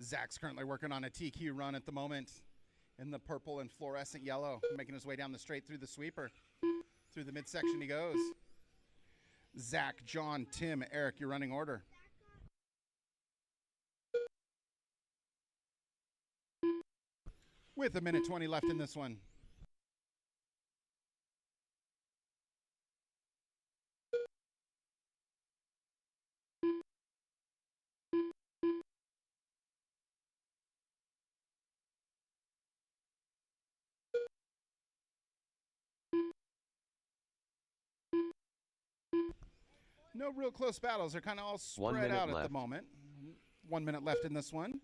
Zach's currently working on a TQ run at the moment in the purple and fluorescent yellow, making his way down the straight through the sweeper. Through the midsection he goes. Zach, John, Tim, Eric, your running order. With a minute 20 left in this one. No real close battles. They're kind of all spread out at the moment. 1 minute left in this one.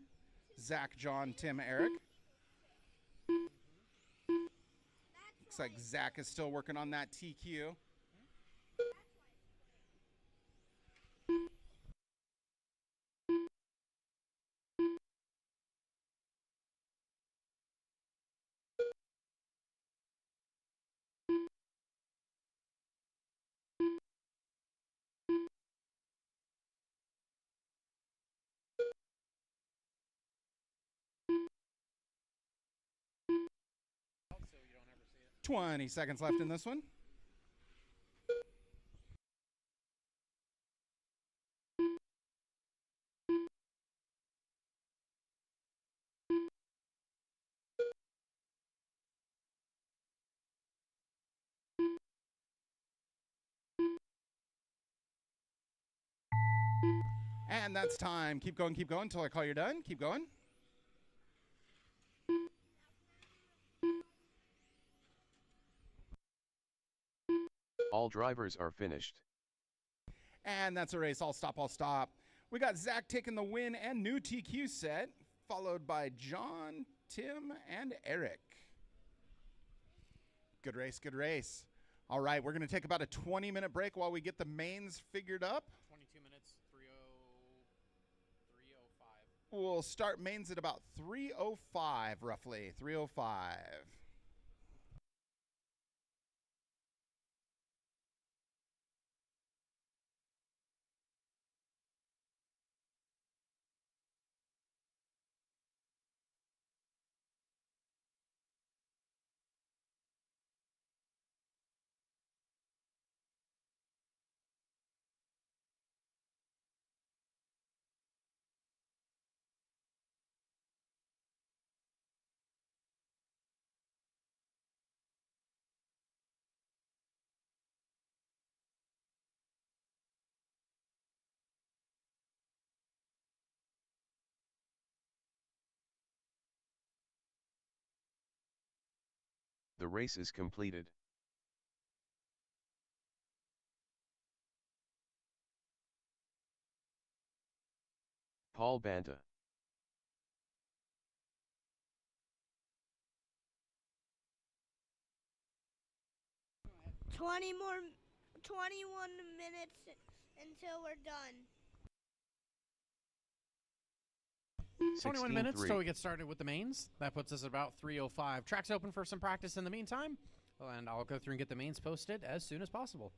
Zach, John, Tim, Eric. Looks like Zach is still working on that TQ. So you don't ever see it. 20 seconds left in this one. And that's time. Keep going until I call you done. Keep going. All drivers are finished. And that's a race. I'll stop. We got Zach taking the win and new TQ set, followed by John, Tim, and Eric. Good race. All right, we're going to take about a 20-minute break while we get the mains figured up. 22 minutes, 3:05. We'll start mains at about 3:05, roughly. 3:05. The race is completed. Paul Banta. More, 21 minutes until we're done. 21 minutes 16-3. till we get started with the mains. That puts us at about 3:05. Track's open for some practice in the meantime, and I'll go through and get the mains posted as soon as possible.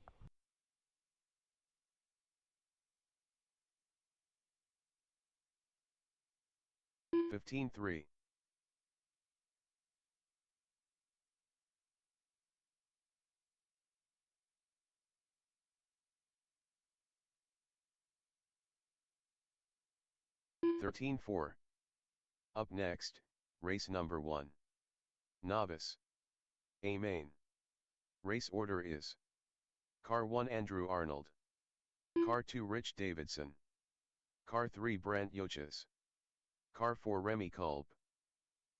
Fifteen 3. Thirteen 4. Up next, race number 1. Novice. A main. Race order is: Car 1 Andrew Arnold. Car 2 Rich Davidson. Car 3 Brant Yoches. Car 4 Remy Kolb.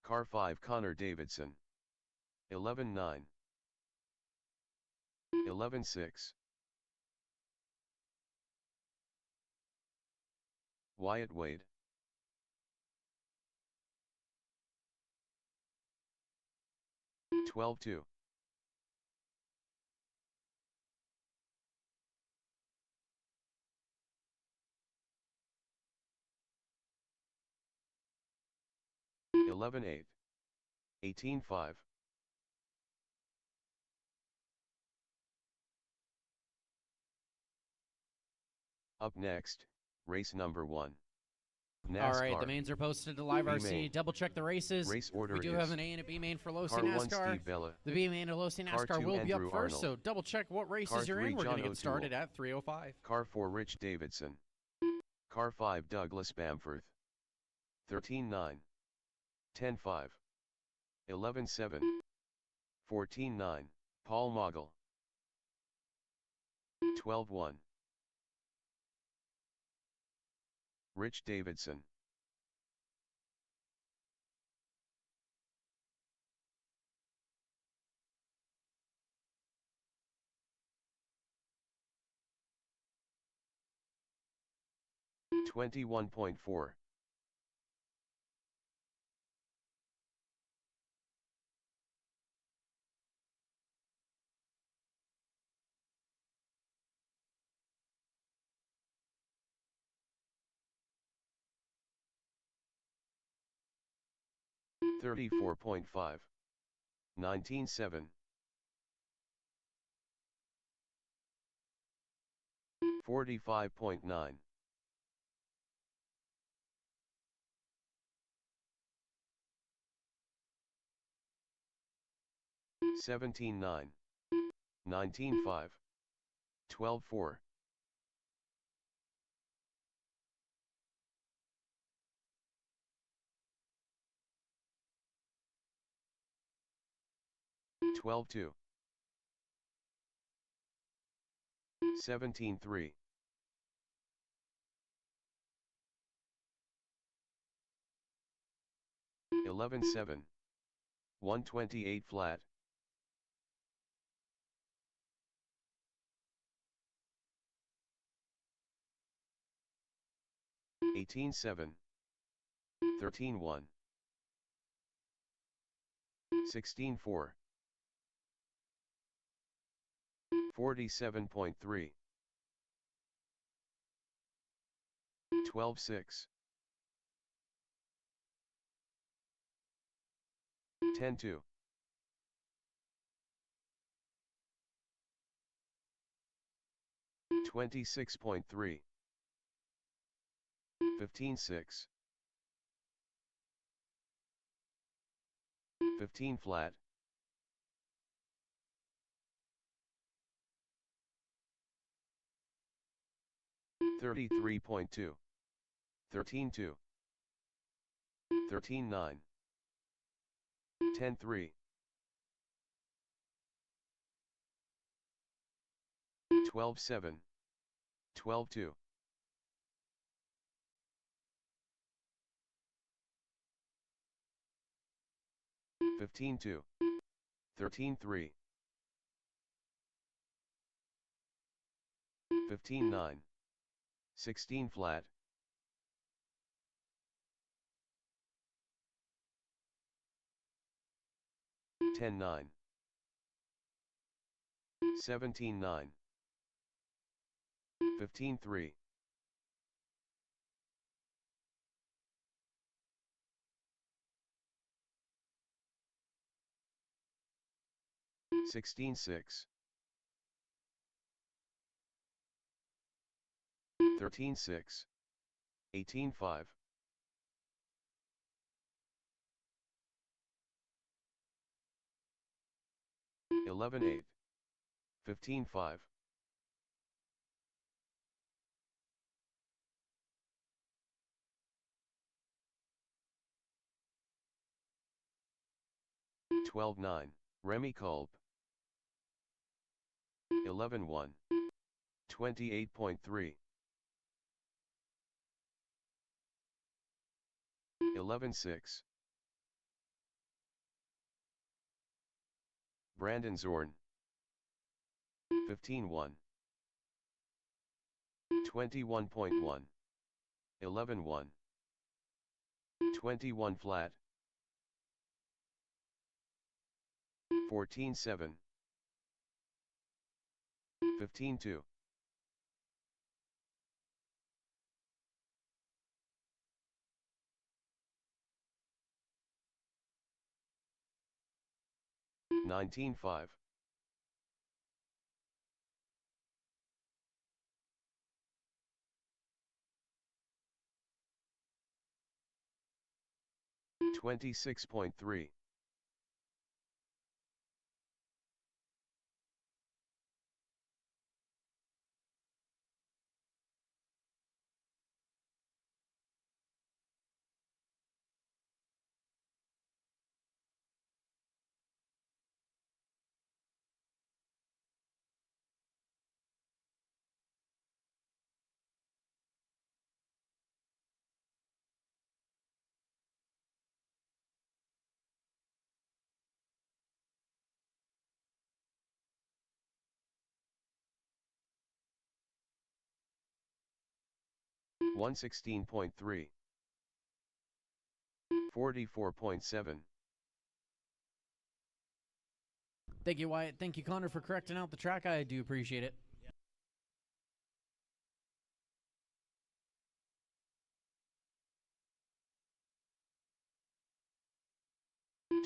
Car 5 Connor Davidson. 11-9. 11-6. Wyatt Wade. 12-2. 11-8. 18-5. Up next, race number 1. All right, NASCAR. the mains are posted to Live B RC. main. Double check the races. Race order We do is have an A and a B main for Losi Car 1 NASCAR. Steve Bella. The B main of Losi Car NASCAR 2 will be up Andrew first, Arnold. so double check what races Car you're 3 in. We're going John to get started O'Toole. at 3:05. Car 4 Rich Davidson. Car 5 Douglas Bamforth. 13-9. 10-5. 11-7. 14-9. Paul Mogul. 12-1. Rich Davidson. $21.4. $34.5. 19-7. 45.9. 17-9. 19-5. 12-4. 12-2. 17-3. 11-7. 128 flat. 18-7. 13-1. 16-4. 47.3. 12-6. 10-2. 26.3. 15-6. 15 flat. 33.2. 13-2. 13-9. 10-3. 12-7. 12-2. 15-2. 13-3. 15-9. 16 flat. 10-9. 17-9. 15-3. 16-6. 13-6. 18-5. 11-8. 15-5. 12-9. Remy Culp. 11-1. 28.3. 11-6. Brandon Zorn. 15-1. 21.1. 11-1. 21 flat. 14-7. 15-2. 19-5. 26.3. 116.3. 44.7. Thank you, Wyatt. Thank you, Connor, for correcting out the track. I do appreciate it.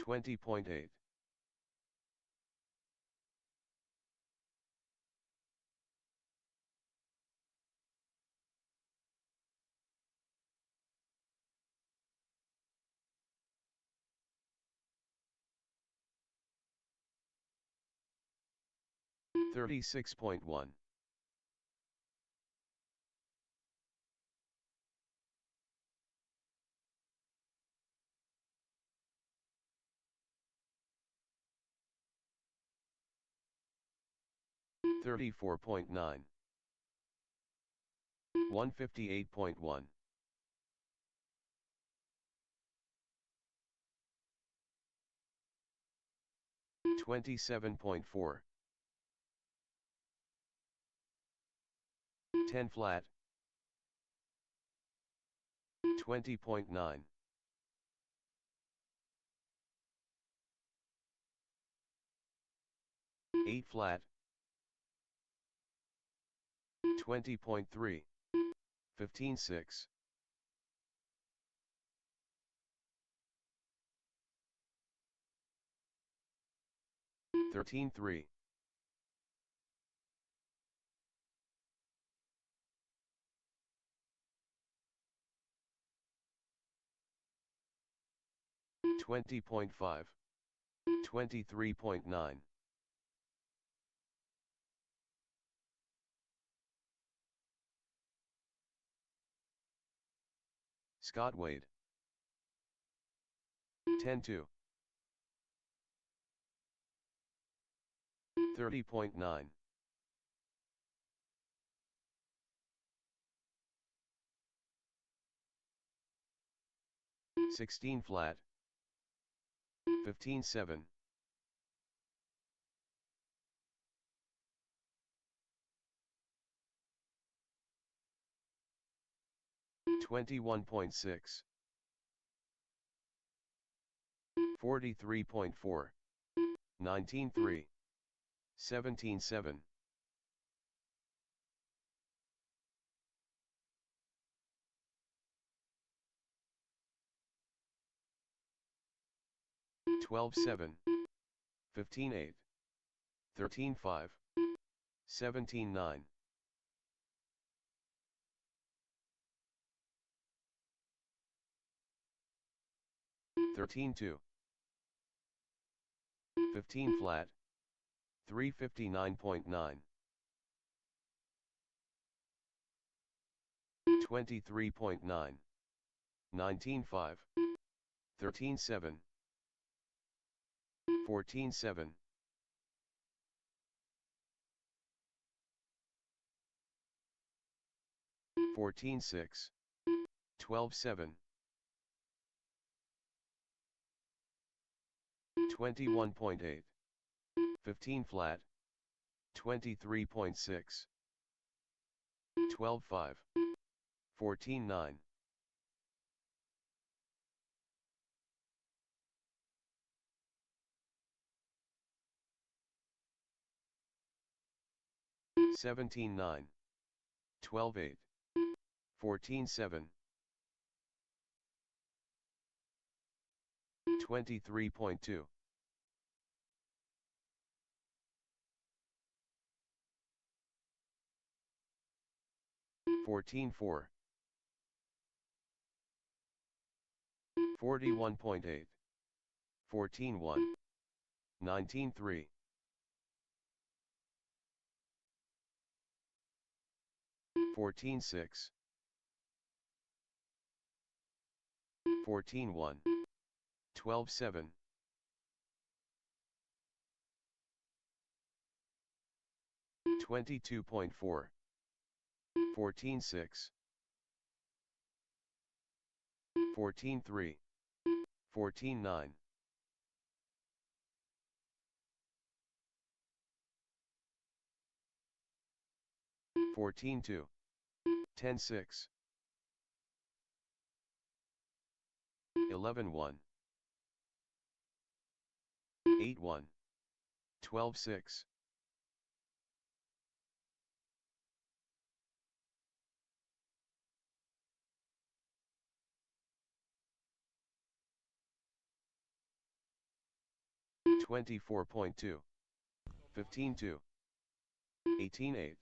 20.8. 36.1. 34.9. 158.1. 27.4. 10 flat. 20.9. 8 flat. 20.3. 15.6. 13.3. 20.5. 23.9. 'Scott Wade. 10.2. 30.9. 16 flat. 15.7. 21.6. 43.4. 19.3. 17.7. 12.7. 15.8. 13.5. 17.9. 13.2. 15 flat. 359.9. 23.9. 19.5. 13.7. 14.7. 14.6. 12.7. 21.8. 15 flat. 23.6. 12.5. 14.9. 17.9. 12.8. 14.7. 23.2. 14.4. 41.8. 14.1. 19.3. 14.6. 14.1. 12.7. 22.4. 14.6. 14.3. 14.9. 14.2. 10.6. 11.1. 8.1. 12.6. 24.2. 15.2. 18.8.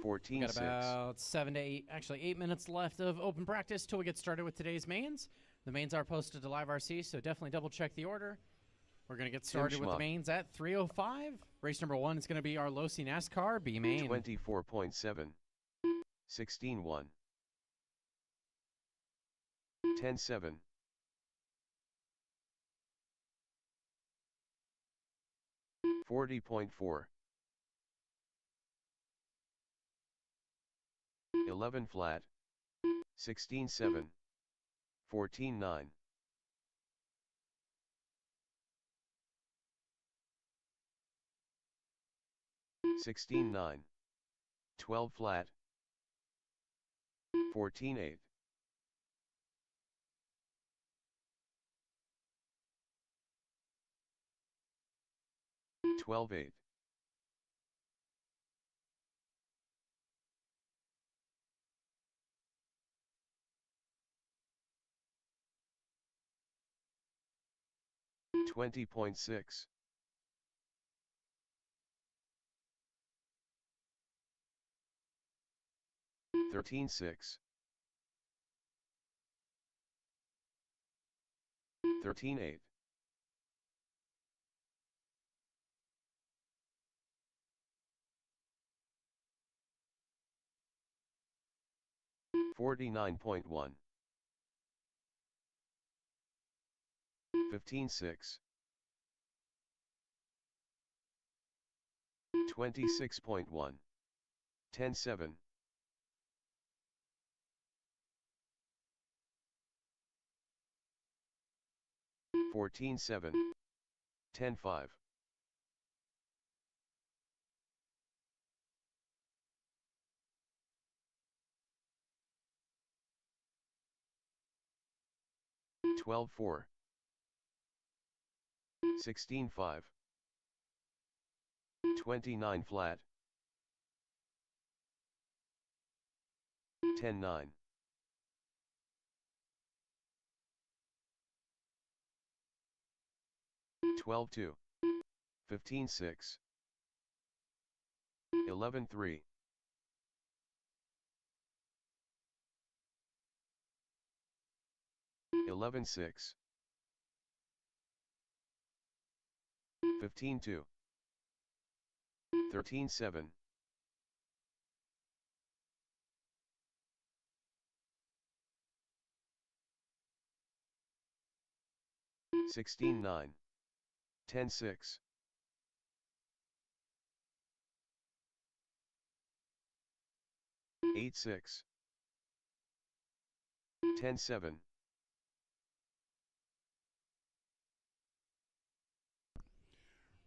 14.6. Got about 7 to 8, actually 8 minutes left of open practice till we get started with today's mains. The mains are posted to Live RC, so definitely double check the order. We're going to get started with the Schmuck. mains at 3:05. Race number 1 is going to be our Losi NASCAR B main. 24.7. 16.1. 10.7. 40.4. 11 flat. 16.7. 14.9. 16.9. 12 flat. 14.8. 12.8. 20.6. 13.6. 13.8. 49.1. 15.6. 26.1. 10.7. 14.7. 10.5. 12.4. 16.5. 29 flat. 10.9. 12.2. 15.6. 11.3. 11.6. 15.2. 13.7. 16.9. 10.6. 8.6. 10.7.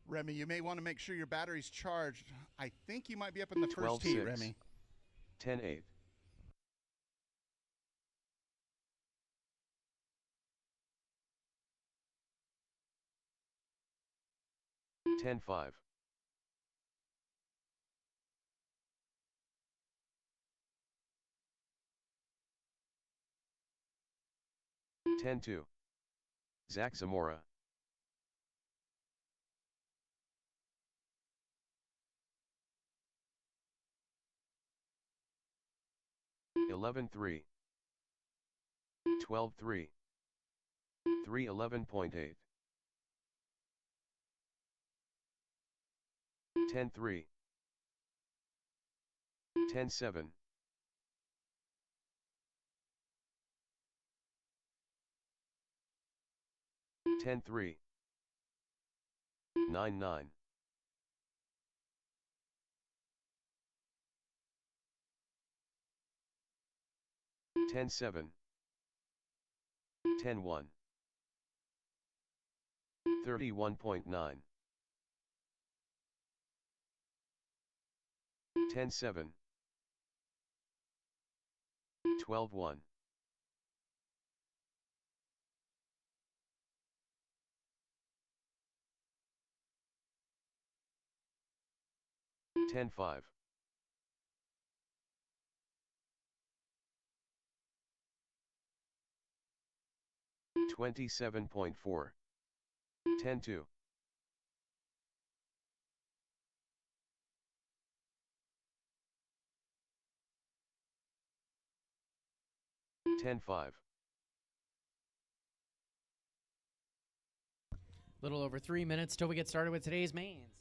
Remy, you may want to make sure your battery's charged. I think you might be up in the first 12.6. heat, Remy. 10.8. 10.5. 10.2. Zach Zamora. 11.3, 12.3, 311.8, 10.3, 10.7, 10.3, 9.9, 10.7, 10.1, 31.9, 10.7, 12.1, 10.5, 27.4, 10.2, 10.5, Little over 3 minutes till we get started with today's mains.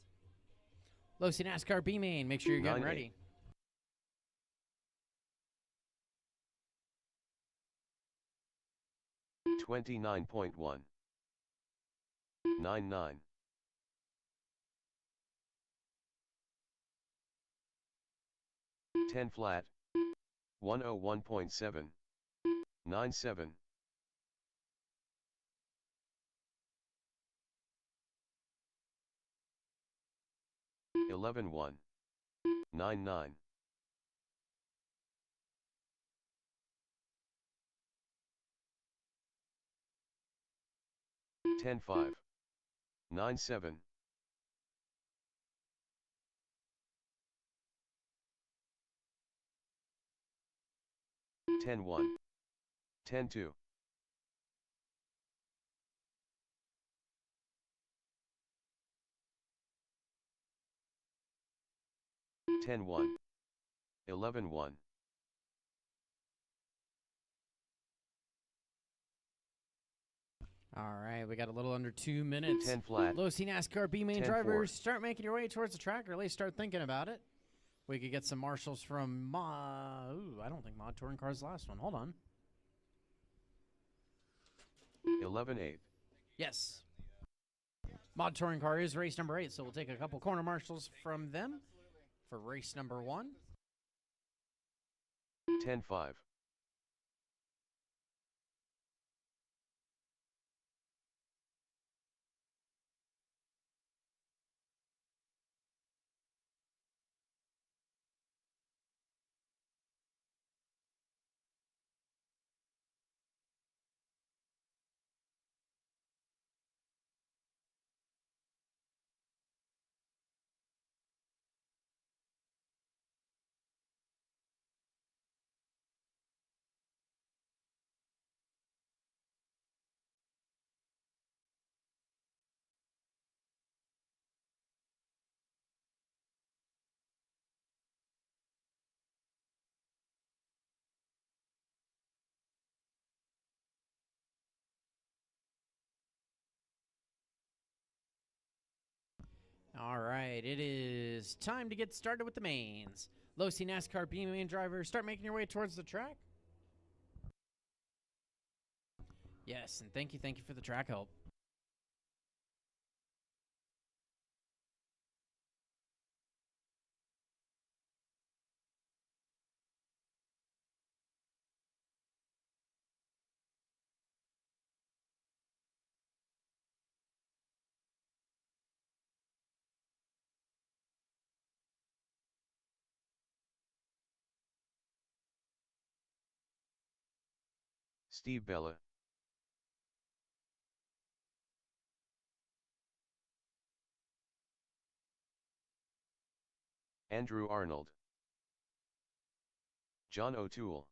Losi NASCAR B main, make sure you're getting 9.8, ready. 29.1, 9.9, 10 flat, 101.7, 9.7, 11.1, 9.9, 10.5, 9.7, 10.1, 10.2, 10.1, 11.1, All right, we got a little under 2 minutes. 10 flat, Losi NASCAR B main 10-4. drivers, start making your way towards the track, or at least start thinking about it. We could get some marshals from I don't think Mod Touring Car's the last one. Hold on. 11.8, Yes. Mod Touring Car is race number 8, so we'll take a couple corner marshals from them for race number 1. 10.5, All right, it is time to get started with the mains. Losi NASCAR B main driver, start making your way towards the track. Yes, and thank you for the track help. Steve Bella, Andrew Arnold, John O'Toole,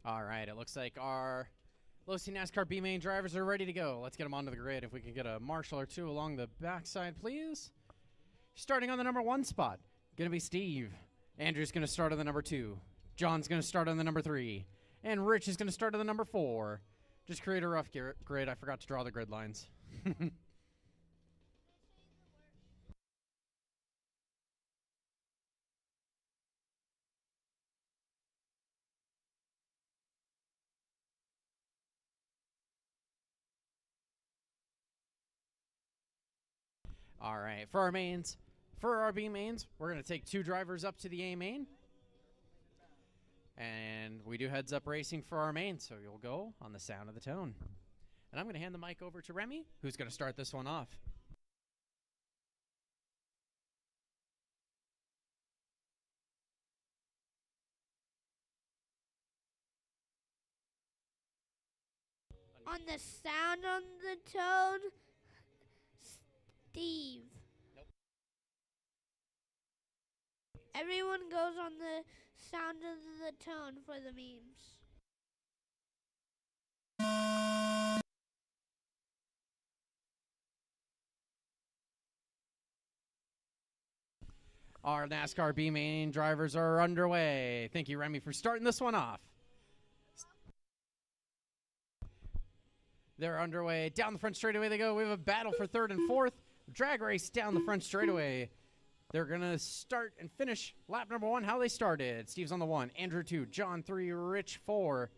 All right, it looks like our Losi NASCAR B main drivers are ready to go. Let's get them onto the grid. If we can get a marshal or two along the backside, please. Starting on the number 1 spot, going to be Steve. Andrew's going to start on the number 2. John's going to start on the number 3. And Rich is going to start on the number 4. Just create a rough grid. I forgot to draw the grid lines. All right, for our B mains, we're going to take 2 drivers up to the A main. And we do heads up racing for our main, so you'll go on the sound of the tone. And I'm going to hand the mic over to Remy, who's going to start this one off. On the sound on the tone, Steve. Nope. Everyone goes on the sound of the tone for the memes. Our NASCAR B main drivers are underway. Thank you, Remy, for starting this one off. They're underway. Down the front straightaway they go. We have a battle for 3rd and 4th. Drag race down the front straightaway. They're going to start and finish lap number 1 how they started. Steve's on the 1, Andrew 2, John 3, Rich 4.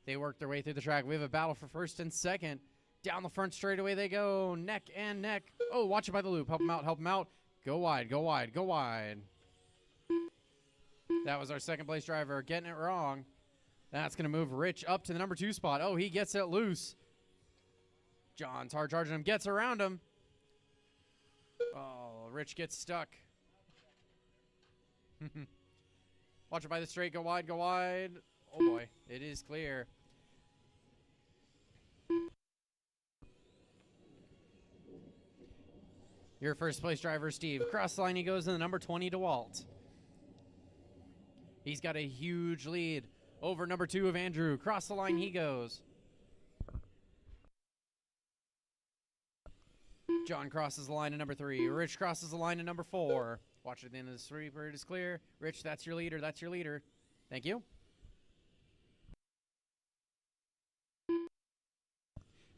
They work their way through the track. We have a battle for 1st and 2nd. Down the front straightaway they go, neck and neck. Oh, watch it by the loop. Help them out, help them out. Go wide, go wide, go wide. That was our 2nd place driver getting it wrong. That's going to move Rich up to the number 2 spot. Oh, he gets it loose. John's hard charging him, gets around him. Oh, Rich gets stuck. Watch it by the straight, go wide, go wide. Oh boy, it is clear. Your 1st place driver, Steve. Cross the line he goes in the number 20, DeWalt. He's got a huge lead over number 2 of Andrew. Cross the line he goes. John crosses the line at number 3. Rich crosses the line at number 4. Watch at the end of the sweeper. It is clear. Rich, that's your leader. That's your leader. Thank you.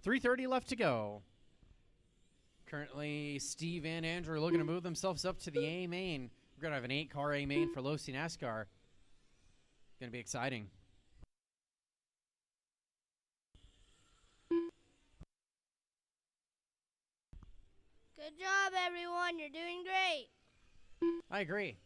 3:30 left to go. Currently, Steve and Andrew are looking to move themselves up to the A main. We're going to have an 8-car A main for Losi NASCAR. Going to be exciting. Good job, everyone. You're doing great. I agree.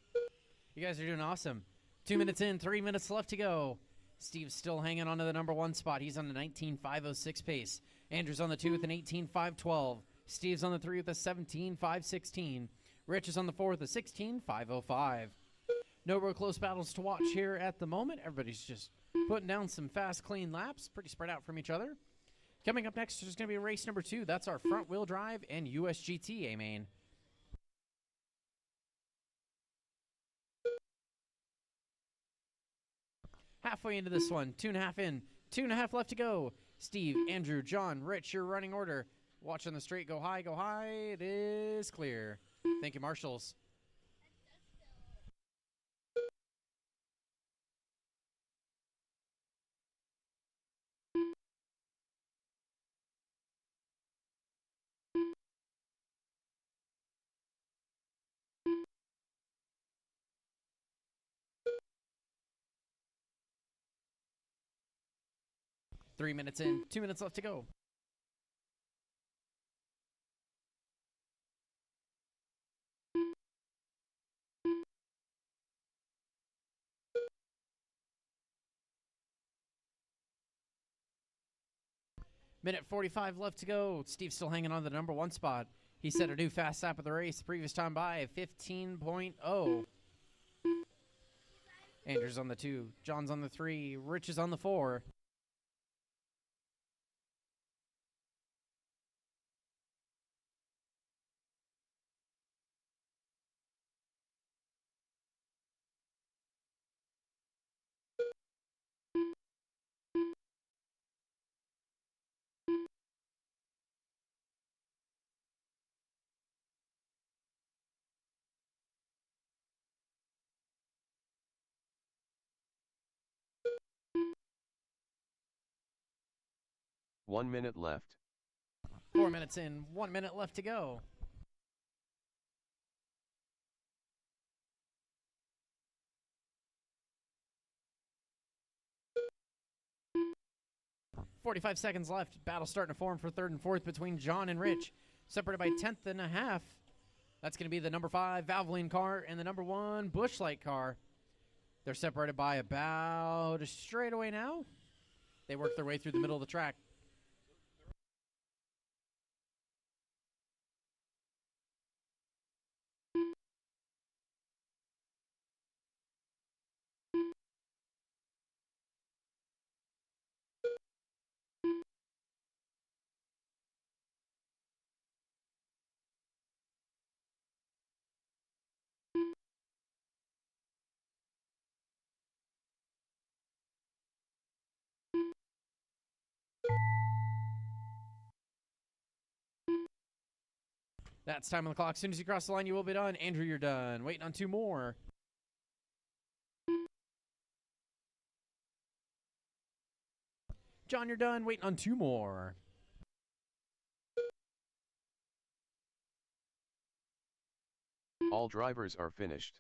You guys are doing awesome. 2 minutes in, 3 minutes left to go. Steve's still hanging on to the number 1 spot. He's on the 19.506 pace. Andrew's on the 2 with an 18.512. Steve's on the 3 with a 17.516. Rich is on the 4 with a 16.505. No real close battles to watch here at the moment. Everybody's just putting down some fast, clean laps, pretty spread out from each other. Coming up next is going to be race number 2. That's our front-wheel drive and USGT A main. Halfway into this one, 2.5 in, 2.5 left to go. Steve, Andrew, John, Rich, your running order. Watch on the straight, go high, go high. It is clear. Thank you, marshals. Three minutes in, 2 minutes left to go. Minute 45 left to go. Steve's still hanging on to the number 1 spot. He set a new fast lap of the race, previous time by 15.0. Andrew's on the 2. John's on the 3. Rich is on the 4. 1 minute left. 4 minutes in, 1 minute left to go. .45 seconds left. Battle starting to form for third and fourth between John and Rich. Separated by 10th and a half. That's going to be the number 5 Valvoline car and the number 1 Busch Light car. They're separated by about a straightaway now. They work their way through the middle of the track. That's time on the clock. As soon as you cross the line, you will be done. Andrew, you're done. Waiting on 2 more. John, you're done. Waiting on 2 more. All drivers are finished.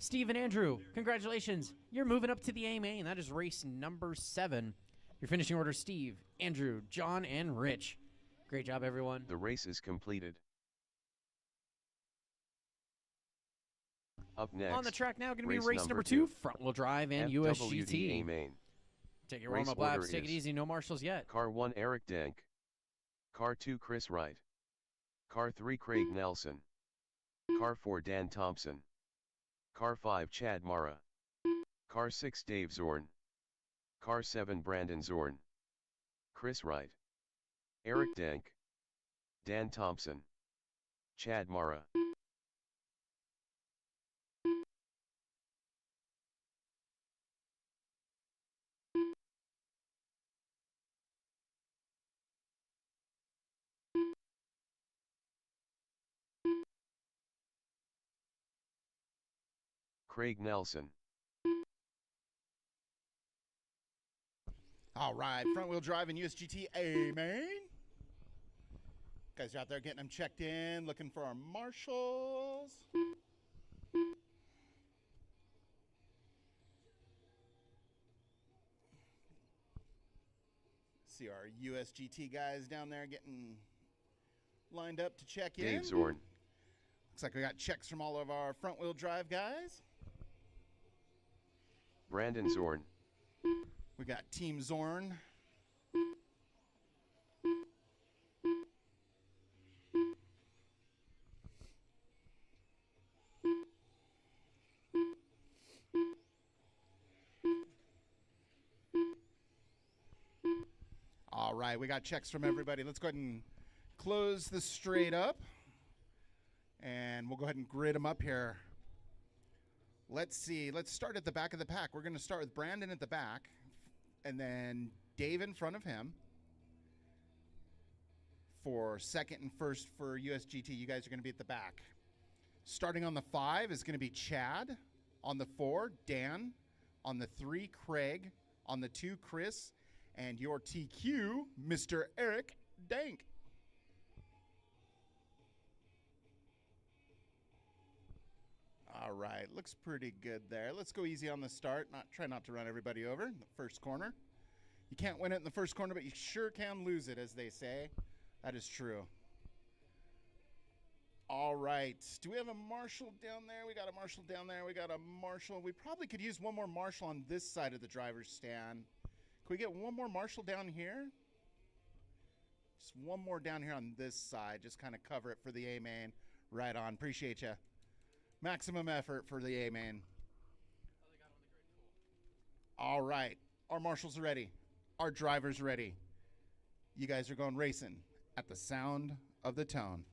Steve and Andrew, congratulations. You're moving up to the A main. That is race number 7. Your finishing order, Steve, Andrew, John, and Rich. Great job, everyone. The race is completed. Up next, On the track now, going to be race race number 2, front-wheel drive and FWD USGT. main. Take your Race warm-up laps. order Take it is easy. No marshals yet. Car 1 Eric Dank. Car 2 Chris Wright. Car 3 Craig Nelson. Car 4 Dan Thompson. Car 5 Chad Mara. Car 6 Dave Zorn. Car 7 Brandon Zorn. Chris Wright. Eric Dank. Dan Thompson. Chad Mara. Craig Nelson. All right, front wheel drive and USGT A main. Guys are out there getting them checked in, looking for our marshals. See our USGT guys down there getting lined up to check in. Dave Zorn. Looks like we got checks from all of our front wheel drive guys. Brandon Zorn. We got Team Zorn. All right, we got checks from everybody. Let's go ahead and close the straight up. And we'll go ahead and grid them up here. Let's see. Let's start at the back of the pack. We're going to start with Brandon at the back. And then Dave in front of him. For second and first for USGT, you guys are going to be at the back. Starting on the 5 is going to be Chad. On the 4, Dan. On the 3, Craig. On the 2, Chris. And your TQ, Mr. Eric Dank. All right, looks pretty good there. Let's go easy on the start. Try not to run everybody over in the first corner. You can't win it in the first corner, but you sure can lose it, as they say. That is true. All right, do we have a marshal down there? We got a marshal down there. We got a marshal. We probably could use one more marshal on this side of the driver's stand. Can we get one more marshal down here? Just one more down here on this side. Just kind of cover it for the A main. Right on. Appreciate you. Maximum effort for the A main. All right. Our marshals are ready. Our driver's ready. You guys are going racing at the sound of the tone.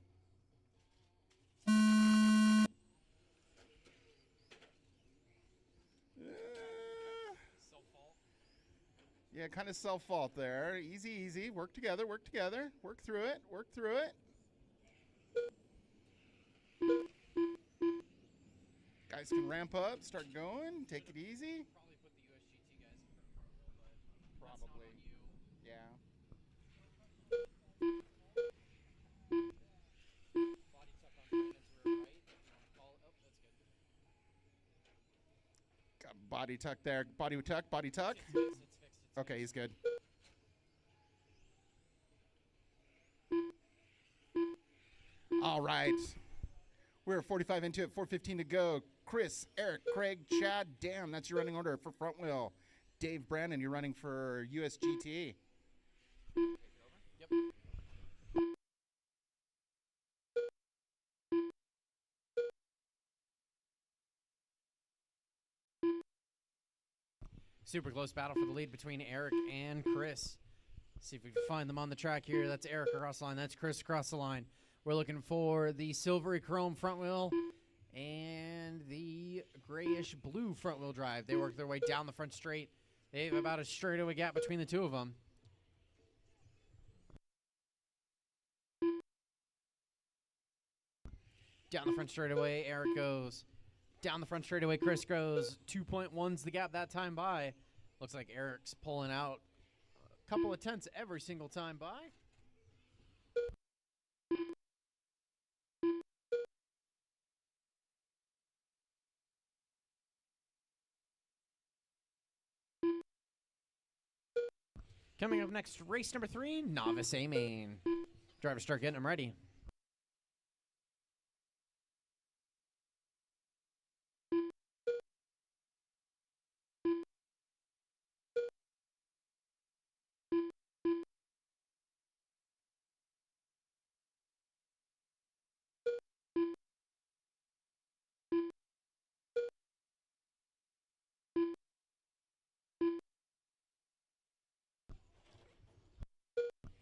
Yeah, kind of self-fault there. Easy, easy. Work together, work together. Work through it, work through it. Guys can ramp up, start going, take it easy. Probably put the USGT guys in front of front wheel, but Probably. that's not on you. Yeah. Body tuck on Brandon's rear right. If you want to call it. Oh, that's good. Got body tuck there. Body tuck, body tuck. It's fixed. It's Okay, he's good. All right. We're 45 into it, 4:15 to go. Chris, Eric, Craig, Chad, Dan, that's your running order for front wheel. Dave, Brandon, you're running for USGT. Yep. Super close battle for the lead between Eric and Chris. See if we can find them on the track here. That's Eric across the line. That's Chris across the line. We're looking for the silvery chrome front wheel and the grayish blue front wheel drive. They work their way down the front straight. They have about a straightaway gap between the two of them. Down the front straightaway, Eric goes. Down the front straightaway, Chris goes. 2.1's the gap that time by. Looks like Eric's pulling out a couple of tenths every single time by. Coming up next, race number 3, Novice A Main. Drivers start getting them ready.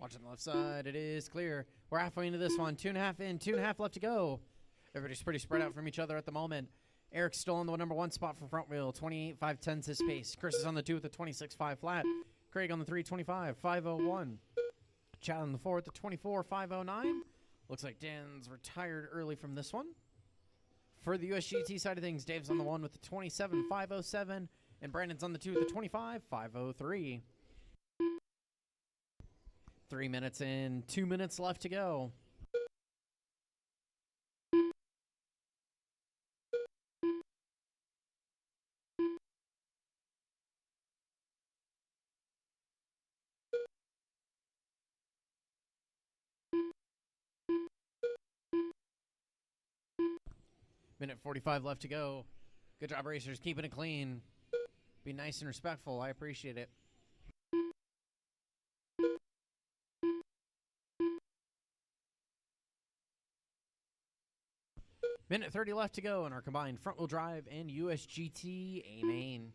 Watching the left side, it is clear. We're halfway into this one. 2.5 in, 2.5 left to go. Everybody's pretty spread out from each other at the moment. Eric's still on the number 1 spot for front wheel. 28.510's his pace. Chris is on the 2 with a 26.5 flat. Craig on the 3, 25.501. Chad on the 4 with the 24.509. Looks like Dan's retired early from this one. For the USGT side of things, Dave's on the 1 with the 27.507. And Brandon's on the 2 with the 25.503. 3 minutes in, 2 minutes left to go. Minute 45 left to go. Good job, racers, keeping it clean. Be nice and respectful. I appreciate it. Minute 30 left to go in our combined front-wheel drive and USGT A Main.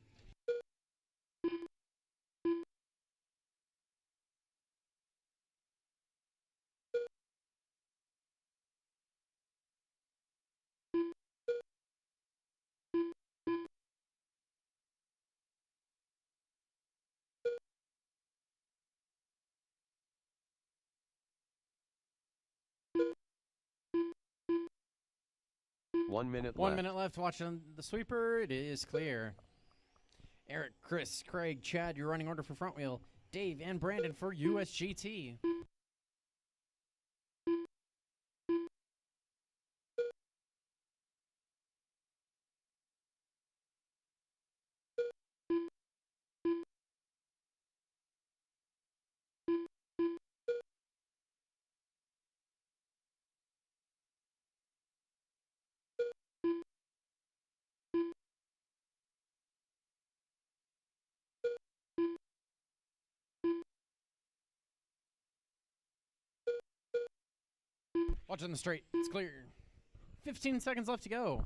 One minute 1 left. minute left. Watching the sweeper. It is clear. Eric, Chris, Craig, Chad, your running order for front wheel. Dave and Brandon for USGT. Watching the straight. It's clear. 15 seconds left to go.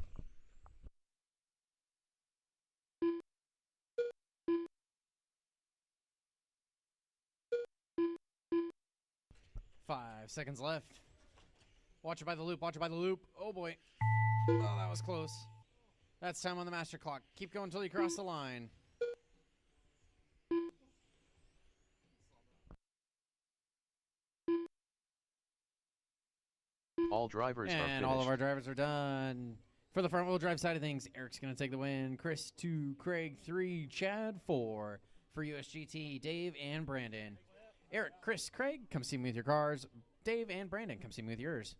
5 seconds left. Watch it by the loop. Watch it by the loop. Oh, boy. Oh, that was close. That's time on the master clock. Keep going until you cross the line. All drivers are And finished. all of our drivers are done. For the front wheel drive side of things, Eric's going to take the win. Chris 2, Craig 3, Chad 4 for USGT, Dave and Brandon. Eric, Chris, Craig, come see me with your cars. Dave and Brandon, come see me with yours.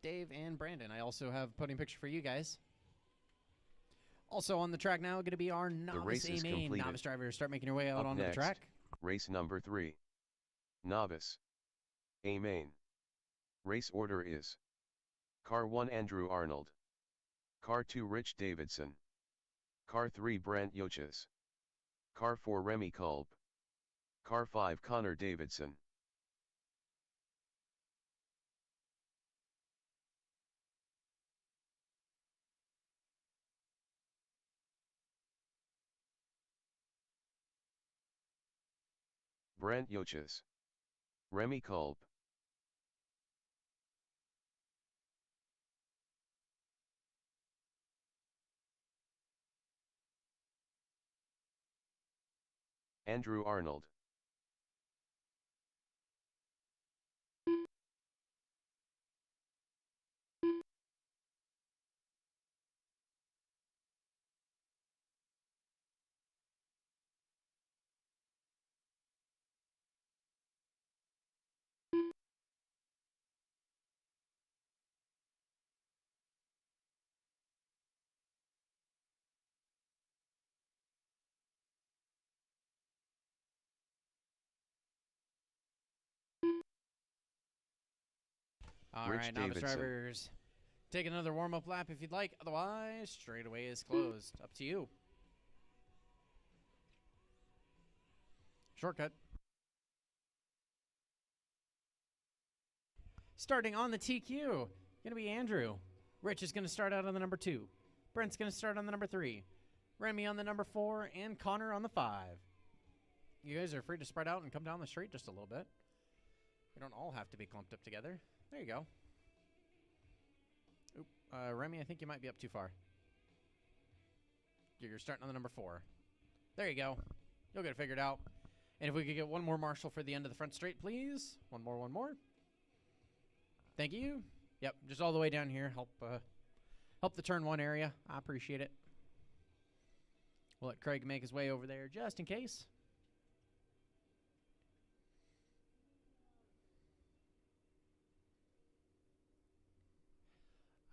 Dave and Brandon, I also have a putting picture for you guys. Also on the track now, going to be our novice race is A-main. completed. Novice drivers, start making your way out Up onto next, the track. Race number 3. Novice. A-main. Race order is: Car 1 Andrew Arnold. Car 2 Rich Davidson. Car 3 Brant Yoches. Car 4 Remy Kolb. Car 5 Connor Davidson. Brant Yoches. Remy Kolb. Andrew Arnold. All Rich right, novice Davidson. drivers, take another warm-up lap if you'd like. Otherwise, straightaway is closed. Up to you. Shortcut. Starting on the TQ, going to be Andrew. Rich is going to start out on the number 2. Brent's going to start on the number 3. Remy on the number 4, and Connor on the 5. You guys are free to spread out and come down the street just a little bit. We don't all have to be clumped up together. There you go. Oop, Remy, I think you might be up too far. You're starting on the number 4. There you go. You'll get it figured out. And if we could get one more marshal for the end of the front straight, please. One more, one more. Thank you. Yep, just all the way down here. Help the turn 1 area. I appreciate it. We'll let Craig make his way over there just in case.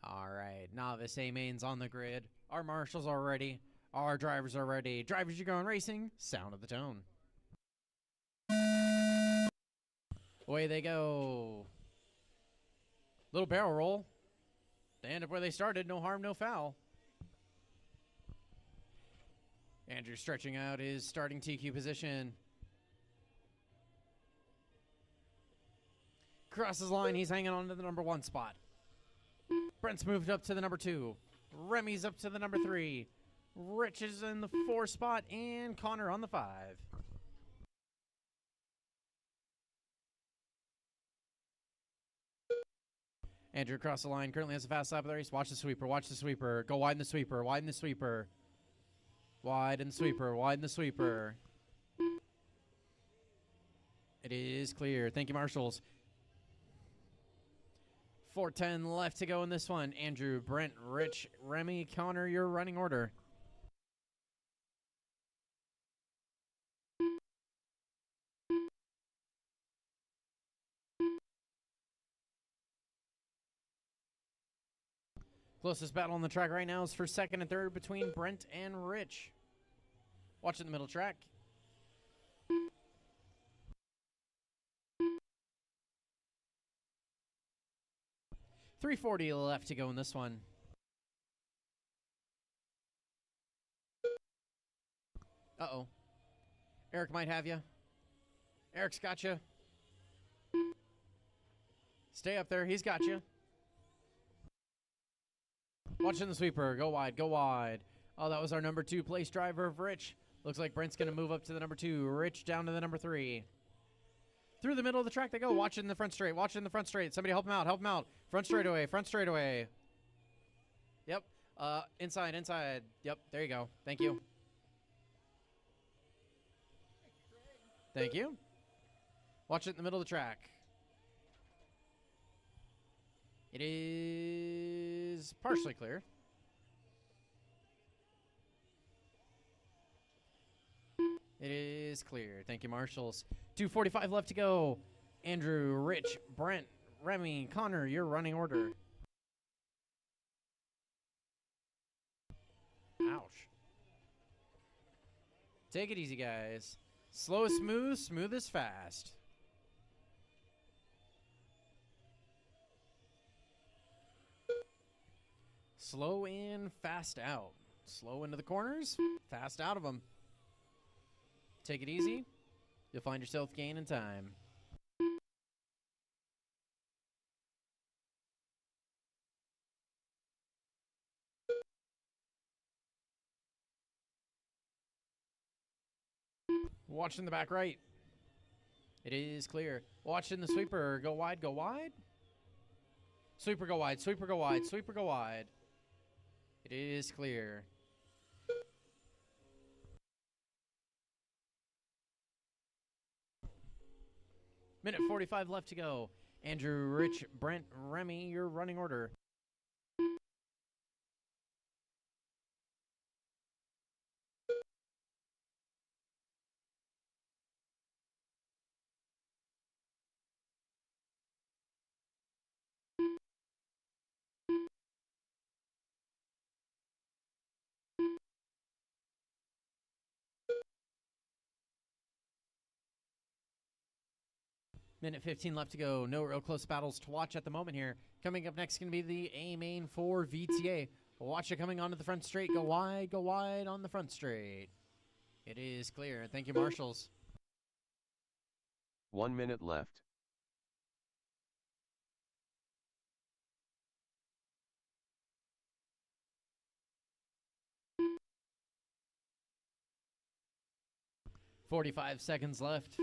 All right, novice A-mains on the grid. Our marshals are ready. Our drivers are ready. Drivers, you're going racing. Sound of the tone. Away they go. Little barrel roll. They end up where they started. No harm, no foul. Andrew stretching out his starting TQ position. Crosses line. He's hanging on to the number 1 spot. Brent's moved up to the number 2. Remy's up to the number 3. Rich is in the 4 spot. And Connor on the 5. Andrew across the line. Currently has a fast lap of the race. Watch the sweeper. Watch the sweeper. Go widen the sweeper. Widen the sweeper. Widen the sweeper. Widen the sweeper. It is clear. Thank you, marshals. 4:10 left to go in this one. Andrew, Brent, Rich, Remy, Connor, your running order. Closest battle on the track right now is for second and third between Brent and Rich. Watching the middle track. .340 left to go in this one. Uh-oh. Eric might have you. Eric's got you. Stay up there. He's got you. Watching the sweeper. Go wide. Go wide. Oh, that was our number 2 place driver of Rich. Looks like Brent's going to move up to the number 2. Rich down to the number 3. Through the middle of the track they go. Watching the front straight. Watching the front straight. Somebody help him out. Help him out. Front straightaway. Front straightaway. Yep. Inside. Inside. Yep. There you go. Thank you. Thank you. Watch it in the middle of the track. It is partially clear. It is clear. Thank you, marshals. 2:45 left to go. Andrew, Rich, Brent, Remy, Connor, your running order. Ouch. Take it easy, guys. Slow is smooth, smooth is fast. Slow in, fast out. Slow into the corners, fast out of them. Take it easy. You'll find yourself gaining time. Watching the back right. It is clear. Watching the sweeper. Go wide, go wide. Sweeper go wide, sweeper go wide, sweeper go wide. It is clear. Minute 45 left to go. Andrew, Rich, Brent, Remy, your running order. Minute 15 left to go. No real close battles to watch at the moment here. Coming up next is going to be the A main for VTA. Watch it coming onto the front straight. Go wide on the front straight. It is clear. Thank you, marshals. 1 minute left. .45 seconds left.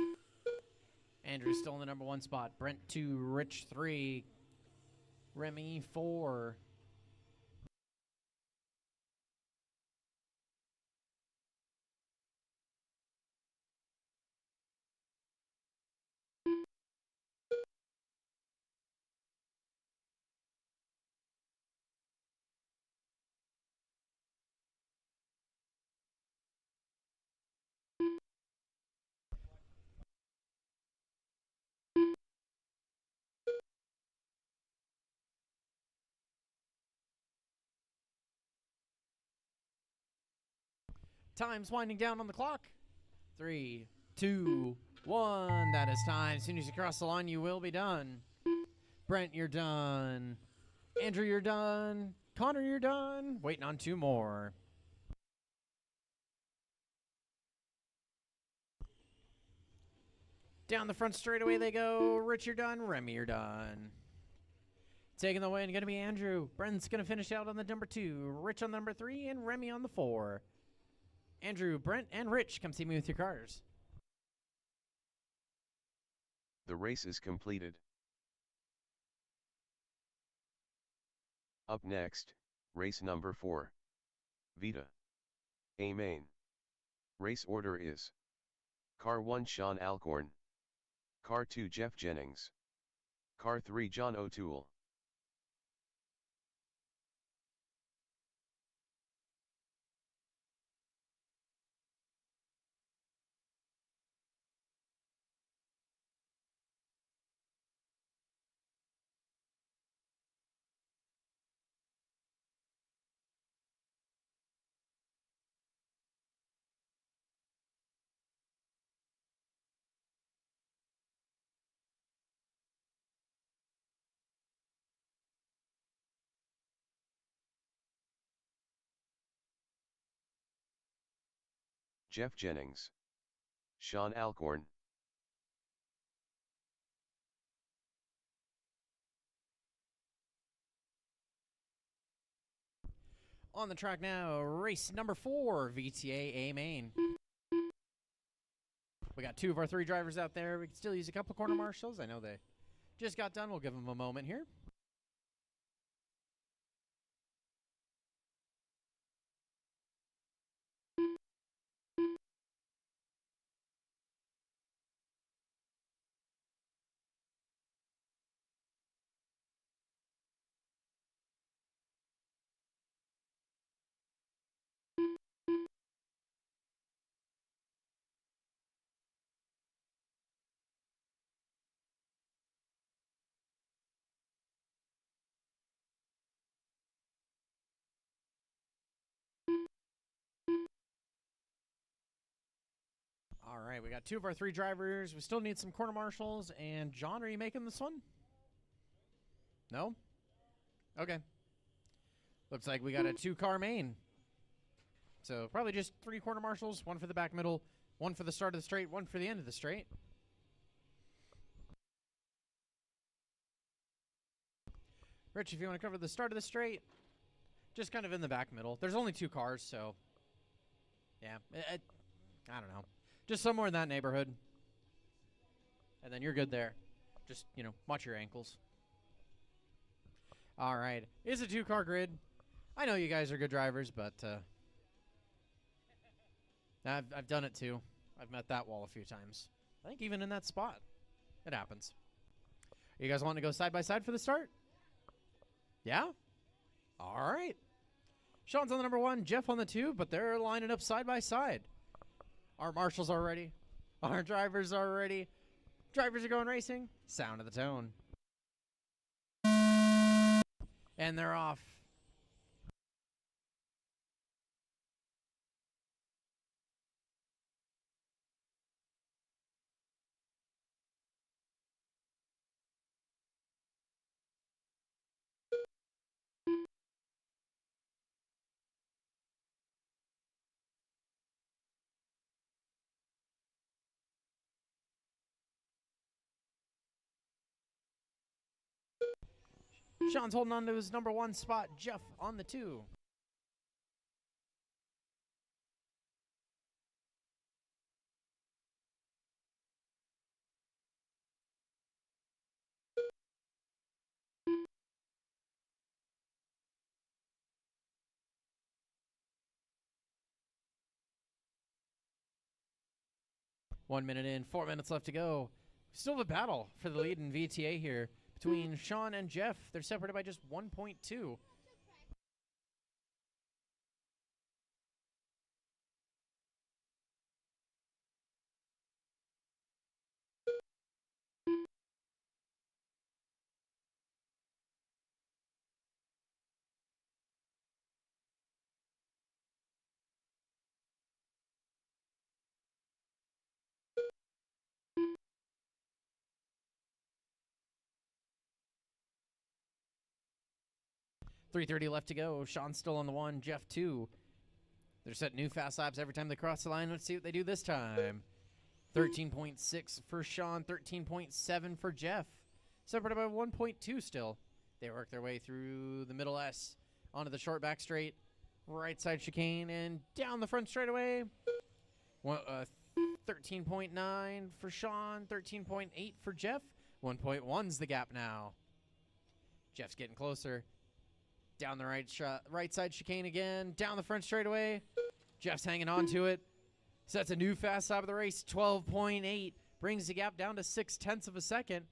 Andrew's still in the number 1 spot. Brent 2, Rich 3, Remy 4. Time's winding down on the clock. 3, 2, 1. That is time. As soon as you cross the line, you will be done. Brent, you're done. Andrew, you're done. Connor, you're done. Waiting on 2 more. Down the front straightaway they go. Rich, you're done. Remy, you're done. Taking the win, going to be Andrew. Brent's going to finish out on the number 2. Rich on the number 3, and Remy on the 4. Andrew, Brent, and Rich, come see me with your cars. The race is completed. Up next, race number 4. Vita. A main. Race order is: Car 1 Sean Alcorn, Car 2 Jeff Jennings, Car 3 John O'Toole. Jeff Jennings, Sean Alcorn, On the track now, race number 4, VTA A Main. We got 2 of our 3 drivers out there. We can still use a couple corner marshals. I know they just got done. We'll give them a moment here. All right, we got 2 of our 3 drivers. We still need some corner marshals. And John, are you making this one? No? Okay. Looks like we got a 2-car main. So probably just 3 corner marshals, 1 for the back middle, 1 for the start of the straight, 1 for the end of the straight. Rich, if you want to cover the start of the straight, just kind of in the back middle. There's only 2 cars, so yeah, I don't know. Just somewhere in that neighborhood. And then you're good there. Just, watch your ankles. All right. It's a 2-car grid. I know you guys are good drivers, but I've done it too. I've met that wall a few times. I think even in that spot. It happens. You guys want to go side by side for the start? Yeah? All right. Sean's on the number 1, Jeff on the 2, but they're lining up side by side. Our marshals are ready. Our drivers are ready. Drivers are going racing. Sound of the tone. And they're off. Sean's holding on to his number 1 spot. Jeff on the 2. One minute in, 4 minutes left to go. Still have a battle for the lead in VTA here between Sean and Jeff. They're separated by just 1.2. .330 left to go. Sean's still on the 1, Jeff 2. They're setting new fast laps every time they cross the line. Let's see what they do this time. 13.6 for Sean, 13.7 for Jeff. Separated by 1.2 still. They work their way through the middle S, onto the short back straight, right side chicane, and down the front straightaway. 13.9 for Sean, 13.8 for Jeff. 1.1's the gap now. Jeff's getting closer. Down the right side chicane again. Down the front straightaway. Jeff's hanging on to it. Sets a new fast lap of the race. 12.8. Brings the gap down to 0.6 of a second.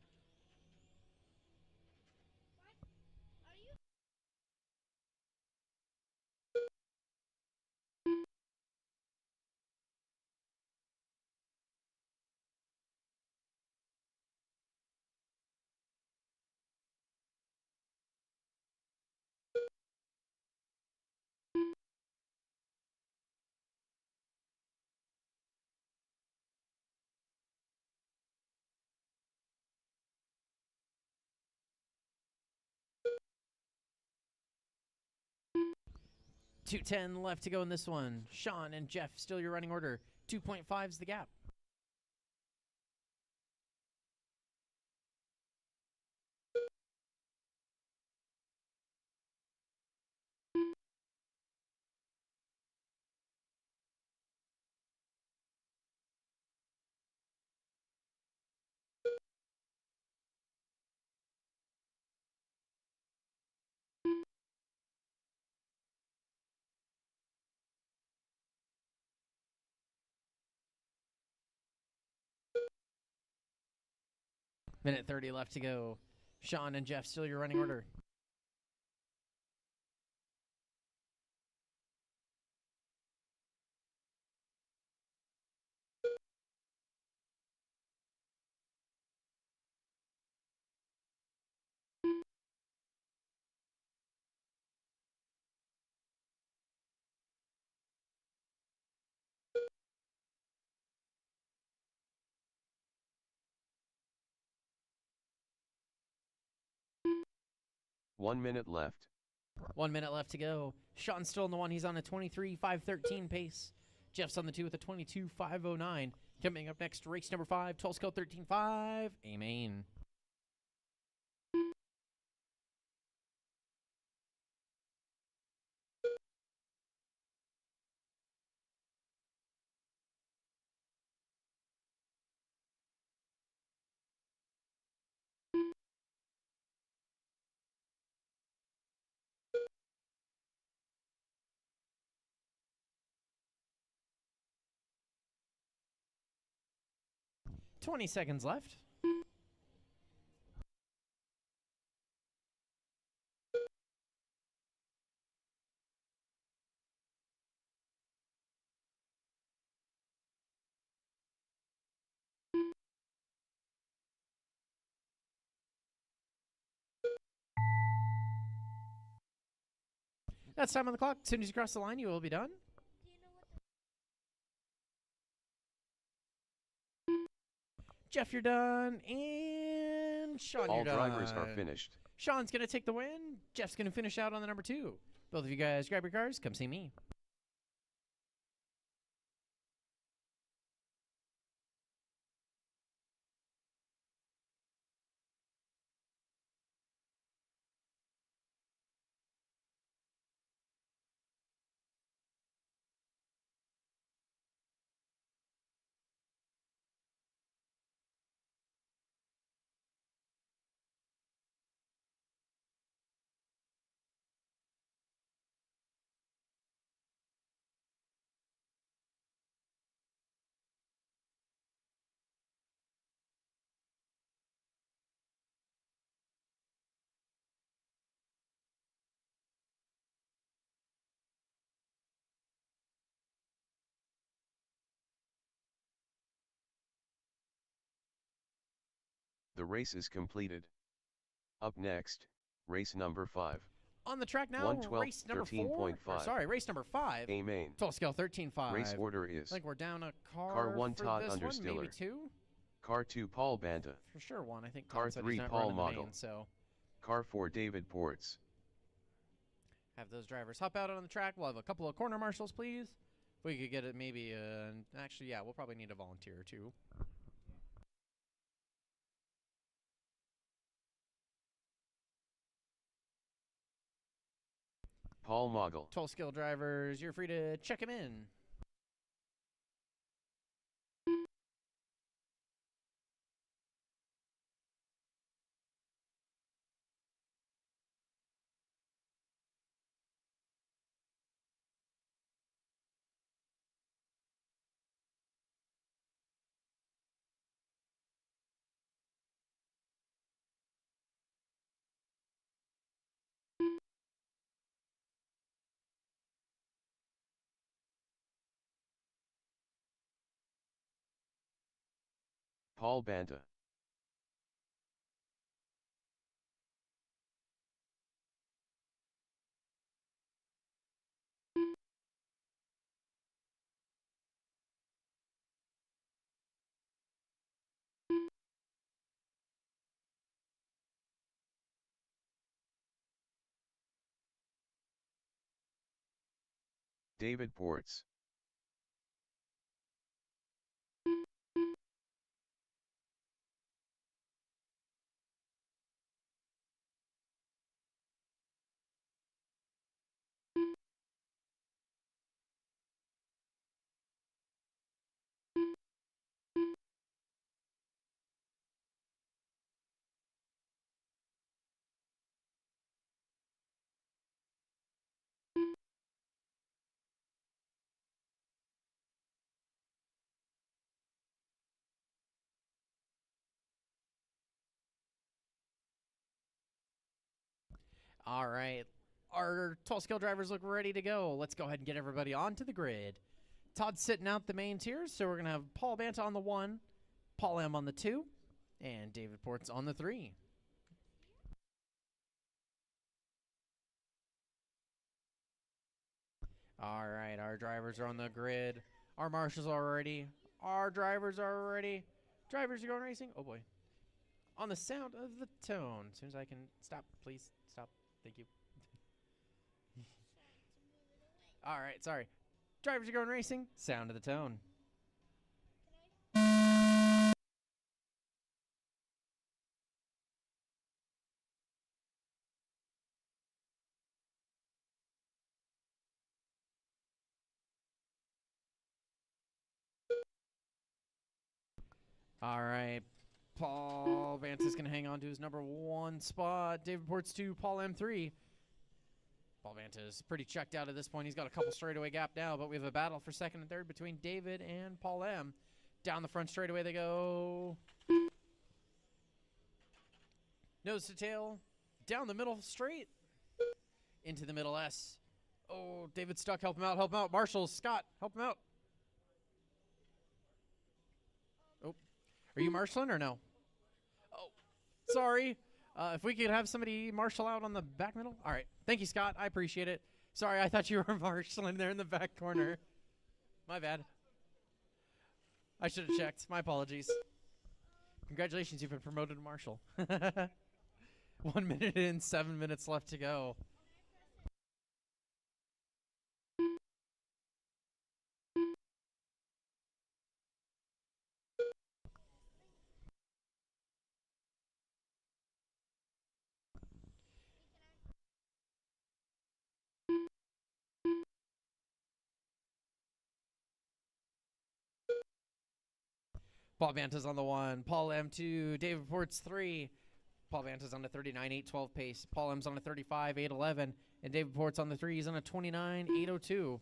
2:10 left to go in this one. Sean and Jeff, still your running order. 2.5 is the gap. Minute 30 left to go. Sean and Jeff, still your running order. One minute left. 1 minute left to go. Sean's still in the one. He's on a 23:513 pace. Jeff's on the 2 with a 22:509. Coming up next, race number 5, 12 scale 13.5. Amen. Twenty seconds left. That's time on the clock. As soon as you cross the line, you will be done. Jeff, you're done. And Sean, All you're done. drivers are finished. Sean's going to take the win. Jeff's going to finish out on the number 2. Both of you guys grab your cars. Come see me. The race is completed. Up next, race number 5. On the track now, 112, race number 4. 13.5. Sorry, race number 5. Amen. 12 scale 13.5. Race order is I think we're down a car. Car 1 for Todd this one, Understiller. maybe 2. Car 2 Paul Banta. For sure 1. I think Car Todd said 3 he's not Paul running the Model. main, so Car 4 David Ports. have those drivers hop out on the track. We'll have a couple of corner marshals, please. If we could get it maybe, actually, yeah, we'll probably need a volunteer or 2. Paul Mogul. 12 skill drivers, you're free to check him in. Paul Banta. David Ports. All right. Our 12 skill drivers look ready to go. Let's go ahead and get everybody onto the grid. Todd's sitting out the main tiers, so we're going to have Paul Banta on the 1, Paul M on the 2, and David Ports on the 3. All right, our drivers are on the grid. Our marshals are ready. Our drivers are ready. Drivers are going racing. Oh, boy. On the sound of the tone. As soon as I can stop, please stop. Thank you. All right, sorry. Drivers are going racing. Sound of the tone. All right. Paul Vance is going to hang on to his number 1 spot. David Ports 2, Paul M3. Paul Vanta is pretty checked out at this point. He's got a couple straightaway gap now, but we have a battle for second and third between David and Paul M. Down the front straightaway they go. Nose to tail. Down the middle straight. Into the middle S. Oh, David stuck. Help him out. Help him out. Marshall, Scott, help him out. Oh, are you marshalling or no? Oh, sorry. If we could have somebody marshal out on the back middle. All right. Thank you, Scott. I appreciate it. Sorry, I thought you were marshaling there in the back corner. My bad. I should have checked. My apologies. Congratulations, you've been promoted to marshal. 1 minute in, 7 minutes left to go. Paul Vanta's on the 1. Paul M2. David Ports 3. Paul Vanta's on the 39, 812 pace. Paul M's on a 35, 811. And David Ports on the 3. He's on a 29, 802.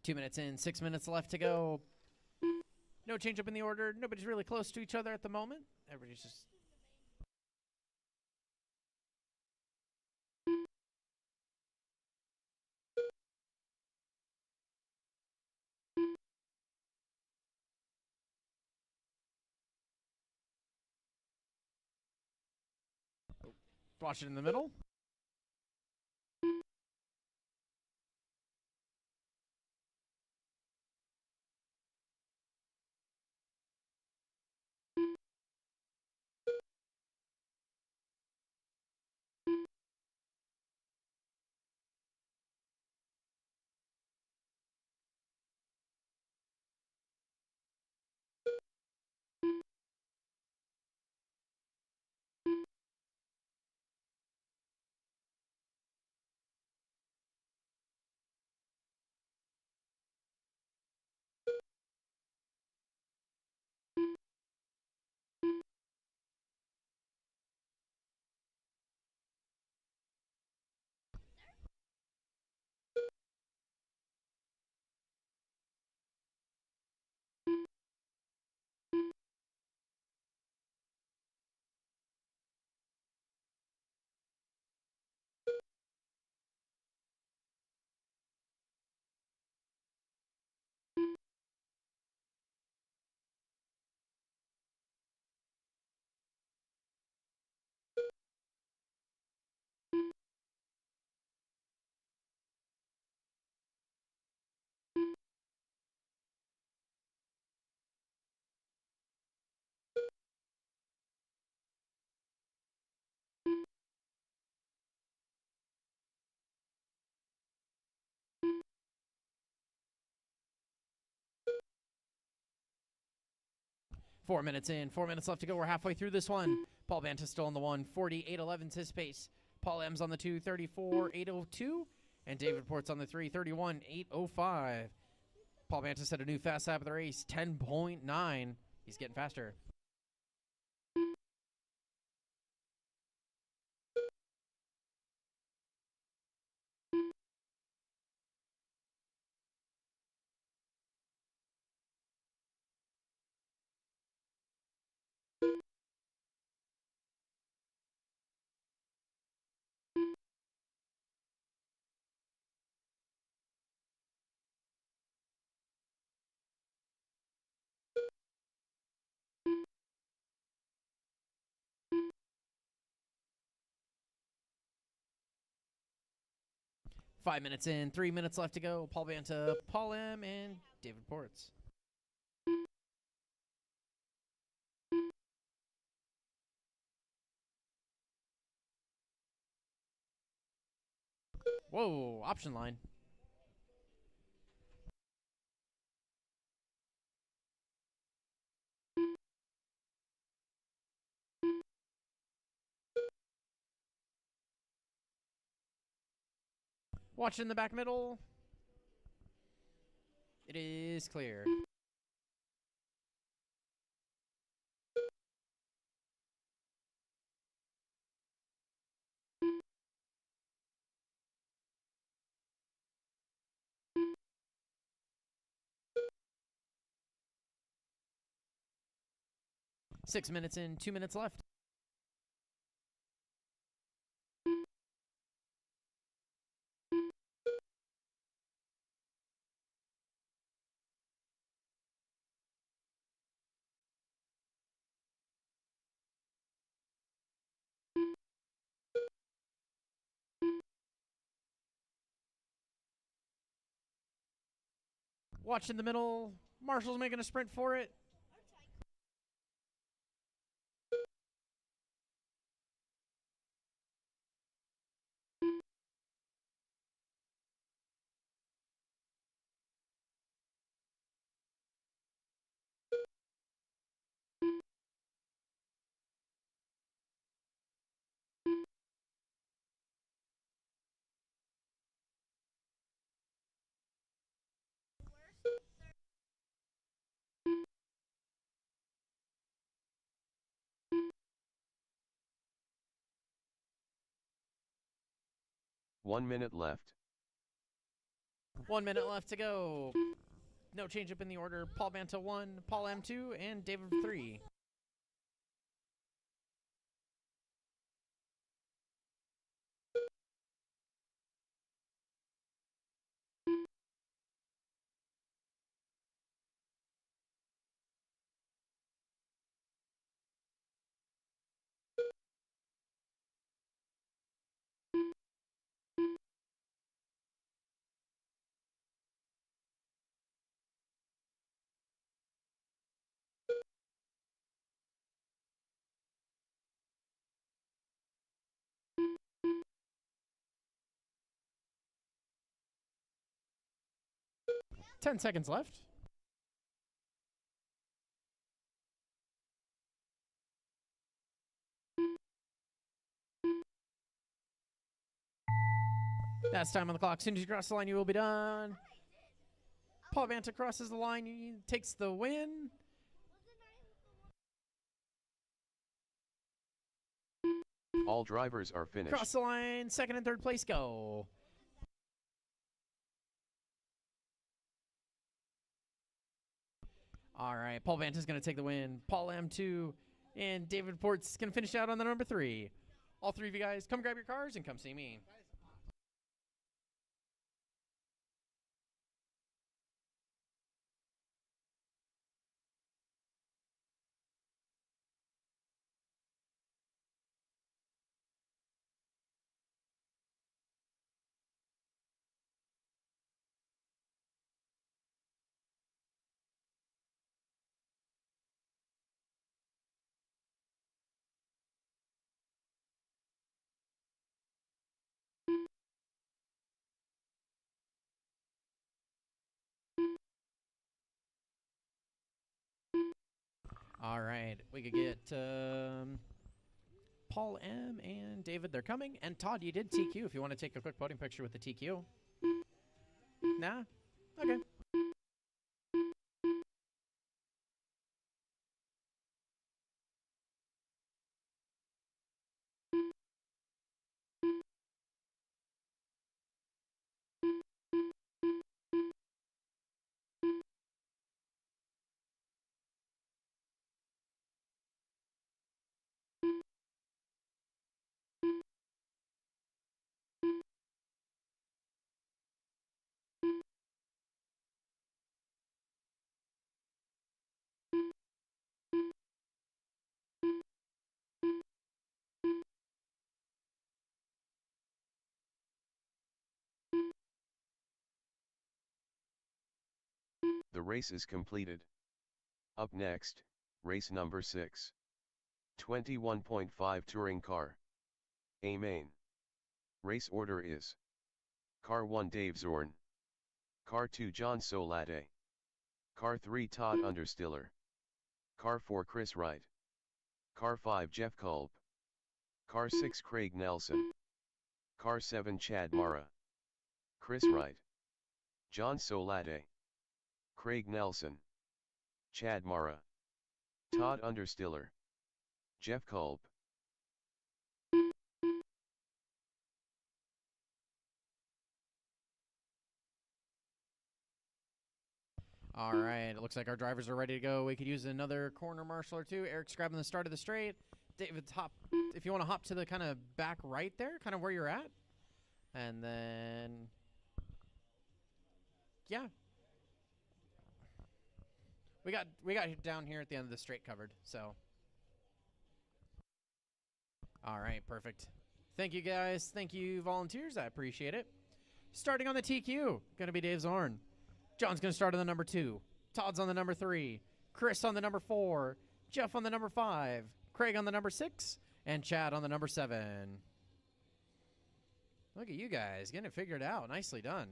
Two minutes in, 6 minutes left to go. No change up in the order. Nobody's really close to each other at the moment. Everybody's just... Watch it in the middle. 4 minutes in, 4 minutes left to go. We're halfway through this one. Paul Banta's still on the 1, 48.11's his pace. Paul M's on the 2, 34.802. And David Port's on the 3, 31.805. Paul Banta set a new fast lap of the race, 10.9. He's getting faster. Five minutes in, 3 minutes left to go. Paul Banta, Paul M, and David Ports. Whoa, option line. Watch in the back middle. It is clear. Six minutes in, 2 minutes left. Watch in the middle. Marshall's making a sprint for it. One minute left. 1 minute left to go. No change up in the order. Paul Banta 1, Paul M 2, and David 3. Ten seconds left. That's time on the clock. As soon as you cross the line, you will be done. Paul Banta crosses the line. He takes the win. All drivers are finished. Cross the line. Second and third place go. All right. Paul Banta's going to take the win. Paul M2 and David Port's going to finish out on the number 3. All three of you guys, come grab your cars and come see me. All right, we could get Paul M and David. They're coming. And Todd, you did TQ. If you want to take a quick podium picture with the TQ. Nah? Okay. The race is completed. Up next, race number 6. 21.5 touring car. A main. Race order is: Car 1 Dave Zorn, Car 2 John Solate, Car 3 Todd Understiller, Car 4 Chris Wright, Car 5 Jeff Culp, Car 6 Craig Nelson, Car 7 Chad Mara, Chris Wright, John Solate, Craig Nelson, Chad Mara, Todd Understiller, Jeff Culp. All right, it looks like our drivers are ready to go. We could use another corner marshal or two. Eric's grabbing the start of the straight. David's hop, if you want to hop to the kind of back right there, kind of where you're at. And then, yeah. We got down here at the end of the straight covered, so. All right, perfect. Thank you, guys. Thank you, volunteers. I appreciate it. Starting on the TQ, going to be Dave Zorn. John's going to start on the number 2. Todd's on the number 3. Chris on the number 4. Jeff on the number 5. Craig on the number 6. And Chad on the number 7. Look at you guys getting it figured out. Nicely done.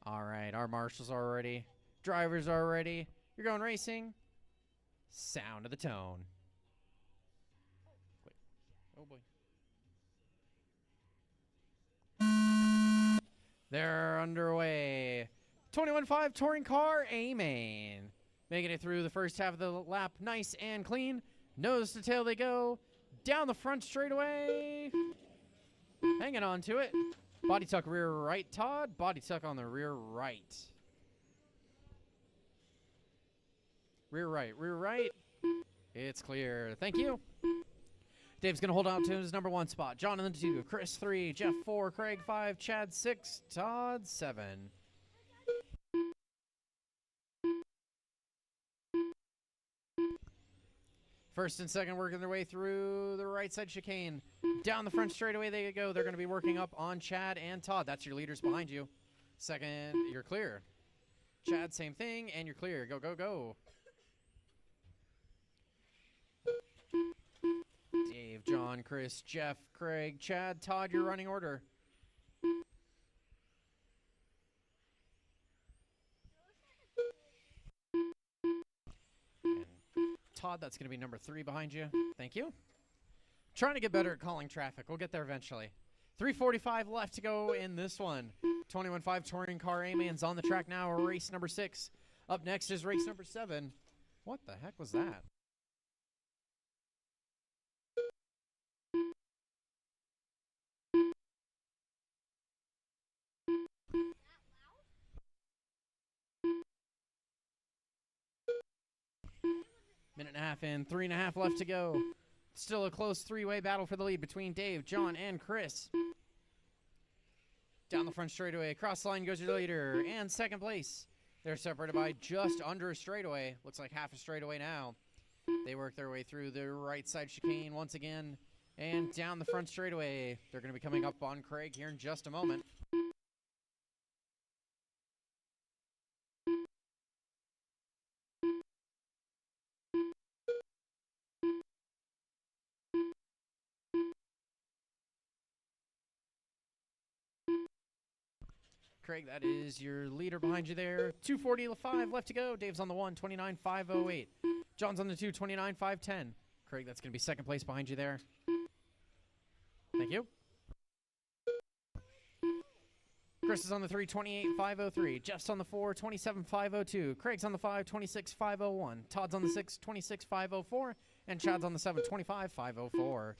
All right, our marshals are ready. Drivers are ready. You're going racing. Sound of the tone. Wait. Oh, boy. They're underway. 21.5 touring car, A main. Making it through the first half of the lap nice and clean. Nose to tail they go. Down the front straightaway. Hanging on to it. Body tuck rear right, Todd. Body tuck on the rear right. Rear right, rear right. It's clear. Thank you. Dave's going to hold on to his number 1 spot. John in the 2, Chris 3, Jeff 4, Craig 5, Chad 6, Todd 7. First and second working their way through the right side chicane. Down the front straightaway they go. They're going to be working up on Chad and Todd. That's your leaders behind you. Second, you're clear. Chad, same thing, and you're clear. Go, go, go. Dave, John, Chris, Jeff, Craig, Chad, Todd, your running order. And Todd, that's going to be number 3 behind you. Thank you. Trying to get better at calling traffic. We'll get there eventually. 3:45 left to go in this one. 21.5 touring car A-Man's on the track now. Race number 6. Up next is race number 7. What the heck was that? Minute and a half in, 3.5 left to go. Still a close 3-way battle for the lead between Dave, John, and Chris. Down the front straightaway, across the line goes your leader, and second place. They're separated by just under a straightaway. Looks like half a straightaway now. They work their way through the right side chicane once again, and down the front straightaway. They're going to be coming up on Craig here in just a moment. Craig, that is your leader behind you there. 2:45 left to go. Dave's on the 1, 29.508. John's on the 2, 29.510. Craig, that's going to be second place behind you there. Thank you. Chris is on the 3, 28.503. Jeff's on the 4, 27.502. Craig's on the 5, 26.501. Todd's on the 6, 26.504. And Chad's on the 7, 25.504.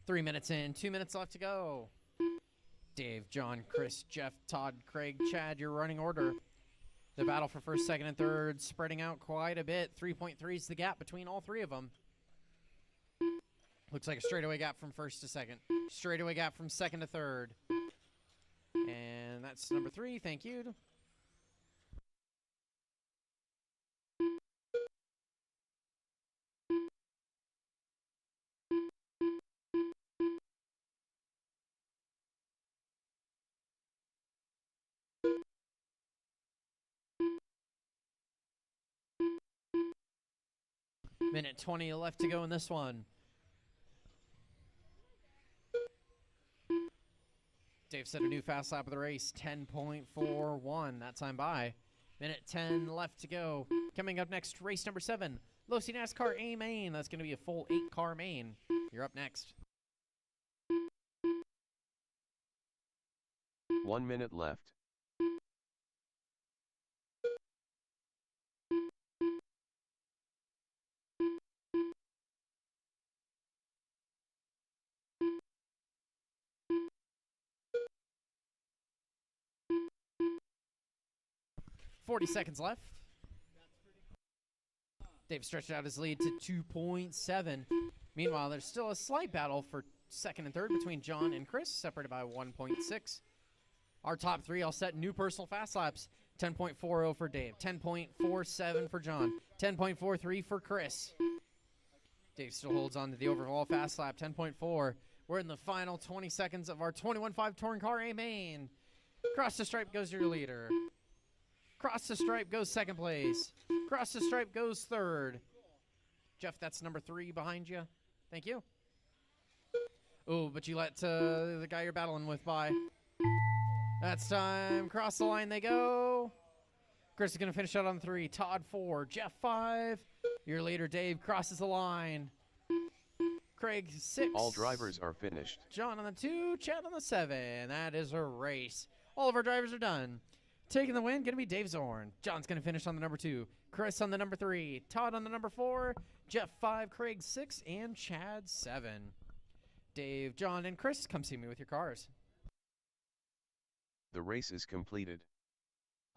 Three minutes in, 2 minutes left to go. Dave, John, Chris, Jeff, Todd, Craig, Chad, your running order. The battle for first, second, and third spreading out quite a bit. 3.3 is the gap between all three of them. Looks like a straightaway gap from first to second. Straightaway gap from second to third. And that's number 3. Thank you. Minute 20 left to go in this one. Dave set a new fast lap of the race, 10.41. That time by. Minute 10 left to go. Coming up next, race number 7. Losi NASCAR A main. That's going to be a full 8-car main. You're up next. 1 minute left. 40 seconds left. Dave stretched out his lead to 2.7. Meanwhile, there's still a slight battle for second and third between John and Chris, separated by 1.6. Our top 3 all set new personal fast laps. 10.40 for Dave, 10.47 for John, 10.43 for Chris. Dave still holds on to the overall fast lap, 10.4. We're in the final 20 seconds of our 21.5 touring car A main. Cross the stripe goes your leader. Cross the stripe goes second place. Cross the stripe goes third. Jeff, that's number 3 behind you. Thank you. Oh, but you let the guy you're battling with by. That's time. Cross the line they go. Chris is going to finish out on 3. Todd 4. Jeff 5. Your leader, Dave, crosses the line. Craig 6. All drivers are finished. John on the 2. Chad on the 7. That is a race. All of our drivers are done. Taking the win, going to be Dave Zorn. John's going to finish on the number 2. Chris on the number 3. Todd on the number 4. Jeff 5. Craig 6. And Chad 7. Dave, John, and Chris, come see me with your cars. The race is completed.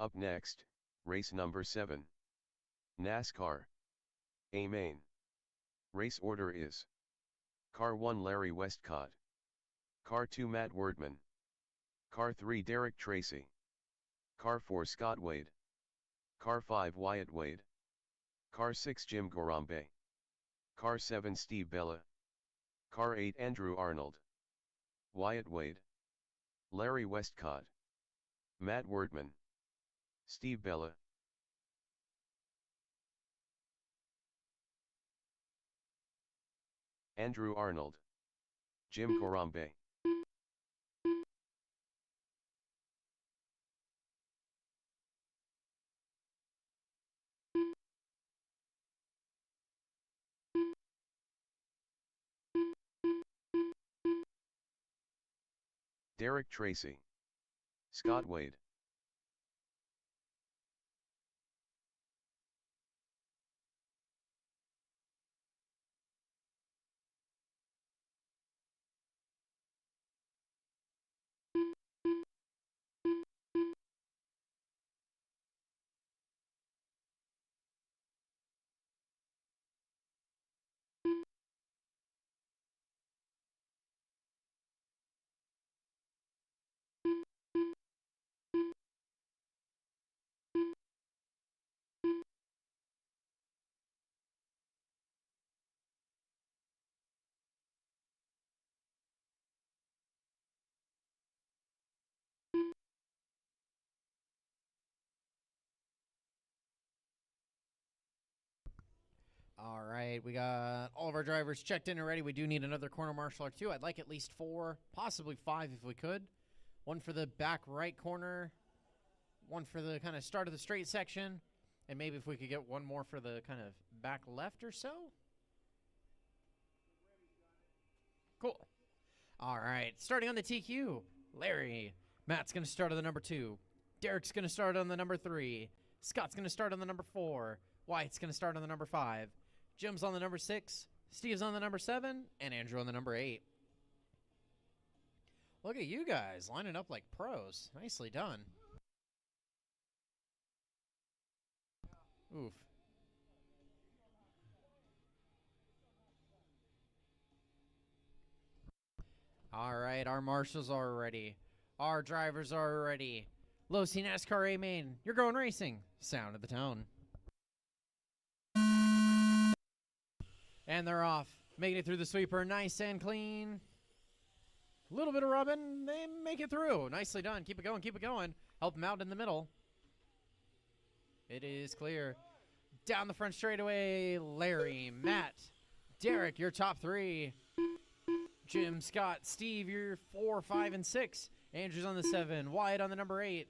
Up next, race number 7. NASCAR A main. Race order is: Car 1 Larry Westcott, Car 2 Matt Wordman, Car 3 Derek Tracy, Car 4 Scott Wade, Car 5 Wyatt Wade, Car 6 Jim Gorambe, Car 7 Steve Bella, Car 8 Andrew Arnold, Wyatt Wade, Larry Westcott, Matt Wordman, Steve Bella, Andrew Arnold, Jim Gorambe. Derek Tracy, Scott Wade. All right, we got all of our drivers checked in already. We do need another corner marshal or two. I'd like at least 4, possibly 5 if we could. One for the back right corner, one for the kind of start of the straight section, and maybe if we could get one more for the kind of back left or so. Cool. All right, starting on the TQ, Larry. Matt's going to start on the number 2. Derek's going to start on the number 3. Scott's going to start on the number 4. White's going to start on the number 5. Jim's on the number 6. Steve's on the number 7. And Andrew on the number 8. Look at you guys lining up like pros. Nicely done. Oof. All right, our marshals are ready. Our drivers are ready. Low C NASCAR A main, you're going racing. Sound of the tone. And they're off. Making it through the sweeper nice and clean. A little bit of rubbing. They make it through. Nicely done. Keep it going. Keep it going. Help them out in the middle. It is clear. Down the front straightaway, Larry, Matt, Derek, your top 3. Jim, Scott, Steve, your 4, 5, and 6. Andrew's on the 7. Wyatt on the number 8.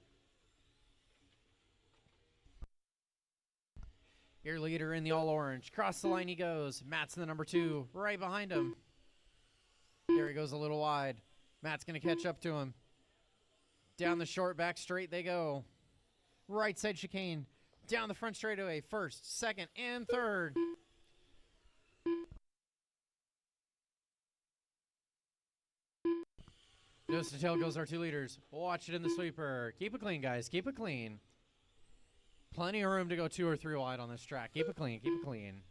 Your leader in the all-orange. Cross the line he goes. Matt's in the number 2. Right behind him. There he goes a little wide. Matt's going to catch up to him. Down the short back straight they go. Right side chicane. Down the front straightaway. First, second, and third. Nose to tail goes our 2 leaders. Watch it in the sweeper. Keep it clean, guys. Keep it clean. Plenty of room to go 2 or 3 wide on this track. Keep it clean. Keep it clean.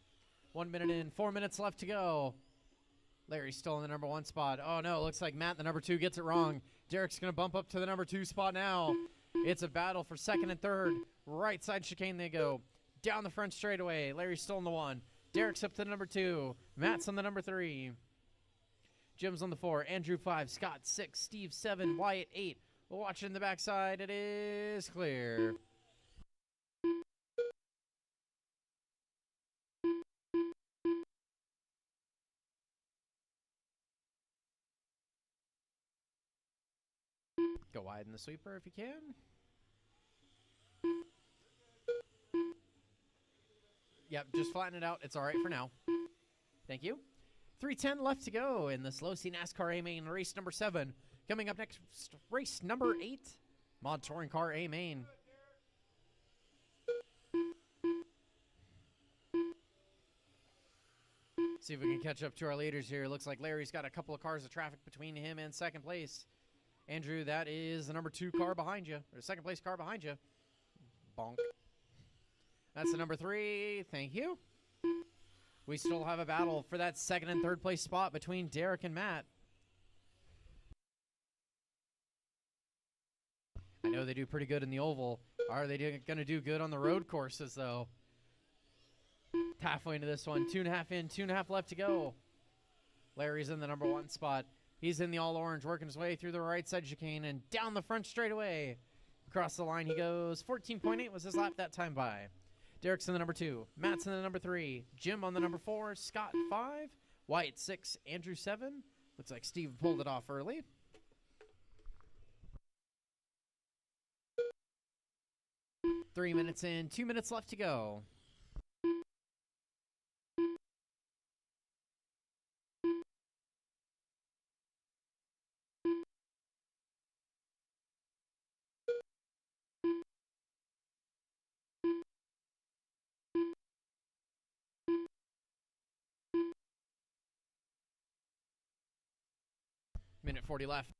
1 minute in. 4 minutes left to go. Larry's still in the number 1 spot. Oh, no. It looks like Matt, the number 2, gets it wrong. Derek's going to bump up to the number 2 spot now. It's a battle for second and third. Right side chicane they go. Down the front straightaway. Larry's still in the 1. Derek's up to the number 2. Matt's on the number 3. Jim's on the 4. Andrew 5. Scott 6. Steve 7. Wyatt 8. Watch it in the backside. It is clear. Go wide in the sweeper if you can. Yep, just flatten it out. It's all right for now. Thank you. 3:10 left to go in the Slow C NASCAR A main race number 7. Coming up next, race number 8, Mod Touring Car A main. See if we can catch up to our leaders here. Looks like Larry's got a couple of cars of traffic between him and second place. Andrew, that is the number 2 car behind you, or second place car behind you. Bonk. That's the number 3. Thank you. We still have a battle for that second and third place spot between Derek and Matt. I know they do pretty good in the oval. Are they going to do good on the road courses, though? Halfway into this one. 2.5 in, 2.5 left to go. Larry's in the number 1 spot. He's in the all-orange, working his way through the right side chicane and down the front straightaway. Across the line he goes. 14.8 was his lap that time by. Derek's in the number 2. Matt's in the number 3. Jim on the number 4. Scott 5. Wyatt 6. Andrew 7. Looks like Steve pulled it off early. Three minutes in. 2 minutes left to go. Minute 40 left.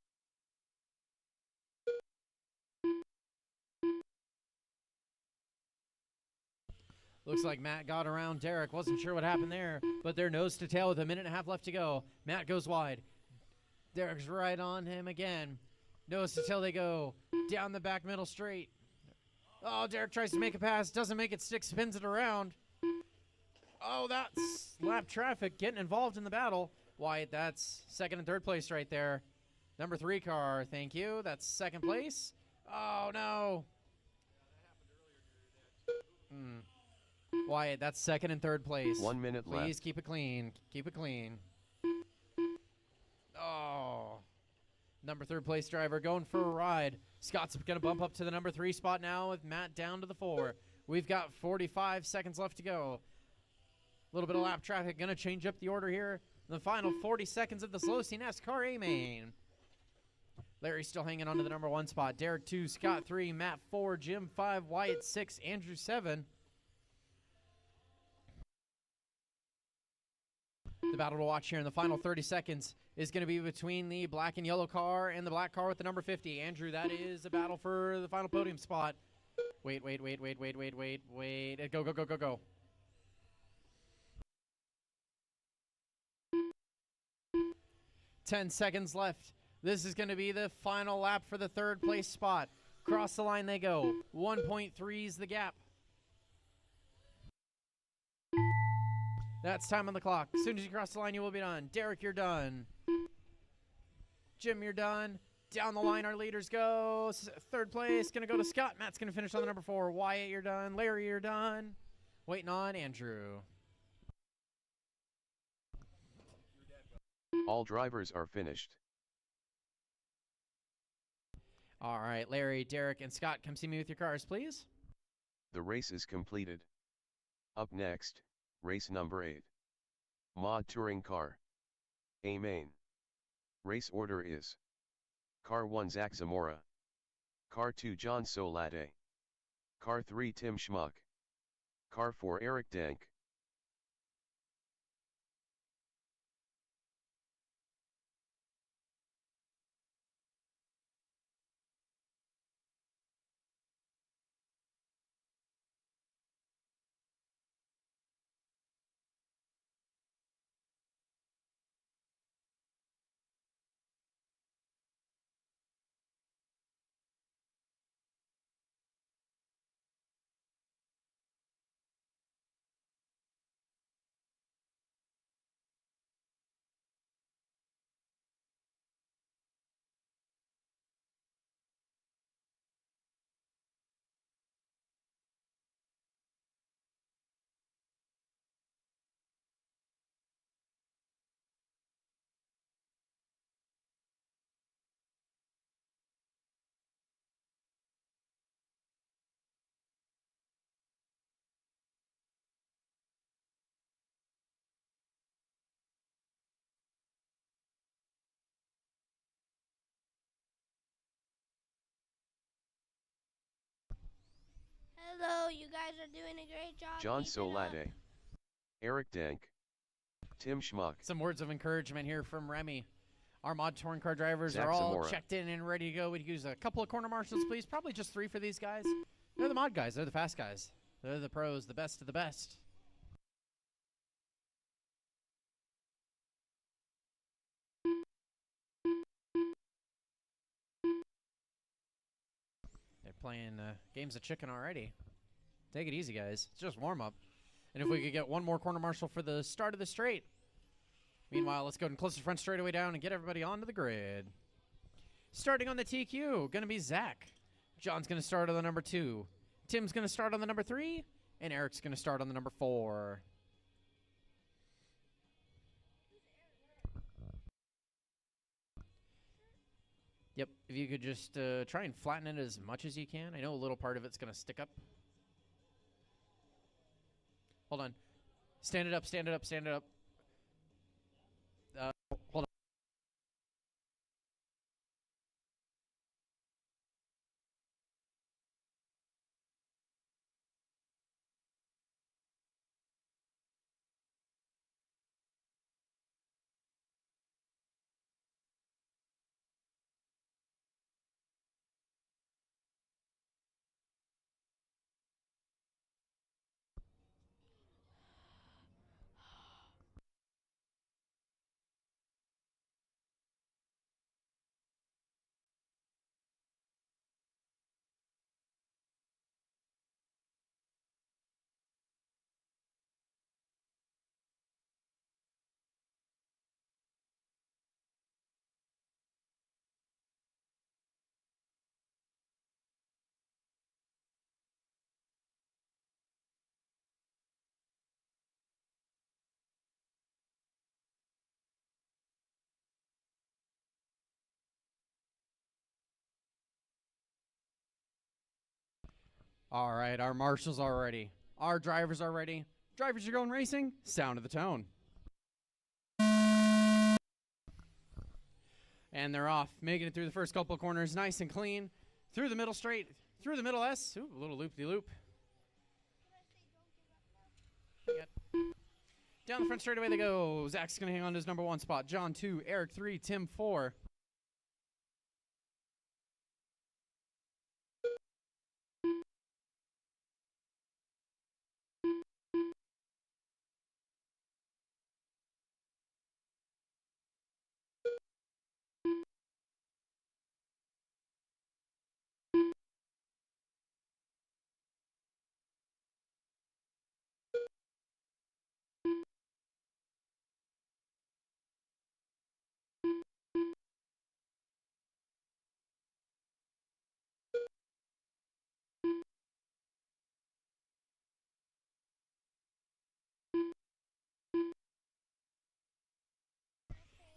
Looks like Matt got around Derek. Wasn't sure what happened there, but they're nose to tail with a minute and a half left to go. Matt goes wide. Derek's right on him again. Nose to tail they go. Down the back middle straight. Oh, Derek tries to make a pass. Doesn't make it stick. Spins it around. Oh, that's lap traffic getting involved in the battle. Wyatt, that's second and third place right there. Number 3 car, thank you. That's second place. Oh, no. Wyatt, that's second and third place. 1 minute Please left. keep it clean. Keep it clean. Oh. Number third place driver going for a ride. Scott's going to bump up to the number 3 spot now with Matt down to the 4. We've got 45 seconds left to go. A little bit of lap traffic. Going to change up the order here. The final 40 seconds of the Slow C NASCAR A-Main. Larry's still hanging on to the number 1 spot. Derek 2, Scott 3, Matt 4, Jim 5, Wyatt 6, Andrew 7. The battle to watch here in the final 30 seconds is going to be between the black and yellow car and the black car with the number 50. Andrew, that is a battle for the final podium spot. Wait. Go. 10 seconds left. This is going to be the final lap for the third place spot. Cross the line they go. 1.3 is the gap. That's time on the clock. As soon as you cross the line, you will be done. Derek, you're done. Jim, you're done. Down the line, our leaders go. Third place, going to go to Scott. Matt's going to finish on the number 4. Wyatt, you're done. Larry, you're done. Waiting on Andrew. All drivers are finished. All right, Larry, Derek, and Scott, come see me with your cars, please. The race is completed. Up next, race number 8. Mod Touring Car. A-Main. Race order is: Car 1 Zach Zamora. Car 2 John Solate. Car 3 Tim Schmuck. Car 4 Eric Dank. Hello, you guys are doing a great job. John Keep it up. Solate. Eric Dank. Tim Schmuck. Some words of encouragement here from Remy. Our mod touring car drivers Zach are all Zamora. checked in and ready to go. We'd use a couple of corner marshals, please. Probably just 3 for these guys. They're the mod guys. They're the fast guys. They're the pros, the best of the best. They're playing games of chicken already. Take it easy, guys. It's just warm-up. And if we could get one more corner marshal for the start of the straight. Meanwhile, let's go and close the front straightaway down and get everybody onto the grid. Starting on the TQ, going to be Zach. John's going to start on the number 2. Tim's going to start on the number 3. And Eric's going to start on the number 4. Yep, if you could just try and flatten it as much as you can. I know a little part of it's going to stick up. Hold on. Stand it up, stand it up, stand it up. Hold on. All right, our marshals are ready. Our drivers are ready. Drivers are going racing. Sound of the tone. And they're off, making it through the first couple of corners nice and clean. Through the middle straight, through the middle S. Ooh, a little loop-de-loop. Down the front straightaway they go. Zach's going to hang on to his number 1 spot. John 2, Eric 3, Tim 4.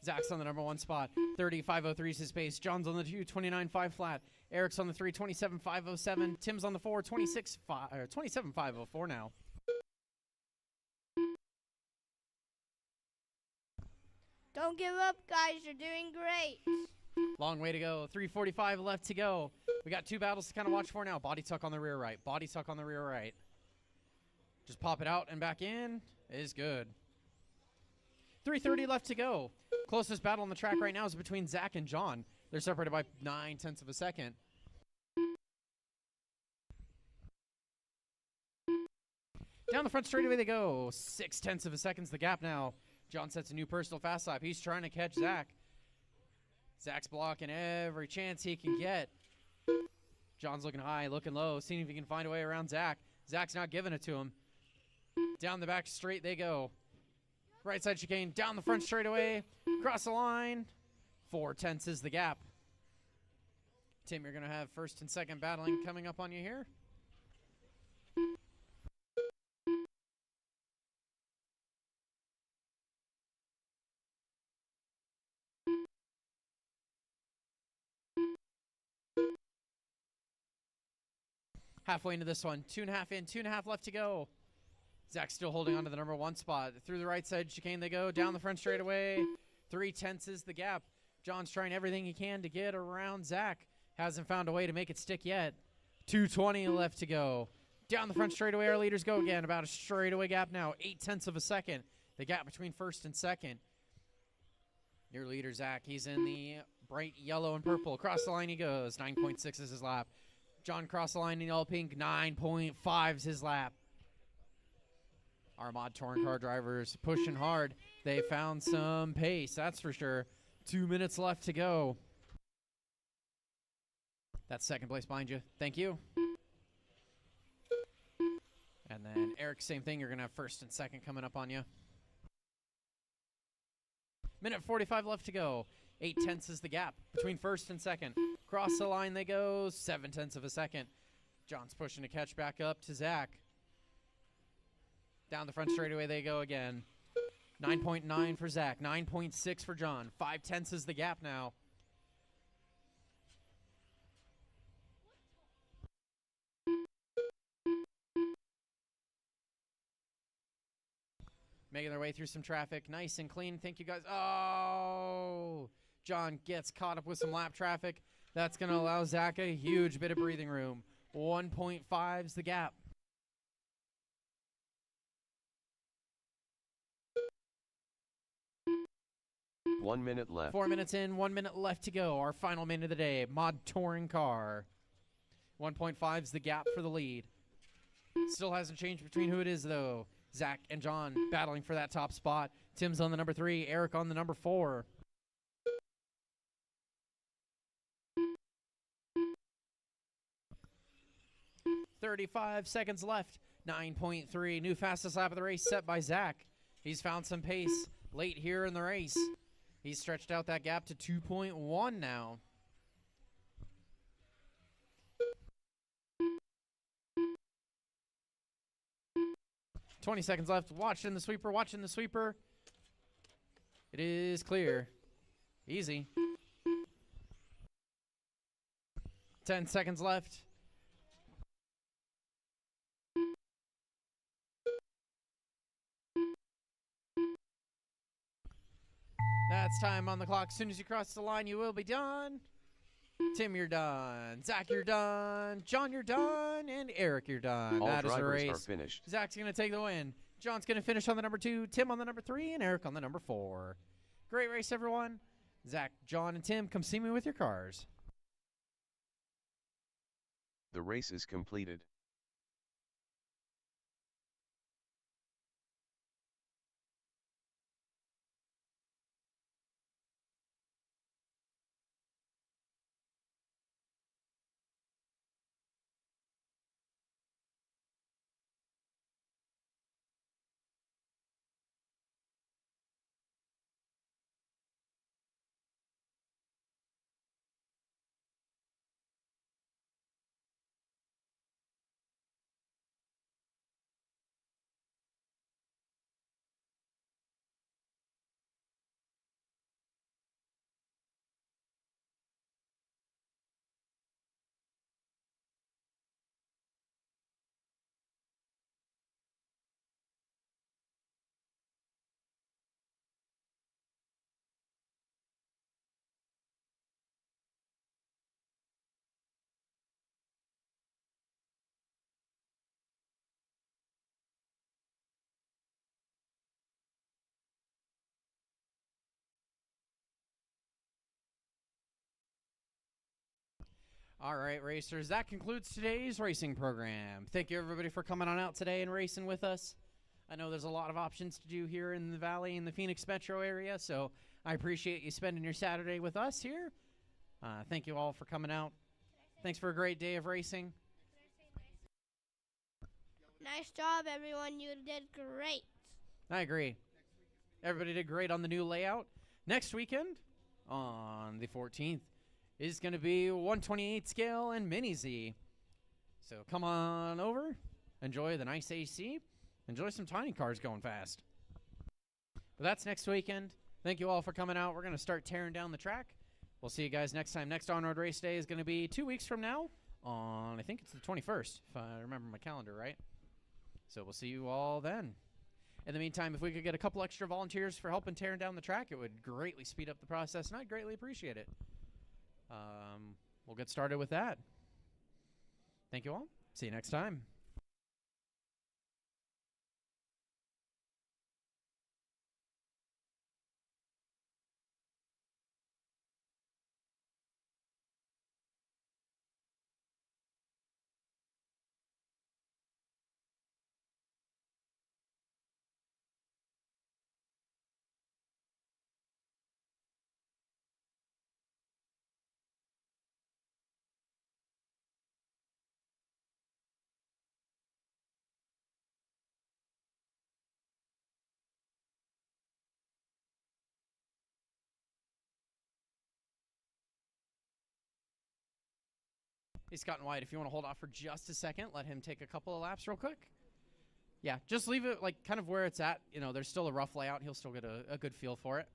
Zach's on the number 1 spot. 30.503 is his pace. John's on the 2, 29.5 flat. Eric's on the 3, 27.507. Tim's on the 4, 27.504 now. Don't give up, guys. You're doing great. Long way to go. 3:45 left to go. We got 2 battles to kind of watch for now. Body tuck on the rear right. Body tuck on the rear right. Just pop it out and back in is good. 3:30 left to go. Closest battle on the track right now is between Zach and John. They're separated by 0.9 of a second. Down the front straightaway they go. 0.6 of a second's the gap now. John sets a new personal fast lap. He's trying to catch Zach. Zach's blocking every chance he can get. John's looking high, looking low, seeing if he can find a way around Zach. Zach's not giving it to him. Down the back straight they go. Right side chicane, down the front straightaway, across the line. 0.4 is the gap. Tim, you're going to have first and second battling coming up on you here. Halfway into this one, 2.5 in, 2.5 left to go. Zach's still holding on to the number 1 spot. Through the right side chicane they go, down the front straightaway. 0.3 is the gap. John's trying everything he can to get around Zach. Hasn't found a way to make it stick yet. 2:20 left to go. Down the front straightaway, our leaders go again. About a straightaway gap now, 0.8 of a second. The gap between first and second. Your leader, Zach, he's in the bright yellow and purple. Across the line he goes. 9.6 is his lap. John crossed the line in all pink. 9.5 is his lap. Our mod touring car drivers pushing hard. They found some pace, that's for sure. 2 minutes left to go. That's second place behind you. Thank you. And then Eric, same thing. You're going to have first and second coming up on you. Minute 45 left to go. 0.8 is the gap between first and second. Cross the line they go. 0.7 of a second. John's pushing to catch back up to Zach. Down the front straightaway they go again. 9.9 for Zach. 9.6 for John. 0.5 is the gap now. Making their way through some traffic. Nice and clean. Thank you guys. Oh! John gets caught up with some lap traffic. That's going to allow Zach a huge bit of breathing room. 1.5 is the gap. One minute left. 4 minutes in, 1 minute left to go. Our final minute of the day. Mod touring car. 1.5 is the gap for the lead. Still hasn't changed between who it is, though. Zach and John battling for that top spot. Tim's on the number 3. Eric on the number 4. .35 seconds left. 9.3. New fastest lap of the race set by Zach. He's found some pace late here in the race. He's stretched out that gap to 2.1 now. .20 seconds left. Watching the sweeper, watching the sweeper. It is clear. Easy. 10 seconds left. time on the clock. As soon as you cross the line, you will be done. Tim, you're done. Zach, you're done. John, you're done. And Eric, you're done. All That is the drivers race. are finished. Zach's going to take the win. John's going to finish on the number 2, Tim on the number 3, and Eric on the number 4. Great race, everyone. Zach, John, and Tim, come see me with your cars. The race is completed. All right, racers, that concludes today's racing program. Thank you, everybody, for coming on out today and racing with us. I know there's a lot of options to do here in the Valley, in the Phoenix metro area, so I appreciate you spending your Saturday with us here. Thank you all for coming out. Thanks for a great day of racing. Nice job, everyone. You did great. I agree. Everybody did great on the new layout. Next weekend, on the 14th, is going to be 128 scale and Mini Z. So come on over, enjoy the nice AC, enjoy some tiny cars going fast. But that's next weekend. Thank you all for coming out. We're going to start tearing down the track. We'll see you guys next time. Next On-Road Race Day is going to be 2 weeks from now on, I think it's the 21st, if I remember my calendar right. So we'll see you all then. In the meantime, if we could get a couple extra volunteers for helping tearing down the track, it would greatly speed up the process, and I'd greatly appreciate it. We'll get started with that. Thank you all. See you next time. Hey, Scott and White, if you want to hold off for just a second, let him take a couple of laps real quick. Yeah, just leave it like kind of where it's at. You know, there's still a rough layout. He'll still get a good feel for it.